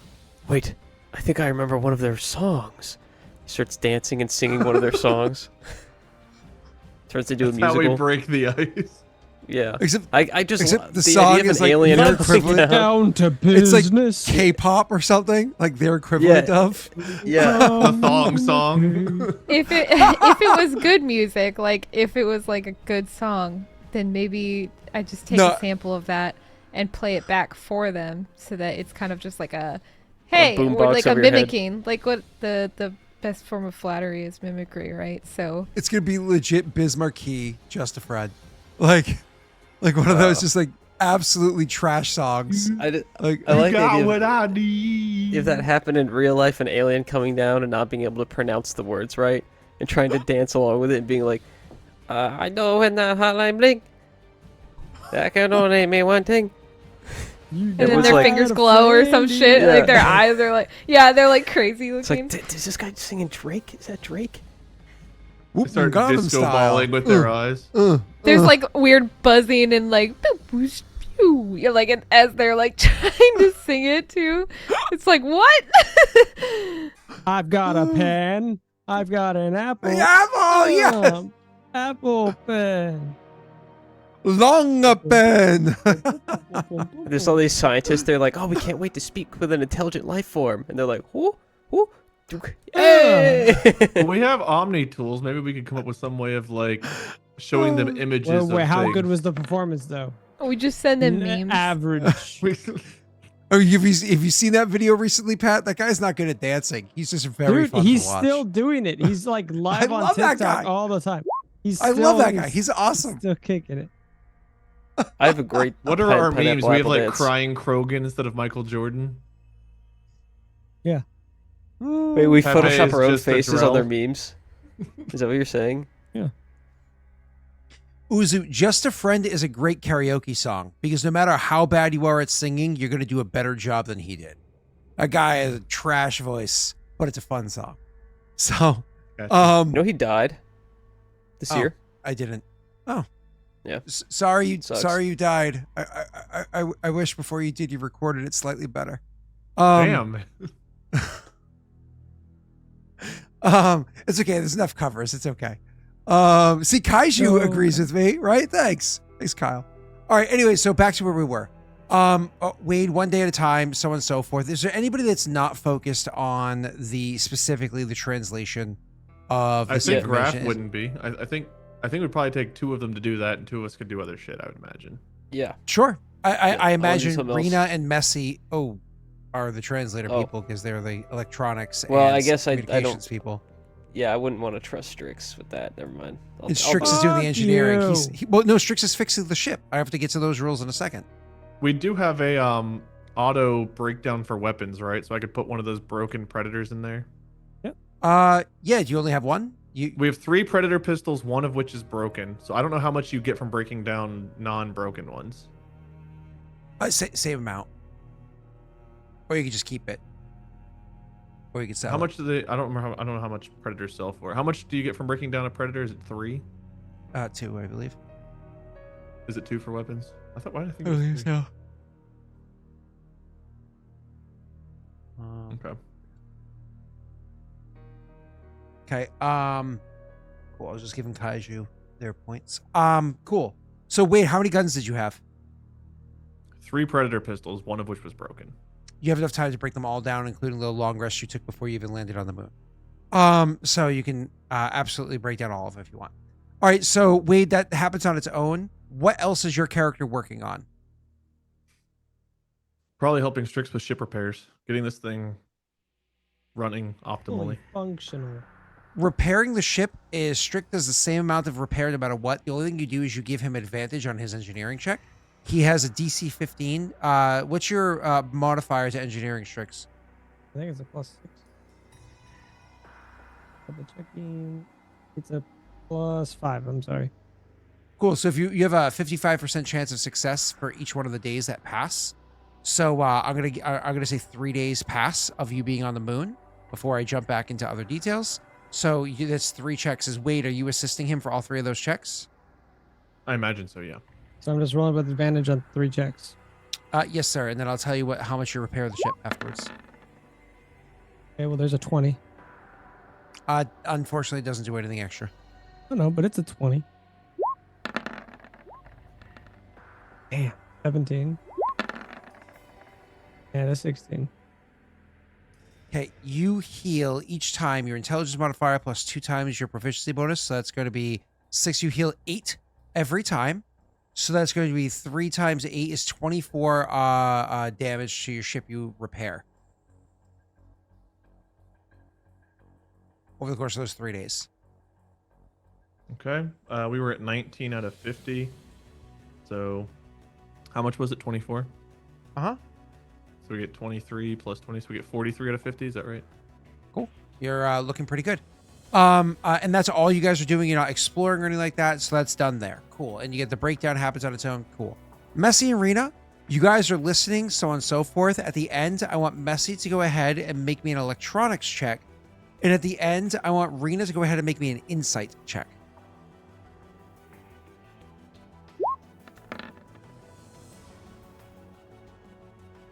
wait, I think I remember one of their songs. He starts dancing and singing one of their songs. Turns into a That's how musical. we break the ice. Yeah. Except I just except the the song idea of is an like alien their coming equivalent. down. Down to It's like business. K-pop or something, like their equivalent of. Yeah. The thong song. If it was good music, like if it was like a good song, then maybe I just take No. a sample of that and play it back for them, so that it's kind of just like a, hey, we're boombox like a over your head. mimicking, like what the best form of flattery is mimicry, right? So It's gonna be legit Bismarcky, just a Fred, like one of those just like absolutely trash songs. I Like like the Got idea what of, I need. if that happened in real life, an alien coming down and not being able to pronounce the words right and trying to dance along with it and being like, I know when the hotline blink, that can only mean one thing. and It then was their like- fingers glow or some shit. Yeah. Like their eyes are like, yeah, they're like crazy It's looking. like, is this guy singing Drake? Is that Drake? They whoop, start Gangnam disco style. balling with their eyes. There's like weird buzzing and like boop, whoosh, pew. Yeah, like and as they're like trying to sing it too. It's like what? I've got a pen. I've got an apple. The apple, yeah, Apple pen. long pen. There's all these scientists, they're like, oh, we can't wait to speak with an intelligent life form. And they're like, who? Hey! Well, we have Omni tools. Maybe we could come up with some way of like showing them images. Well, of wait, how things. good was the performance though? We just send them memes. Average. Oh, have you seen that video recently, Pat? That guy's not good at dancing. He's just very Dude, fun he's to watch. still doing it. He's like live on love that TikTok guy. all the time. He's I still, love that guy. He's awesome. still kicking it. I have a great. What are our memes? pineapple We have apple like dance. crying Krogan instead of Michael Jordan. Wait, we Pepe Photoshop is our own just a faces on their drill. memes? Is that what you're saying? Uzu, Just a Friend is a great karaoke song because no matter how bad you are at singing, you're going to do a better job than he did. That guy has a trash voice, but it's a fun song. So, Gotcha. You know he died this Oh. year. I didn't. Oh. Yeah. Sorry Sucks. you died. I wish before you did you recorded it slightly better. Damn. It's okay. There's enough covers. It's okay. See, Kaiju agrees with me, right? Thanks, Kyle. All right. Anyway, so back to where we were. Wade, one day at a time, so on and so forth. Is there anybody that's not focused on specifically the translation of I this think Graff information? wouldn't be. I think we'd probably take two of them to do that, and two of us could do other shit. I would imagine. Yeah. Sure. I I'll do imagine something else. Rena and Messi are the translator Oh. people because they're the electronics Well, and I guess I communications don't- people. Yeah, I wouldn't want to trust Strix with that. Never mind. And Strix is doing the Fuck engineering. you. Well, no, Strix is fixing the ship. I have to get to those rules in a second. We do have a auto breakdown for weapons, right? So I could put one of those broken predators in there. Yeah. Do you only have one? We have 3 predator pistols, one of which is broken. So I don't know how much you get from breaking down non-broken ones. Same amount, or you could just keep it, or you could sell. How it. much do they? I don't know how much predators sell for. How much do you get from breaking down a predator? Is it 3? 2, I believe. Is it 2 for weapons? I thought. Why did I think? I it was believe 3? so. Okay. Cool. I was just giving Kaiju their points. Cool. So wait, how many guns did you have? 3 predator pistols, one of which was broken. You have enough time to break them all down, including the long rest you took before you even landed on the moon. So you can absolutely break down all of them if you want. All right. So Wade, that happens on its own. what else is your character working on? Probably helping Strix with ship repairs, getting this thing running optimally. Fully functional. Repairing the ship is Strict does the same amount of repair no matter what. The only thing you do is you give him advantage on his engineering check. He has a DC 15. What's your modifier to engineering, Strix? I think it's a +6. Double checking. It's a +5. I'm sorry. Cool. So if you have a 55% chance of success for each one of the days that pass. So I'm gonna say 3 days pass of you being on the moon before I jump back into other details. So that's 3 checks. Wade, are you assisting him for all 3 of those checks? I imagine so, yeah. So I'm just rolling with advantage on 3 checks. Yes, sir. And then I'll tell you how much you repair the ship afterwards. Okay, well, there's a 20. Unfortunately, it doesn't do anything extra. I don't know, but it's a 20. Damn. 17. And a 16. Okay, you heal each time your intelligence modifier plus 2 times your proficiency bonus. So that's going to be 6. You heal 8 every time. So that's going to be 3 times 8 is 24 damage to your ship you repair over the course of those 3 days. Okay. We were at 19 out of 50. So how much was it? 24? Uh-huh. So we get 23 plus 20, so we get 43 out of 50. Is that right? Cool. You're looking pretty good. And that's all you guys are doing. You're not exploring or anything like that. So that's done there. Cool. And you get the breakdown happens on its own. Cool. Messy and Rena, you guys are listening, so on and so forth. At the end, I want Messy to go ahead and make me an electronics check. And at the end, I want Rena to go ahead and make me an insight check.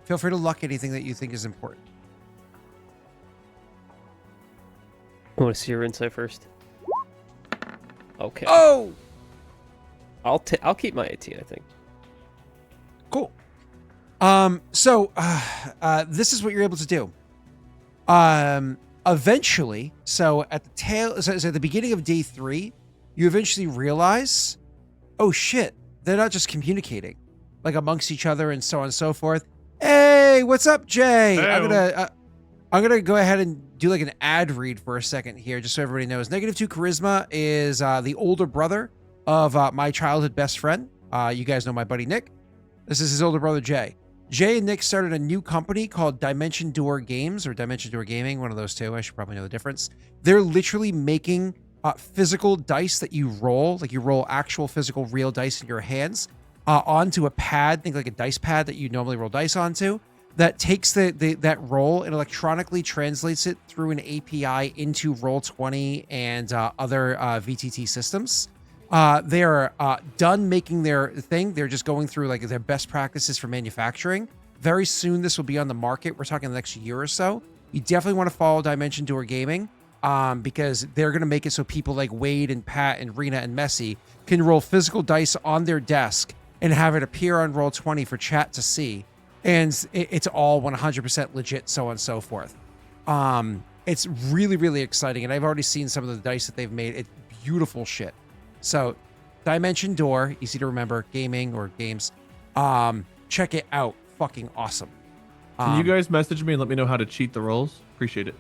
Feel free to luck anything that you think is important. I want to see your insight first. Okay. Oh! I'll keep my 18, I think. Cool. So this is what you're able to do. Eventually, so at the beginning of day 3, you eventually realize, oh shit, they're not just communicating like amongst each other and so on and so forth. Hey, what's up, Jay? Hey. I'm gonna go ahead and do like an ad read for a second here, just so everybody knows. -2 charisma is the older brother of my childhood best friend. You guys know my buddy Nick. This is his older brother Jay. Jay and Nick started a new company called Dimension Door Games or Dimension Door Gaming, one of those two. I should probably know the difference. They're literally making physical dice that you roll, like you roll actual physical real dice in your hands onto a pad, think like a dice pad that you normally roll dice onto, that takes that roll and electronically translates it through an API into Roll20 and other VTT systems. They are done making their thing. They're just going through like their best practices for manufacturing. Very soon this will be on the market. We're talking the next year or so. You definitely want to follow Dimension Door Gaming because they're going to make it so people like Wade and Pat and Rena and Messy can roll physical dice on their desk and have it appear on Roll20 for chat to see. And it's all 100% legit, so on and so forth. It's really, really exciting. And I've already seen some of the dice that they've made. It's beautiful shit. So Dimension Door, easy to remember, gaming or games. Check it out. Fucking awesome. Can you guys message me and let me know how to cheat the rolls? Appreciate it.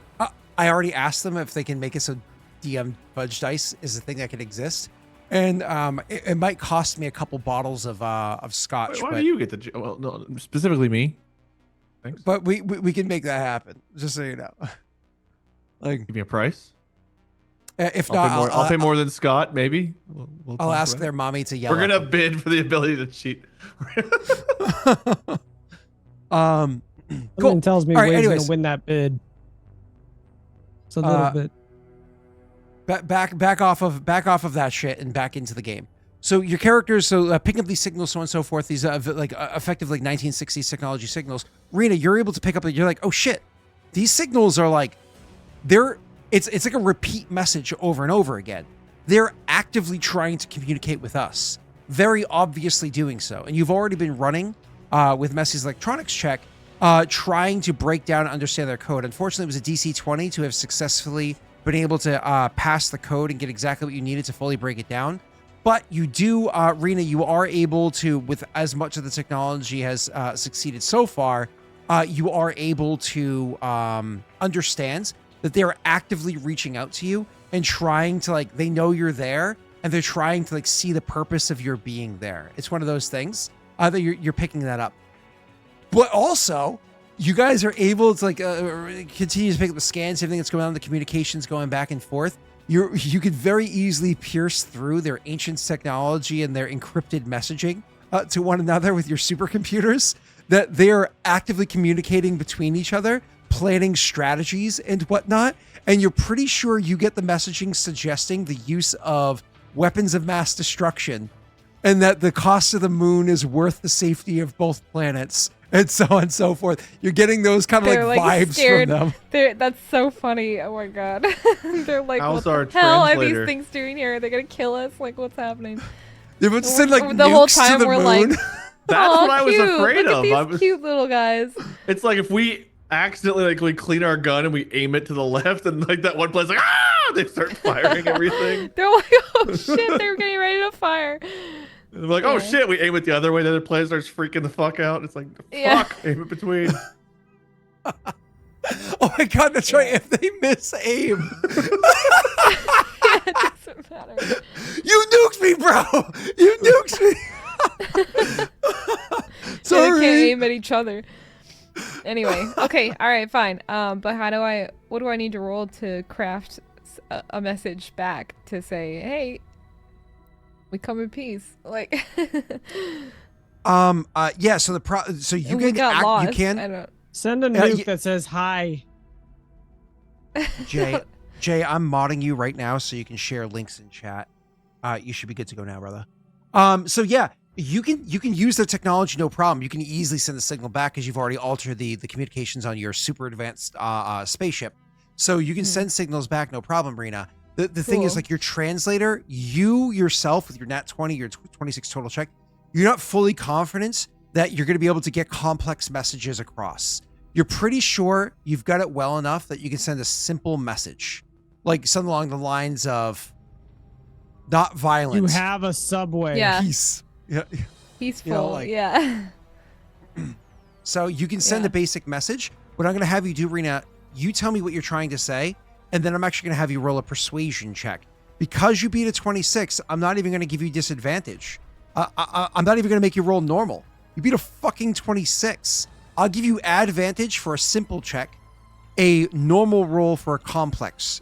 I already asked them if they can make it so DM fudge dice is a thing that can exist. And it might cost me a couple bottles of scotch. Why do you get the... Well, no, specifically me. Thanks. But we can make that happen, just so you know. Like, give me a price. If not, I'll pay more than Scott, maybe. I'll ask their mommy to yell. We're gonna bid for the ability to cheat. Something Cool. tells me All right, Wade's anyways. gonna win that bid. It's a little bit. Back off of that shit and back into the game. So your characters, picking up these signals, so on and so forth, these effective like 1960s technology signals. Rena, you're able to pick up. You're like, oh shit, these signals are like, it's like a repeat message over and over again. They're actively trying to communicate with us, very obviously doing so. And you've already been running with Messy's electronics check, trying to break down and understand their code. Unfortunately, it was a DC 20 to have successfully been able to pass the code and get exactly what you needed to fully break it down. But you do, Rena, you are able to, with as much of the technology has succeeded so far, you are able to understand that they're actively reaching out to you and trying to, like, they know you're there and they're trying to, like, see the purpose of your being there. It's one of those things that you're picking that up. But also, you guys are able to, like, continue to pick up the scans, everything that's going on, the communications going back and forth. You could very easily pierce through their ancient technology and their encrypted messaging to one another with your supercomputers, that they're actively communicating between each other, planning strategies and whatnot. And you're pretty sure you get the messaging suggesting the use of weapons of mass destruction, and that the cost of the moon is worth the safety of both planets, and so on and so forth. You're getting those kind of They're, like vibes scared. from them. That's so funny. Oh my god. They're like, How's what our the hell are these translator? things doing here? Are they gonna kill us? Like, what's happening? They would send like The whole nukes time to the we're moon. like, That's "Aw, what I was cute. afraid Look of. At these cute little guys. It's like if we accidentally, like, we clean our gun and we aim it to the left, and like that one place, like, ah, they start firing everything. They're like, oh shit, they're getting ready to fire. And they're like, oh Yeah. shit, we aim it the other way. The other player starts freaking the fuck out. It's like, Yeah. fuck, aim it between. Oh my god, that's right. If they miss aim, It doesn't matter. you nuked me, bro. You nuked me. So they can't Sorry. aim at each other. Anyway, okay, all right, fine. But what do I need to roll to craft a message back to say, hey, we come in peace? Like, Yeah. So so you we can got act. lost. You can. I don't. Send a Yeah, nuke y- that says hi. Jay, I'm modding you right now so you can share links in chat. You should be good to go now, brother. So yeah, you can use the technology, no problem. You can easily send the signal back because you've already altered the communications on your super advanced spaceship. So you can send signals back, no problem, Rena. The thing is, Cool. like, your translator, you yourself with your nat 20, your 26 total check, you're not fully confident that you're going to be able to get complex messages across. You're pretty sure you've got it well enough that you can send a simple message, like something along the lines of not violence. You have a subway. Yeah. Peace. Yeah. Peaceful. like- Yeah. So you can send Yeah. a basic message. What I'm going to have you do, Rena, you tell me what you're trying to say, and then I'm actually going to have you roll a persuasion check. Because you beat a 26, I'm not even going to give you disadvantage. I'm not even going to make you roll normal. You beat a fucking 26. I'll give you advantage for a simple check, a normal roll for a complex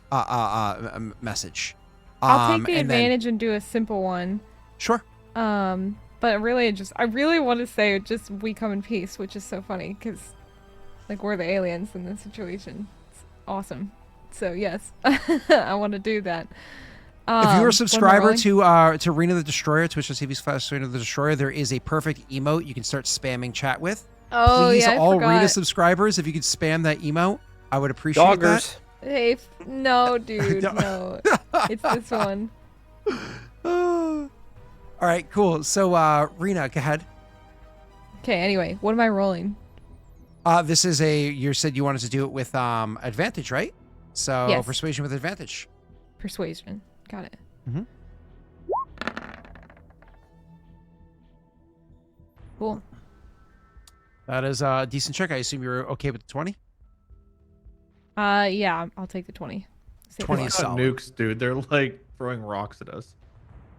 message. I'll take the and then- advantage and do a simple one. Sure. But really, I really want to say just we come in peace, which is so funny because, like, we're the aliens in this situation. It's awesome. So yes, I want to do that. If you're what am I a subscriber rolling? to Rena the Destroyer, Twitch.tv/Rena the Destroyer, there is a perfect emote you can start spamming chat with. Oh Please, yeah, I all forgot. Rena subscribers, if you could spam that emote, I would appreciate Doggers. Hey, no, dude, No. no. It's this one. that. All right, cool. So, Rena, go ahead. Okay. Anyway, what am I rolling? This is you said you wanted to do it with advantage, right? So Yes. persuasion with advantage. Persuasion. Got it. Mhm. Cool. That is a decent check. I assume you're okay with the 20? Yeah, I'll take the 20. Save 20 it. is It's not solid. nukes, dude. They're like throwing rocks at us.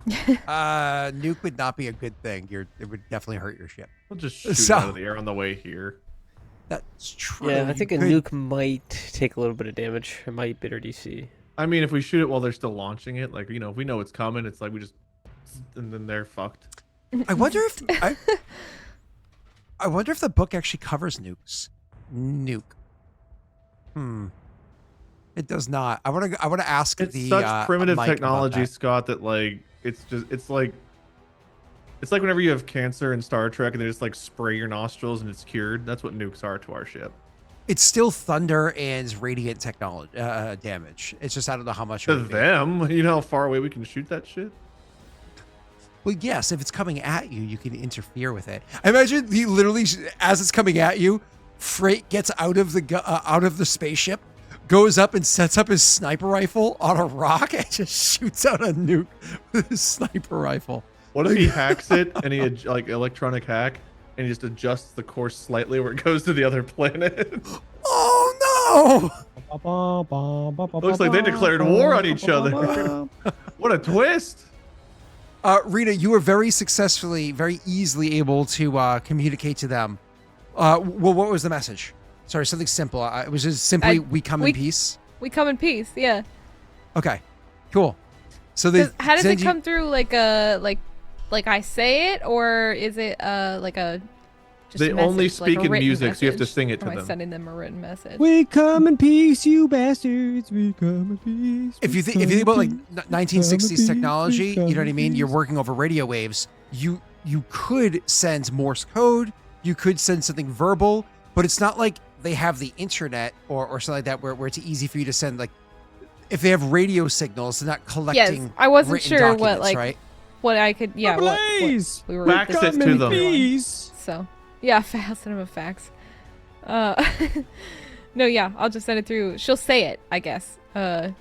Nuke would not be a good thing. It would definitely hurt your ship. We'll just shoot So- it out of the air on the way here. That's true. Yeah, I You think a could- nuke might take a little bit of damage. It might beat our DC. I mean, if we shoot it while they're still launching it, like, you know, if we know it's coming, it's like we just, and then they're fucked. I wonder if I wonder if the book actually covers nukes. Nuke. It does not. I want to ask It's the such primitive Mike about technology, that. Scott, that like it's like whenever you have cancer in Star Trek and they just like spray your nostrils and it's cured. That's what nukes are to our ship. It's still thunder and radiant technology damage. It's just I don't know how much. it To would be. them, you know how far away we can shoot that shit. Well, yes, if it's coming at you, you can interfere with it. I imagine literally as it's coming at you, Frait gets out of the spaceship, goes up and sets up his sniper rifle on a rock and just shoots out a nuke with his sniper rifle. What if he hacks it and he like electronic hack and he just adjusts the course slightly where it goes to the other planet? Oh Looks like they declared war on each other. What a twist! no! Rena, you were very easily able to communicate to them. Well, what was the message? Sorry, something simple. It was just simply, we come in peace. We come in peace. Yeah. Okay, cool. So they How does it come through? Like I say it, or is it like a? Just They a message, only like speak a in written music, so you have to message? sing it to Or am I them. sending them a written message? We come in peace, you bastards. We come in peace. If you think about like 1960s technology, you know what I mean? You're working over radio waves. You could send Morse code. You could send something verbal, but it's not like they have the internet or something like that where it's easy for you to send, like, if they have radio signals, they're not collecting. Yes, I wasn't written sure what documents, right? what I could. Yeah, what we were. Fax it to them. Peace. So yeah, I'll send him a fax. No, yeah, I'll just send it through. She'll say it, I guess. I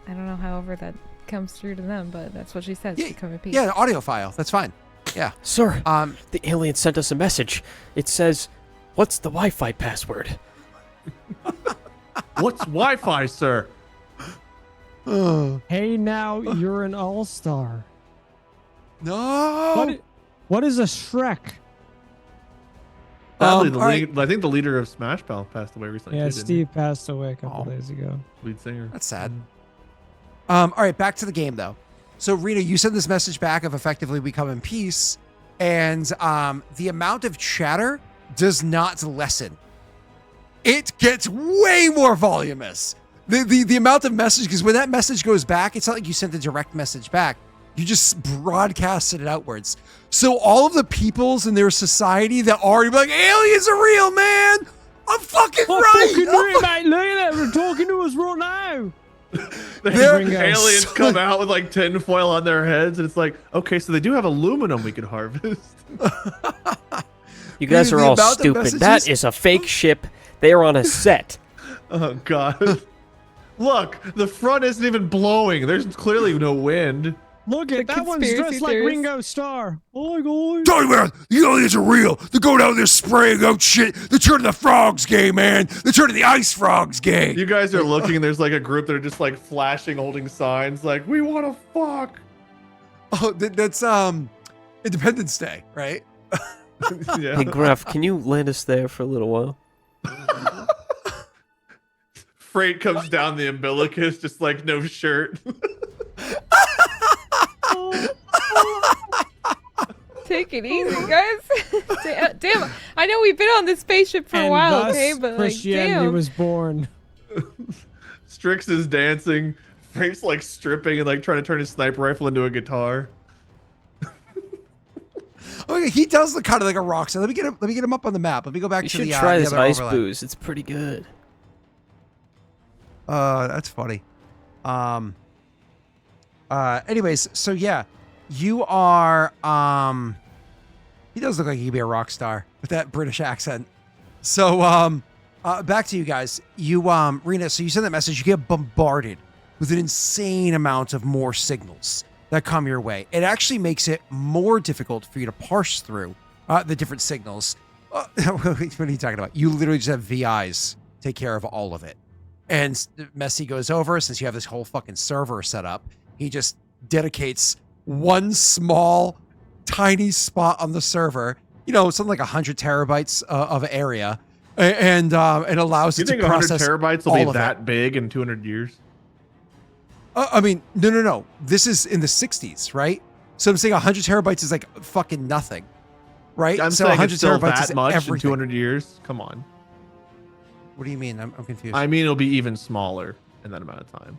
don't know however that comes through to them, but that's what she says. Yeah, We come in peace. Yeah, an audio file. That's fine. Yeah. Sir, Um. the alien sent us a message. It says, "What's the Wi-Fi password?" What's Wi-Fi, sir? Hey, now you're an all-star. No. What is a Shrek? Sadly, all right. I think the leader of Smash Mouth passed away recently. Yeah, too, didn't Steve passed away a couple Oh. days ago. he? Lead singer. That's sad. All right, back to the game though. So Rena, you send this message back of effectively we come in peace, and the amount of chatter does not lessen. It gets way more voluminous. The amount of message, because when that message goes back, it's not like you sent a direct message back. You just broadcasted it outwards. So all of the peoples in their society that already be like, aliens are real, man. I'm fucking right. Fucking I'm real, mate. Look at that. They're talking to us right now. They're- Aliens come out with like tinfoil on their heads, and it's like, okay, so they do have aluminum we could harvest. You guys The are all amount of stupid. messages- That is a fake ship. They are on a set. Oh god. Look, the front isn't even blowing. There's clearly no wind. Look at that one's conspiracy dressed like theorists. Ringo Starr. Oh my god. Tell you man, the aliens are real. They're going out there spraying out shit. They're turning the frogs gay, man. They're turning the ice frogs gay. You guys are looking, and there's like a group that are just like flashing, holding signs, like, we want to fuck. Oh, that's Independence Day, right? Yeah. Hey, Graff, can you land us there for a little while? Frait comes down the umbilicus, just like no shirt. Take it easy, guys. Damn, I know we've been on this spaceship for a And while, thus okay, but like, Christianity damn. was born. Strix is dancing. Freight's like stripping and like trying to turn his sniper rifle into a guitar. Okay, he does look kind of like a rock star. Let me get him up on the map. Let me go back You to should the try the this other ice overlay. booze. It's pretty good. That's funny. Anyways, so yeah, you are, he does look like he could be a rock star with that British accent. So, back to you guys. You, Rena, so you send that message, you get bombarded with an insane amount of more signals that come your way. It actually makes it more difficult for you to parse through, the different signals. What are you talking about? You literally just have VIs take care of all of it. And Messi goes over, since you have this whole fucking server set up, he just dedicates one small, tiny spot on the server, you know, something like 100 terabytes of area, and allows You it to think 100 process terabytes will all be of that it. big in 200 years? I mean, no. This is in the 60s, right? So I'm saying 100 terabytes is like fucking nothing, right? I'm so saying 100 it's still terabytes is that much in everything. 200 years? Come on. What do you mean? I'm confused. I mean, it'll be even smaller in that amount of time.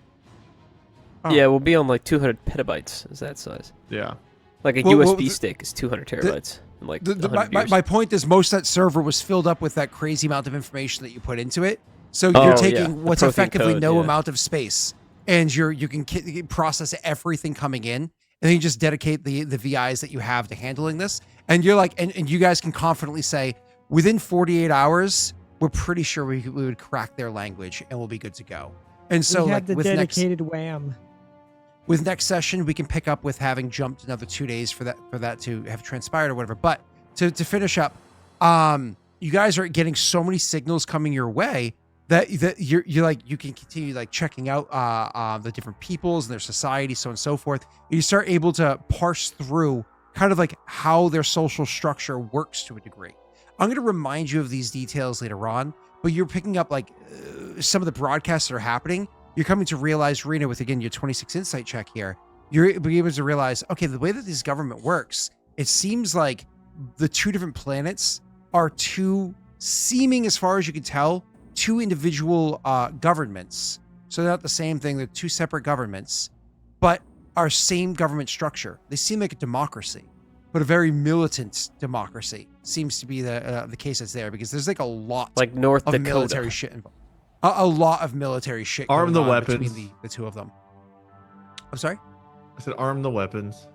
Oh. Yeah, we'll be on like 200 petabytes. Is that size? Yeah. Like a Well, USB stick is 200 terabytes. In like 100 years. my point is most of that server was filled up with that crazy amount of information that you put into it. So Oh, you're yeah. taking The what's protein effectively code, no yeah. amount of space, and you can process everything coming in, and then you just dedicate the VIs that you have to handling this. And you're like, and you guys can confidently say within 48 hours, we're pretty sure we would crack their language and we'll be good to go. And so we like have the with dedicated wham. with next session, we can pick up with having jumped another 2 days for that to have transpired or whatever. But to finish up, you guys are getting so many signals coming your way that you're like, you can continue like checking out the different peoples and their society, so on and so forth. You start able to parse through kind of like how their social structure works to a degree. I'm going to remind you of these details later on, but you're picking up like some of the broadcasts that are happening. You're coming to realize, Rena, with again your 26 insight check here, you're able to realize, okay, the way that this government works, it seems like the two different planets are two seeming, as far as you can tell, two individual governments. So they're not the same thing. They're two separate governments, but are same government structure. They seem like a democracy, but a very militant democracy seems to be the case that's there, because there's like a lot Like North of Dakota. military shit involved. A lot of military shit Arm going the on weapons. between the two of them. I'm sorry? I said arm the weapons.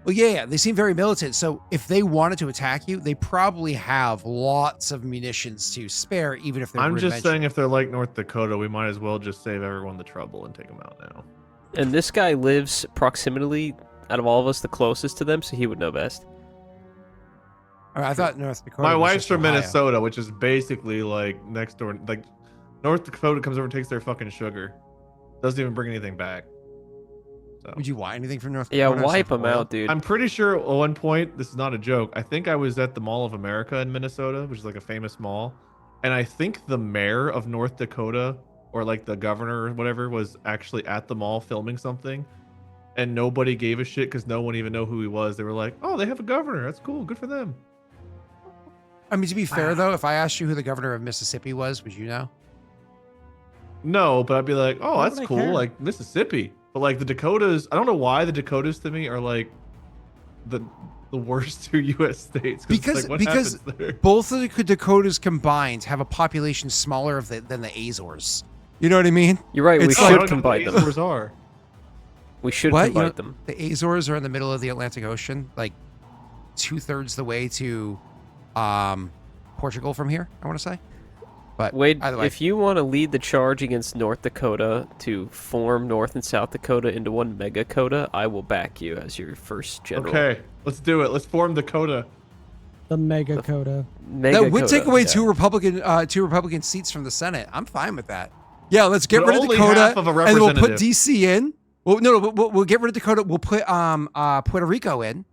Well, yeah, they seem very militant. So if they wanted to attack you, they probably have lots of munitions to spare, even if they're I'm just rudimentary. saying, if they're like North Dakota, we might as well just save everyone the trouble and take them out now. And this guy lives proximately, out of all of us, the closest to them, so he would know best. I thought North Dakota. My was wife's just from Ohio. Minnesota, which is basically like next door. Like North Dakota comes over and takes their fucking sugar. Doesn't even bring anything back. So Would you want anything from North Yeah, Dakota? wipe Except him oil? out, dude. I'm pretty sure at one point, this is not a joke, I think I was at the Mall of America in Minnesota, which is like a famous mall. And I think the mayor of North Dakota, or like the governor or whatever, was actually at the mall filming something. And nobody gave a shit because no one even know who he was. They were like, oh, they have a governor. That's cool. Good for them. I mean, to be fair, though, if I asked you who the governor of Mississippi was, would you know? No, but I'd be like, oh, Why that's would I cool. care? Like Mississippi. But like the Dakotas, I don't know why the Dakotas to me are like the worst two U.S. states. Because- like, what because- happens there? Both of the Dakotas combined have a population smaller than the Azores. You know what I mean? You're right, we It's Oh, I should don't know what combine the them. Azores are. We should What? You combine know- them. The Azores are in the middle of the Atlantic Ocean, like 2/3 the way to Portugal from here, I want to say. But Wade, either way, if you want to lead the charge against North Dakota to form North and South Dakota into one mega Dakota, I will back you as your first general. Okay, let's do it. Let's form Dakota. The mega coda. Mega that would take Dakota, away yeah. two Republican seats from the Senate. I'm fine with that. Yeah, let's get But rid of only Dakota, half of a and then we'll put representative. DC in. Well, no, we'll get rid of Dakota. We'll put Puerto Rico in,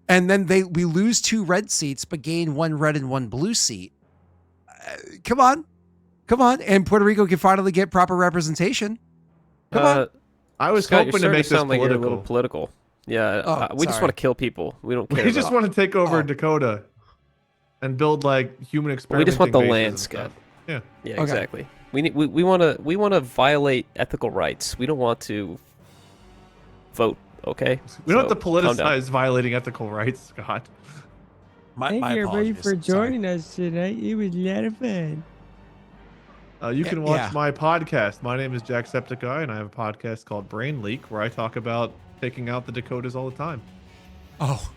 and then we lose 2 red seats but gain 1 red and 1 blue seat. Come on, and Puerto Rico can finally get proper representation. Come on. I was Scott, hoping you're to make starting this sound like you're a political. little political. Yeah, Oh, we just sorry. want to kill people. We don't care. We just about- want to take over Oh. Dakota and build like human We experimenting just want the bases land, and Scott. stuff. Yeah. Yeah, Okay. exactly. We want to violate ethical rights. We don't want to vote. Okay. We don't have to So, calm down. politicize violating ethical rights, Scott. Thank you everybody for apologies. Sorry. joining us tonight. It was a lot of fun. You can watch Yeah. my podcast. My name is Jacksepticeye, and I have a podcast called Brain Leak, where I talk about taking out the Dakotas all the time. Oh,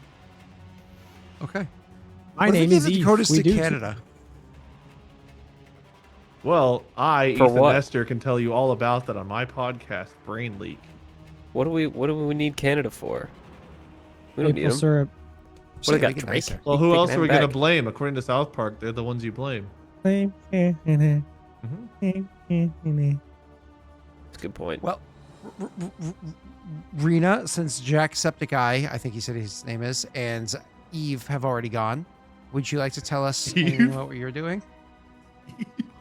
okay. My What if we name gave is the Eve. Dakotas We to do Canada. Well, I, For Ethan what? Nestor, can tell you all about that on my podcast, Brain Leak. What do we need Canada for? We don't need Maple them. syrup. What do they Say, got? make it Drake? nicer. Well, who Taking else them are we going to back. blame? According to South Park, they're the ones you blame. Mhm. That's a good point. Well, Rena, since Jacksepticeye, I think he said his name is, and Eve have already gone, would you like to tell us Eve? what you're doing?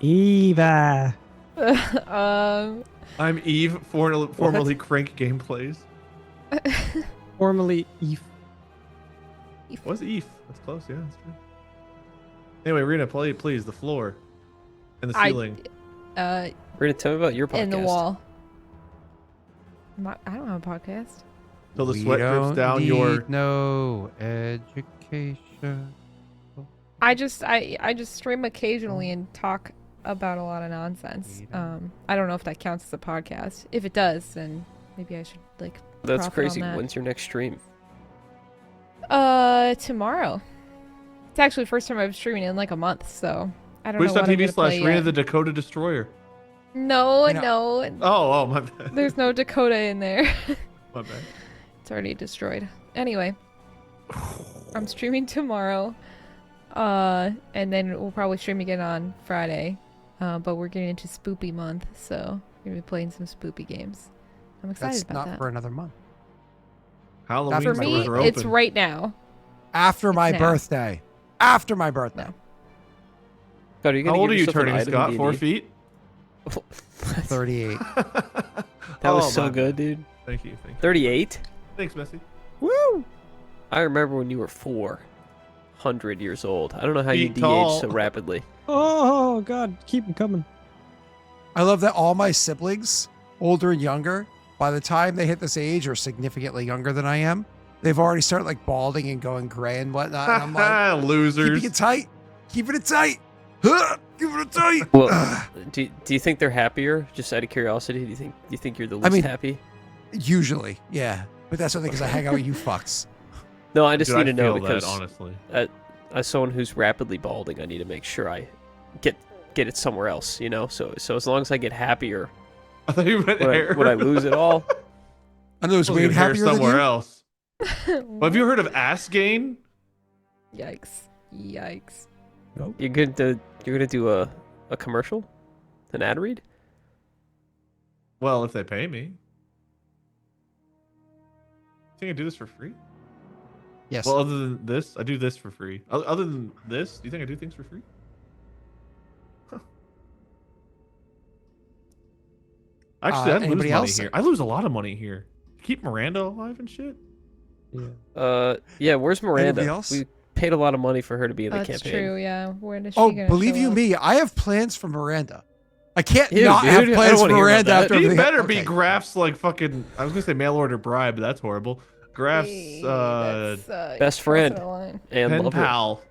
Eva. I'm Eve, formerly Crank Gameplays. Formerly Eve. What's Eve? That's close, yeah, that's true. Anyway, Rena, please, the floor and the ceiling. Rena, tell me about your podcast. in the wall. I don't have a podcast. Till the We sweat drips don't down need your... no education. I just stream occasionally and talk about a lot of nonsense. I don't know if that counts as a podcast. If it does, then maybe I should like. That's profit crazy. on that. When's your next stream? Tomorrow. It's actually the first time I'm streaming in like a month, so I don't know what I'm gonna play Twitch.tv/Rena yet. the Dakota Destroyer. No, I know. no. Oh, my bad. There's no Dakota in there. My bad. It's already destroyed. Anyway, I'm streaming tomorrow, and then we'll probably stream again on Friday. But we're getting into Spoopy month, so we're gonna be playing some Spoopy games. I'm excited That's about not that. for another month. Halloween For my me, stores are it's open. right now. After my now. birthday. After my birthday. No. God, are you How gonna old give are you yourself an turning, item Scott? in 4 D&D? feet? 38. That Oh, was so my good, bad. dude. Thank you. 38? Thanks, Messi. Woo! I remember when you were 400 years old. I don't know how you Feet de-age tall. so rapidly. Oh God, keep them coming. I love that all my siblings, older and younger, by the time they hit this age are significantly younger than I am. They've already started like balding and going gray and whatnot. And I'm like, Losers. keeping it tight. Keeping it tight. Huh, keeping it tight. Well, Ugh. do you think they're happier? Just out of curiosity, do you think you're the least mean- happy? Usually, yeah. But that's only because I hang out with you fucks. No, I just Dude, need to know feel because that, honestly. as someone who's rapidly balding, I need to make sure I get it somewhere else, you know? So as long as I get happier, I thought you meant hair. would I lose it all? I know it's I was way gonna hair happier than somewhere you. else. Well, have you heard of ass gain? Yikes. Yikes. You're gonna do a commercial? An ad read? Well, if they pay me. Think I do this for free? Yes. Well, other than this, I do this for free. Other than this, do you think I do things for free? Huh. Actually, I lose anybody money else? here. I lose a lot of money here. Keep Miranda alive and shit. Yeah, where's Miranda? Anybody else? We paid a lot of money for her to be in the That's campaign. true, yeah. When is she Oh, gonna believe show you up? me, I have plans for Miranda. I can't Ew, not dude, have I don't plans wanna for hear about Miranda that. after He everything. better be Okay. Graff's like fucking. I was gonna say mail order bribe, but that's horrible. Graff's That's, best crossing friend. the line. And pen lover. pal,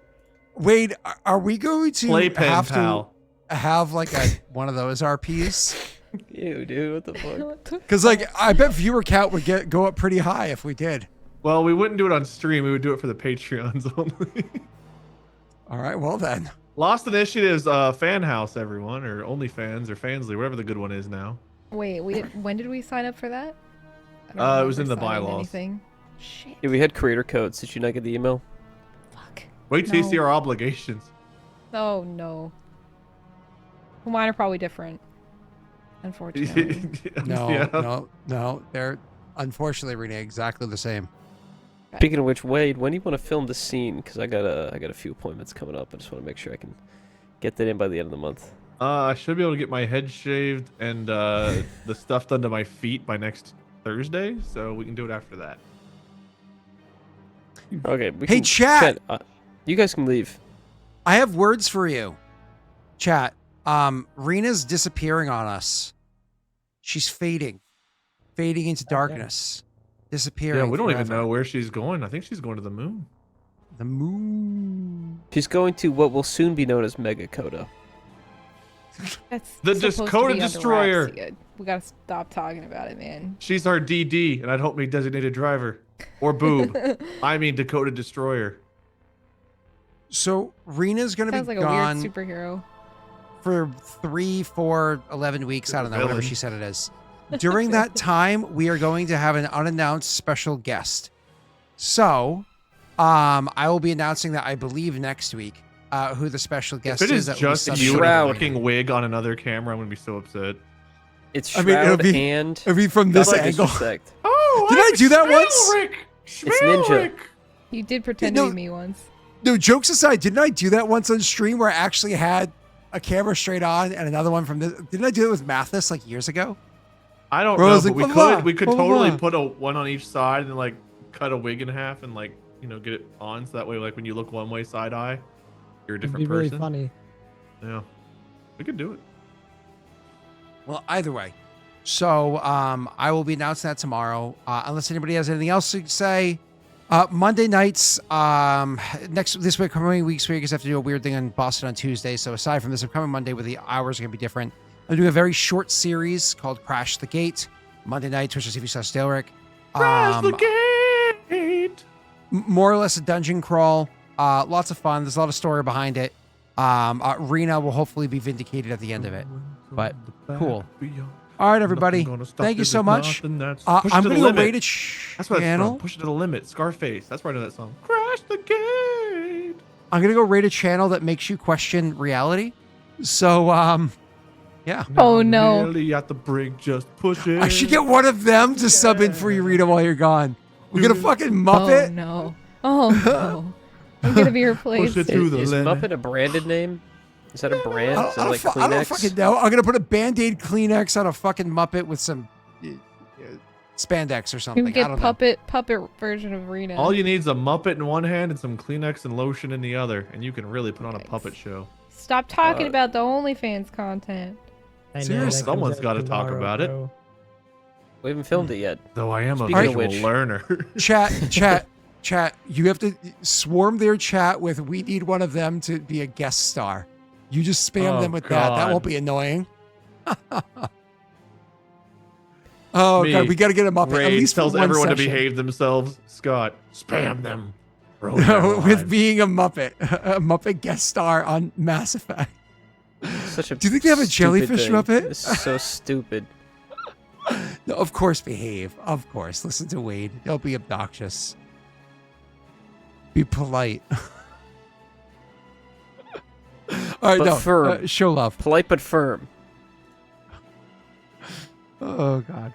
Wade, are we going to playpen have pal. to have like one of those RPs? Ew, dude, what the fuck? What the Because like I bet viewer count would go up pretty high if we did. Well, we wouldn't do it on stream. We would do it for the Patreons only. All right, well then. Lost Initiative's fan house, everyone, or OnlyFans or Fansly, whatever the good one is now. Wait, when did we sign up for that? I don't It was remember in the signing bylaws. Anything. Shit. Yeah, we had creator codes. Did you not get the email? Fuck. Wait till you No. see our obligations. Oh no. Well, mine are probably different. Unfortunately. No. They're unfortunately, Rena, exactly the same. Speaking of which, Wade, when do you want to film the scene? Because I got a few appointments coming up. I just want to make sure I can get that in by the end of the month. I should be able to get my head shaved and the stuff done to my feet by next Thursday, so we can do it after that. Okay. We Hey, can, chat! you guys can leave. I have words for you. Chat. Rena's disappearing on us. She's fading into darkness. Disappearing. Yeah, we don't even forever. know where she's going. I think she's going to the moon. The moon. She's going to what will soon be known as Megacoda. That's The supposed to Dakota be under Destroyer. wraps, yeah. We gotta stop talking about it, man. She's our DD, and I'd hope me designated driver. Or boob. I mean Dakota Destroyer. So Rena's gonna Sounds be like gone a weird superhero. for 3, 4, 11 weeks. I don't know, whatever Villain. she said it is. During that time, we are going to have an unannounced special guest. So, I will be announcing that I believe next week. Who the special guest If it is that will be just subject you to in a Shroud. fucking wig on another camera, I'm gonna be so upset. It's I Shroud mean, it'll be- and It'll be from this Not angle. disrespect. Oh, Did I do that once? It's Ninja. You did pretend No. to be me once. No, jokes aside, didn't I do that once on stream where I actually had a camera straight on and another one from this? Didn't I do it with Mathis like years ago? I don't Bro, I know, was but like, blah, blah, we could blah, blah, totally blah. put one on each side and like cut a wig in half and like, you know, get it on so that way like when you look one way side eye, you're a It'd different be really person. funny. Yeah. We could do it. Well, either way. So I will be announcing that tomorrow. Unless anybody has anything else to say. Monday nights, this week, coming weeks, we just have to do a weird thing in Boston on Tuesday. So aside from this, upcoming Monday where the hours are going to be different, I'm doing a very short series called Crash the Gate. Monday night, Twitch.tv/Daelric. Crash the gate! More or less a dungeon crawl. Lots of fun. There's a lot of story behind it. Rena will hopefully be vindicated at the end of it. But cool. All right, everybody. Thank you so much. I'm going to go rate a That's what it's channel. from. Push it to the limit. Scarface. That's where I know that song. Crash the gate. I'm going to go rate a channel that makes you question reality. So, yeah. Oh, no. Nearly at the brink, just push it. I should get one of them to sub in for you, Rita, while you're gone. We're going to fucking Muppet. Oh no. Oh no. I'm gonna be replaced. Push it to the Is limit. Muppet a branded name? Is that a brand? I Is that like don't, I don't fucking Kleenex? know. I'm going to put a Band-Aid Kleenex on a fucking Muppet with some spandex or You something. can I get don't know. puppet version of Rena. All you need is a Muppet in one hand and some Kleenex and lotion in the other, and you can really put on a Nice. puppet show. Stop talking about the OnlyFans content. I know, Seriously. that Someone's comes out gotta talk tomorrow, about it. bro. We haven't filmed it yet. Though I am Speaking a of visual which- learner. Chat. You have to swarm their chat with, we need one of them to be a guest star. You just spam Oh, them with that. That God. won't be annoying. Oh, Me, God. We got to get a Muppet. At Ray least for tells one everyone to session. behave themselves. Scott, spam them. Ruin their With lives. being a Muppet. A Muppet guest star on Mass Effect. Such a Do you think they have a stupid jellyfish thing. Muppet? It's so stupid. No, of course, behave. Of course. Listen to Wade. Don't be obnoxious. Be polite. All right, But no. firm. Show love. Polite but firm. Oh, God.